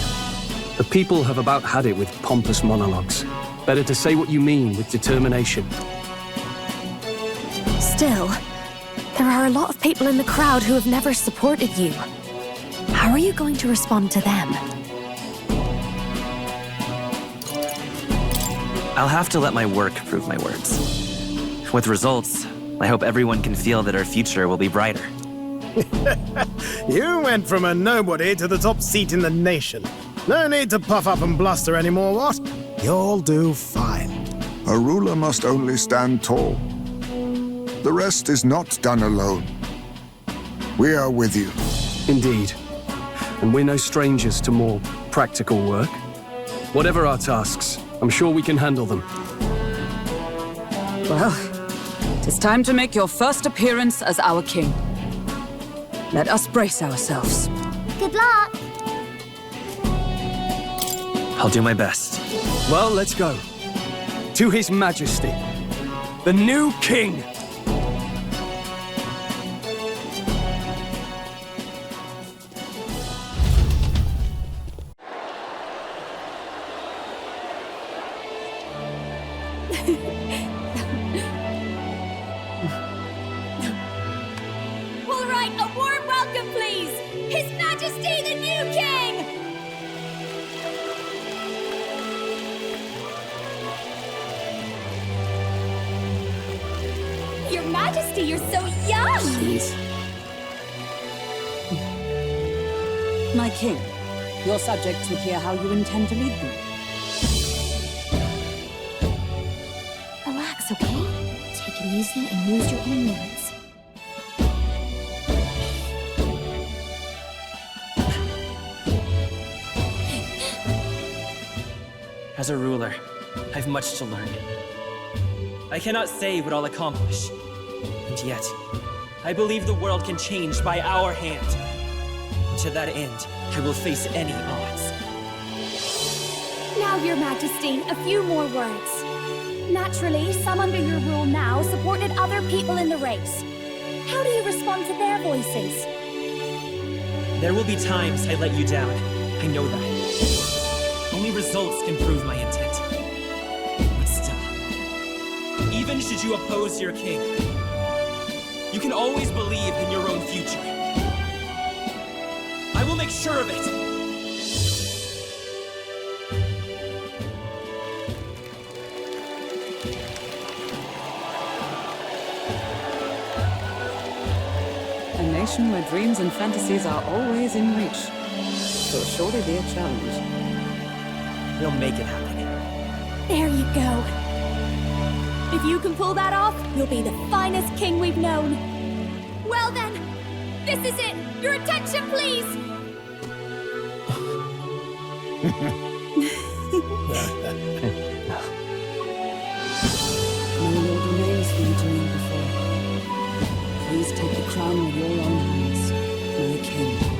The people have about had it with pompous monologues. Better to say what you mean with determination. Still, there are a lot of people in the crowd who have never supported you. How are you going to respond to them? I'll have to let my work prove my words. With results, I hope everyone can feel that our future will be brighter. You went from a nobody to the top seat in the nation. No need to puff up and bluster anymore, what? You'll do fine. A ruler must only stand tall. The rest is not done alone. We are with you. Indeed. And we're no strangers to more practical work. Whatever our tasks, I'm sure we can handle them. Well, it is time to make your first appearance as our king. Let us brace ourselves. Good luck! I'll do my best. Well, let's go. To His Majesty, the new king! All right, a warm welcome, please! His Majesty, the new king! Your Majesty, you're so young! Please. My king, your subjects would hear how you intend to lead them. Relax, okay? Take it easy and use your own words. As a ruler, I've much to learn. I cannot say what I'll accomplish. And yet, I believe the world can change by our hand. And to that end, I will face any odds. Now, Your Majesty, a few more words. Naturally, some under your rule now supported other people in the race. How do you respond to their voices? There will be times I let you down. I know that. Only results can prove my intent. But still, even should you oppose your king, you can always believe in your own future. I will make sure of it. nation where dreams and fantasies are always in reach. So surely be a challenge. We'll make it happen. There you go. If you can pull that off, you'll be the finest king we've known. Well then, this is it. Your attention, please. No lord remains for you to kneel before. Please take the crown with your own hands, my king.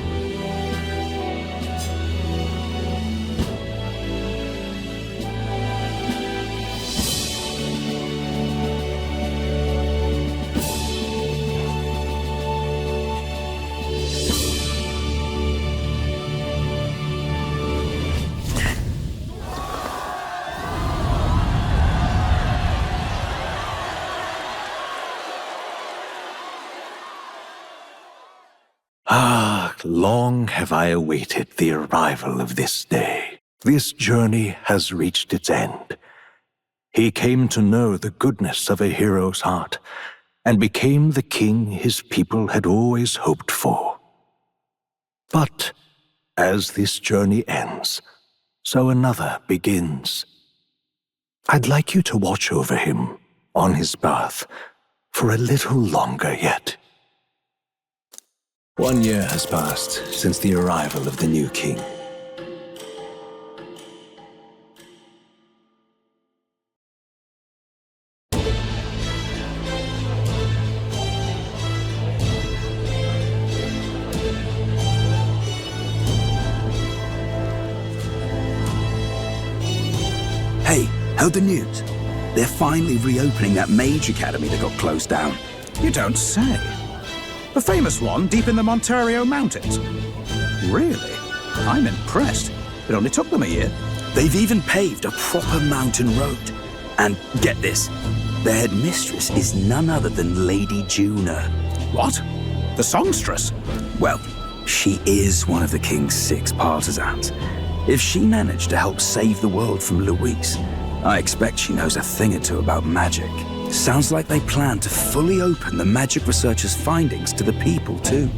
Long have I awaited the arrival of this day. This journey has reached its end. He came to know the goodness of a hero's heart, and became the king his people had always hoped for. But as this journey ends, so another begins. I'd like you to watch over him on his path for a little longer yet. 1 year has passed since the arrival of the new king. Hey, heard the news? They're finally reopening that mage academy that got closed down. You don't say. The famous one deep in the Monterio Mountains. Really? I'm impressed. It only took them a year. They've even paved a proper mountain road. And get this, their headmistress is none other than Lady Juna. What? The songstress? Well, she is one of the king's 6 partisans. If she managed to help save the world from Luis, I expect she knows a thing or two about magic. Sounds like they plan to fully open the magic researchers' findings to the people, too.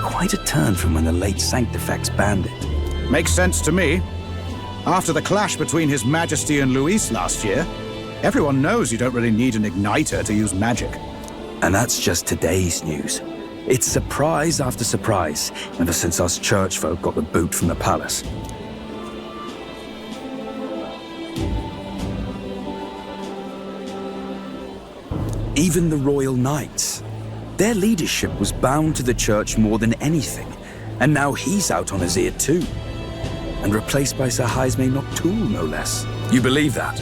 Quite a turn from when the late Sanctifex banned it. Makes sense to me. After the clash between His Majesty and Luis last year, everyone knows you don't really need an igniter to use magic. And that's just today's news. It's surprise after surprise, ever since us church folk got the boot from the palace. Even the Royal Knights. Their leadership was bound to the church more than anything, and now he's out on his ear too. And replaced by Sir Jaime Noctul, no less. You believe that?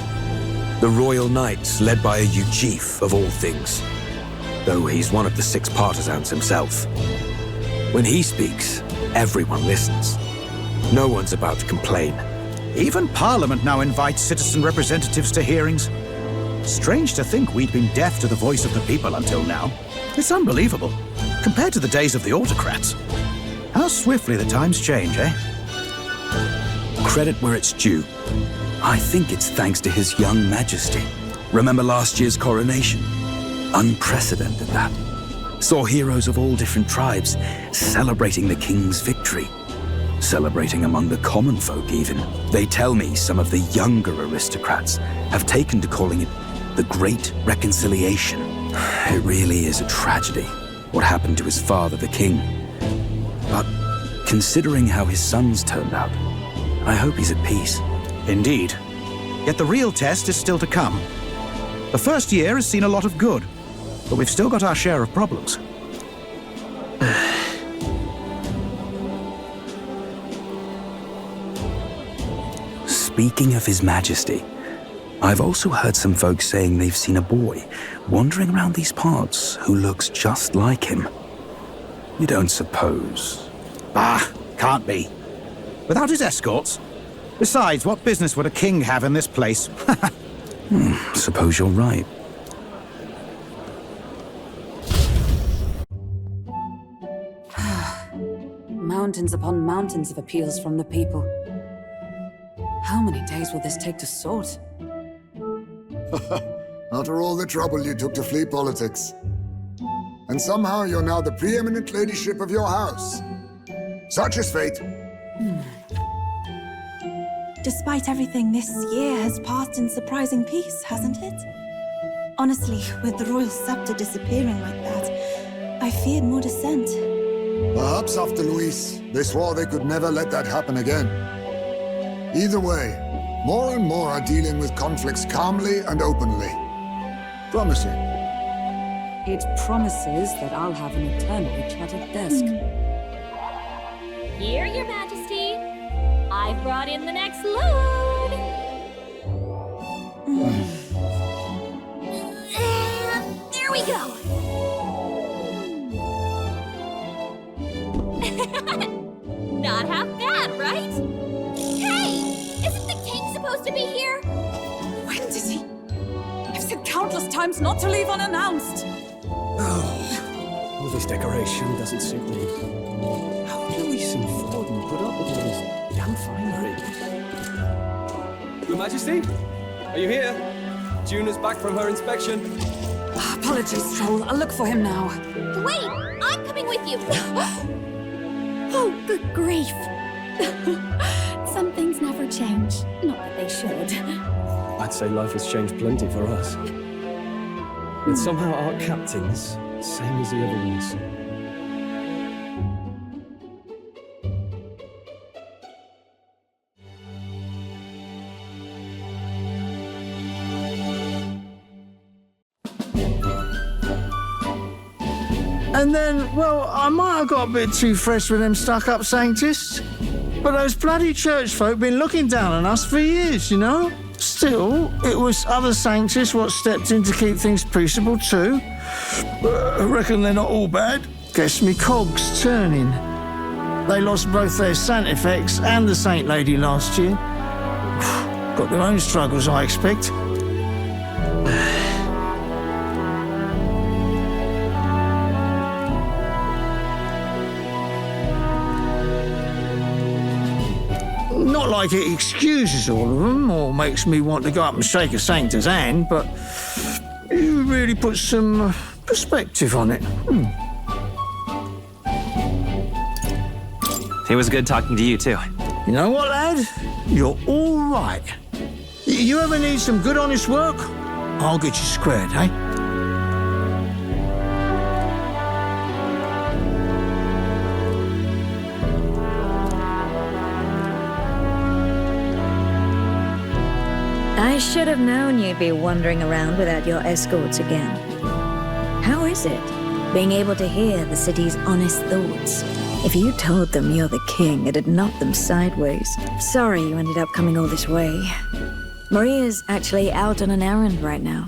The Royal Knights, led by a Ujif of all things. Though he's one of the 6 partisans himself. When he speaks, everyone listens. No one's about to complain. Even Parliament now invites citizen representatives to hearings. Strange to think we'd been deaf to the voice of the people until now. It's unbelievable, compared to the days of the autocrats. How swiftly the times change, eh? Credit where it's due. I think it's thanks to His young majesty. Remember last year's coronation? Unprecedented, that. Saw heroes of all different tribes celebrating the king's victory. Celebrating among the common folk, even. They tell me some of the younger aristocrats have taken to calling it the Great Reconciliation. It really is a tragedy, what happened to his father, the king. But considering how his sons turned out, I hope he's at peace. Indeed. Yet the real test is still to come. The first year has seen a lot of good, but we've still got our share of problems. Speaking of His Majesty, I've also heard some folks saying they've seen a boy wandering around these parts who looks just like him. You don't suppose? Ah, can't be. Without his escorts? Besides, what business would a king have in this place? Suppose you're right. Mountains upon mountains of appeals from the people. How many days will this take to sort? After all the trouble you took to flee politics. and somehow you're now the preeminent ladyship of your house. Such is fate. Despite everything, this year has passed in surprising peace, hasn't it? Honestly, with the royal scepter disappearing like that, I feared more dissent. Perhaps after Luis, they swore they could never let that happen again. Either way, more and more are dealing with conflicts calmly and openly. Promising. It promises that I'll have an eternally cluttered desk. Here, Your Majesty. I've brought in the next load. And there we go. Not half bad, right? Hey! Isn't the king supposed to be here? When did he? I've said countless times not to leave unannounced. Oh, all this decoration doesn't suit me. How do Luis and Forden put up with all this damn finery? Your Majesty? Are you here? Juna's back from her inspection. Apologies, Troll. I'll look for him now. Wait! I'm coming with you! Oh, good grief. Some things never change. Not that they should. I'd say life has changed plenty for us. But somehow our captain's same as he ever was. And then, well, I might have got a bit too fresh with them stuck-up sanctists. But those bloody church folk been looking down on us for years, you know? Still, it was other sanctists what stepped in to keep things peaceable too. I reckon they're not all bad. Guess me cogs turning. They lost both their Santifex and the Saint Lady last year. Got their own struggles, I expect. Not like it excuses all of them or makes me want to go up and shake a sanctor's hand, but you really put some perspective on it. It was good talking to you, too. You know what, lad? You're all right. You ever need some good, honest work? I'll get you squared, eh? I should have known you'd be wandering around without your escorts again. How is it, being able to hear the city's honest thoughts? If you told them you're the king, it'd knock them sideways. Sorry you ended up coming all this way. Maria's actually out on an errand right now.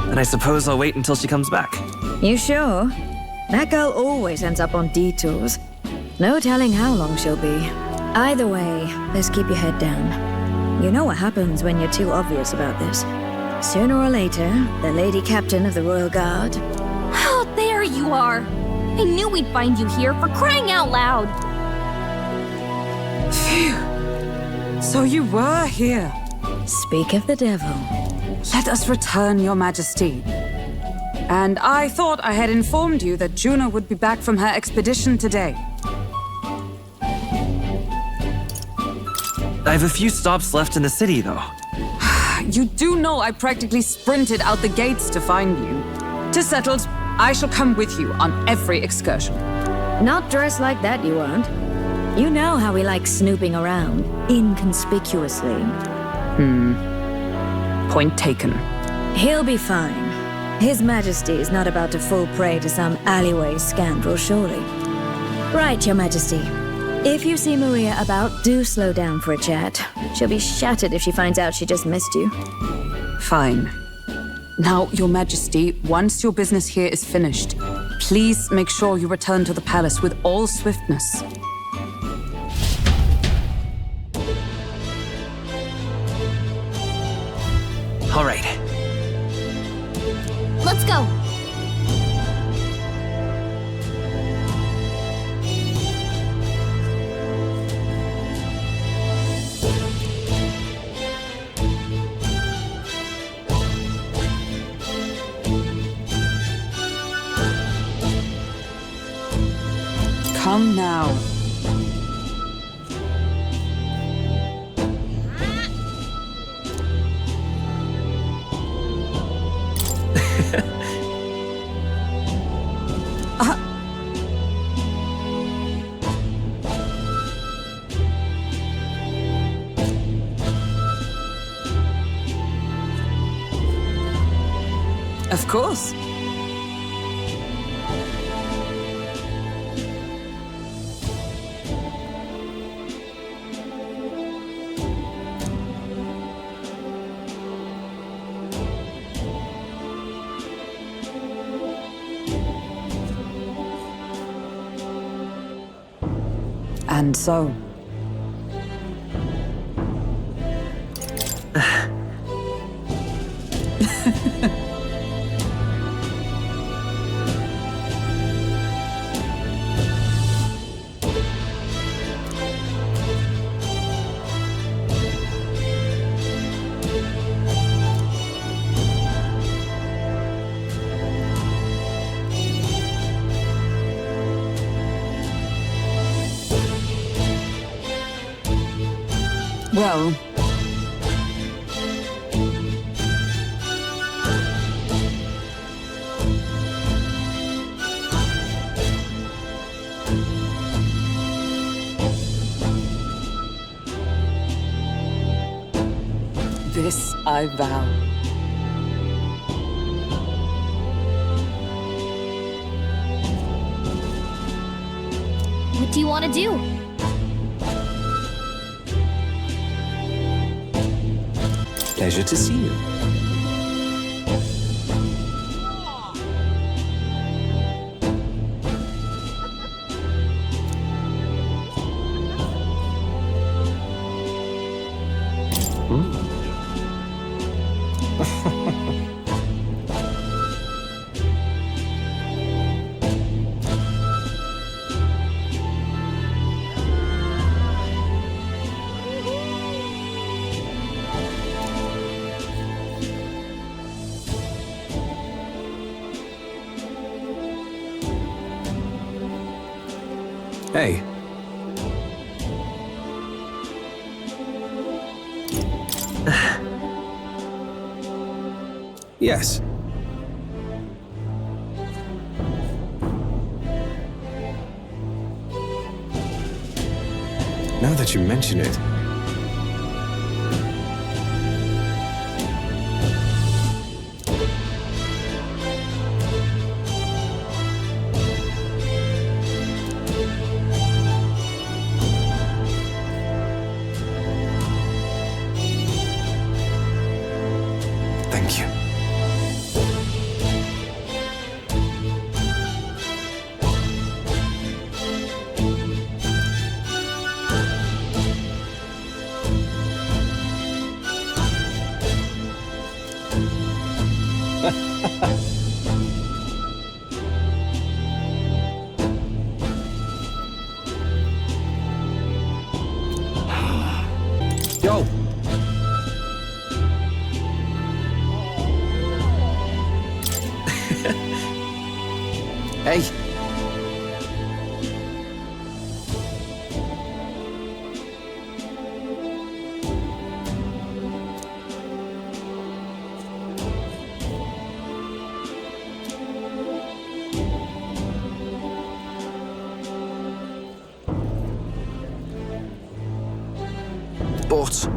And I suppose I'll wait until she comes back. You sure? That girl always ends up on detours. No telling how long she'll be. Either way, let's keep your head down. You know what happens when you're too obvious about this. Sooner or later, the Lady Captain of the Royal Guard... Oh, there you are! I knew we'd find you here, for crying out loud! Phew. So you were here. Speak of the devil. Let us return, Your Majesty. And I thought I had informed you that Juna would be back from her expedition today. I have a few stops left in the city, though. You do know I practically sprinted out the gates to find you. To settled, I shall come with you on every excursion. Not dressed like that, you won't. You know how we like snooping around, inconspicuously. Point taken. He'll be fine. His Majesty is not about to fall prey to some alleyway scandal, surely. Right, Your Majesty. If you see Maria about, do slow down for a chat. She'll be shattered if she finds out she just missed you. Fine. Now, Your Majesty, once your business here is finished, please make sure you return to the palace with all swiftness. All right. Let's go! Come now. Of course. And so. Well... This I vow. What do you want to do? Pleasure to see you. Hey. Yes. Now that you mention it. Thank you. Yo! Hey! But...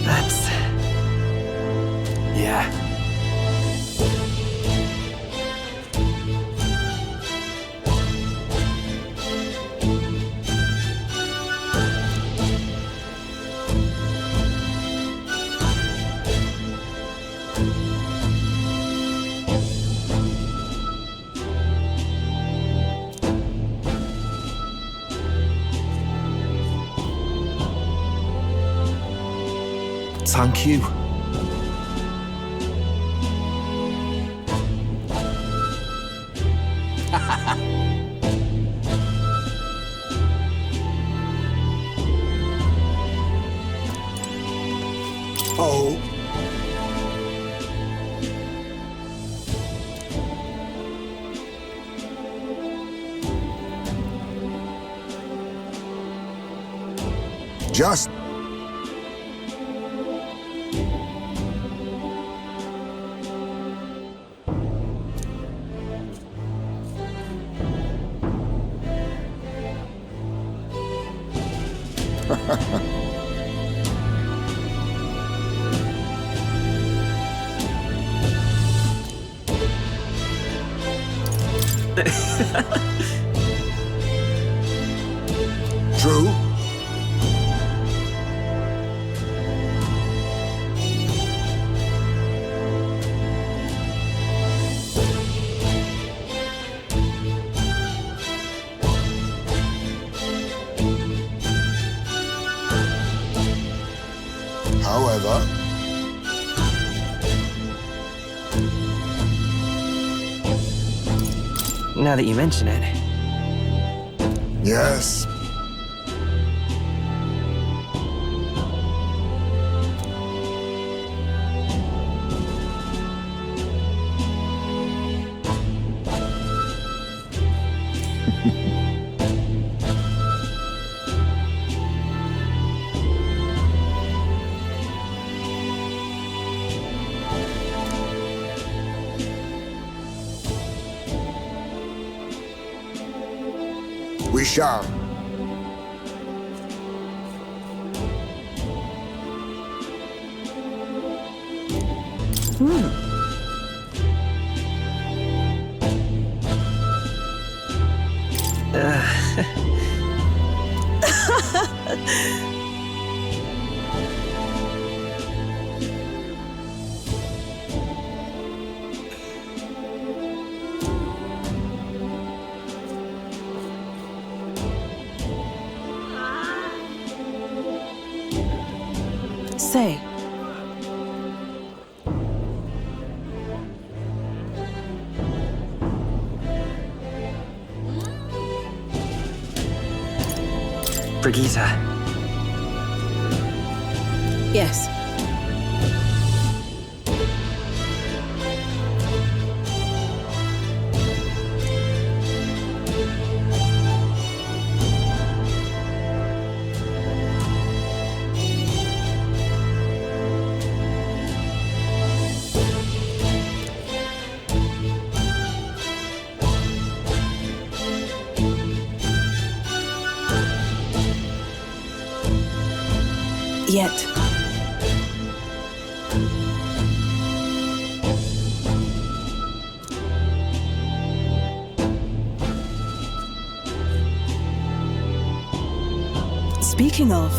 That's... Yeah. Thank you. Just... True. However... Now that you mention it. Yes. We shall. Say. Brigitte. Yes. Yet. Speaking of...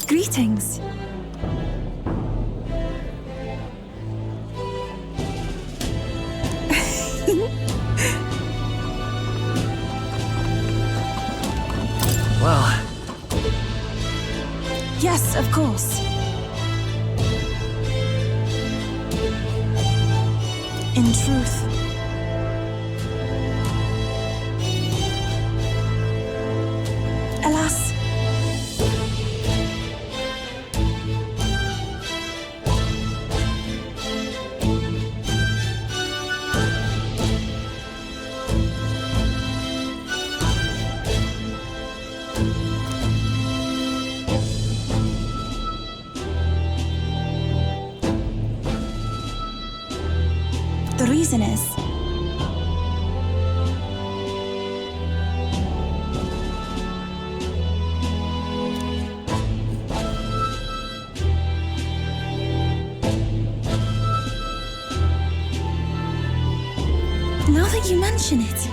Greetings. Well... Yes, of course. In truth... Alas... The reason is... Now that you mention it...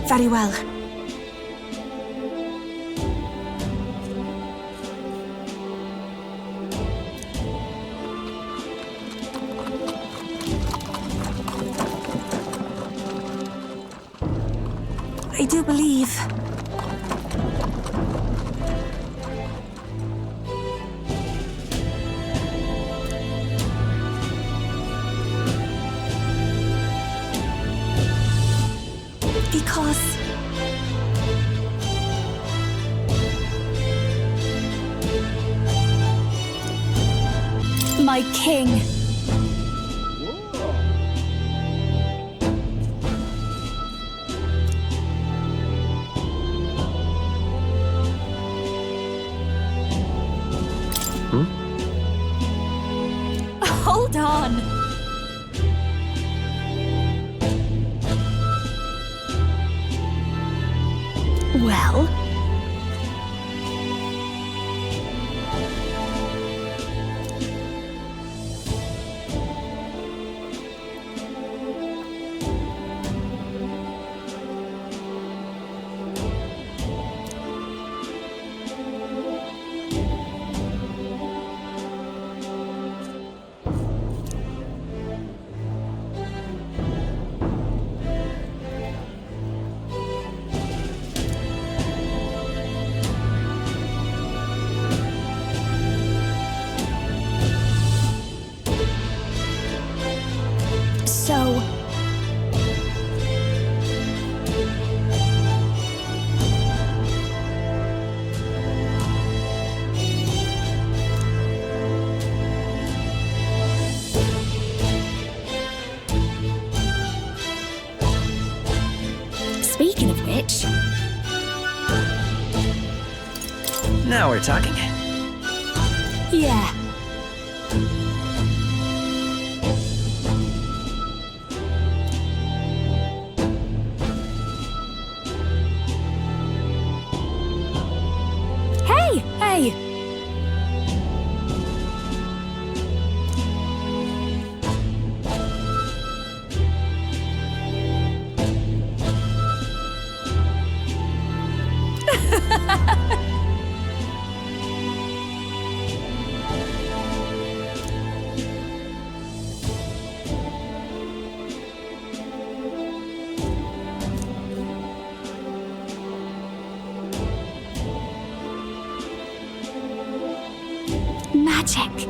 Very well. I do believe my king. Hold on. Well? So... Speaking of which... Now we're talking. Yeah. Hey! Magic.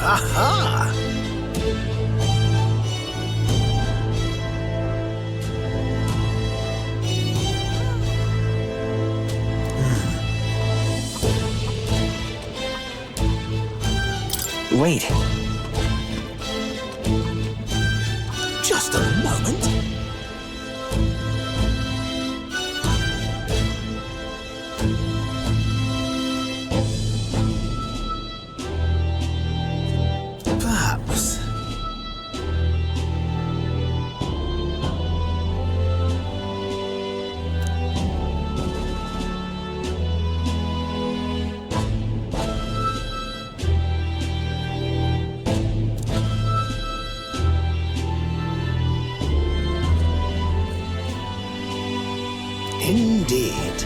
Aha! Wait. Just a moment. Perhaps. Indeed.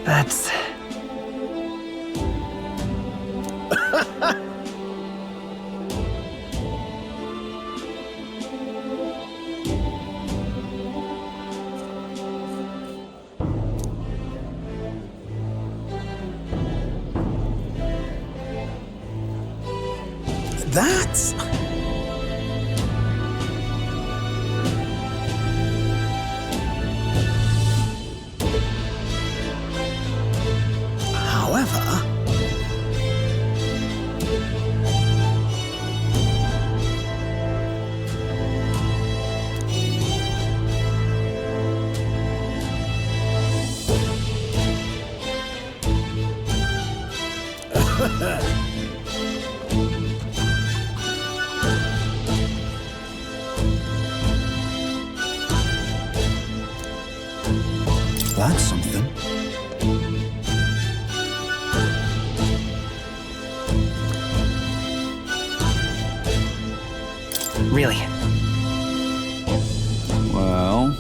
That's... That's... However... That's something. Really? Well...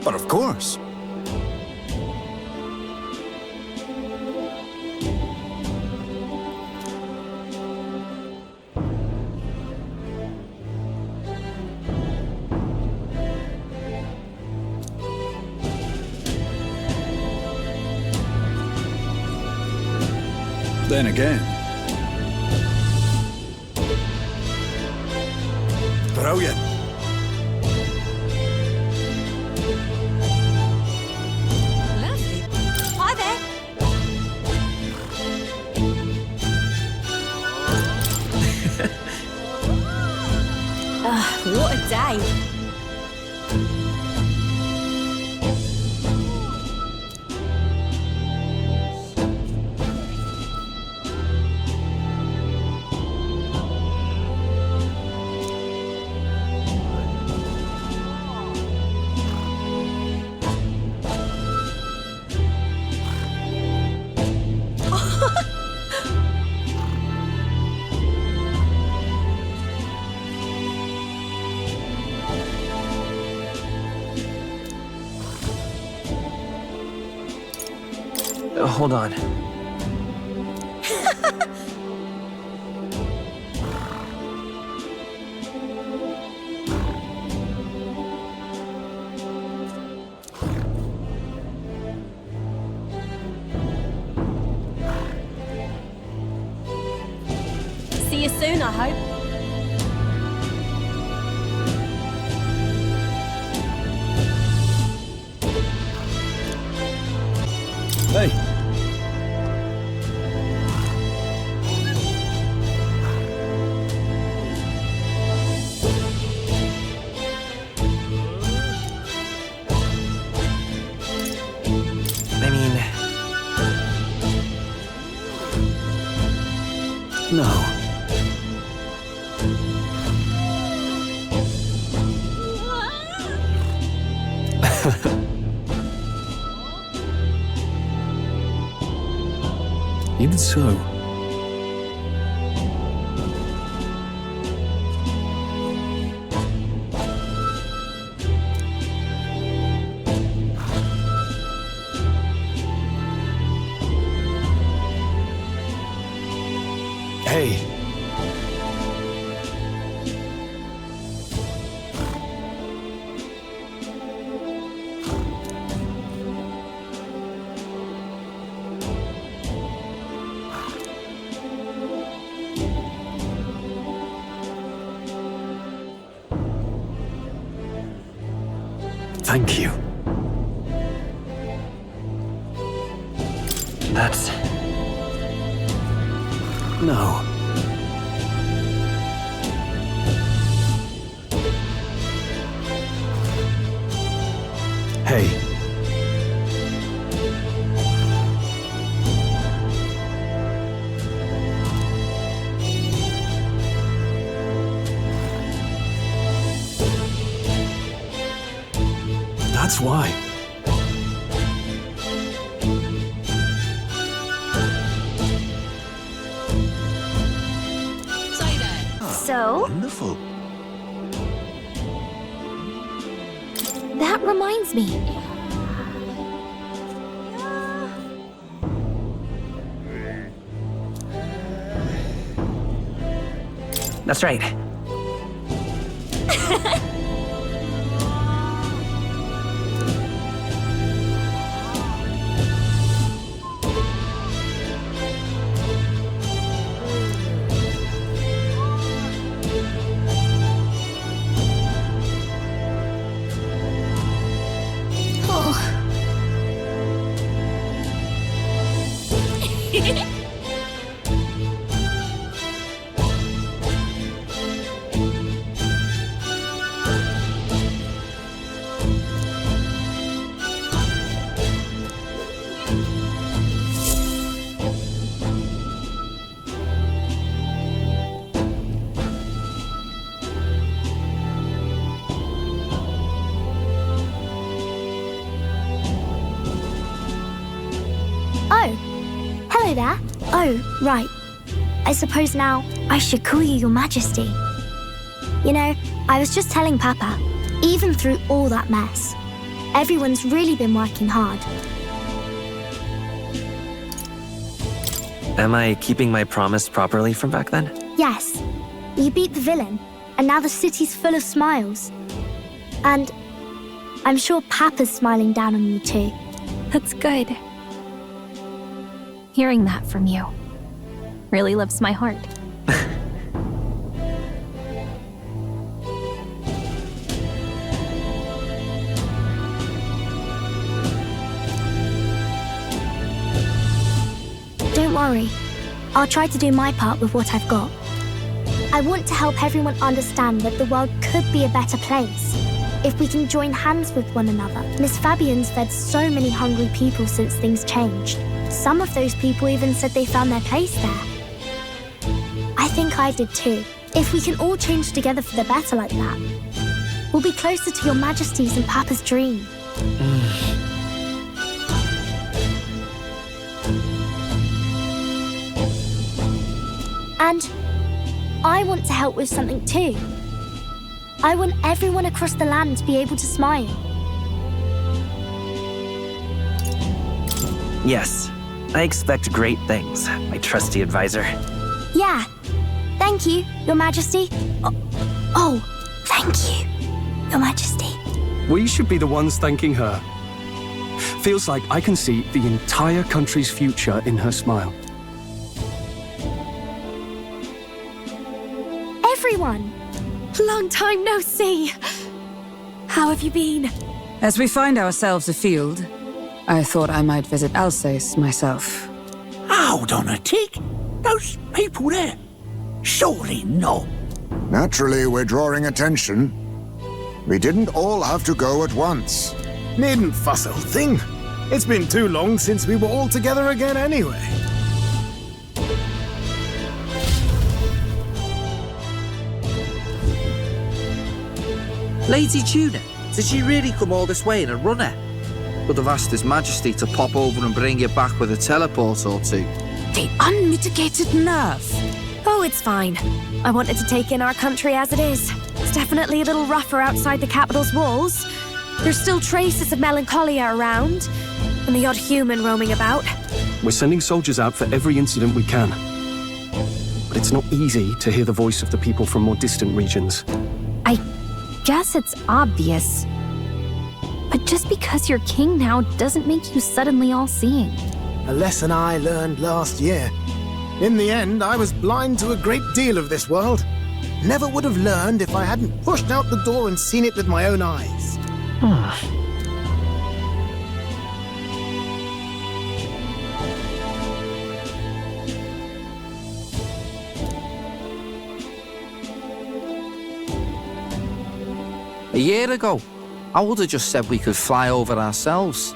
But of course. Then again. Brilliant. Lovely. Hi there. What a day. Hold on. See you soon, I hope. Hey. I mean... No. Even so. Hey. Thank you. That's... No. Hey. That's why. So? Wonderful. That reminds me. That's right. Oh, hello there. Oh, right. I suppose now I should call you Your Majesty. You know, I was just telling Papa, even through all that mess, everyone's really been working hard. Am I keeping my promise properly from back then? Yes, you beat the villain, and now the city's full of smiles. And I'm sure Papa's smiling down on you too. That's good. Hearing that from you really lifts my heart. Don't worry. I'll try to do my part with what I've got. I want to help everyone understand that the world could be a better place if we can join hands with one another. Miss Fabian's fed so many hungry people since things changed. Some of those people even said they found their place there. I think I did too. If we can all change together for the better like that, we'll be closer to Your Majesty's and Papa's dream. And I want to help with something too. I want everyone across the land to be able to smile. Yes, I expect great things, my trusty advisor. Yeah. Thank you, Your Majesty. Oh, thank you, Your Majesty. We should be the ones thanking her. Feels like I can see the entire country's future in her smile. Everyone! Long time no see. How have you been? As we find ourselves afield, I thought I might visit Alsace myself. Hold on a tick. Those people there? Surely not. Naturally, we're drawing attention. We didn't all have to go at once. Needn't fuss, old thing. It's been too long since we were all together again anyway. Lady Tuna, did she really come all this way in a runner? Could have asked His Majesty to pop over and bring you back with a teleport or two. The unmitigated nerve. Oh, it's fine. I wanted to take in our country as it is. It's definitely a little rougher outside the capital's walls. There's still traces of melancholia around, and the odd human roaming about. We're sending soldiers out for every incident we can. But it's not easy to hear the voice of the people from more distant regions. I guess it's obvious. But just because you're king now doesn't make you suddenly all-seeing. A lesson I learned last year. In the end, I was blind to a great deal of this world. Never would have learned if I hadn't pushed out the door and seen it with my own eyes. A year ago, I would have just said we could fly over ourselves.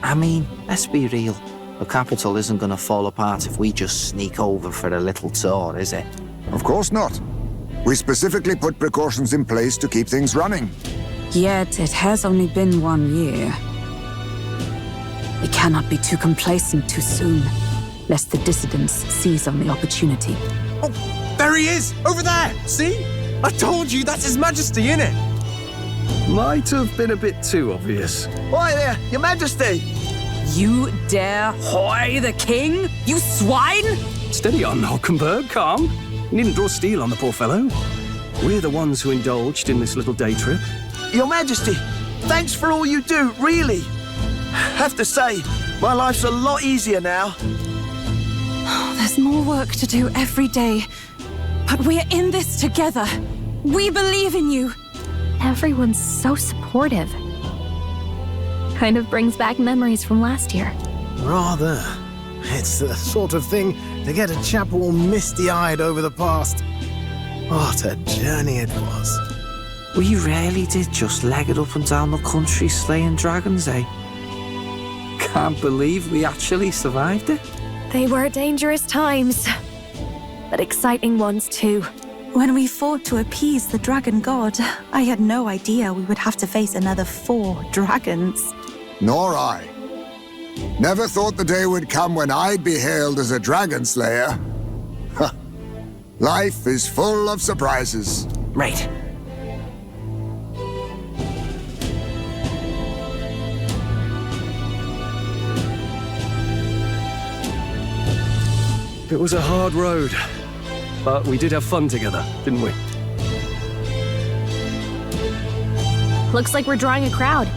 I mean, let's be real. The capital isn't going to fall apart if we just sneak over for a little tour, is it? Of course not. We specifically put precautions in place to keep things running. Yet it has only been 1 year. We cannot be too complacent too soon, lest the dissidents seize on the opportunity. Oh, there he is! Over there! See? I told you, that's His Majesty, innit? Might have been a bit too obvious. Why there, Your Majesty! You dare hoy the king? You swine! Steady on, Hulkenberg, calm. You needn't draw steel on the poor fellow. We're the ones who indulged in this little day trip. Your Majesty, thanks for all you do, really. Have to say, my life's a lot easier now. There's more work to do every day. But we're in this together. We believe in you. Everyone's so supportive. Kind of brings back memories from last year. Rather. It's the sort of thing to get a chap all misty-eyed over the past. What a journey it was. We really did just leg it up and down the country slaying dragons, eh? Can't believe we actually survived it. They were dangerous times, but exciting ones too. When we fought to appease the dragon god, I had no idea we would have to face another 4 dragons. Nor I. Never thought the day would come when I'd be hailed as a dragon slayer. Huh. Life is full of surprises. Right. It was a hard road, but we did have fun together, didn't we? Looks like we're drawing a crowd.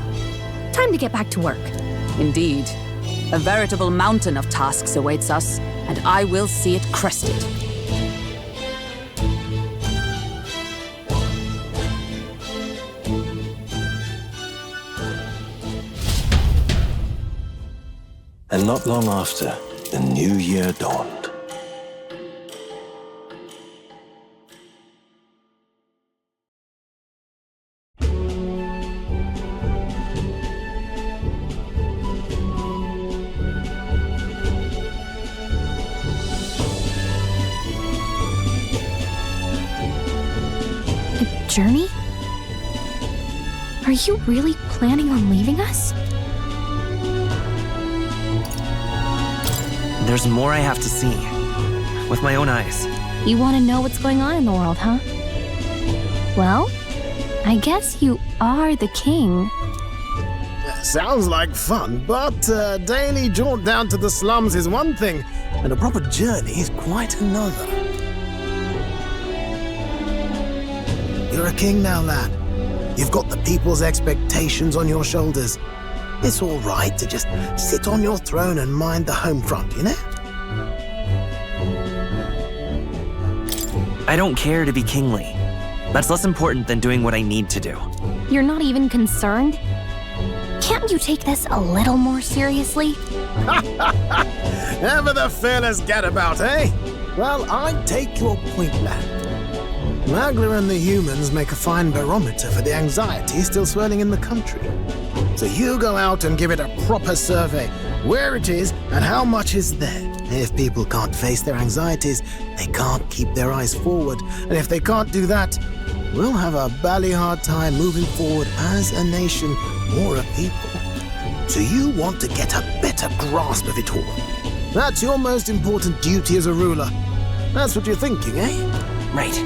Time to get back to work. Indeed. A veritable mountain of tasks awaits us, and I will see it crested. And not long after, the new year dawned. Journey? Are you really planning on leaving us? There's more I have to see. With my own eyes. You want to know what's going on in the world, huh? Well, I guess you are the king. Sounds like fun, but a daily jaunt down to the slums is one thing, and a proper journey is quite another. You're a king now, lad. You've got the people's expectations on your shoulders. It's all right to just sit on your throne and mind the home front, you know? I don't care to be kingly. That's less important than doing what I need to do. You're not even concerned? Can't you take this a little more seriously? Ever the fearless gadabout, eh? Well, I take your point, lad. Magla and the humans make a fine barometer for the anxiety still swirling in the country. So you go out and give it a proper survey, where it is and how much is there. If people can't face their anxieties, they can't keep their eyes forward. And if they can't do that, we'll have a bally hard time moving forward as a nation or a people. So you want to get a better grasp of it all. That's your most important duty as a ruler. That's what you're thinking, eh? Right.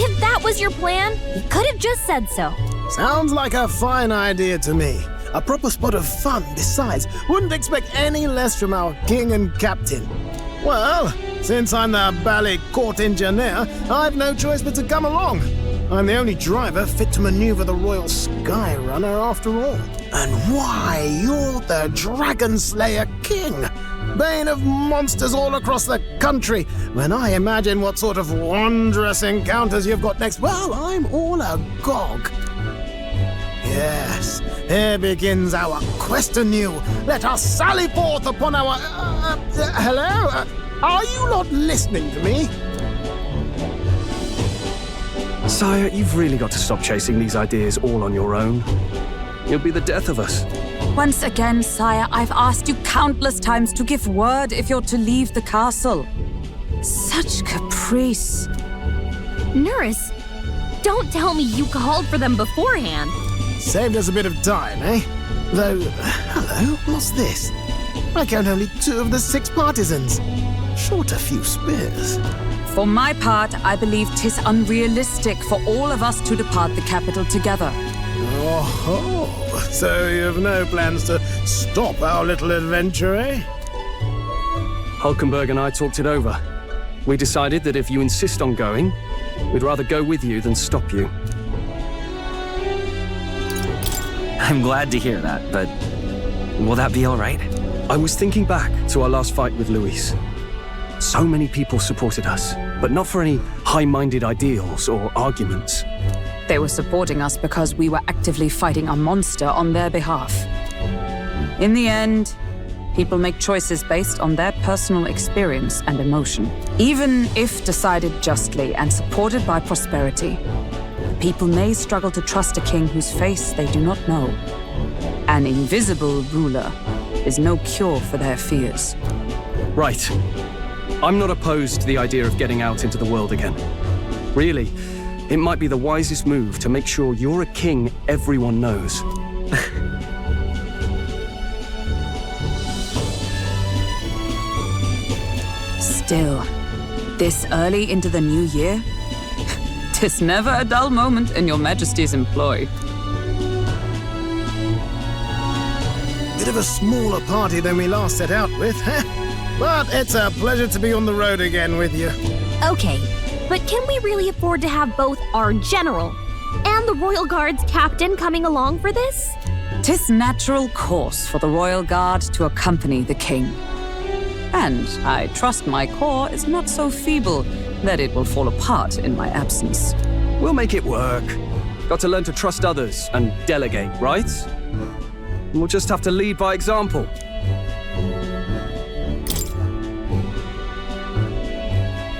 If that was your plan, you could have just said so. Sounds like a fine idea to me. A proper spot of fun, besides. Wouldn't expect any less from our king and captain. Well, since I'm the bally court engineer, I've no choice but to come along. I'm the only driver fit to maneuver the Royal Skyrunner after all. And why, you're the Dragon Slayer King, bane of monsters all across the country. When I imagine what sort of wondrous encounters you've got next, well, I'm all agog. Yes, here begins our quest anew. Let us sally forth upon our... hello? Are you not listening to me? Sire, you've really got to stop chasing these ideas all on your own. You'll be the death of us. Once again, sire, I've asked you countless times to give word if you're to leave the castle. Such caprice. Nurse, don't tell me you called for them beforehand. Saved us a bit of time, eh? Though, hello, what's this? I count only 2 of the 6 partisans. Short a few spears. For my part, I believe 'tis unrealistic for all of us to depart the capital together. Oh, so you've no plans to stop our little adventure, eh? Hulkenberg and I talked it over. We decided that if you insist on going, we'd rather go with you than stop you. I'm glad to hear that, but will that be all right? I was thinking back to our last fight with Luis. So many people supported us, but not for any high-minded ideals or arguments. They were supporting us because we were actively fighting a monster on their behalf. In the end, people make choices based on their personal experience and emotion. Even if decided justly and supported by prosperity, people may struggle to trust a king whose face they do not know. An invisible ruler is no cure for their fears. Right. I'm not opposed to the idea of getting out into the world again. Really, It might be the wisest move to make sure you're a king everyone knows. Still, this early into the new year? 'Tis never a dull moment in your Majesty's employ. Bit of a smaller party than we last set out with, huh? But it's a pleasure to be on the road again with you. Okay, but can we really afford to have both our general and the Royal Guard's captain coming along for this? 'Tis natural course for the Royal Guard to accompany the king. And I trust my corps is not so feeble that it will fall apart in my absence. We'll make it work. Got to learn to trust others and delegate, right? We'll just have to lead by example.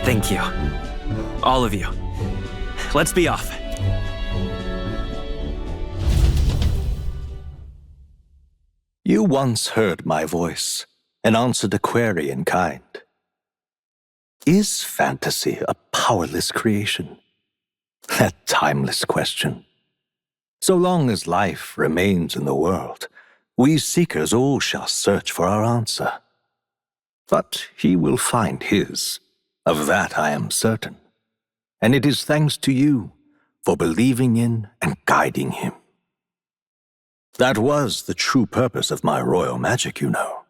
Thank you. All of you. Let's be off. You once heard my voice and answered a query in kind. Is fantasy a powerless creation? That timeless question. So long as life remains in the world, we seekers all shall search for our answer. But he will find his, of that I am certain. And it is thanks to you for believing in and guiding him. That was the true purpose of my royal magic, you know.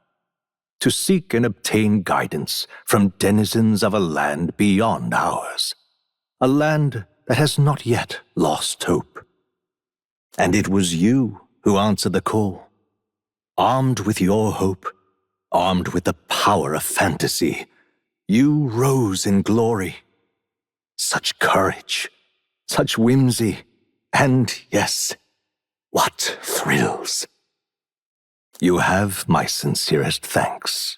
To seek and obtain guidance from denizens of a land beyond ours. A land that has not yet lost hope. And it was you who answered the call. Armed with your hope, armed with the power of fantasy, you rose in glory. Such courage, such whimsy, and yes, what thrills. You have my sincerest thanks.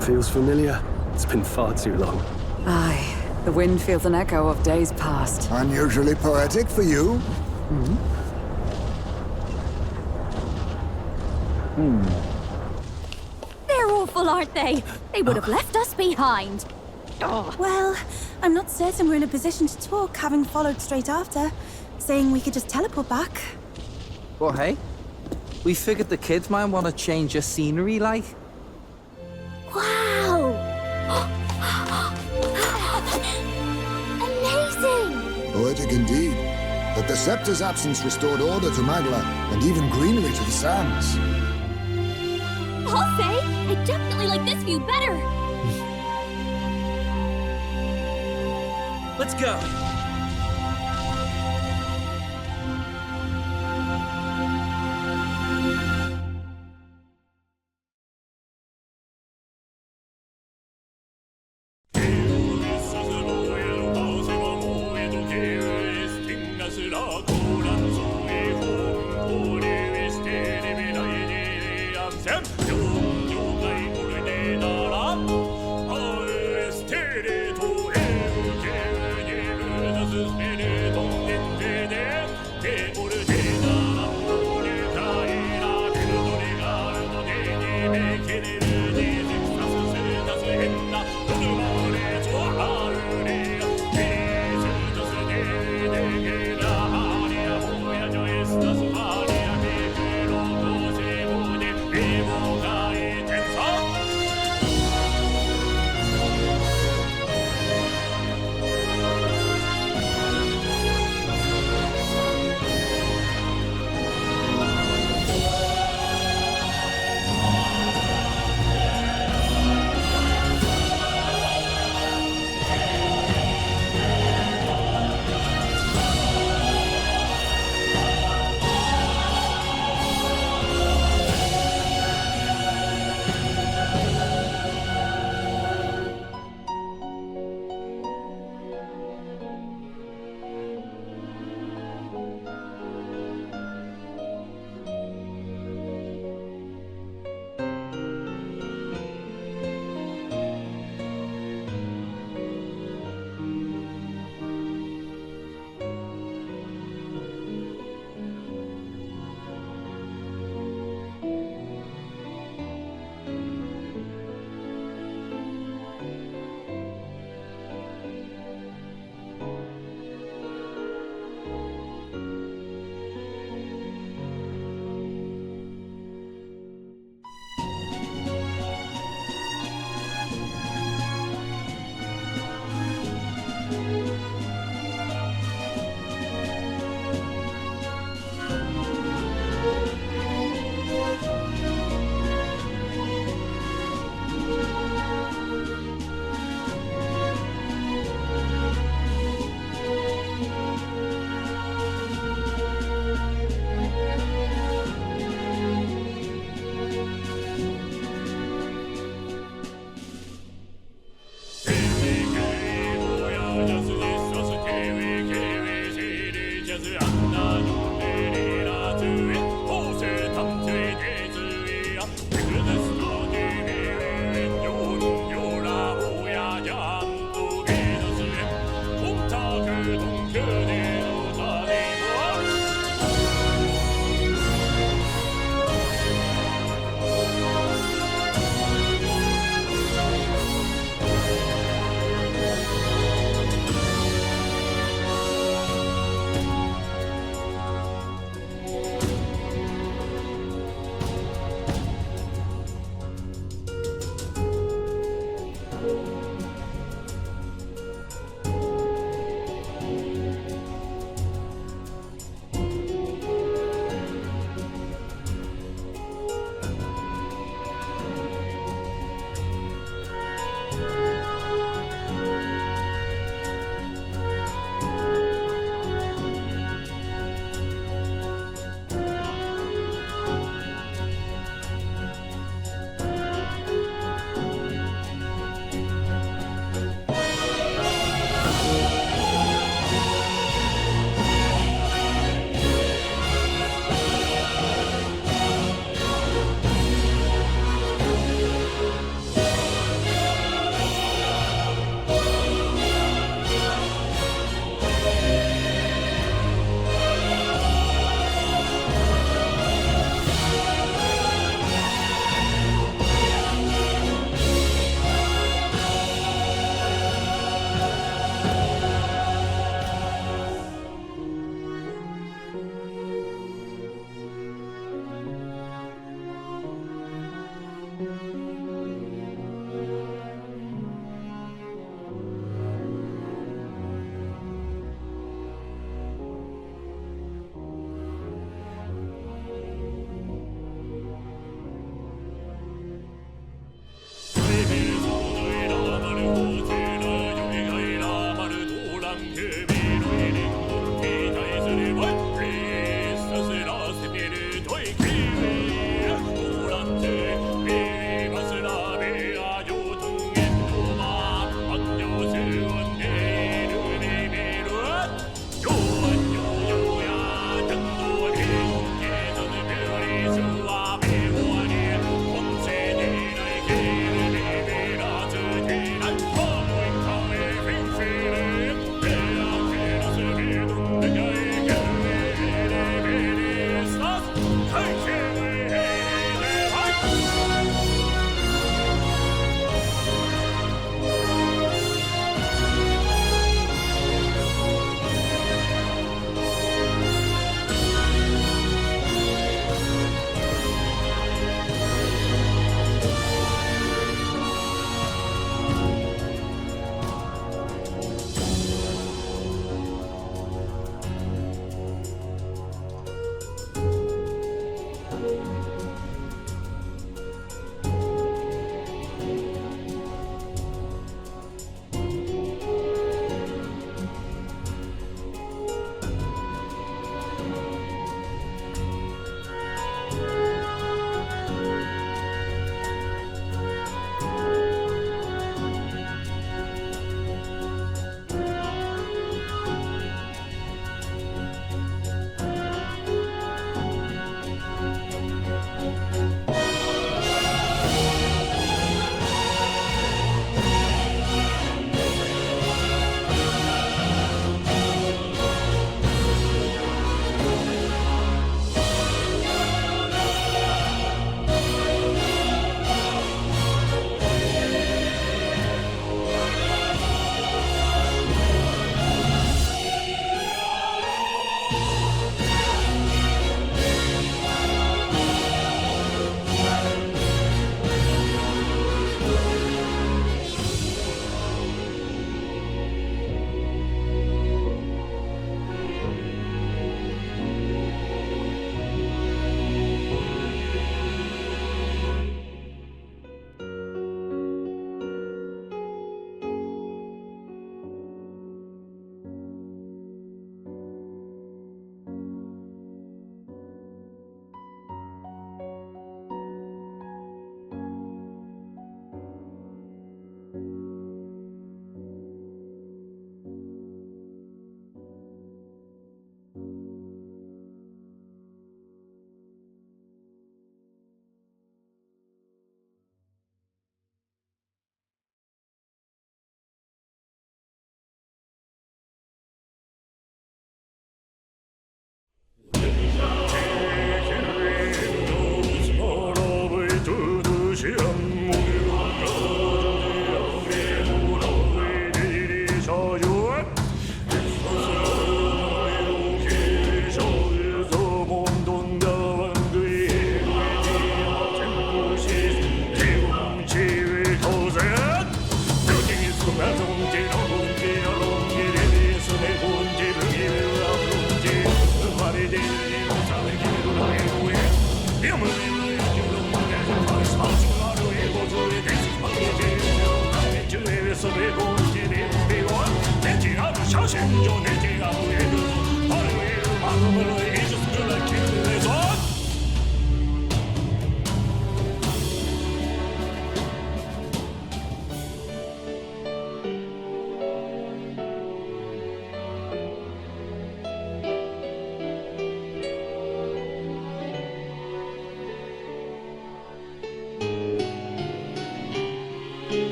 Feels familiar. It's been far too long. Aye, the wind feels an echo of days past. Unusually poetic for you. They're awful, aren't they? They would have left us behind. Oh. Well, I'm not certain we're in a position to talk, having followed straight after, saying we could just teleport back. Well, hey, we figured the kids might want to change your scenery, like. Wow! Amazing! Poetic indeed. But the scepter's absence restored order to Magla, and even greenery to the sands. I'll say, I definitely like this view better. Let's go. Vivo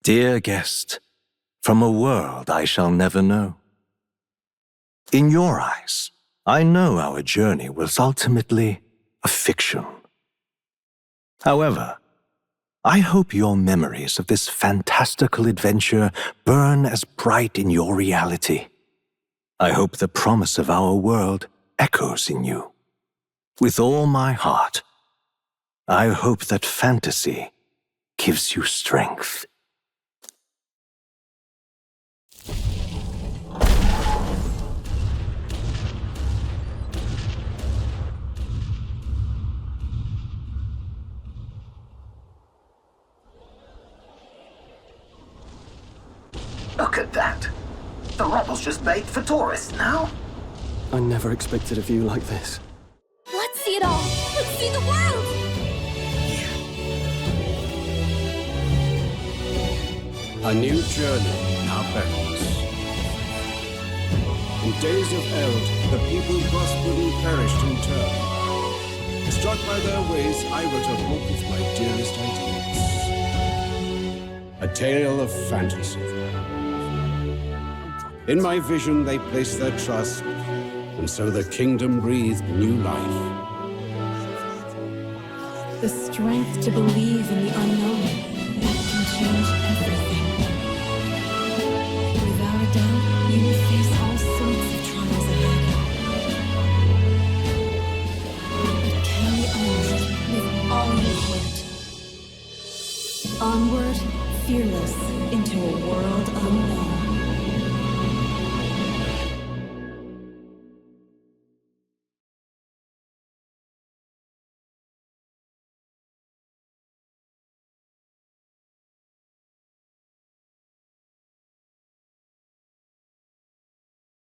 Dear guest, from a world I shall never know. In your eyes, I know our journey was ultimately a fiction. However, I hope your memories of this fantastical adventure burn as bright in your reality. I hope the promise of our world echoes in you. With all my heart, I hope that fantasy gives you strength. Look at that. The rubble's just made for tourists now. I never expected a view like this. Let's see it all. Let's see the world. A new journey now beckons. In days of eld, the people prospered and perished in turn. Struck by their ways, I wrote a book of my dearest ideas. A tale of fantasy. In my vision, they placed their trust, and so the kingdom breathed new life. The strength to believe in the unknown can change everything. Without a doubt, you will face all sorts of trials ahead. But carry on with all your heart. Onward, fearless, into a world unknown.